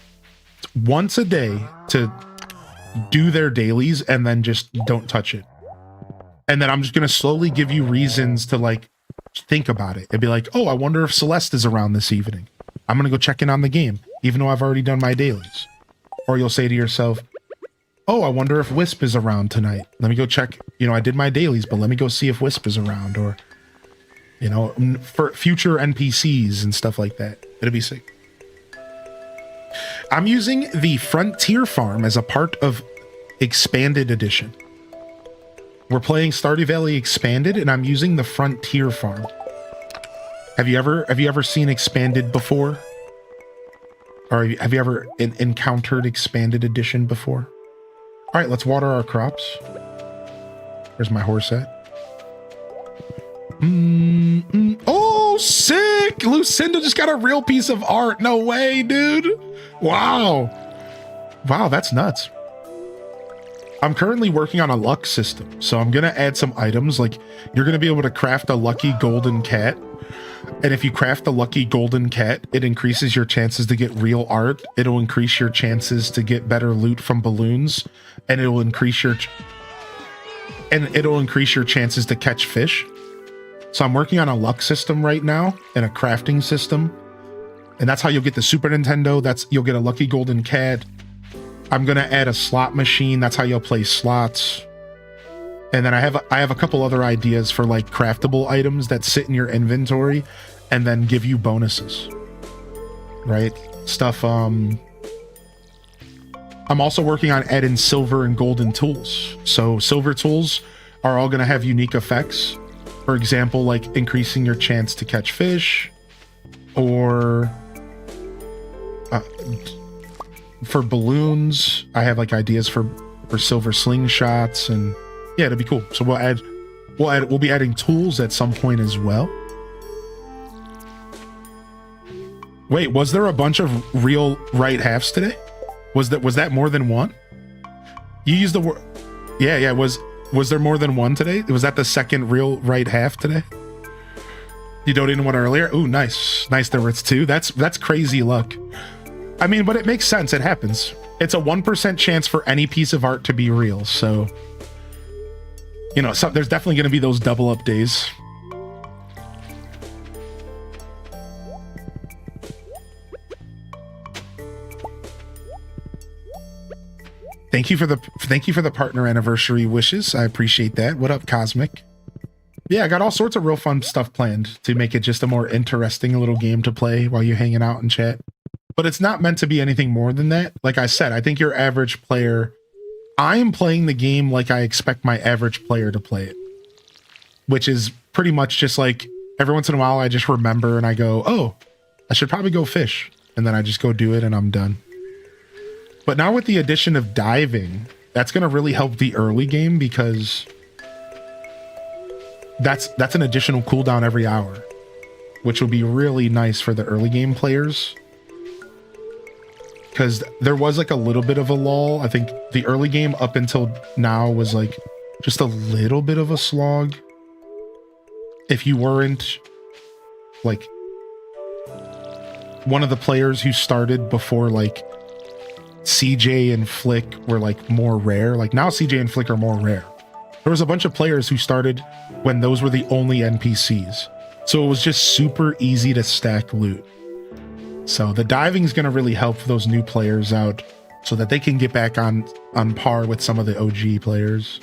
once a day to do their dailies and then just don't touch it. And then I'm just going to slowly give you reasons to like think about it. It'd be like, oh, I wonder if Celeste is around this evening. I'm going to go check in on the game, even though I've already done my dailies. Or you'll say to yourself, oh, I wonder if Wisp is around tonight. Let me go check. I did my dailies, but let me go see if Wisp is around. Or, for future NPCs and stuff like that. It'll be sick. I'm using the Frontier Farm as a part of Expanded Edition. We're playing Stardew Valley Expanded, and I'm using the Frontier Farm. Have you ever seen Expanded before? Or have you ever encountered Expanded Edition before? All right, let's water our crops. Where's my horse at? Oh, sick! Lucinda just got a real piece of art. No way, dude. Wow. Wow, that's nuts. I'm currently working on a luck system. So I'm going to add some items. Like, you're going to be able to craft a lucky golden cat. And if you craft the lucky golden cat, it increases your chances to get real art. It'll increase your chances to get better loot from balloons, and it'll increase your chances to catch fish. So I'm working on a luck system right now and a crafting system, and that's how you'll get the Super Nintendo. You'll get a lucky golden cat. I'm gonna add a slot machine. That's how you'll play slots. And then I have a couple other ideas for like craftable items that sit in your inventory and then give you bonuses, right? Stuff. I'm also working on adding silver and golden tools. So silver tools are all going to have unique effects. For example, like increasing your chance to catch fish, or for balloons, I have like ideas for silver slingshots, and yeah, it'll be cool. So we'll be adding tools at some point as well. Wait, was there a bunch of real right halves today? Was that more than one? You used the word. Yeah. Was there more than one today? Was that the second real right half today? You donated one earlier? Ooh, nice. There was two. That's crazy luck. I mean, but it makes sense. It happens. It's a 1% chance for any piece of art to be real. So, there's definitely going to be those double up days. Thank you for the partner anniversary wishes. I appreciate that. What up, Cosmic? Yeah, I got all sorts of real fun stuff planned to make it just a more interesting little game to play while you're hanging out and chat. But it's not meant to be anything more than that. Like I said, I think your average player, I am playing the game like I expect my average player to play it, which is pretty much just like every once in a while I just remember and I go, oh, I should probably go fish. And then I just go do it and I'm done. But now with the addition of diving, that's going to really help the early game because that's an additional cooldown every hour, which will be really nice for the early game players. Because there was like a little bit of a lull. I think the early game up until now was like just a little bit of a slog. If you weren't like one of the players who started before like CJ and Flick were like more rare. Like now CJ and Flick are more rare. There was a bunch of players who started when those were the only NPCs. So it was just super easy to stack loot. So the diving is going to really help those new players out so that they can get back on par with some of the OG players.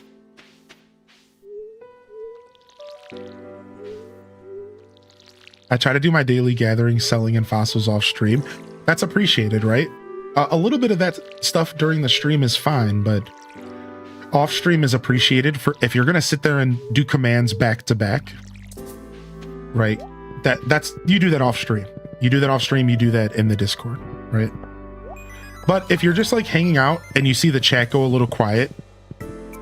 I try to do my daily gathering, selling, and fossils off stream. That's appreciated, right? A little bit of that stuff during the stream is fine, but off stream is appreciated for if you're going to sit there and do commands back to back, right? That's you do that off stream. You do that off stream, you do that in the Discord, right? But if you're just like hanging out and you see the chat go a little quiet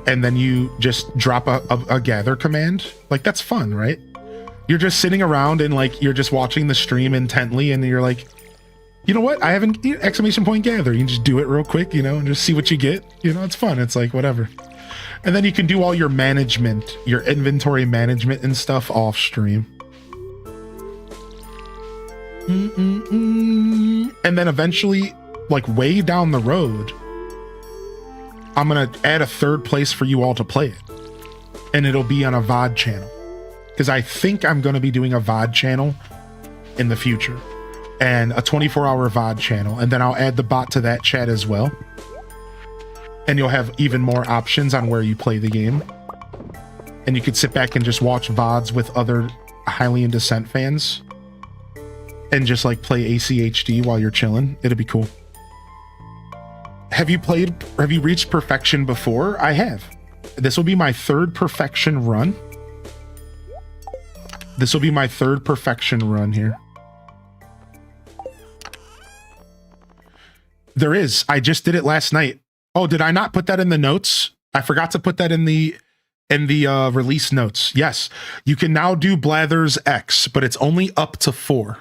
and then you just drop a gather command, like that's fun, right? You're just sitting around and like you're just watching the stream intently and you're like, you know what? I haven't exclamation point gather. You can just do it real quick, you know, and just see what you get. You know, it's fun. It's like whatever. And then you can do all your management, your inventory management and stuff off stream. And then eventually, like way down the road, I'm going to add a third place for you all to play it. And it'll be on a VOD channel. Because I think I'm going to be doing a VOD channel in the future. And a 24-hour VOD channel. And then I'll add the bot to that chat as well. And you'll have even more options on where you play the game. And you could sit back and just watch VODs with other Hylian Descent fans. And just like play ACHD while you're chilling. It'll be cool. Have you reached perfection before? I have. This will be my third perfection run. This will be my third perfection run here. There is. I just did it last night. Oh, did I not put that in the notes? I forgot to put that in the release notes. Yes, you can now do Blathers X, but it's only up to 4.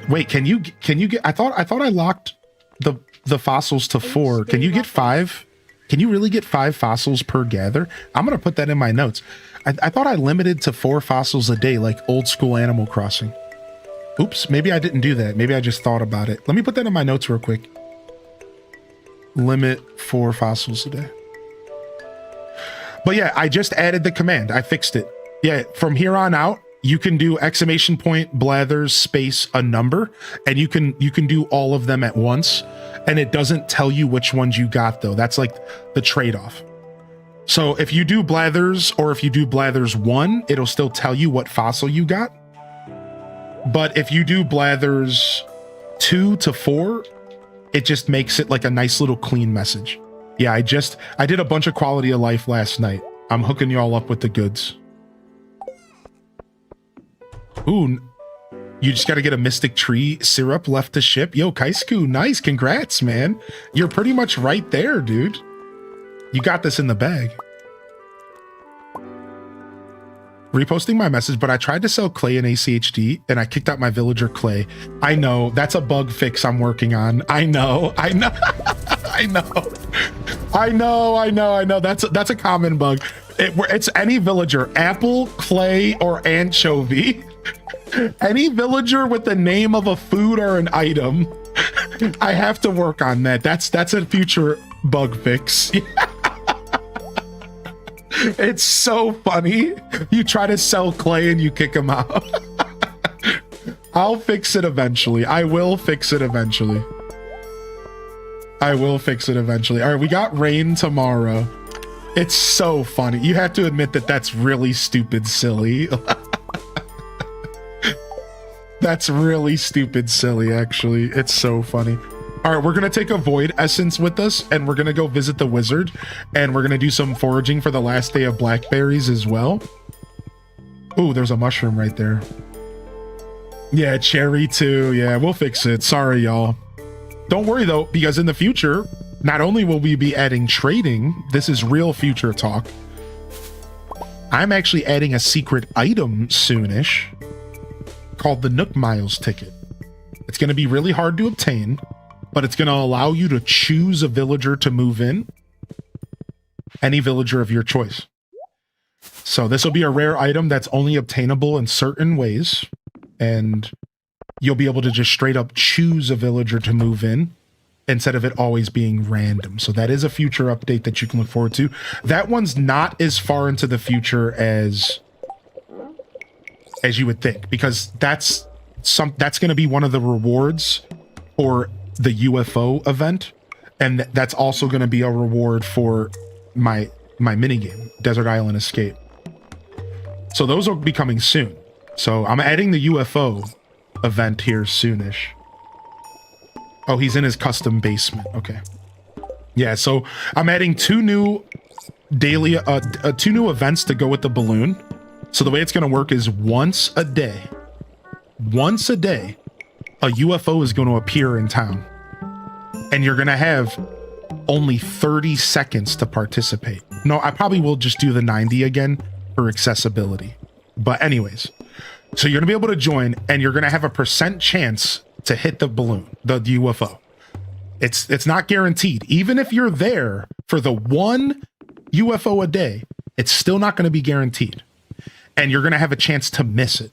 Wait, can you get? I thought I locked the fossils to 4. Can you get 5? Can you really get 5 fossils per gather? I'm gonna put that in my notes. I thought I limited to 4 fossils a day, like old school Animal Crossing. Oops, maybe I didn't do that. Maybe I just thought about it. Let me put that in my notes real quick. Limit 4 fossils a day. But yeah, I just added the command. I fixed it. Yeah, from here on out, you can do exclamation point, Blathers, space, a number, and you can do all of them at once. And it doesn't tell you which ones you got though. That's like the trade-off. So if you do Blathers or if you do Blathers 1, it'll still tell you what fossil you got. But if you do Blathers 2 to 4, it just makes it like a nice little clean message. Yeah, I did a bunch of quality of life last night. I'm hooking you all up with the goods. Ooh, you just got to get a Mystic Tree syrup left to ship. Yo, Kaisku, nice. Congrats, man. You're pretty much right there, dude. You got this in the bag. Reposting my message, but I tried to sell clay in ACHD and I kicked out my villager clay. I know, that's a bug fix I'm working on. I know. I know. That's a common bug. It's any villager, apple, clay, or anchovy. Any villager with the name of a food or an item. I have to work on that. That's a future bug fix. It's so funny. You try to sell clay and you kick them out. I'll fix it eventually. I will fix it eventually. I will fix it eventually. All right, we got rain tomorrow. It's so funny. You have to admit that that's really stupid silly. That's really stupid silly, actually. It's so funny. All right, we're going to take a void essence with us, and we're going to go visit the wizard, and we're going to do some foraging for the last day of blackberries as well. Ooh, there's a mushroom right there. Yeah, cherry too. Yeah, we'll fix it. Sorry, y'all. Don't worry, though, because in the future, not only will we be adding trading, this is real future talk. I'm actually adding a secret item soonish called the Nook Miles ticket. It's going to be really hard to obtain, but it's going to allow you to choose a villager to move in. Any villager of your choice. So this will be a rare item that's only obtainable in certain ways, and you'll be able to just straight up choose a villager to move in instead of it always being random. So that is a future update that you can look forward to. That one's not as far into the future as you would think, because that's going to be one of the rewards for the UFO event, and that's also going to be a reward for my minigame, Desert Island Escape. So those will be coming soon. So I'm adding the UFO event here soonish. Oh, he's in his custom basement. Okay. Yeah, so I'm adding two new events to go with the balloon. So the way it's going to work is once a day, a UFO is going to appear in town. And you're going to have only 30 seconds to participate. No, I probably will just do the 90 again for accessibility. But anyways, so you're going to be able to join, and you're going to have a % chance to hit the balloon, the UFO. It's not guaranteed. Even if you're there for the one UFO a day, it's still not going to be guaranteed. And you're going to have a chance to miss it.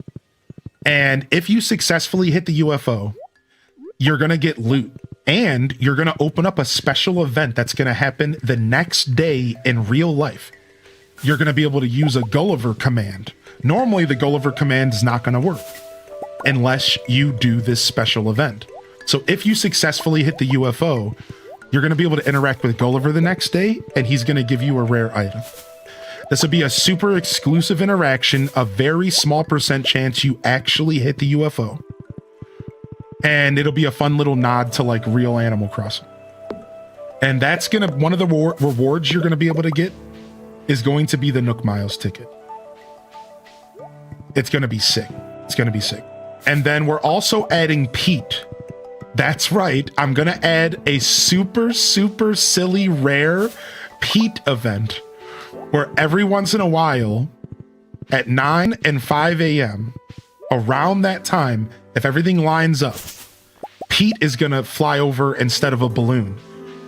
And if you successfully hit the UFO, you're going to get loot. And you're going to open up a special event that's going to happen the next day in real life. You're going to be able to use a Gulliver command. Normally, the Gulliver command is not going to work unless you do this special event. So if you successfully hit the UFO, you're going to be able to interact with Gulliver the next day, and he's going to give you a rare item. This will be a super exclusive interaction, a very small % chance you actually hit the UFO. And it'll be a fun little nod to like real Animal Crossing. And that's gonna, one of the rewards you're gonna be able to get is going to be the Nook Miles ticket. It's gonna be sick. It's gonna be sick. And then we're also adding Pete. That's right. I'm gonna add a super silly rare Pete event where every once in a while at 9 and 5 a.m. around that time, if everything lines up, Pete is going to fly over instead of a balloon.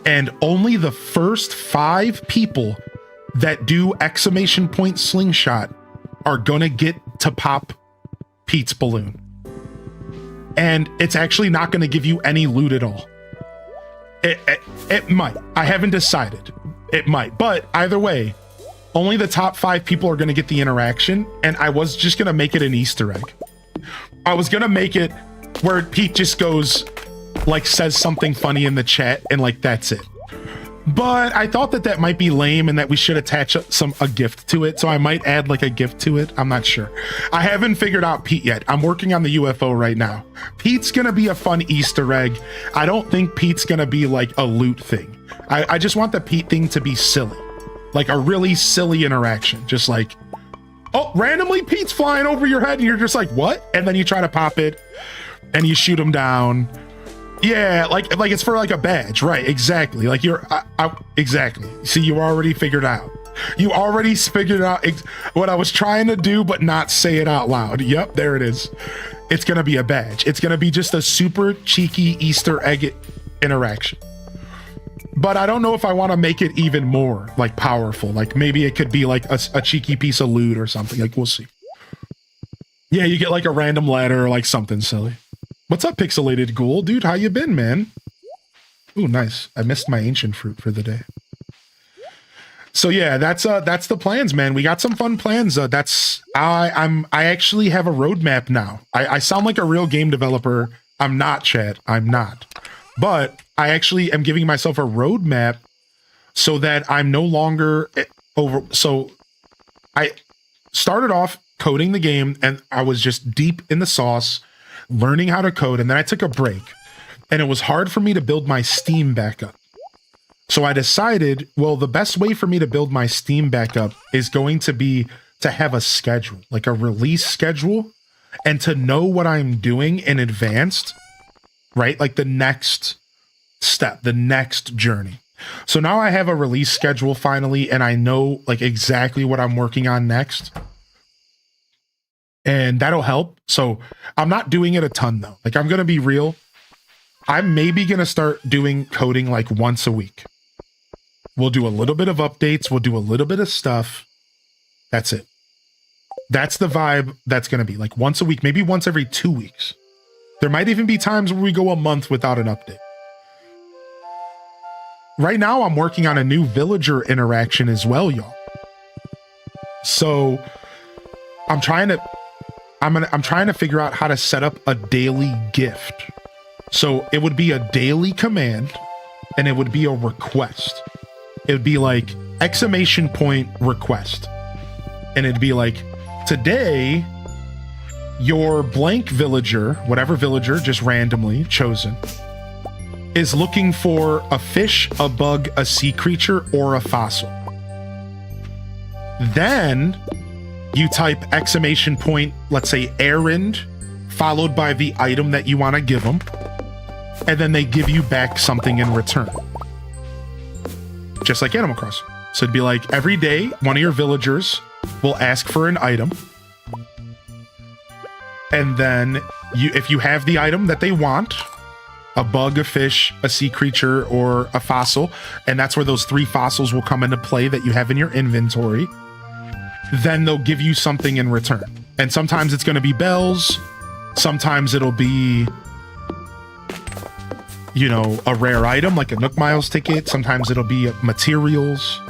And only the first 5 people that do exclamation point slingshot are going to get to pop Pete's balloon. And it's actually not going to give you any loot at all. It might. I haven't decided. It might. But either way, only the top 5 people are going to get the interaction. And I was just going to make it an Easter egg. I was going to make it where Pete just goes, like, says something funny in the chat, and, like, that's it. But I thought that might be lame and that we should attach a gift to it. So I might add, like, a gift to it. I'm not sure. I haven't figured out Pete yet. I'm working on the UFO right now. Pete's going to be a fun Easter egg. I don't think Pete's going to be, like, a loot thing. I just want the Pete thing to be silly. Like, a really silly interaction. Just like, oh, randomly Pete's flying over your head and you're just like, what? And then you try to pop it and you shoot him down. Yeah, like it's for like a badge, right? Exactly. Like exactly. See, you already figured out. You already figured out what I was trying to do, but not say it out loud. Yep, there it is. It's gonna be a badge. It's gonna be just a super cheeky Easter egg interaction. But I don't know if I want to make it even more like powerful. Like maybe it could be like a cheeky piece of loot or something. Like we'll see. Yeah, you get like a random letter or like something silly. What's up, Pixelated Ghoul? Dude, how you been, man? Ooh, nice. I missed my ancient fruit for the day. So yeah, that's the plans, man. We got some fun plans. I actually have a roadmap now. I sound like a real game developer. I'm not, Chad. I'm not. But I actually am giving myself a roadmap so that I'm no longer over. So I started off coding the game and I was just deep in the sauce, learning how to code, and then I took a break. And it was hard for me to build my Steam back up. So I decided, well, the best way for me to build my Steam back up is going to be to have a schedule, like a release schedule, and to know what I'm doing in advance, right? Like the next step, the next journey. So now I have a release schedule finally, and I know like exactly what I'm working on next. And that'll help. So I'm not doing it a ton though. Like I'm going to be real. I'm maybe going to start doing coding like once a week. We'll do a little bit of updates. We'll do a little bit of stuff. That's it. That's the vibe that's going to be like once a week, maybe once every 2 weeks. There might even be times where we go a month without an update. Right now, I'm working on a new villager interaction as well, y'all. So I'm trying to figure out how to set up a daily gift. So it would be a daily command and it would be a request. It would be like exclamation point request. And it'd be like, today, your blank villager, whatever villager, just randomly chosen, is looking for a fish, a bug, a sea creature, or a fossil. Then you type exclamation point, let's say errand, followed by the item that you want to give them. And then they give you back something in return. Just like Animal Crossing. So it'd be like every day, one of your villagers will ask for an item. And then if you have the item that they want, a bug, a fish, a sea creature, or a fossil, and that's where those 3 fossils will come into play that you have in your inventory, then they'll give you something in return. And sometimes it's going to be bells. Sometimes it'll be, you know, a rare item like a Nook Miles ticket. Sometimes it'll be materials.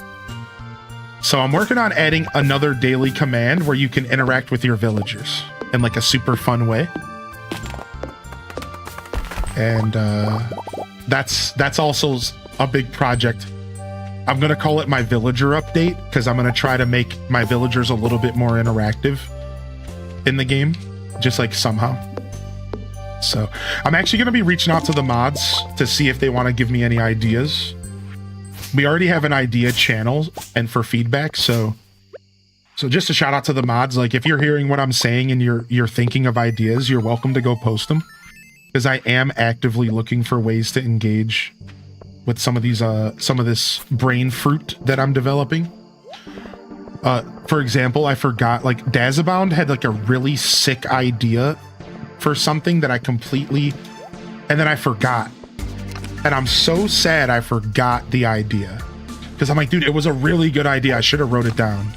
So I'm working on adding another daily command where you can interact with your villagers in like a super fun way. And that's also a big project. I'm going to call it my villager update because I'm going to try to make my villagers a little bit more interactive in the game, just like somehow. So I'm actually going to be reaching out to the mods to see if they want to give me any ideas. We already have an idea channel and for feedback. So just a shout out to the mods. Like if you're hearing what I'm saying and you're thinking of ideas, you're welcome to go post them. Because I am actively looking for ways to engage with some of this brain fruit that I'm developing. For example, I forgot, like Dazabound had like a really sick idea for something that I completely, and then I forgot. And I'm so sad I forgot the idea. Because I'm like, dude, it was a really good idea. I should have wrote it down.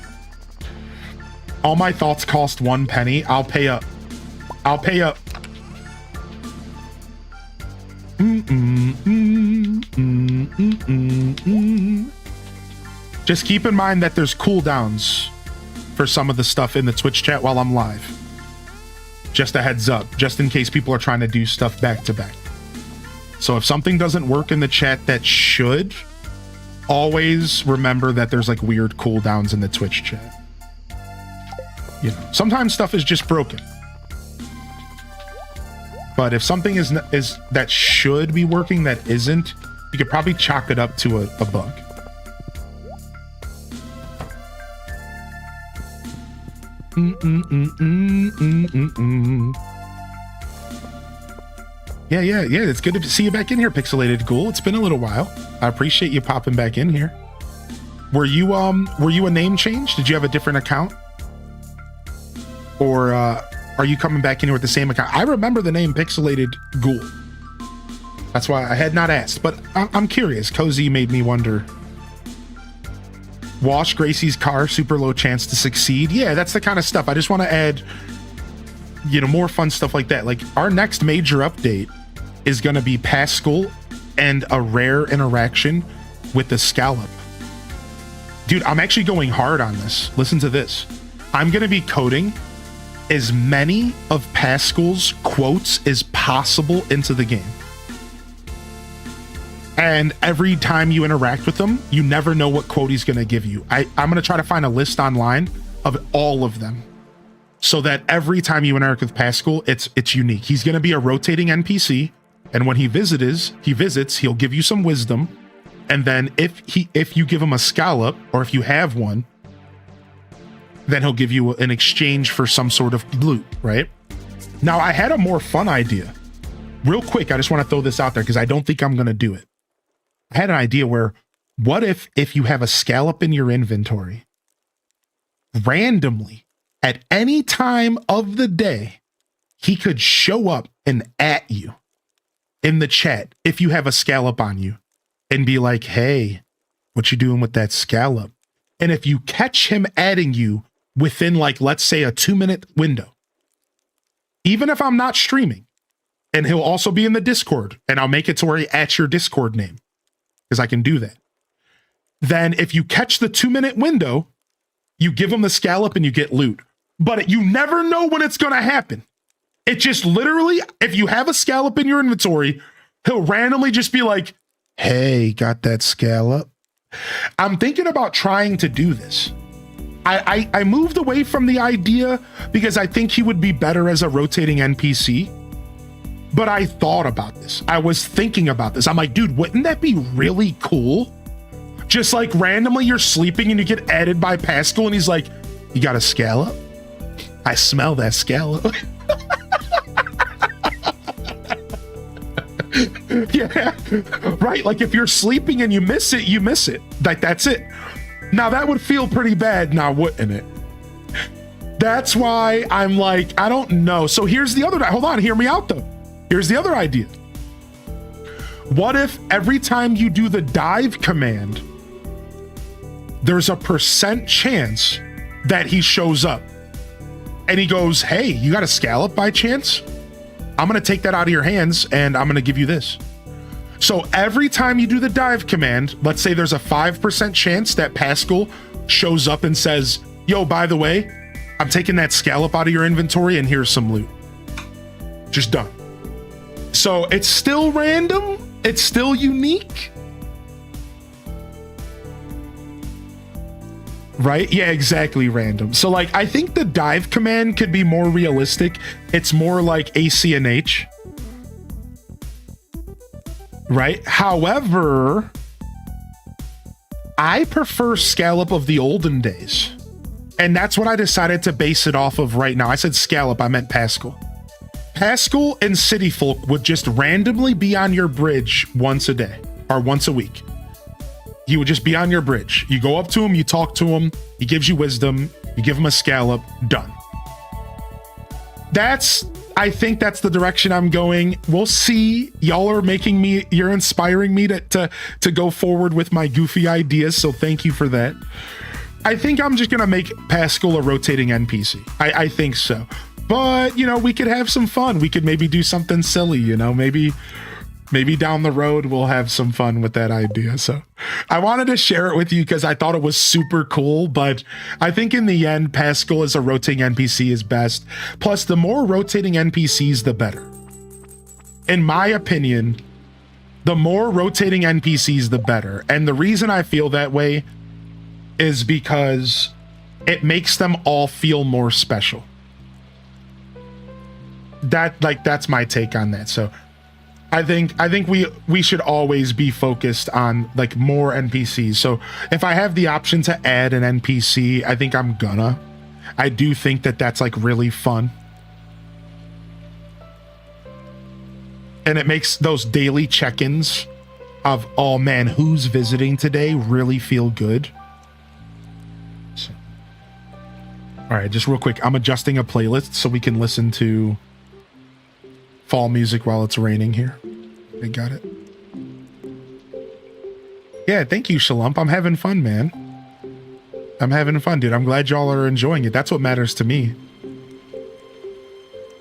All my thoughts cost 1 penny. I'll pay up. Just keep in mind that there's cooldowns for some of the stuff in the Twitch chat while I'm live. Just a heads up, just in case people are trying to do stuff back to back. So if something doesn't work in the chat that should, always remember that there's like weird cooldowns in the Twitch chat. You know, sometimes stuff is just broken. But if something is that should be working that isn't, you could probably chalk it up to a bug. Yeah. It's good to see you back in here, Pixelated Ghoul. It's been a little while. I appreciate you popping back in here. Were you a name change? Did you have a different account? Or are you coming back in here with the same account? I remember the name Pixelated Ghoul. That's why I had not asked, but I'm curious. Cozy made me wonder. Wash Gracie's car, super low chance to succeed. Yeah, that's the kind of stuff. I just want to add, you know, more fun stuff like that. Like our next major update is going to be past school and a rare interaction with the scallop. Dude, I'm actually going hard on this. Listen to this. I'm going to be coding as many of Pascal's quotes as possible into the game. And every time you interact with him, you never know what quote he's going to give you. I'm going to try to find a list online of all of them so that every time you interact with Pascal, it's unique. He's going to be a rotating NPC. And when he visits, he'll give you some wisdom. And then if you give him a scallop, or if you have one, then he'll give you an exchange for some sort of loot, right? Now, I had a more fun idea. Real quick, I just want to throw this out there because I don't think I'm going to do it. I had an idea where, what if you have a scallop in your inventory, randomly, at any time of the day, he could show up and at you in the chat if you have a scallop on you and be like, hey, what you doing with that scallop? And if you catch him adding you within, like, let's say a 2-minute window, even if I'm not streaming, and he'll also be in the Discord, and I'll make it to where he adds your Discord name because I can do that. Then if you catch the 2-minute window, you give him the scallop and you get loot. But you never know when it's going to happen. It just literally, if you have a scallop in your inventory, he'll randomly just be like, hey, got that scallop? I'm thinking about trying to do this. I moved away from the idea because I think he would be better as a rotating NPC. But I thought about this. I was thinking about this. I'm like, dude, wouldn't that be really cool? Just like randomly you're sleeping and you get added by Pascal and he's like, you got a scallop? I smell that scallop. Yeah, right. Like if you're sleeping and you miss it, you miss it. Like that's it. Now that would feel pretty bad now, wouldn't it? That's why I'm like, I don't know. So here's the other, hold on, hear me out though. Here's the other idea. What if every time you do the dive command, there's a % chance that he shows up and he goes, hey, you got a scallop by chance? I'm going to take that out of your hands and I'm going to give you this. So every time you do the dive command, let's say there's a 5% chance that Pascal shows up and says, yo, by the way, I'm taking that scallop out of your inventory and here's some loot. Just done. So it's still random. It's still unique. Right? Yeah, exactly, random. So like, I think the dive command could be more realistic. It's more like ACNH. Right? However, I prefer scallop of the olden days. And that's what I decided to base it off of right now. I said scallop, I meant Pascal. Pascal and City Folk would just randomly be on your bridge once a day or once a week. He would just be on your bridge. You go up to him, you talk to him, he gives you wisdom, you give him a scallop, done. I think that's the direction I'm going. We'll see. Y'all are making me, you're inspiring me to go forward with my goofy ideas, so thank you for that. I think I'm just gonna make Pascal a rotating NPC. I think so. But, you know, we could have some fun. We could maybe do something silly, you know, maybe down the road we'll have some fun with that idea. So I wanted to share it with you because I thought it was super cool, but I think in the end, Pascal as a rotating NPC is best. Plus, the more rotating NPCs, the better. In my opinion, the more rotating NPCs, the better. And the reason I feel that way is because it makes them all feel more special. That's my take on that. So I think we should always be focused on like more NPCs. So if I have the option to add an NPC, I think I'm gonna. I do think that that's like really fun. And it makes those daily check-ins of, oh man, who's visiting today really feel good. So, all right, just real quick, I'm adjusting a playlist so we can listen to fall music while it's raining here. I got it. Yeah, thank you, Shalump. I'm having fun, man. I'm having fun, dude. I'm glad y'all are enjoying it. That's what matters to me.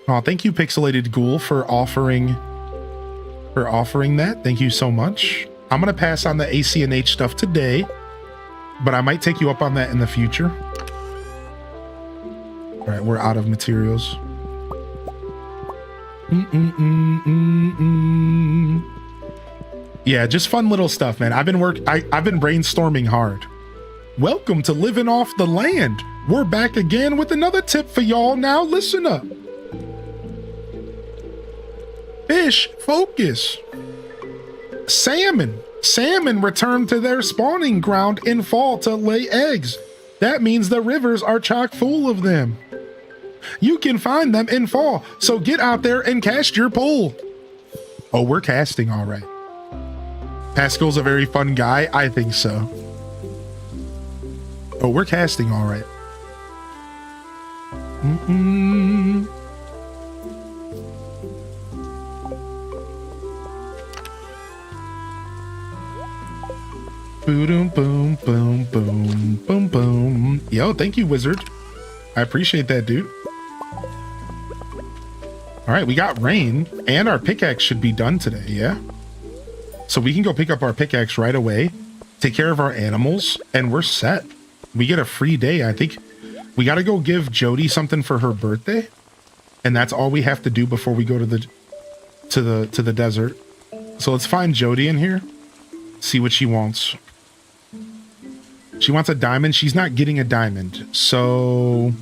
Oh, thank you, Pixelated Ghoul, for offering that. Thank you so much. I'm gonna pass on the ACNH stuff today. but I might take you up on that in the future. All right, we're out of materials. Yeah, just fun little stuff, man. I've been brainstorming hard. Welcome to Living Off the Land. We're back again with another tip for y'all. Now listen up. Fish, focus. Salmon. Salmon return to their spawning ground in fall to lay eggs. That means the rivers are chock full of them. You can find them in fall, so get out there and cast your pole. Oh, we're casting all right. Pascal's a very fun guy. I think so. Oh, we're casting all right. Boom, boom, boom, boom, boom, boom. Yo, thank you, wizard. I appreciate that, dude. All right, we got rain, and our pickaxe should be done today, yeah? So we can go pick up our pickaxe right away, take care of our animals, and we're set. We get a free day. I think we got to go give Jody something for her birthday, and that's all we have to do before we go to the desert. So let's find Jody in here, see what she wants. She wants a diamond. She's not getting a diamond. So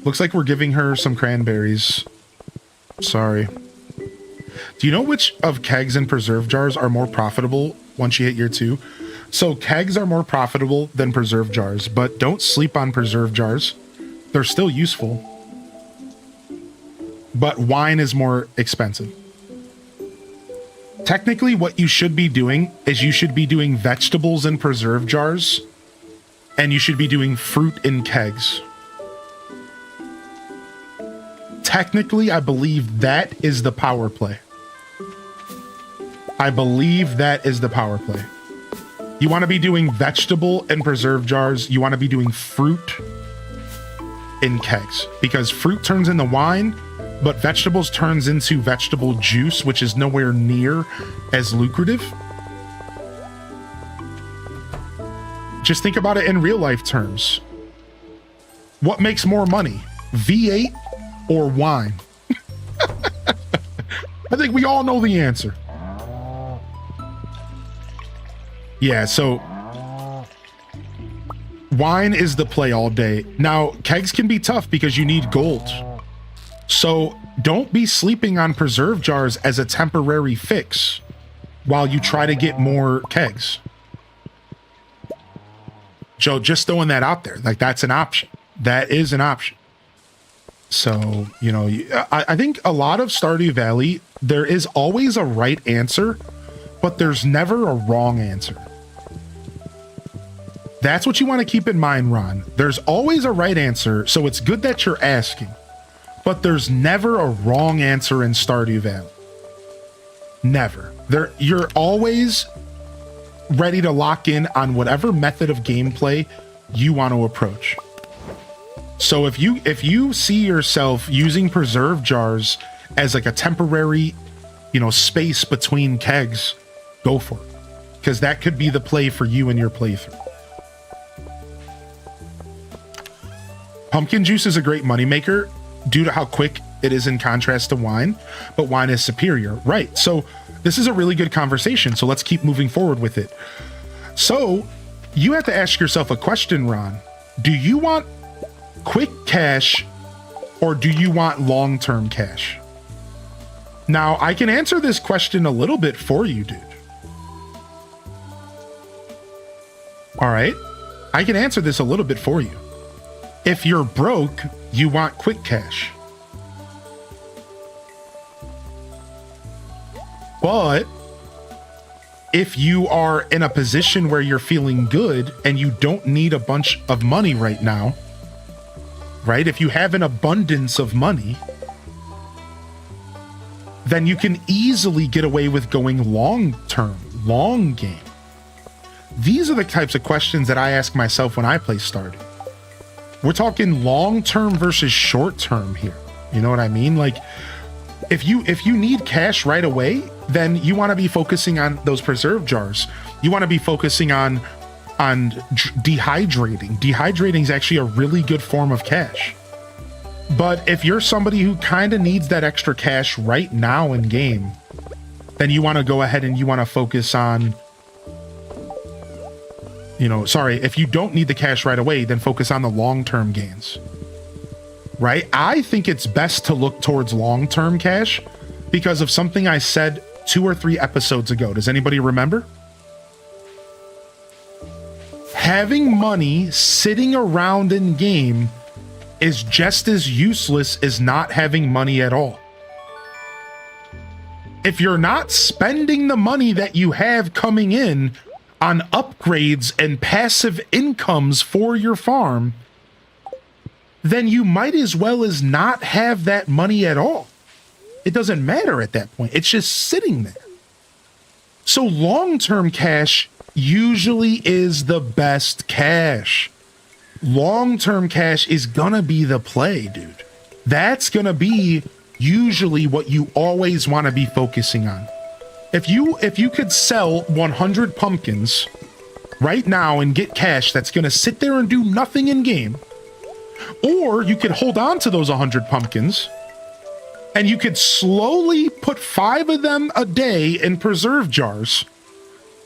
looks like we're giving her some cranberries. Sorry. Do you know which of kegs and preserve jars are more profitable once you hit year 2? So kegs are more profitable than preserve jars, but don't sleep on preserve jars. They're still useful. But wine is more expensive. Technically, what you should be doing is you should be doing vegetables in preserve jars, and you should be doing fruit in kegs. Technically, I believe that is the power play. I believe that is the power play. You want to be doing vegetable and preserve jars. You want to be doing fruit in kegs, because fruit turns into wine, but vegetables turns into vegetable juice, which is nowhere near as lucrative. Just think about it in real life terms. What makes more money, V8 or wine? I think we all know the answer. Yeah, so wine is the play all day. Now, kegs can be tough because you need gold. So don't be sleeping on preserve jars as a temporary fix while you try to get more kegs. Joe, just throwing that out there. Like, that's an option. That is an option. So, you know, I think a lot of Stardew Valley, there is always a right answer, but there's never a wrong answer. That's what you want to keep in mind, Ron. There's always a right answer, so it's good that you're asking. But there's never a wrong answer in Stardew Valley. Never. You're always ready to lock in on whatever method of gameplay you want to approach. So if you see yourself using preserve jars as like a temporary, you know, space between kegs, go for it. Because that could be the play for you in your playthrough. Pumpkin juice is a great moneymaker due to how quick it is in contrast to wine, but wine is superior. Right. So this is a really good conversation. So let's keep moving forward with it. So you have to ask yourself a question, Ron. Do you want quick cash or do you want long-term cash? Now, I can answer this question a little bit for you, dude. All right. I can answer this a little bit for you. If you're broke, you want quick cash. But if you are in a position where you're feeling good and you don't need a bunch of money right now, right? If you have an abundance of money, then you can easily get away with going long-term, long game. These are the types of questions that I ask myself when I play Stardew. We're talking long-term versus short-term here. You know what I mean? Like, if you need cash right away, then you want to be focusing on those preserve jars. You want to be focusing on dehydrating. Dehydrating is actually a really good form of cash. But if you're somebody who kind of needs that extra cash right now in game, then you want to go ahead and you want to focus on, if you don't need the cash right away, then focus on the long-term gains, right? I think it's best to look towards long-term cash because of something I said 2 or 3 episodes ago. Does anybody remember? Having money sitting around in game is just as useless as not having money at all. If you're not spending the money that you have coming in on upgrades and passive incomes for your farm, then you might as well as not have that money at all. It doesn't matter at that point. It's just sitting there. So long-term cash usually is the best cash. Long-term cash is gonna be the play, dude. That's gonna be usually what you always want to be focusing on. If you could sell 100 pumpkins right now and get cash that's gonna sit there and do nothing in game, or you could hold on to those 100 pumpkins and you could slowly put 5 of them a day in preserve jars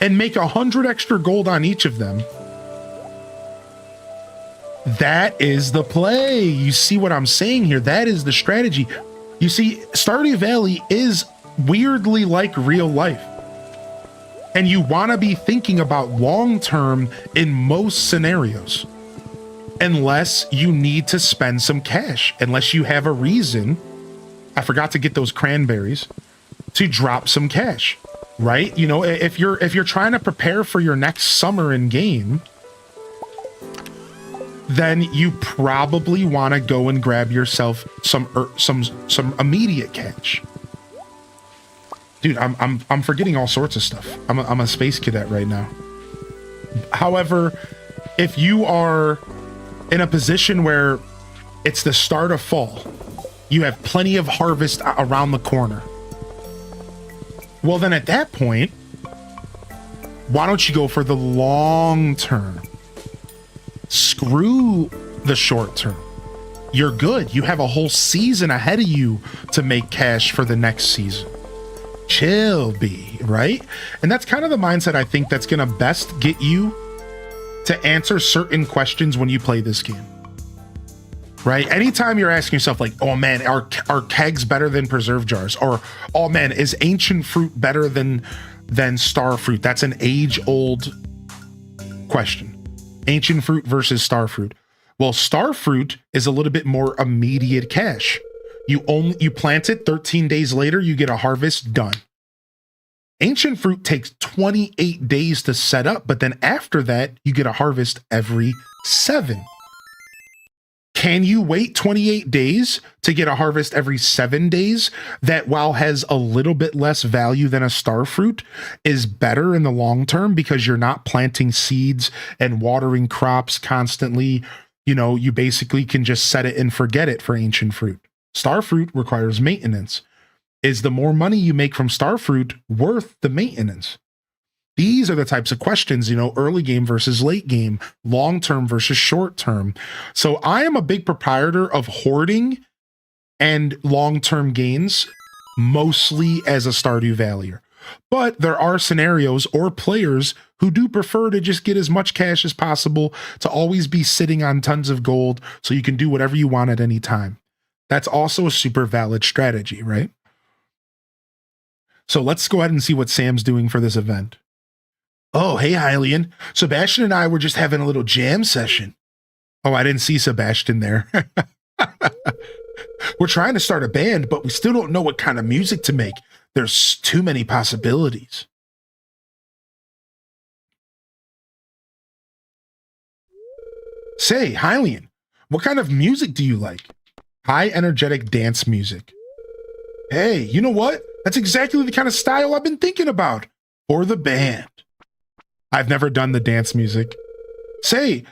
and make 100 extra gold on each of them. That is the play. You see what I'm saying here? That is the strategy. You see, Stardew Valley is weirdly like real life. And you want to be thinking about long term in most scenarios. Unless you need to spend some cash. Unless you have a reason. I forgot to get those cranberries. To drop some cash. Right? You know, if you're trying to prepare for your next summer in game, then you probably want to go and grab yourself some immediate cash. Dude, I'm forgetting all sorts of stuff. I'm a space cadet right now. However, if you are in a position where it's the start of fall, you have plenty of harvest around the corner. Well, then at that point, why don't you go for the long term? Screw the short term. You're good. You have a whole season ahead of you to make cash for the next season. Chill, B, right? And that's kind of the mindset I think that's going to best get you to answer certain questions when you play this game. Right? Anytime you're asking yourself like, oh man, are kegs better than preserve jars? Or, oh man, is ancient fruit better than star fruit? That's an age-old question. Ancient fruit versus star fruit. Well, star fruit is a little bit more immediate cash. You plant it, 13 days later, you get a harvest done. Ancient fruit takes 28 days to set up, but then after that, you get a harvest every 7. Can you wait 28 days to get a harvest every 7 days that, while has a little bit less value than a star fruit, is better in the long term because you're not planting seeds and watering crops constantly? You know, you basically can just set it and forget it for ancient fruit. Star fruit requires maintenance. Is the more money you make from star fruit worth the maintenance? These are the types of questions, you know, early game versus late game, long-term versus short-term. So I am a big proprietor of hoarding and long-term gains, mostly as a Stardew Valleyer. But there are scenarios or players who do prefer to just get as much cash as possible, to always be sitting on tons of gold so you can do whatever you want at any time. That's also a super valid strategy, right? So let's go ahead and see what Sam's doing for this event. Oh, hey, Hylian. Sebastian and I were just having a little jam session. Oh, I didn't see Sebastian there. We're trying to start a band, but we still don't know what kind of music to make. There's too many possibilities. Say, Hylian, what kind of music do you like? High energetic dance music. Hey, you know what? That's exactly the kind of style I've been thinking about for the band. I've never done the dance music. Say,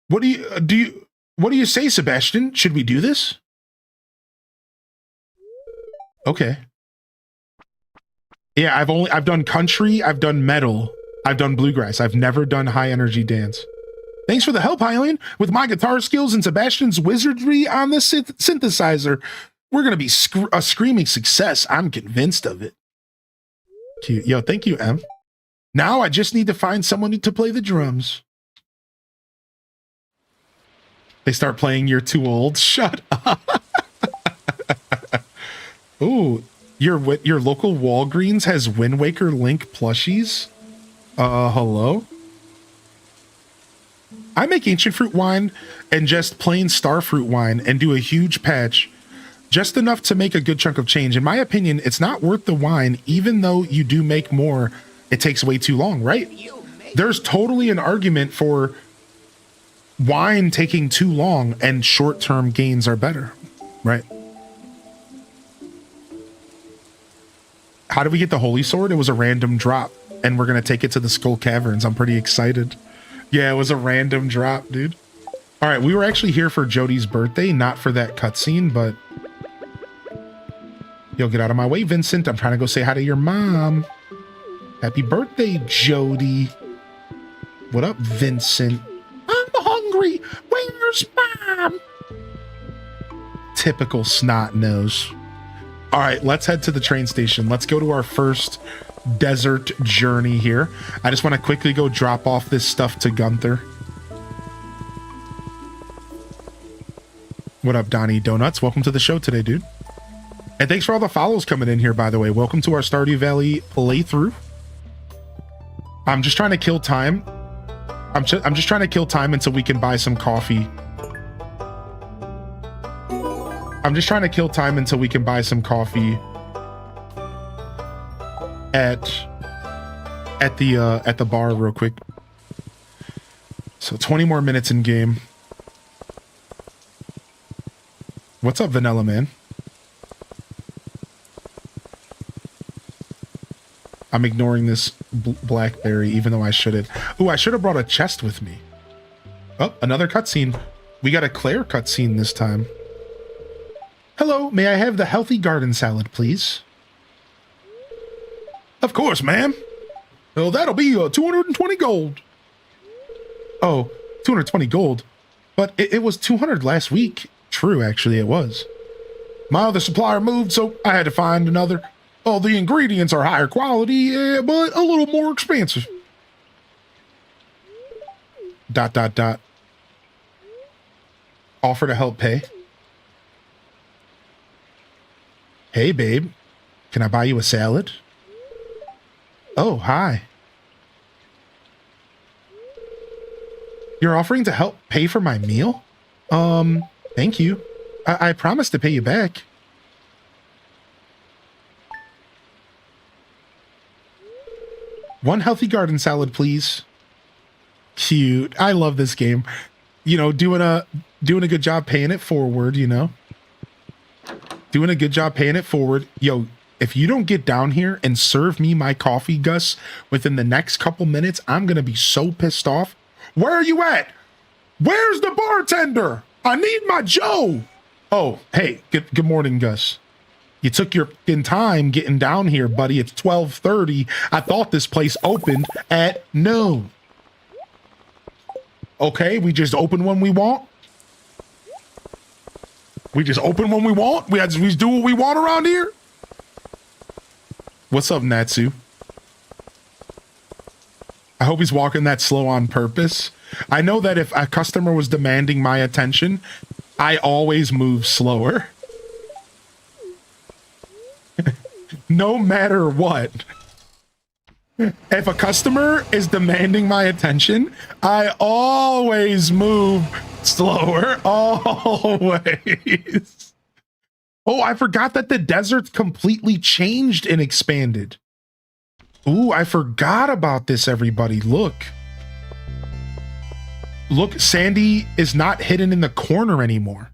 what do you say, Sebastian? Should we do this? Okay. Yeah, I've done country, I've done metal. I've done bluegrass. I've never done high energy dance. Thanks for the help, Hylian. With my guitar skills and Sebastian's wizardry on the synthesizer, we're going to be a screaming success. I'm convinced of it. Cute. Yo, thank you, Em. Now I just need to find someone to play the drums. They start playing You're Too Old. Shut up. Ooh, your local Walgreens has Wind Waker Link plushies? Hello? I make ancient fruit wine and just plain star fruit wine and do a huge patch, just enough to make a good chunk of change. In my opinion, it's not worth the wine, even though you do make more. It takes way too long, right? There's totally an argument for wine taking too long and short-term gains are better, right? How did we get the Holy Sword? It was a random drop, and we're going to take it to the Skull Caverns. I'm pretty excited. Yeah, it was a random drop, dude. All right, we were actually here for Jody's birthday, not for that cutscene, but... Yo, get out of my way, Vincent. I'm trying to go say hi to your mom. Happy birthday, Jody. What up, Vincent? I'm hungry. Where's Mom? Typical snot nose. All right, let's head to the train station. Let's go to our first desert journey here. I just want to quickly go drop off this stuff to Gunther. What up, Donnie Donuts? Welcome to the show today, dude. And thanks for all the follows coming in here, by the way. Welcome to our Stardew Valley playthrough. I'm just trying to kill time. I'm just trying to kill time until we can buy some coffee. I'm just trying to kill time until we can buy some coffee at the bar real quick. So 20 more minutes in game. What's up, Vanilla Man? I'm ignoring this blackberry, even though I shouldn't. Ooh, I should have brought a chest with me. Oh, another cutscene. We got a Claire cutscene this time. Hello, may I have the healthy garden salad, please? Of course, ma'am. Oh, that'll be 220 gold. Oh, 220 gold. But it was 200 last week. True, actually, it was. My other supplier moved, so I had to find another. Oh, the ingredients are higher quality, but a little more expensive. ... Offer to help pay. Hey, babe. Can I buy you a salad? Oh, hi. You're offering to help pay for my meal? Thank you. I promise to pay you back. One healthy garden salad, please. Cute. I love this game. You know, doing a good job paying it forward, you know? Doing a good job paying it forward. Yo, if you don't get down here and serve me my coffee, Gus, within the next couple minutes, I'm going to be so pissed off. Where are you at? Where's the bartender? I need my Joe. Oh, hey, good morning, Gus. You took your fucking time getting down here, buddy. It's 12:30. I thought this place opened at noon. Okay, we just open when we want. We just open when we want. We just do what we want around here. What's up, Natsu? I hope he's walking that slow on purpose. I know that if a customer was demanding my attention, I always move slower. No matter what. If a customer is demanding my attention, I always move slower. Always. Oh, I forgot that the desert's completely changed and expanded. Ooh, I forgot about this, everybody. Look. Look, Sandy is not hidden in the corner anymore.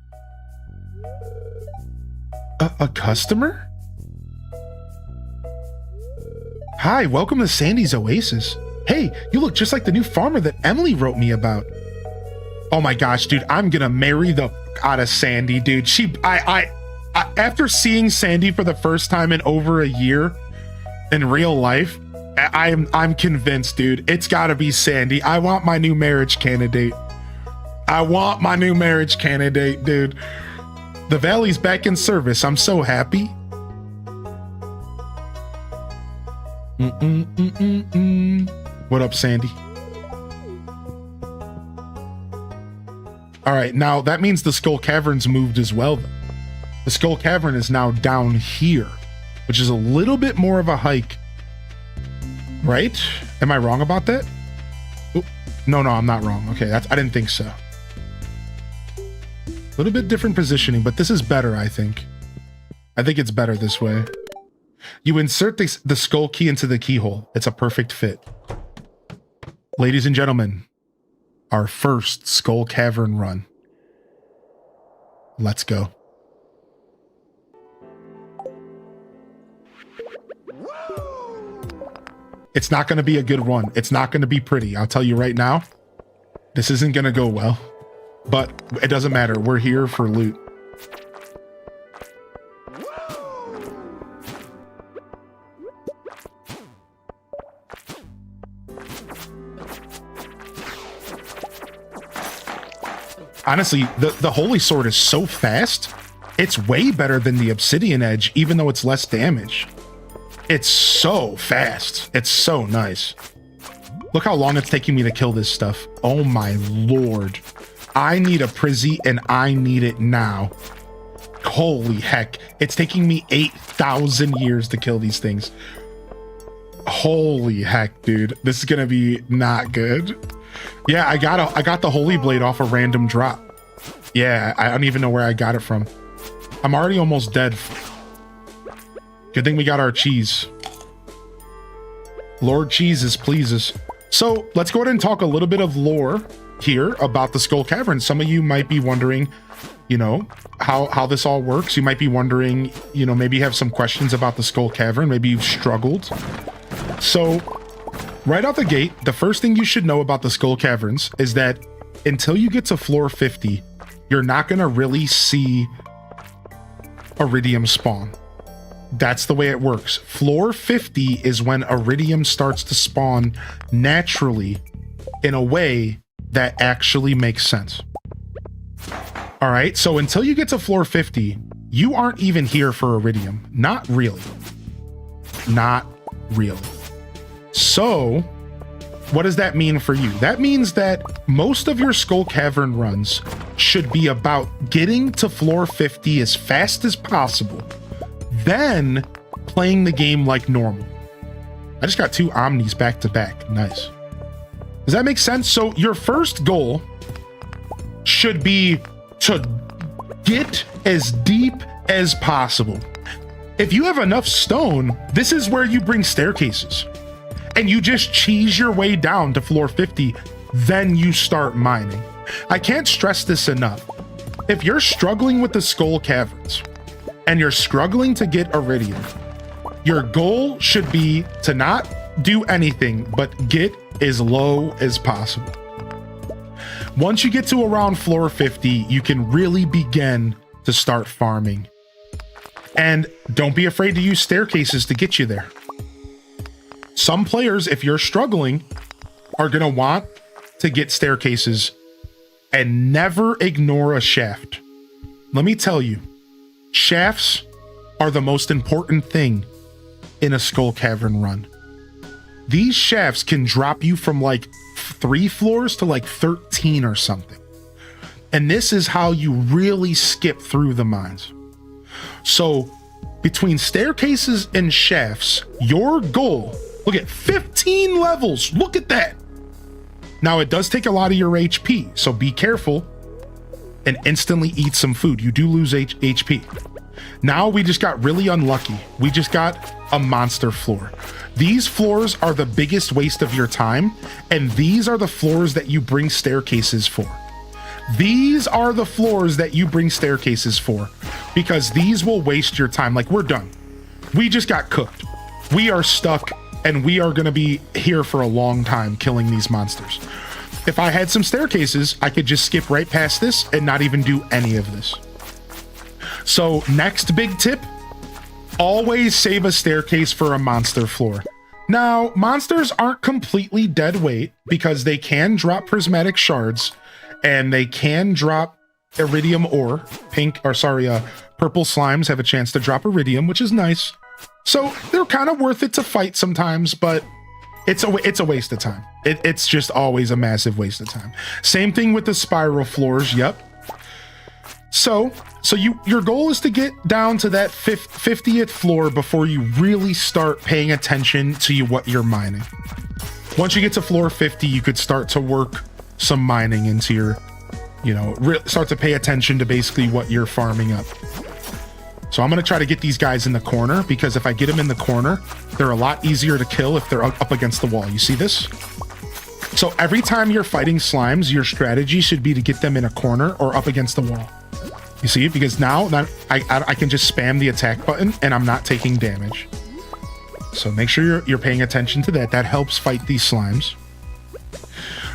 A customer? Hi, welcome to Sandy's Oasis. Hey, you look just like the new farmer that Emily wrote me about. Oh my gosh, dude, I'm gonna marry the out of Sandy, dude. I after seeing Sandy for the first time in over a year in real life, I'm convinced, dude. It's gotta be Sandy. I want my new marriage candidate. I want my new marriage candidate, dude. The Valley's back in service. I'm so happy. What up, Sandy? All right, now that means the Skull Cavern's moved as well. The Skull Cavern is now down here, which is a little bit more of a hike. Right? Am I wrong about that? Oop. No, I'm not wrong. Okay, I didn't think so. A little bit different positioning, but this is better, I think. I think it's better this way. You insert the skull key into the keyhole. It's a perfect fit. Ladies and gentlemen, our first Skull Cavern run. Let's go. It's not going to be a good run. It's not going to be pretty. I'll tell you right now, this isn't going to go well, but it doesn't matter. We're here for loot. Honestly, the Holy Sword is so fast. It's way better than the Obsidian Edge, even though it's less damage. It's so fast. It's so nice. Look how long it's taking me to kill this stuff. Oh my lord. I need a Prizzy and I need it now. Holy heck. It's taking me 8,000 years to kill these things. Holy heck, dude. This is gonna be not good. Yeah, I got the Holy Blade off a random drop. Yeah, I don't even know where I got it from. I'm already almost dead. Good thing we got our cheese. Lord Cheeses pleases. So let's go ahead and talk a little bit of lore here about the Skull Cavern. Some of you might be wondering, you know, how this all works. You might be wondering, you know, maybe you have some questions about the Skull Cavern. Maybe you've struggled. So right out the gate, the first thing you should know about the Skull Caverns is that until you get to floor 50, you're not going to really see Iridium spawn. That's the way it works. Floor 50 is when Iridium starts to spawn naturally in a way that actually makes sense. All right, so until you get to floor 50, you aren't even here for Iridium. Not really. Not really. So what does that mean for you? That means that most of your Skull Cavern runs should be about getting to floor 50 as fast as possible, then playing the game like normal. I just got 2 Omnis back to back. Nice. Does that make sense? So your first goal should be to get as deep as possible. If you have enough stone, this is where you bring staircases and you just cheese your way down to floor 50. Then you start mining. I can't stress this enough. If you're struggling with the Skull Caverns and you're struggling to get Iridium, your goal should be to not do anything but get as low as possible. Once you get to around floor 50, you can really begin to start farming. And don't be afraid to use staircases to get you there. Some players, if you're struggling, are going to want to get staircases, and never ignore a shaft. Let me tell you, shafts are the most important thing in a Skull Cavern run. These shafts can drop you from like 3 floors to like 13 or something. And this is how you really skip through the mines. So between staircases and shafts, your goal, look at 15 levels. Look at that. Now it does take a lot of your HP, so be careful and instantly eat some food. You do lose HP. Now we just got really unlucky. We just got a monster floor. These floors are the biggest waste of your time, and these are the floors that you bring staircases for. These are the floors that you bring staircases for, because these will waste your time. Like, we're done. We just got cooked. We are stuck, and we are going to be here for a long time killing these monsters. If I had some staircases, I could just skip right past this and not even do any of this. So next big tip, always save a staircase for a monster floor. Now, monsters aren't completely dead weight because they can drop prismatic shards and they can drop iridium ore. Purple slimes have a chance to drop iridium, which is nice. So they're kind of worth it to fight sometimes, but it's a waste of time. It's just always a massive waste of time. Same thing with the spiral floors. Yep. So your goal is to get down to that 50th floor before you really start paying attention to what you're mining. Once you get to floor 50, you could start to work some mining into your, start to pay attention to basically what you're farming up. So I'm going to try to get these guys in the corner, because if I get them in the corner, they're a lot easier to kill if they're up against the wall. You see this? So every time you're fighting slimes, your strategy should be to get them in a corner or up against the wall. You see? Because now I can just spam the attack button and I'm not taking damage. So make sure you're paying attention to that. That helps fight these slimes.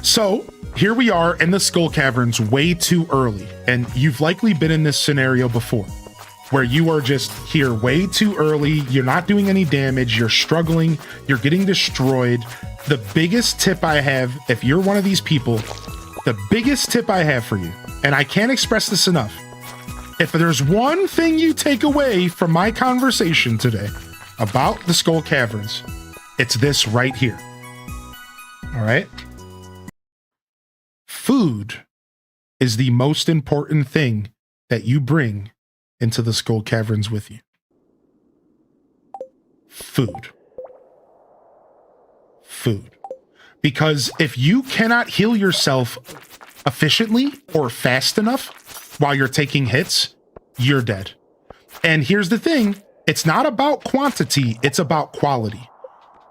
So here we are in the Skull Caverns way too early. And you've likely been in this scenario before, where you are just here way too early. You're not doing any damage. You're struggling. You're getting destroyed. The biggest tip I have, if you're one of these people, the biggest tip I have for you, and I can't express this enough, if there's one thing you take away from my conversation today about the Skull Caverns, it's this right here. All right? Food is the most important thing that you bring into the Skull Caverns with you. Food. Because if you cannot heal yourself efficiently or fast enough while you're taking hits, you're dead. And here's the thing, it's not about quantity, it's about quality.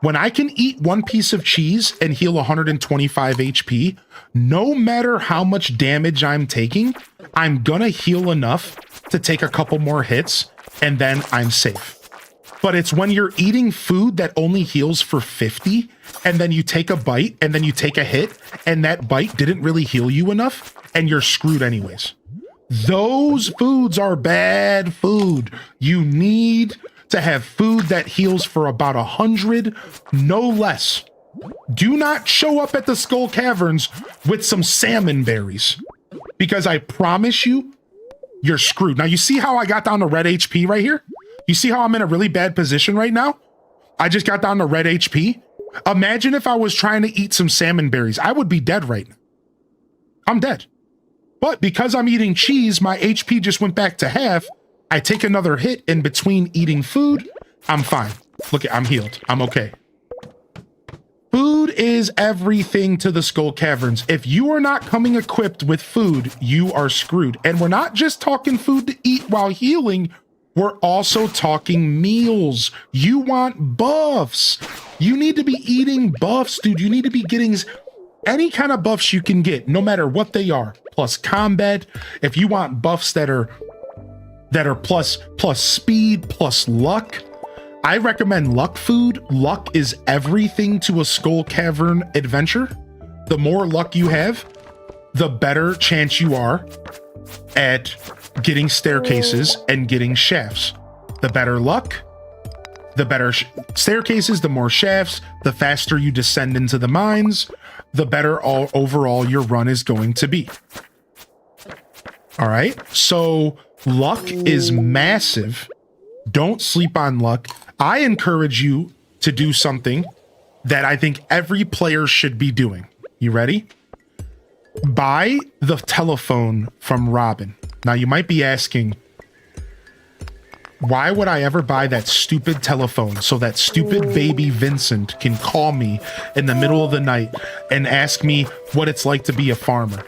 When I can eat one piece of cheese and heal 125 HP, no matter how much damage I'm taking, I'm gonna heal enough to take a couple more hits and then I'm safe. But it's when you're eating food that only heals for 50 and then you take a bite and then you take a hit and that bite didn't really heal you enough and you're screwed anyways. Those foods are bad food. You need to have food that heals for about 100, no less. Do not show up at the Skull Caverns with some salmon berries, because I promise you, you're screwed. Now, you see how I got down to red HP right here? You see how I'm in a really bad position right now? I just got down to red HP. Imagine if I was trying to eat some salmon berries. I would be dead right now. I'm dead. But because I'm eating cheese, my HP just went back to half. I take another hit in between eating food. I'm fine. Look, I'm healed. I'm okay. Food is everything to the Skull Caverns. If you are not coming equipped with food, you are screwed. And we're not just talking food to eat while healing. We're also talking meals. You want buffs. You need to be eating buffs, dude. You need to be getting any kind of buffs you can get, no matter what they are. Plus combat. If you want buffs that are plus speed, plus luck, I recommend luck food. Luck is everything to a Skull Cavern adventure. The more luck you have, the better chance you are at getting staircases and getting shafts. The better luck, the better staircases, the more shafts, the faster you descend into the mines, the better overall your run is going to be. All right, so luck is massive. Don't sleep on luck. I encourage you to do something that I think every player should be doing. You ready? Buy the telephone from Robin. Now you might be asking, why would I ever buy that stupid telephone so that stupid baby Vincent can call me in the middle of the night and ask me what it's like to be a farmer?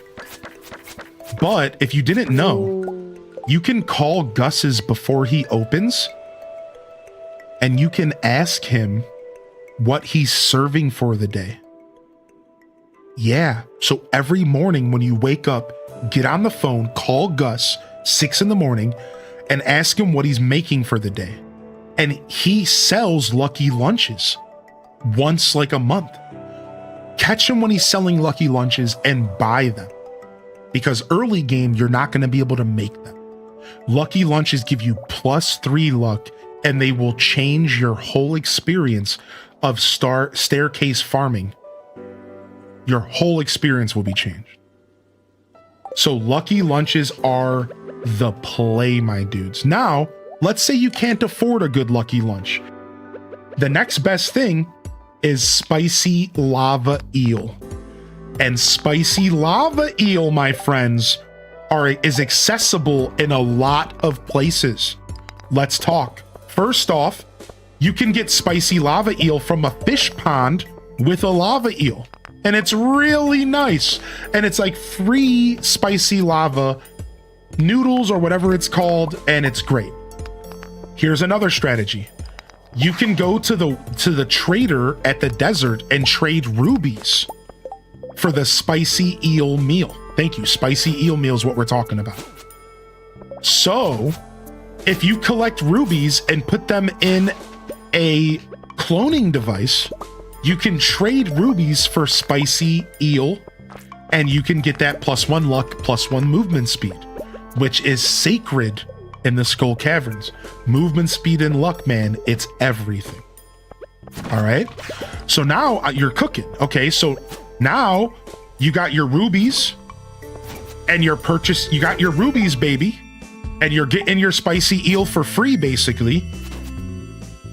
But if you didn't know, you can call Gus's before he opens and you can ask him what he's serving for the day. Yeah, so every morning when you wake up, get on the phone, call Gus 6 in the morning and ask him what he's making for the day. And he sells lucky lunches once like a month. Catch him when he's selling lucky lunches and buy them. Because early game, you're not going to be able to make them. Lucky lunches give you +3 luck and they will change your whole experience of staircase farming, your whole experience will be changed. So lucky lunches are the play, my dudes. Now, let's say you can't afford a good lucky lunch. The next best thing is spicy lava eel. And spicy lava eel, my friends, is accessible in a lot of places. Let's talk. First off, you can get spicy lava eel from a fish pond with a lava eel. And it's really nice. And it's like free spicy lava noodles or whatever it's called, and it's great. Here's another strategy. You can go to the trader at the desert and trade rubies for the spicy eel meal. Thank you. Spicy eel meal is what we're talking about. So if you collect rubies and put them in a cloning device, you can trade rubies for spicy eel, and you can get that +1 luck, +1 movement speed, which is sacred in the Skull Caverns. Movement speed and luck, man, it's everything. All right. So now you're cooking. Okay. So now you got your rubies and you got your rubies, baby, and you're getting your spicy eel for free, basically.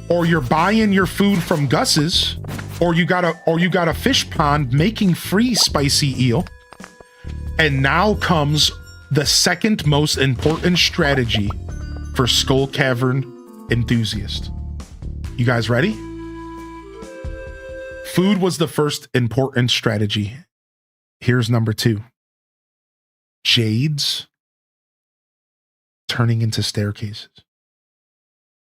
Or you're buying your food from Gus's, or you got a fish pond making free spicy eel. And now comes the second most important strategy for Skull Cavern enthusiasts. You guys ready? Food was the first important strategy. Here's number 2. Jades turning into staircases.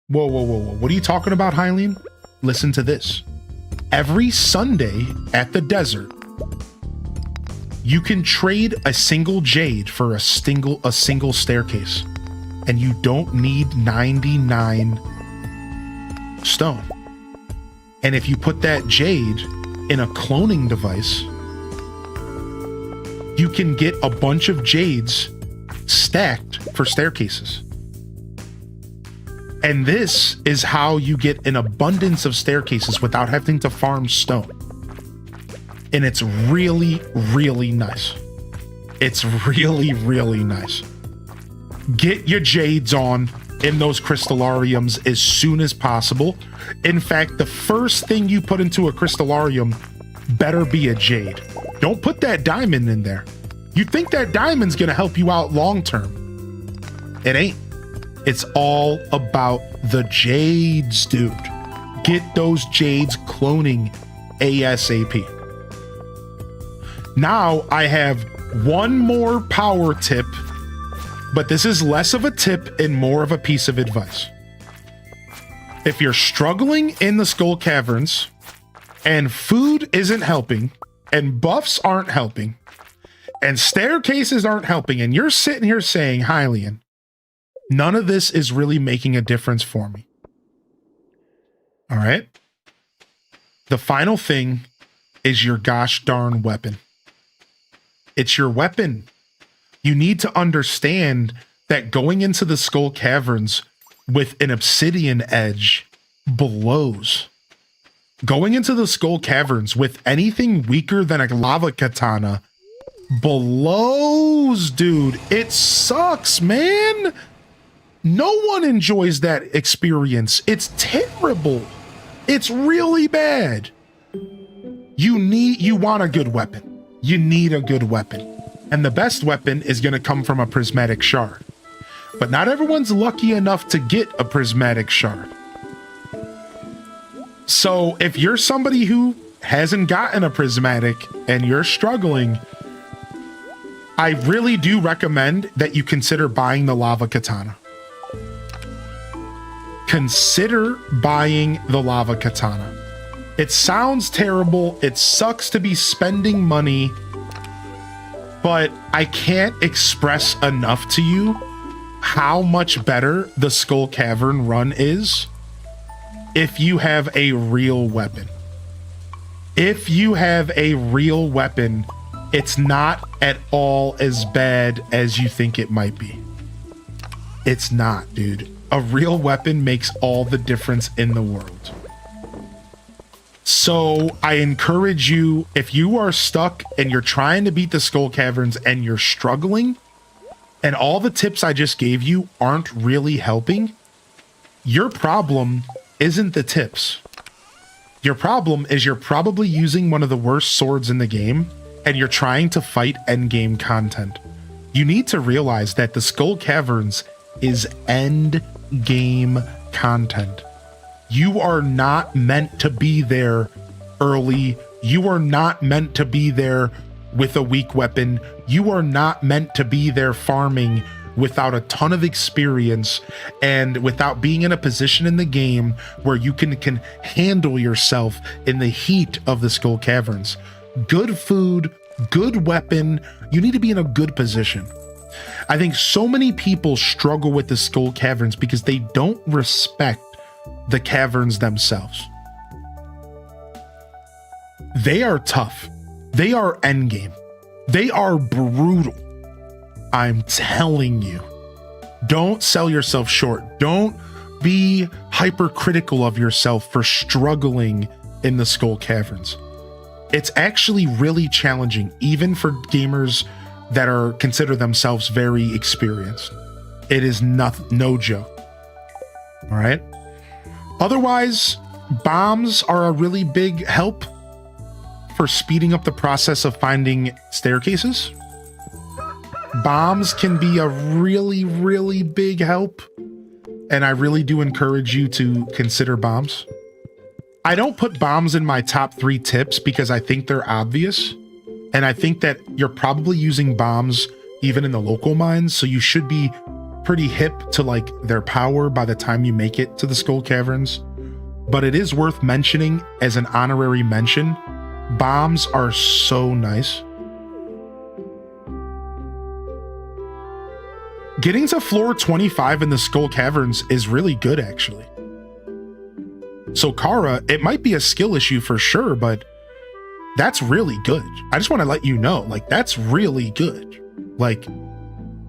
Whoa. What are you talking about, Hylian? Listen to this. Every Sunday at the desert, you can trade a single jade for a single staircase, and you don't need 99 stone. And if you put that jade in a cloning device, you can get a bunch of jades stacked for staircases. And this is how you get an abundance of staircases without having to farm stone. And it's really, really nice. It's really, really nice. Get your jades on in those crystallariums as soon as possible. In fact, the first thing you put into a crystallarium better be a jade. Don't put that diamond in there. You think that diamond's gonna help you out long term. It ain't. It's all about the jades, dude. Get those jades cloning ASAP. Now I have one more power tip, but this is less of a tip and more of a piece of advice. If you're struggling in the Skull Caverns and food isn't helping and buffs aren't helping and staircases aren't helping, and you're sitting here saying, Hylian, none of this is really making a difference for me. All right. The final thing is your gosh darn weapon. It's your weapon. You need to understand that going into the Skull Caverns with an obsidian edge blows. Going into the Skull Caverns with anything weaker than a lava katana blows, dude. It sucks, man. No one enjoys that experience. It's terrible. It's really bad. You want a good weapon. You need a good weapon. And the best weapon is going to come from a prismatic shard. But not everyone's lucky enough to get a prismatic shard. So if you're somebody who hasn't gotten a prismatic and you're struggling, I really do recommend that you consider buying the lava katana. Consider buying the lava katana. It sounds terrible. It sucks to be spending money, but I can't express enough to you how much better the Skull Cavern run is if you have a real weapon. If you have a real weapon, it's not at all as bad as you think it might be. It's not, dude. A real weapon makes all the difference in the world. So I encourage you, if you are stuck and you're trying to beat the Skull Caverns and you're struggling, and all the tips I just gave you aren't really helping, your problem isn't the tips. Your problem is you're probably using one of the worst swords in the game, and you're trying to fight endgame content. You need to realize that the Skull Caverns is end game content. You are not meant to be there early. You are not meant to be there with a weak weapon. You are not meant to be there farming without a ton of experience and without being in a position in the game where you can handle yourself in the heat of the Skull Caverns. Good food, good weapon. You need to be in a good position. I think so many people struggle with the Skull Caverns because they don't respect the caverns themselves. They are tough. They are endgame. They are brutal. I'm telling you. Don't sell yourself short. Don't be hypercritical of yourself for struggling in the Skull Caverns. It's actually really challenging, even for gamers that are consider themselves very experienced. It is no joke. All right. Otherwise, bombs are a really big help for speeding up the process of finding staircases. Bombs can be a really, really big help, and I really do encourage you to consider bombs. I don't put bombs in my top 3 tips because I think they're obvious, and I think that you're probably using bombs even in the local mines, so you should be pretty hip to like their power by the time you make it to the Skull Caverns. But it is worth mentioning as an honorary mention, bombs are so nice. Getting to floor 25 in the Skull Caverns is really good, actually. So Kara, it might be a skill issue for sure, but that's really good. I just want to let you know, like, that's really good. Like,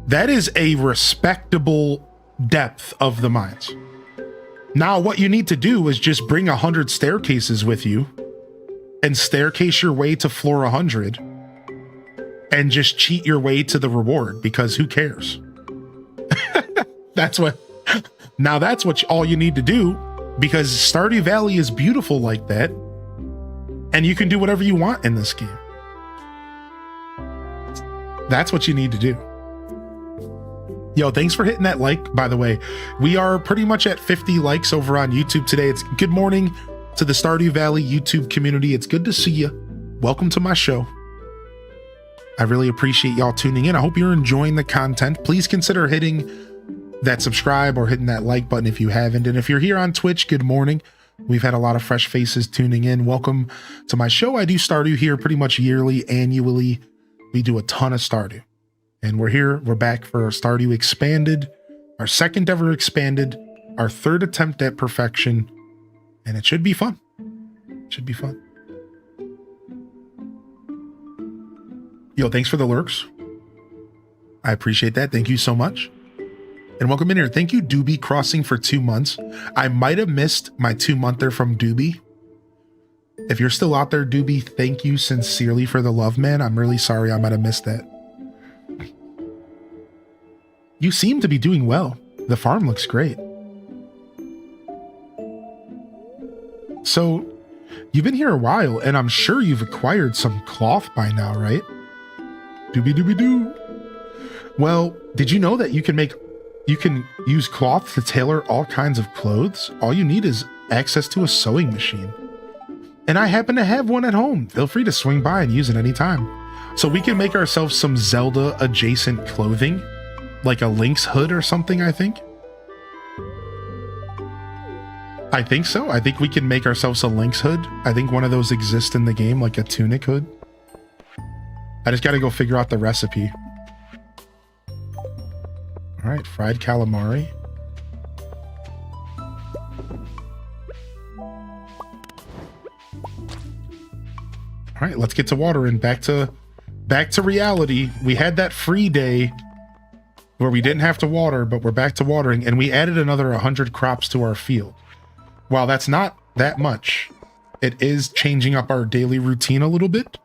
that is a respectable depth of the mines. Now, what you need to do is just bring 100 staircases with you and staircase your way to floor 100 and just cheat your way to the reward, because who cares? That's what all you need to do, because Stardew Valley is beautiful like that, and you can do whatever you want in this game. That's what you need to do. Yo, thanks for hitting that like, by the way. We are pretty much at 50 likes over on YouTube today. It's good morning to the Stardew Valley YouTube community. It's good to see you. Welcome to my show. I really appreciate y'all tuning in. I hope you're enjoying the content. Please consider hitting that subscribe or hitting that like button if you haven't. And if you're here on Twitch, good morning. We've had a lot of fresh faces tuning in. Welcome to my show. I do Stardew here pretty much yearly, annually. We do a ton of Stardew. And we're back for our Stardew Expanded, our second ever Expanded, our third attempt at perfection. And it should be fun. It should be fun. Yo, thanks for the lurks. I appreciate that. Thank you so much. And welcome in here. Thank you, Doobie Crossing, for 2 months. I might have missed my 2-monther from Doobie. If you're still out there, Doobie, thank you sincerely for the love, man. I'm really sorry I might have missed that. You seem to be doing well. The farm looks great. So, you've been here a while, and I'm sure you've acquired some cloth by now, right? Doobie-doobie-doo. Well, did you know that you can use cloth to tailor all kinds of clothes? All you need is access to a sewing machine. And I happen to have one at home. Feel free to swing by and use it anytime. So we can make ourselves some Zelda adjacent clothing, like a Link's hood or something, I think. I think so. I think we can make ourselves a Link's hood. I think one of those exists in the game, like a tunic hood. I just got to go figure out the recipe. All right, fried calamari. All right, let's get to watering. Back to reality. We had that free day where we didn't have to water, but we're back to watering, and we added another 100 crops to our field. While that's not that much, it is changing up our daily routine a little bit.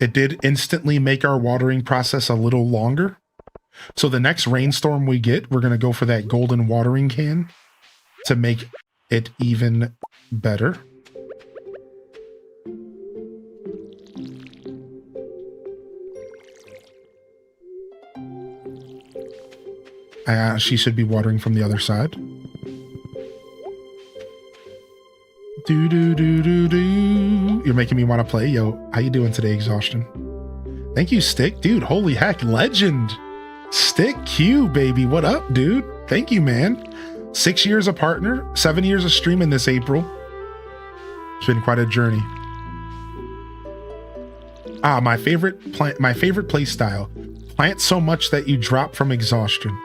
It did instantly make our watering process a little longer. So the next rainstorm we get, we're going to go for that golden watering can to make it even better. She should be watering from the other side. Do do do do do. You're making me want to play. Yo, how you doing today, Exhaustion? Thank you, Stick. Dude, holy heck, legend. Stick Q, baby. What up, dude? Thank you, man. 6 years a partner, 7 years of streaming this April. It's been quite a journey. My favorite play style. Plant so much that you drop from exhaustion.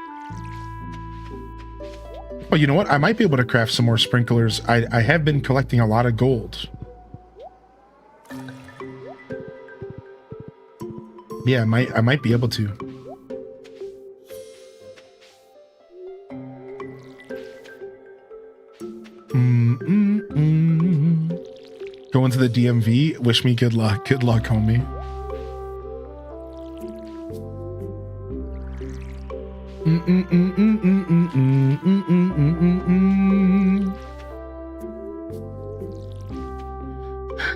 Oh, you know what? I might be able to craft some more sprinklers. I have been collecting a lot of gold. Yeah, I might be able to. Going to the DMV. Wish me good luck. Good luck, homie.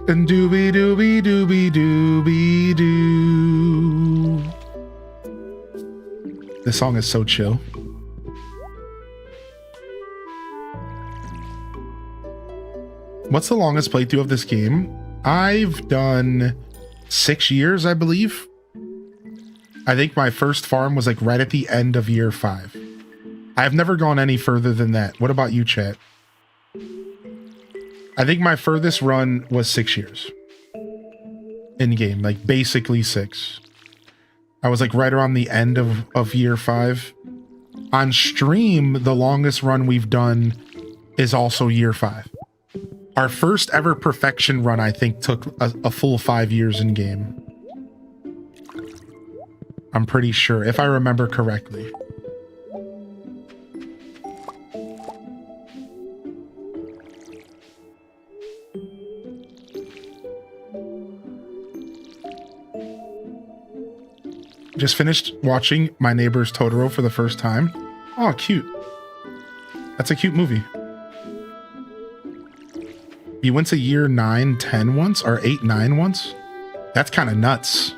And doobie doobie doobie doobie doo. This song is so chill. What's the longest playthrough of this game? I've done 6 years, I believe. I think my first farm was like right at the end of year 5. I've never gone any further than that. What about you, chat? I think my furthest run was 6 years. In game, like basically 6. I was like right around the end of year 5. On stream, the longest run we've done is also year 5. Our first ever perfection run, I think, took a full 5 years in game. I'm pretty sure, if I remember correctly. Just finished watching My Neighbor's Totoro for the first time. Oh, cute. That's a cute movie. You went to year 9, 10 once, or 8, 9 once? That's kind of nuts.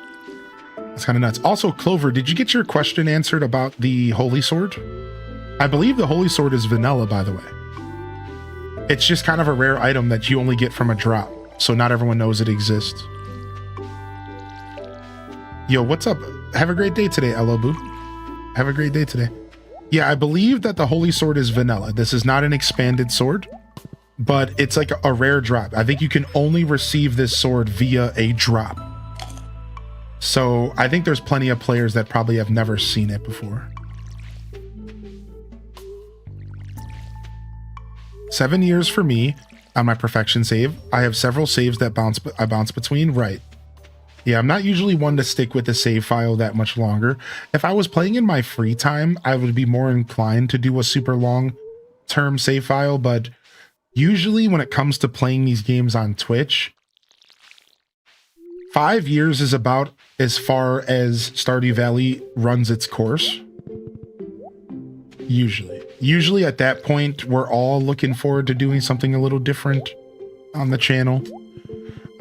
That's kind of nuts. Also, Clover, did you get your question answered about the Holy Sword? I believe the Holy Sword is vanilla, by the way. It's just kind of a rare item that you only get from a drop, so not everyone knows it exists. Yo, what's up? Have a great day today, Elobu. Have a great day today. Yeah, I believe that the Holy Sword is vanilla. This is not an expanded sword, but it's like a rare drop. I think you can only receive this sword via a drop. So I think there's plenty of players that probably have never seen it before. 7 years for me on my perfection save. I have several saves that I bounce between. Right. Yeah, I'm not usually one to stick with the save file that much longer. If I was playing in my free time, I would be more inclined to do a super long term save file, but usually when it comes to playing these games on Twitch, 5 years is about as far as Stardew Valley runs its course. Usually at that point, we're all looking forward to doing something a little different on the channel.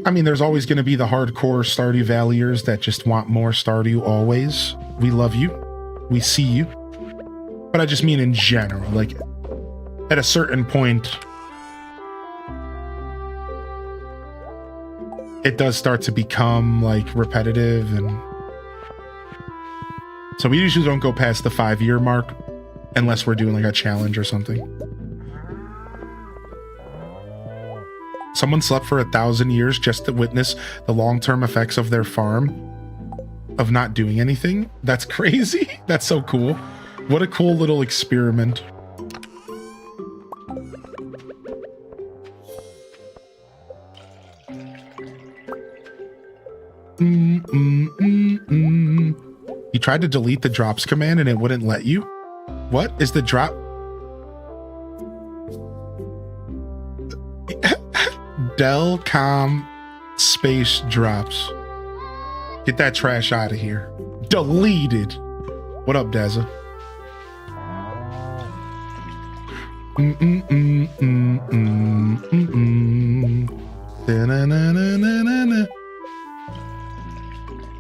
I mean, there's always going to be the hardcore Stardew Valleyers that just want more Stardew always. We love you. We see you. But I just mean in general, like at a certain point, it does start to become like repetitive, and so we usually don't go past the 5-year mark unless we're doing like a challenge or something. Someone slept for 1,000 years just to witness the long-term effects of their farm of not doing anything. That's crazy. That's so cool. What a cool little experiment. You tried to delete the drops command and it wouldn't let you? What is the drop? Delcom space drops. Get that trash out of here. Deleted. What up, Dazza? Da-na-na-na-na-na-na.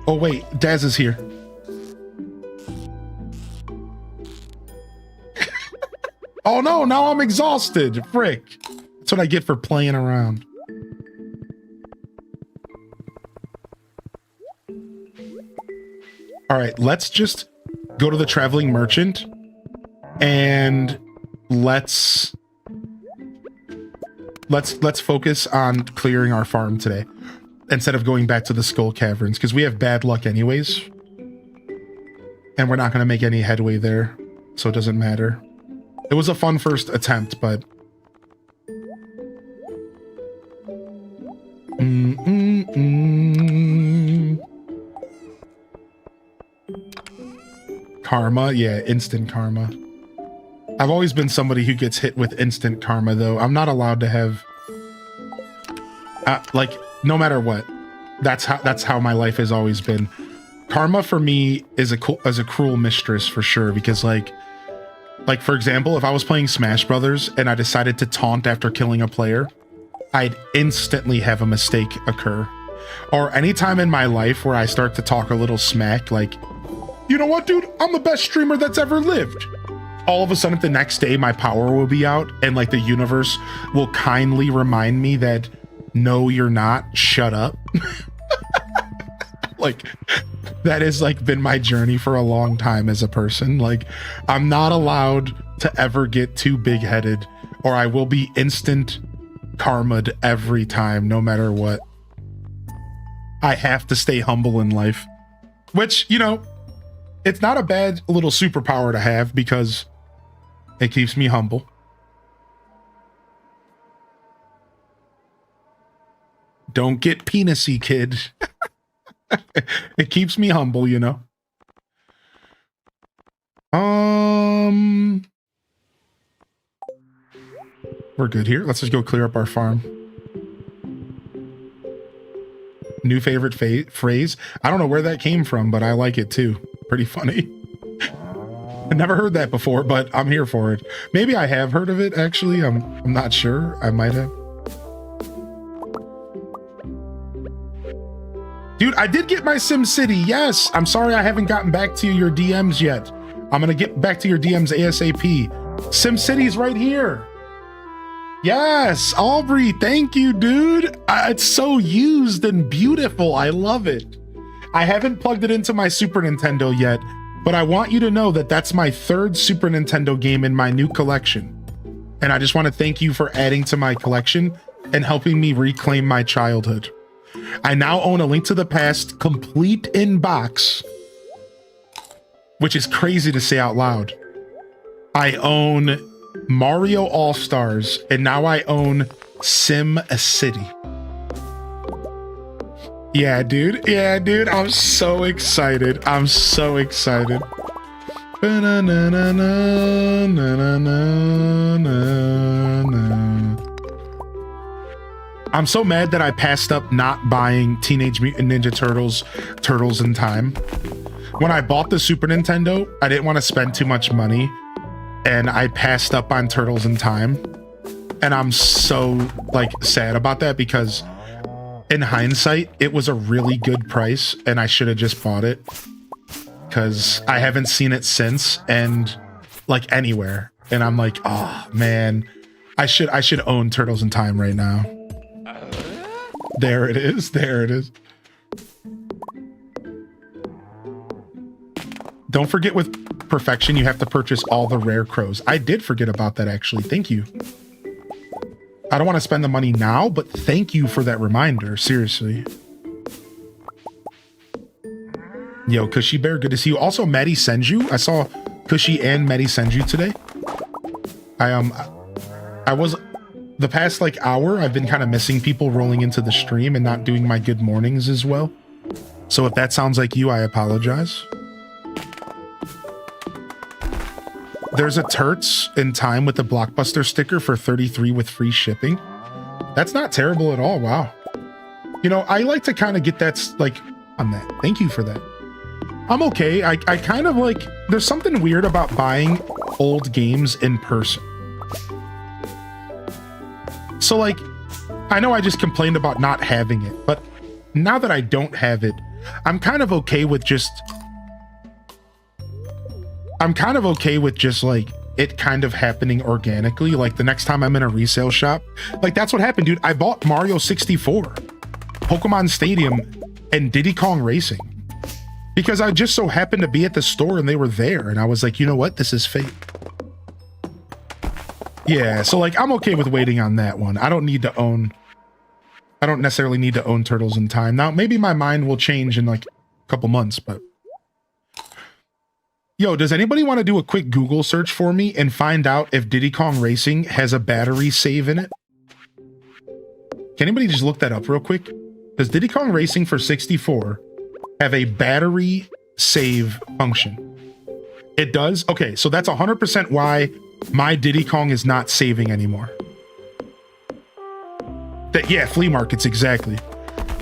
Oh wait, Daz is here. Oh no, now I'm exhausted. Frick. That's what I get for playing around. All right, let's just go to the traveling merchant and let's focus on clearing our farm today instead of going back to the skull caverns because we have bad luck anyways. And we're not going to make any headway there, so it doesn't matter. It was a fun first attempt, but karma, yeah, instant karma. I've always been somebody who gets hit with instant karma, though. I'm not allowed to have, like, no matter what. That's how my life has always been. Karma for me is a cruel mistress for sure, because like for example, if I was playing Smash Brothers and I decided to taunt after killing a player, I'd instantly have a mistake occur. Or anytime in my life where I start to talk a little smack, like, you know what, dude? I'm the best streamer that's ever lived. All of a sudden, the next day, my power will be out, and like the universe will kindly remind me that, no, you're not. Shut up. Like, that has like been my journey for a long time as a person. Like, I'm not allowed to ever get too big-headed, or I will be instant karma'd every time, no matter what. I have to stay humble in life, which, you know, it's not a bad little superpower to have because it keeps me humble. Don't get penisy, kid. It keeps me humble, you know. We're good here. Let's just go clear up our farm. New favorite phrase. I don't know where that came from, but I like it too. Pretty funny. I never heard that before, but I'm here for it. Maybe I have heard of it, actually. I'm not sure. I might have. Dude, I did get my Sim City. Yes. I'm sorry I haven't gotten back to your DMs yet. I'm going to get back to your DMs ASAP. Sim City's right here. Yes, Aubrey, thank you, dude. It's so used and beautiful. I love it. I haven't plugged it into my Super Nintendo yet, but I want you to know that that's my third Super Nintendo game in my new collection. And I just want to thank you for adding to my collection and helping me reclaim my childhood. I now own A Link to the Past complete in box, which is crazy to say out loud. I own Mario All-Stars, and now I own Sim City. Yeah, dude. Yeah, dude. I'm so excited. I'm so excited. I'm so mad that I passed up not buying Teenage Mutant Ninja Turtles in Time. When I bought the Super Nintendo, I didn't want to spend too much money, and I passed up on Turtles in Time. And I'm so like sad about that because in hindsight, it was a really good price and I should have just bought it because I haven't seen it since and like anywhere. And I'm like, oh man, I should own Turtles in Time right now. There it is. There it is. Don't forget with Perfection, you have to purchase all the rare crows. I did forget about that, actually. Thank you. I don't want to spend the money now, but thank you for that reminder. Seriously. Yo, Cushy Bear, good to see you. Also, Maddie Senju. I saw Cushy and Maddie Senju today. I was... The past, like, hour, I've been kind of missing people rolling into the stream and not doing my good mornings as well. So if that sounds like you, I apologize. There's a Turts in Time with the Blockbuster sticker for 33 with free shipping. That's not terrible at all. Wow. You know, I like to kind of get that, like, on that. Thank you for that. I'm okay. I kind of like, there's something weird about buying old games in person. So, like, I know I just complained about not having it, but now that I don't have it, I'm kind of okay with just like it kind of happening organically. Like the next time I'm in a resale shop, like that's what happened, dude. I bought Mario 64, Pokemon Stadium, and Diddy Kong Racing because I just so happened to be at the store and they were there. And I was like, you know what? This is fate. Yeah. So like, I'm okay with waiting on that one. I don't necessarily need to own Turtles in Time. Now, maybe my mind will change in like a couple months, but yo, does anybody want to do a quick Google search for me and find out if Diddy Kong Racing has a battery save in it? Can anybody just look that up real quick? Does Diddy Kong Racing for 64 have a battery save function? It does? Okay, so that's 100% why my Diddy Kong is not saving anymore. Yeah, flea markets, exactly.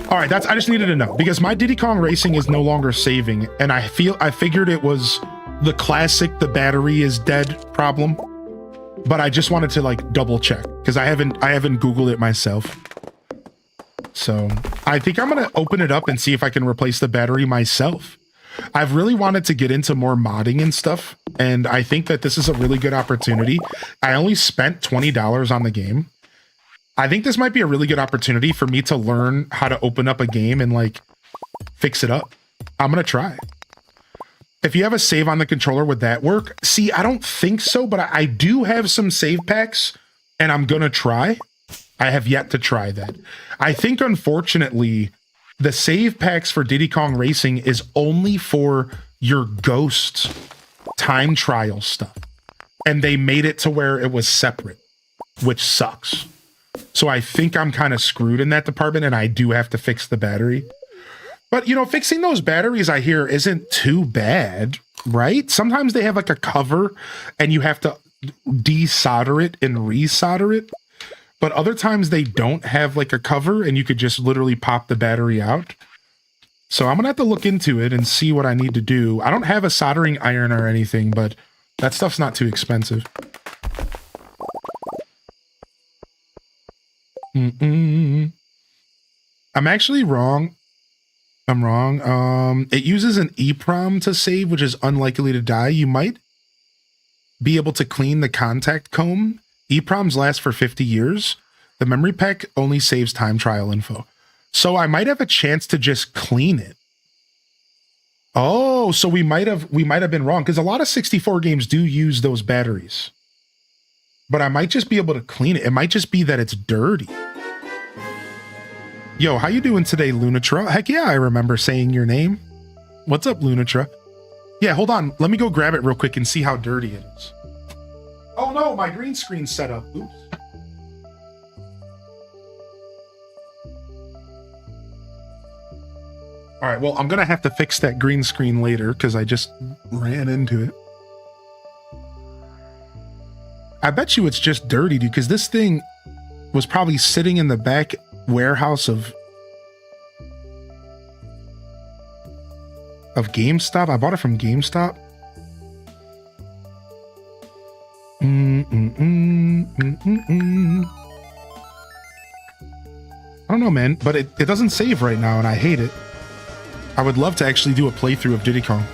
All right, I just needed to know because my Diddy Kong Racing is no longer saving, and I figured it was the classic the battery is dead problem, but I just wanted to like double check because I haven't Googled it myself. So I think I'm gonna open it up and see if I can replace the battery myself. I've really wanted to get into more modding and stuff, and I think that this is a really good opportunity. I only spent $20 on the game. I think this might be a really good opportunity for me to learn how to open up a game and like fix it up. I'm gonna try. If you have a save on the controller, would that work? See, I don't think so, but I do have some save packs and I'm gonna try. I have yet to try that. I think, unfortunately, the save packs for Diddy Kong Racing is only for your Ghost time trial stuff. And they made it to where it was separate, which sucks. So I think I'm kind of screwed in that department and I do have to fix the battery. But, you know, fixing those batteries, I hear, isn't too bad, right? Sometimes they have like a cover and you have to desolder it and resolder it. But other times they don't have like a cover and you could just literally pop the battery out. So I'm going to have to look into it and see what I need to do. I don't have a soldering iron or anything, but that stuff's not too expensive. I'm actually wrong. I'm wrong. It uses an EEPROM to save, which is unlikely to die. You might be able to clean the contact comb. EEPROMs last for 50 years. The memory pack only saves time trial info. So I might have a chance to just clean it. Oh, so we might have been wrong because a lot of 64 games do use those batteries. But I might just be able to clean it. It might just be that it's dirty. Yo, how you doing today, Lunatra? Heck yeah, I remember saying your name. What's up, Lunatra? Yeah, hold on. Let me go grab it real quick and see how dirty it is. Oh no, my green screen's set up. Oops. All right, well, I'm gonna have to fix that green screen later because I just ran into it. I bet you it's just dirty, dude, because this thing was probably sitting in the back warehouse of GameStop. I bought it from GameStop. I don't know, man, but it doesn't save right now and I hate it. I would love to actually do a playthrough of Diddy Kong.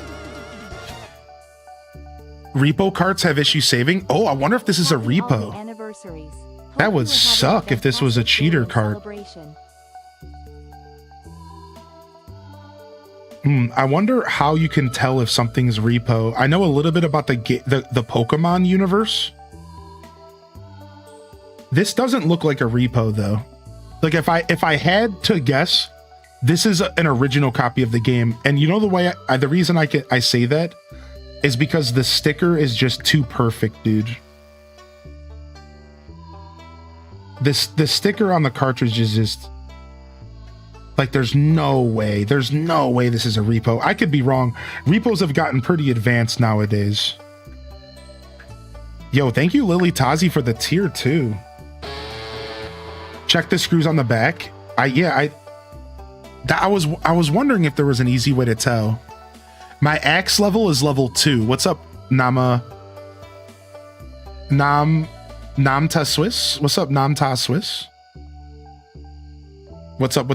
Repo carts have issue saving. Oh, I wonder if this is a repo. That would suck if this was a cheater cart. I wonder how you can tell if something's repo. I know a little bit about the Pokemon universe. This doesn't look like a repo though. Like if I had to guess, this is an original copy of the game. And you know the way the reason I say that is because the sticker is just too perfect, dude. The sticker on the cartridge is just like, there's no way this is a repo. I could be wrong. Repos have gotten pretty advanced nowadays. Yo, thank you, Lily Tazi, for the tier 2. Check the screws on the back. I was wondering if there was an easy way to tell. My axe level is level 2. What's up, Namta Swiss? What's up, Namta Swiss? What's up?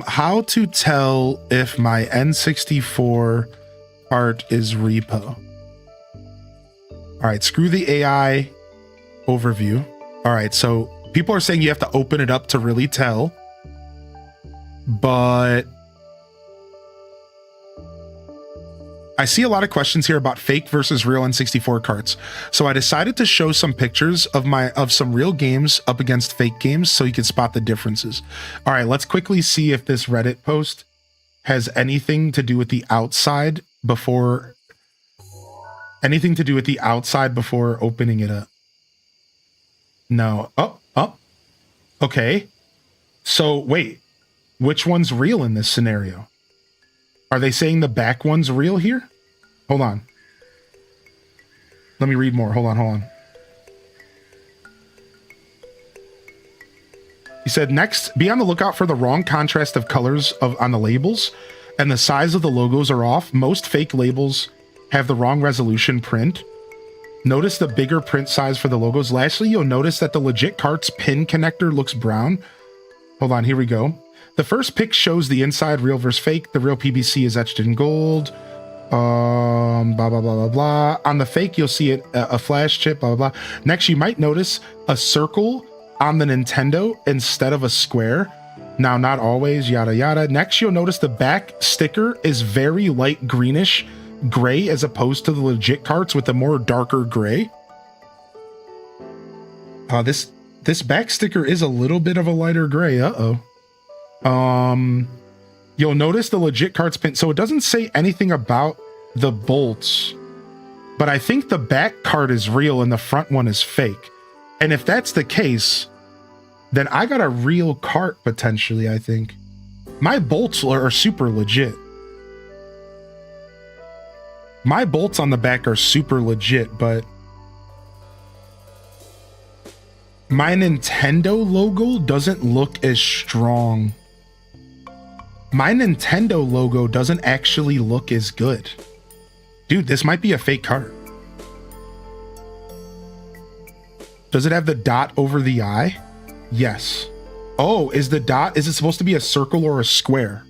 How to tell if my N64 art is repo? All right, screw the AI overview. All right, so people are saying you have to open it up to really tell, but I see a lot of questions here about fake versus real N64 carts. So I decided to show some pictures of some real games up against fake games so you can spot the differences. All right, let's quickly see if this Reddit post has anything to do with the outside before opening it up. No. Oh. Okay. So wait, which one's real in this scenario? Are they saying the back one's real here? Hold on. Let me read more. Hold on. He said, next, be on the lookout for the wrong contrast of colors on the labels, and the size of the logos are off. Most fake labels have the wrong resolution print. Notice the bigger print size for the logos. Lastly, you'll notice that the legit cart's pin connector looks brown. Hold on, here we go. The first pic shows the inside real versus fake. The real PVC is etched in gold. Blah, blah, blah, blah, blah. On the fake, you'll see a flash chip, blah, blah, blah. Next, you might notice a circle on the Nintendo instead of a square. Now, not always, yada, yada. Next, you'll notice the back sticker is very light greenish gray as opposed to the legit carts with a more darker gray. This back sticker is a little bit of a lighter gray. You'll notice the legit cart's pin. So it doesn't say anything about the bolts, but I think the back cart is real and the front one is fake. And if that's the case, then I got a real cart potentially, I think. My bolts are super legit. My bolts on the back are super legit, but my Nintendo logo doesn't look as strong. My Nintendo logo doesn't actually look as good. Dude, this might be a fake cart. Does it have the dot over the eye? Yes. Oh, is it supposed to be a circle or a square?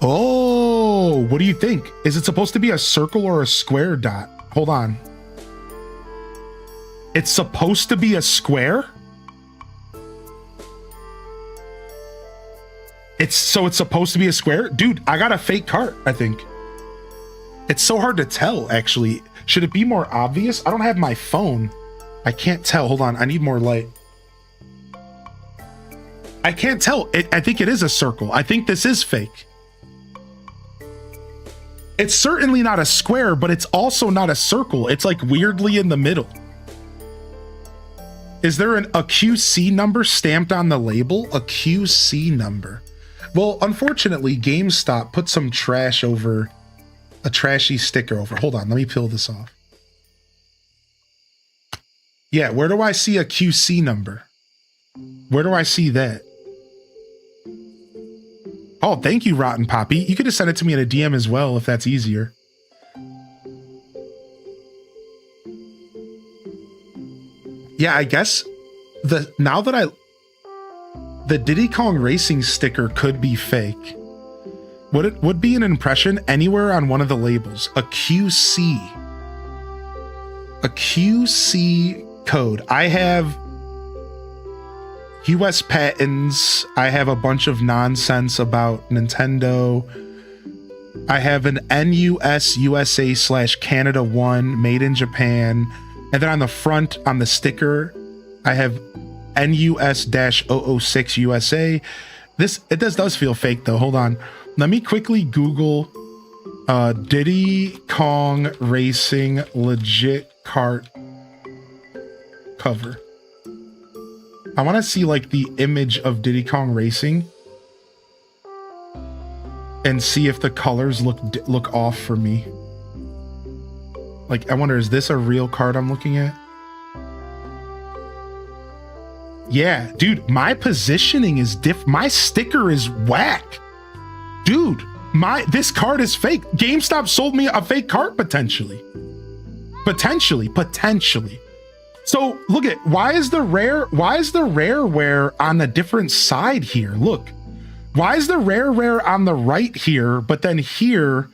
Oh, what do you think? Is it supposed to be a circle or a square dot? Hold on. It's supposed to be a square? It's supposed to be a square? Dude, I got a fake cart, I think. It's so hard to tell, actually. Should it be more obvious? I don't have my phone. I can't tell. Hold on, I need more light. I can't tell. I think it is a circle. I think this is fake. It's certainly not a square, but it's also not a circle. It's like weirdly in the middle. Is there a QC number stamped on the label? A QC number. Well, unfortunately, GameStop put some trash over a trashy sticker over. Hold on, let me peel this off. Yeah, where do I see a QC number? Where do I see that? Oh, thank you, Rotten Poppy. You could have sent it to me in a DM as well if that's easier. Yeah, I guess the Diddy Kong Racing sticker could be fake. Would be an impression anywhere on one of the labels. A QC. A QC code. I have US patents. I have a bunch of nonsense about Nintendo. I have an NUS USA / Canada 1 made in Japan. And then on the front, on the sticker, I have NUS-006 USA. It does feel fake though. Hold on. Let me quickly Google Diddy Kong Racing legit cart cover. I want to see like the image of Diddy Kong Racing and see if the colors look off for me. Like, I wonder, is this a real card I'm looking at? Yeah, dude, my positioning is my sticker is whack. Dude, this card is fake. GameStop sold me a fake card potentially. Potentially. So look at why is the rareware on a different side here? Look. Why is the rareware on the right here, but then here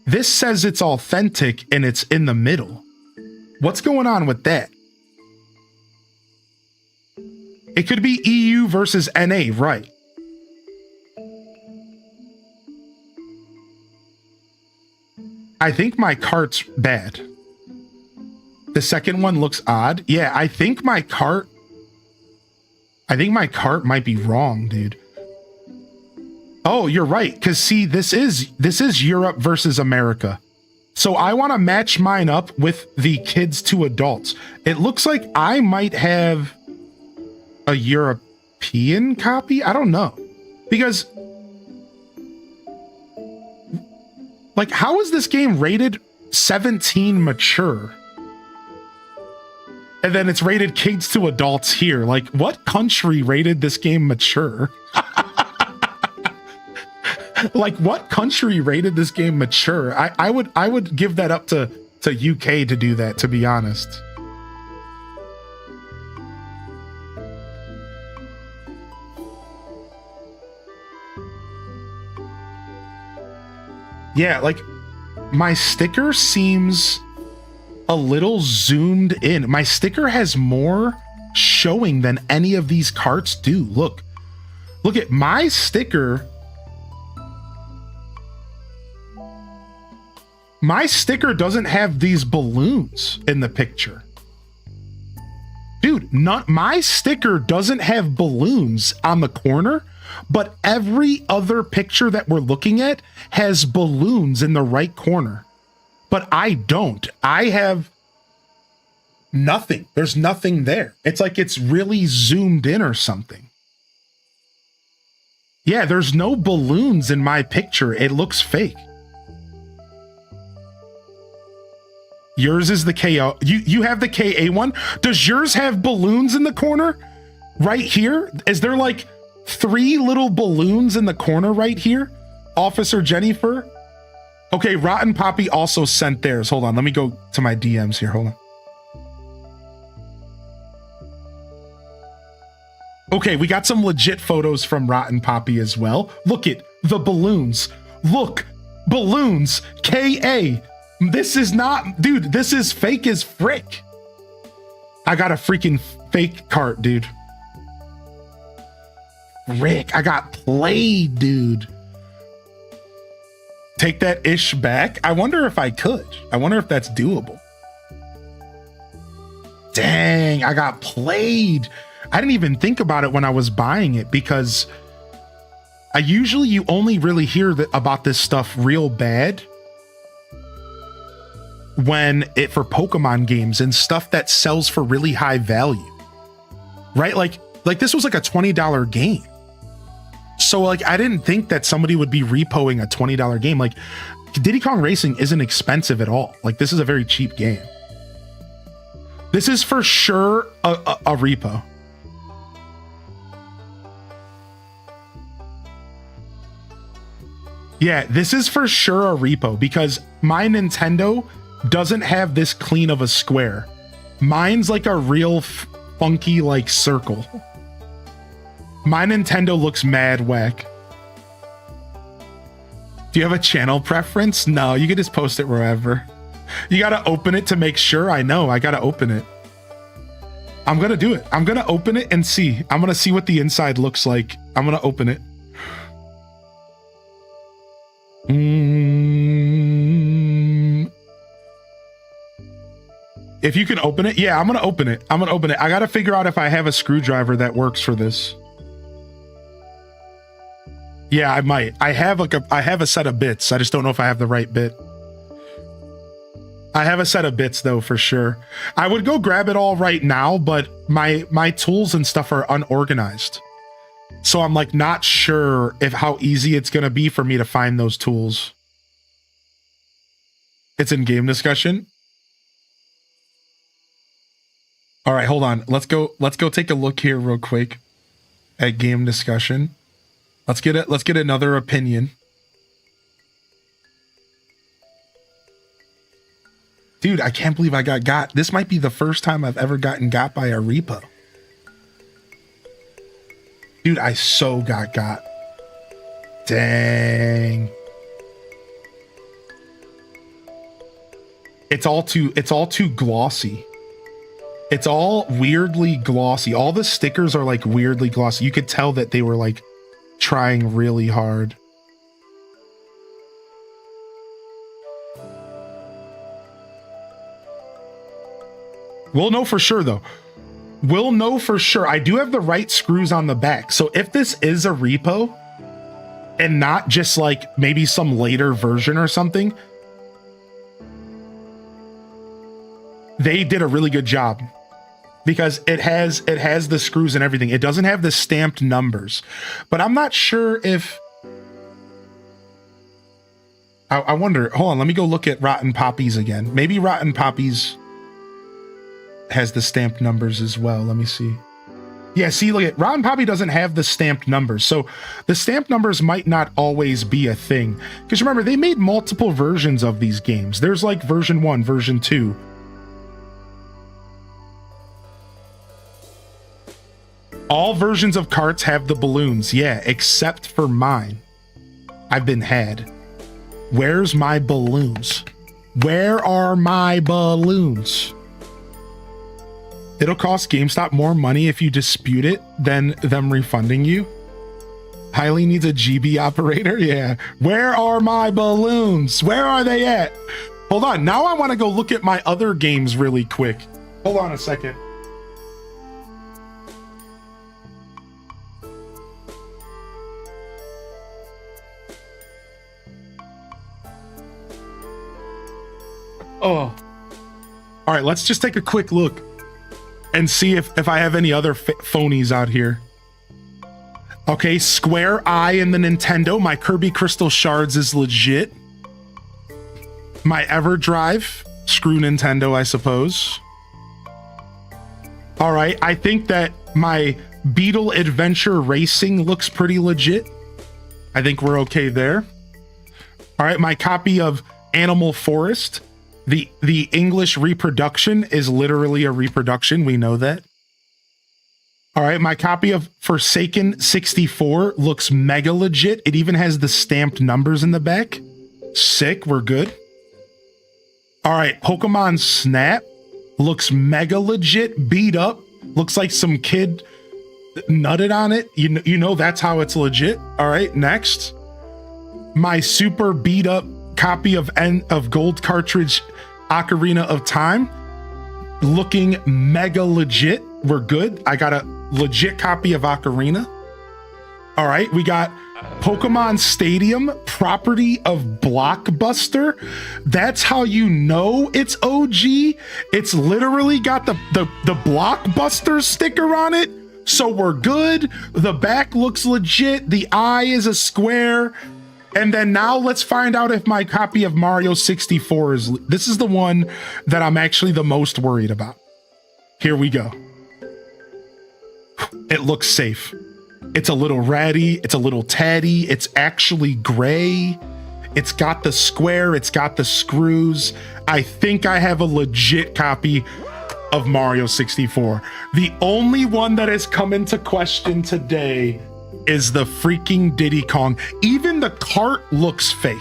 this says it's authentic and it's in the middle? What's going on with that? It could be EU versus NA, right? I think my cart's bad. The second one looks odd. Yeah, I think my cart might be wrong, dude. Oh, you're right. Because see, this is Europe versus America. So I want to match mine up with the kids to adults. It looks like I might have a European copy. I don't know. Because like, how is this game rated 17 mature? And then it's rated kids to adults here. Like, what country rated this game mature? Like, what country rated this game mature? I would give that up to UK to do that, to be honest. Yeah, like, my sticker seems a little zoomed in. My sticker has more showing than any of these carts do. Look at my sticker. My sticker doesn't have these balloons in the picture. Dude, my sticker doesn't have balloons on the corner, but every other picture that we're looking at has balloons in the right corner. But I don't. I have nothing. There's nothing there. It's like it's really zoomed in or something. Yeah, there's no balloons in my picture. It looks fake. Yours is the KO. You have the KA one. Does yours have balloons in the corner? Right here? Is there like 3 little balloons in the corner right here? Officer Jennifer? Okay, Rotten Poppy also sent theirs. Hold on, let me go to my DMs here. Hold on. Okay, we got some legit photos from Rotten Poppy as well. Look at the balloons. Look, balloons, KA. This is not, dude, this is fake as frick. I got a freaking fake cart, dude. Rick, I got played, dude. Take that ish back. I wonder if I could. I wonder if that's doable. Dang, I got played. I didn't even think about it when I was buying it because you only really hear about this stuff real bad for Pokemon games and stuff that sells for really high value, right? Like this was like a $20 game. So like, I didn't think that somebody would be repoing a $20 game. Like Diddy Kong Racing isn't expensive at all. Like this is a very cheap game. This is for sure a repo. Yeah, this is for sure a repo because my Nintendo doesn't have this clean of a square. Mine's like a real funky like circle. My Nintendo looks mad whack. Do you have a channel preference? No, you can just post it wherever. You gotta open it to make sure. I know, I gotta open it. I'm gonna do it. I'm gonna open it and see. I'm gonna see what the inside looks like. I'm gonna open it. If you can open it, yeah, I'm gonna open it. I'm gonna open it. I gotta figure out if I have a screwdriver that works for this. Yeah, I might. I have a set of bits. I just don't know if I have the right bit. I have a set of bits though, for sure. I would go grab it all right now, but my tools and stuff are unorganized. So I'm like not sure how easy it's gonna be for me to find those tools. It's in game discussion. All right, hold on. Let's go take a look here real quick at game discussion. Let's get another opinion. Dude, I can't believe I got. This might be the first time I've ever gotten got by a repo. Dude, I so got. Dang. It's all too glossy. It's all weirdly glossy. All the stickers are like weirdly glossy. You could tell that they were like trying really hard. We'll know for sure though. We'll know for sure. I do have the right screws on the back. So if this is a repo and not just like maybe some later version or something, they did a really good job because it has the screws and everything. It doesn't have the stamped numbers, but I'm not sure if I wonder, hold on, let me go look at Rotten Poppies again. Maybe Rotten Poppies has the stamped numbers as well. Let me see. Yeah, see, look at Rotten Poppy doesn't have the stamped numbers. So the stamped numbers might not always be a thing. Because remember, they made multiple versions of these games. There's like version 1, version 2. All versions of carts have the balloons. Yeah, except for mine. I've been had. Where's my balloons? Where are my balloons? It'll cost GameStop more money if you dispute it than them refunding you. Highly needs a GB operator. Yeah. Where are my balloons? Where are they at? Hold on. Now I want to go look at my other games really quick. Hold on a second. Oh. All right. Let's just take a quick look and see if I have any other phonies out here. Okay, Square Eye in the Nintendo. My Kirby Crystal Shards is legit. My EverDrive. Screw Nintendo, I suppose. All right, I think that my Beetle Adventure Racing looks pretty legit. I think we're okay there. All right, my copy of Animal Forest. The English reproduction is literally a reproduction. We know that. All right, my copy of Forsaken 64 looks mega legit. It even has the stamped numbers in the back. Sick, we're good. All right, Pokemon Snap looks mega legit, beat up. Looks like some kid nutted on it. You know that's how it's legit. All right, next. My super beat up copy of Gold Cartridge Ocarina of Time looking mega legit. We're good. I got a legit copy of Ocarina. All right, we got Pokemon Stadium, property of Blockbuster. That's how you know it's OG. It's literally got the Blockbuster sticker on it. So we're good. The back looks legit. The eye is a square. And then now let's find out if my copy of Mario 64 is... This is the one that I'm actually the most worried about. Here we go. It looks safe. It's a little ratty. It's a little tatty. It's actually gray. It's got the square. It's got the screws. I think I have a legit copy of Mario 64. The only one that has come into question today is the freaking Diddy Kong. Even the cart looks fake.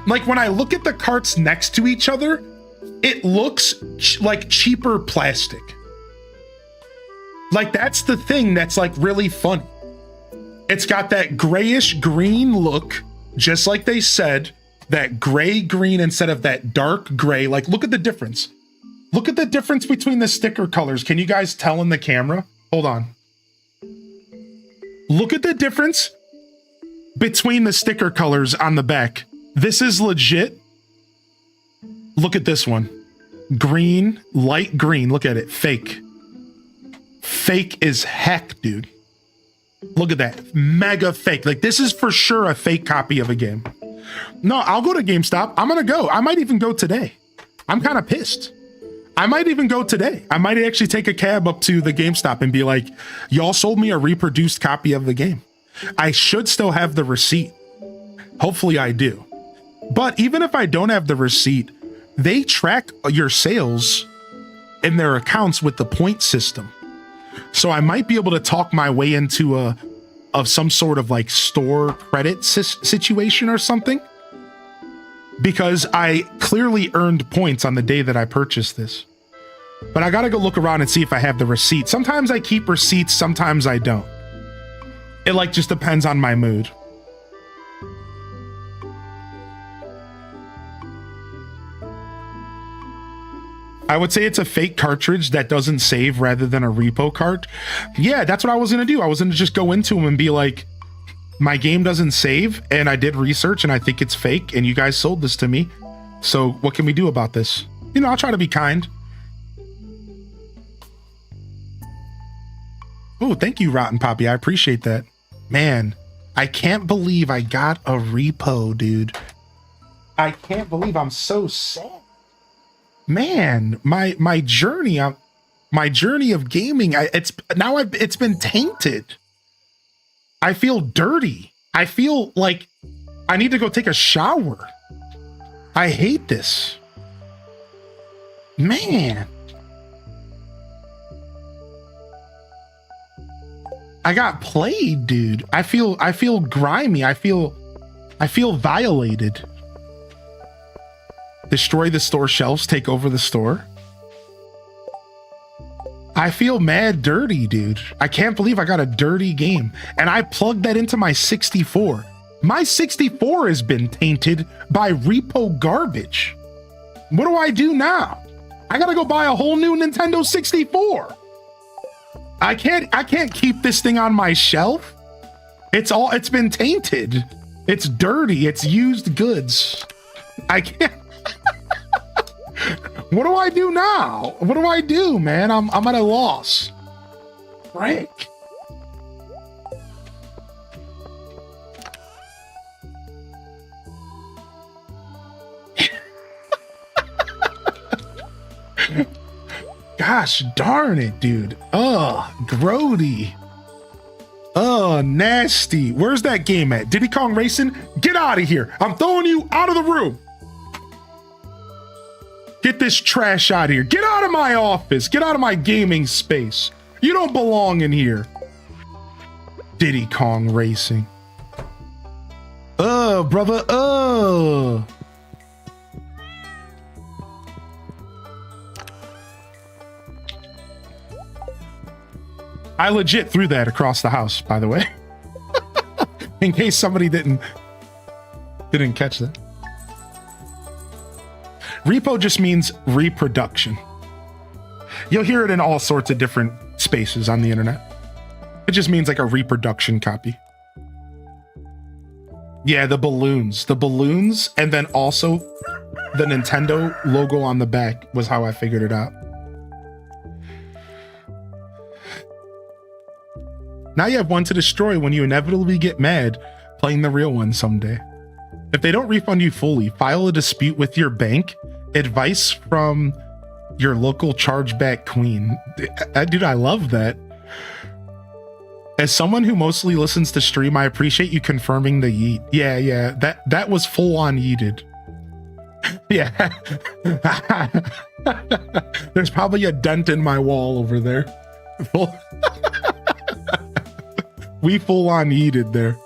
Like when I look at the carts next to each other, it looks like cheaper plastic. Like that's the thing that's like really funny. It's got that grayish green look, just like they said, that gray green instead of that dark gray. Like look at the difference. Look at the difference between the sticker colors. Can you guys tell in the camera? Hold on. Look at the difference between the sticker colors on the back. This is legit. Look at this one. Green, light green. Look at it. Fake. Fake as heck, dude. Look at that. Mega fake. Like this is for sure a fake copy of a game. No, I'll go to GameStop. I'm going to go. I might even go today. I'm kind of pissed. I might even go today. I might actually take a cab up to the GameStop and be like, y'all sold me a reproduced copy of the game. I should still have the receipt. Hopefully I do. But even if I don't have the receipt, they track your sales in their accounts with the point system. So I might be able to talk my way into some sort of like store credit situation or something, because I clearly earned points on the day that I purchased this. But I gotta go look around and see if I have the receipt. Sometimes I keep receipts, sometimes I don't. It like just depends on my mood. I would say it's a fake cartridge that doesn't save rather than a repo cart. Yeah, that's what I was gonna do. I was gonna just go into them and be like, my game doesn't save, and I did research and I think it's fake, and you guys sold this to me. So what can we do about this? You know, I'll try to be kind. Oh, thank you, Rotten Poppy. I appreciate that. Man, I can't believe I got a repo, dude. I can't believe I'm so sad. Man, my journey of gaming, it's been tainted. I feel dirty. I feel like I need to go take a shower. I hate this. Man. I got played, dude. I feel grimy. I feel violated. Destroy the store shelves, take over the store. I feel mad dirty, dude. I can't believe I got a dirty game. And I plugged that into my 64. My 64 has been tainted by repo garbage. What do I do now? I gotta go buy a whole new Nintendo 64. I can't keep this thing on my shelf. It's been tainted. It's dirty. It's used goods. I can't. What do I do now? What do I do, man? I'm at a loss. Frank. Gosh darn it, dude. Ugh, grody. Ugh, nasty. Where's that game at? Diddy Kong Racing? Get out of here. I'm throwing you out of the room. Get this trash out of here. Get out of my office. Get out of my gaming space. You don't belong in here. Diddy Kong Racing. Brother. I legit threw that across the house, by the way. In case somebody didn't catch that. Repo just means reproduction. You'll hear it in all sorts of different spaces on the internet. It just means like a reproduction copy. Yeah, the balloons, and then also the Nintendo logo on the back was how I figured it out. Now you have one to destroy when you inevitably get mad playing the real one someday. If they don't refund you fully, file a dispute with your bank. Advice from your local chargeback queen. Dude, I love that. As someone who mostly listens to stream, I appreciate you confirming the yeet. Yeah, that was full on yeeted. Yeah. There's probably a dent in my wall over there. We full on yeeted there.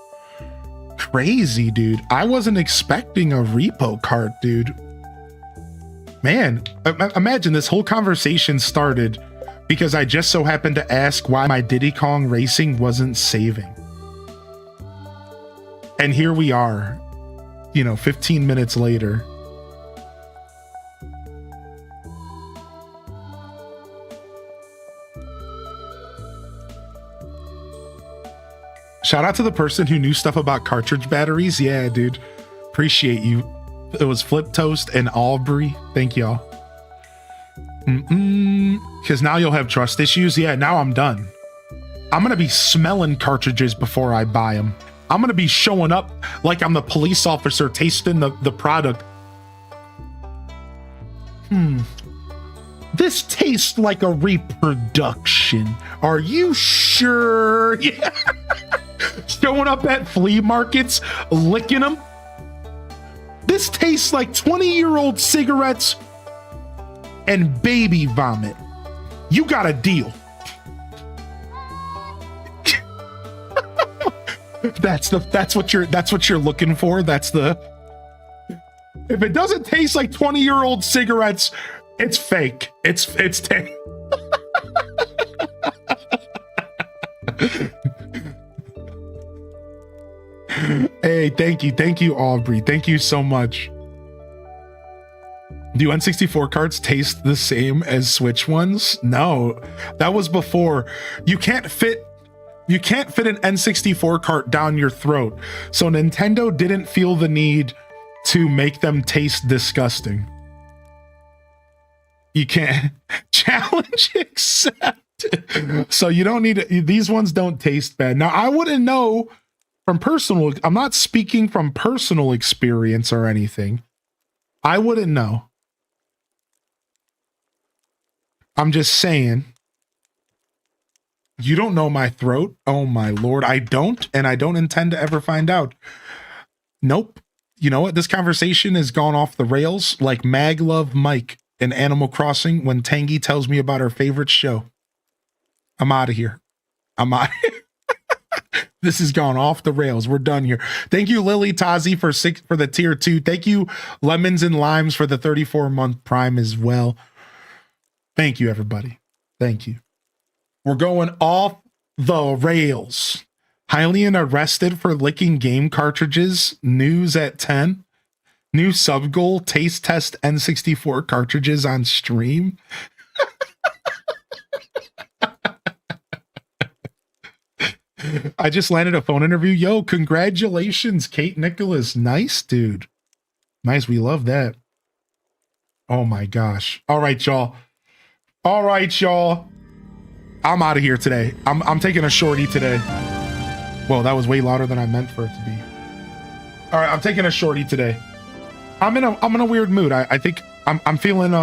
Crazy, dude. I wasn't expecting a repo cart, dude. Man, imagine this whole conversation started because I just so happened to ask why my Diddy Kong Racing wasn't saving. And here we are, 15 minutes later. Shout out to the person who knew stuff about cartridge batteries. Yeah, dude. Appreciate you. It was Flip Toast and Aubrey. Thank y'all. Because now you'll have trust issues. Yeah, now I'm done. I'm going to be smelling cartridges before I buy them. I'm going to be showing up like I'm the police officer tasting the product. This tastes like a reproduction. Are you sure? Yeah. Showing up at flea markets, licking them. This tastes like 20-year-old cigarettes and baby vomit. You got a deal. That's what you're looking for. That's the. If it doesn't taste like 20-year-old cigarettes, it's fake. It's Hey, thank you, Aubrey. Thank you so much. Do N64 carts taste the same as Switch ones? No, that was before. You can't fit an N64 cart down your throat. So Nintendo didn't feel the need to make them taste disgusting. You can't. Challenge accepted. So you don't need it. These ones don't taste bad. Now, I wouldn't know from personal, I'm not speaking from personal experience or anything. I wouldn't know. I'm just saying. You don't know my throat. Oh my Lord. I don't, and I don't intend to ever find out. Nope. You know what? This conversation has gone off the rails like Mag Love Mike in Animal Crossing when Tangy tells me about her favorite show. I'm out of here. I'm out of here. This has gone off the rails. We're done here. Thank you, Lily Tazi, for the tier 2. Thank you, Lemons and Limes, for the 34-month Prime as well. Thank you, everybody. Thank you. We're going off the rails. Hylian arrested for licking game cartridges. News at 10. New sub goal, taste test N64 cartridges on stream. I just landed a phone interview. Yo, congratulations, Kate Nicholas. Nice, dude. Nice. We love that. Oh my gosh. All right, y'all. All right, y'all. I'm out of here today. I'm taking a shorty today. Whoa, that was way louder than I meant for it to be. All right, I'm taking a shorty today. I'm in a weird mood. I think I'm feeling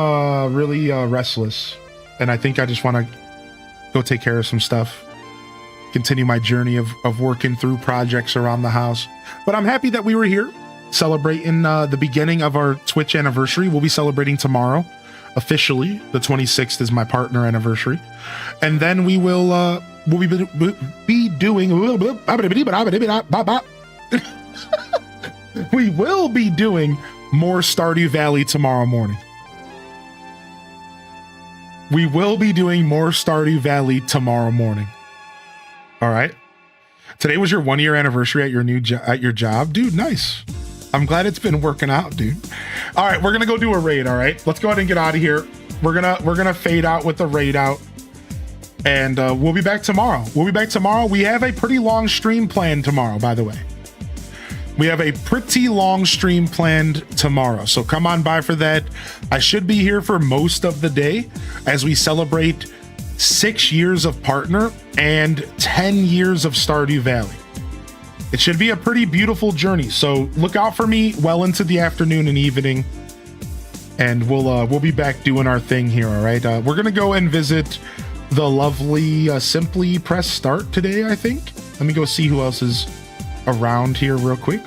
really restless, and I think I just want to go take care of some stuff. Continue my journey of working through projects around the house. But I'm happy that we were here celebrating the beginning of our Twitch anniversary. We'll be celebrating tomorrow. Officially, the 26th is my partner anniversary. And then we will be doing we will be doing more Stardew Valley tomorrow morning. We will be doing more Stardew Valley tomorrow morning. All right. Today was your 1-year anniversary at your new job, dude. Nice. I'm glad it's been working out, dude. All right, we're gonna go do a raid. All right, let's go ahead and get out of here. We're gonna fade out with the raid out, and we'll be back tomorrow. We have a pretty long stream planned tomorrow, by the way. We have a pretty long stream planned tomorrow, so come on by for that. I should be here for most of the day as we celebrate 6 years of partner and 10 years of Stardew Valley. It should be a pretty beautiful journey, so look out for me well into the afternoon and evening, and we'll be back doing our thing here. All right, we're gonna go and visit the lovely Simply Press Start today, I think. Let me go see who else is around here real quick.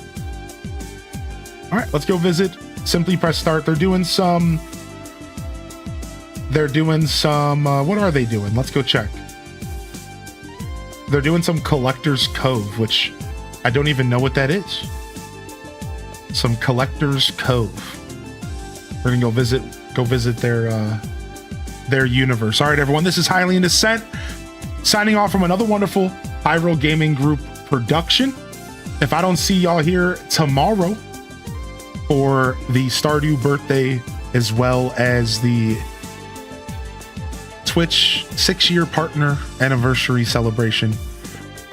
All right, let's go visit Simply Press Start. They're doing some what are they doing? Let's go check. They're doing some Collector's Cove, which I don't even know what that is. Some Collector's Cove. We're gonna go visit their universe. All right, everyone, this is Highly in Descent, signing off from another wonderful Hyrule Gaming Group production. If I don't see y'all here tomorrow for the Stardew birthday, as well as the Twitch 6-year partner anniversary celebration,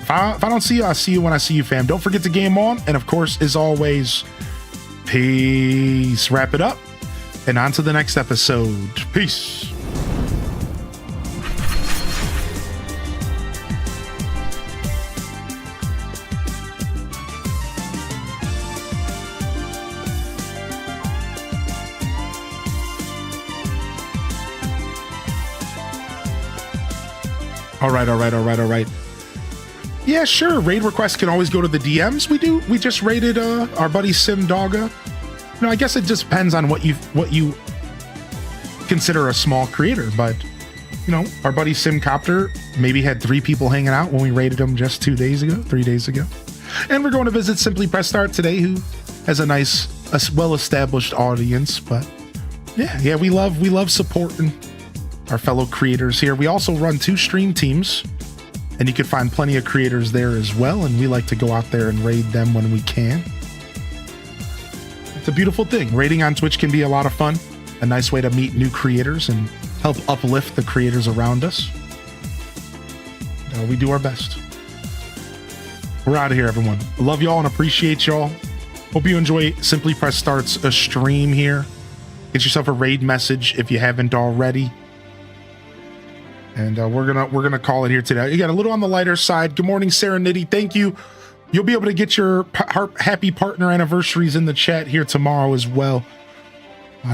if I don't see you, I'll see you when I see you, fam. Don't forget to game on, and of course, as always, peace. Wrap it up, and on to the next episode. Peace. All right, all right, all right, all right. Yeah, sure. Raid requests can always go to the DMs. We just raided our buddy Sim Dogga. You know, I guess it just depends on what you consider a small creator, but you know, our buddy Simcopter maybe had 3 people hanging out when we raided him just 3 days ago. And we're going to visit Simply Press Start today, who has a well-established audience. But yeah, we love supporting our fellow creators here. We also run 2 stream teams, and you can find plenty of creators there as well. And we like to go out there and raid them when we can. It's a beautiful thing. Raiding on Twitch can be a lot of fun, a nice way to meet new creators and help uplift the creators around us. We do our best. We're out of here, everyone. Love y'all and appreciate y'all. Hope you enjoy Simply Press Start's a stream here. Get yourself a raid message if you haven't already. And we're gonna call it here today. You got a little on the lighter side. Good morning, Serenity. Thank you. You'll be able to get your happy partner anniversaries in the chat here tomorrow as well.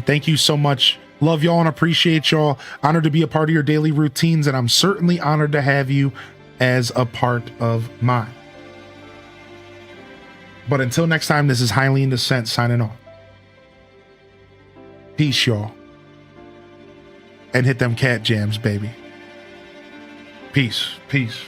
Thank you so much. Love y'all and appreciate y'all. Honored to be a part of your daily routines, and I'm certainly honored to have you as a part of mine. But until next time, this is Highly in Descent signing off. Peace, y'all. And hit them cat jams, baby. Peace. Peace.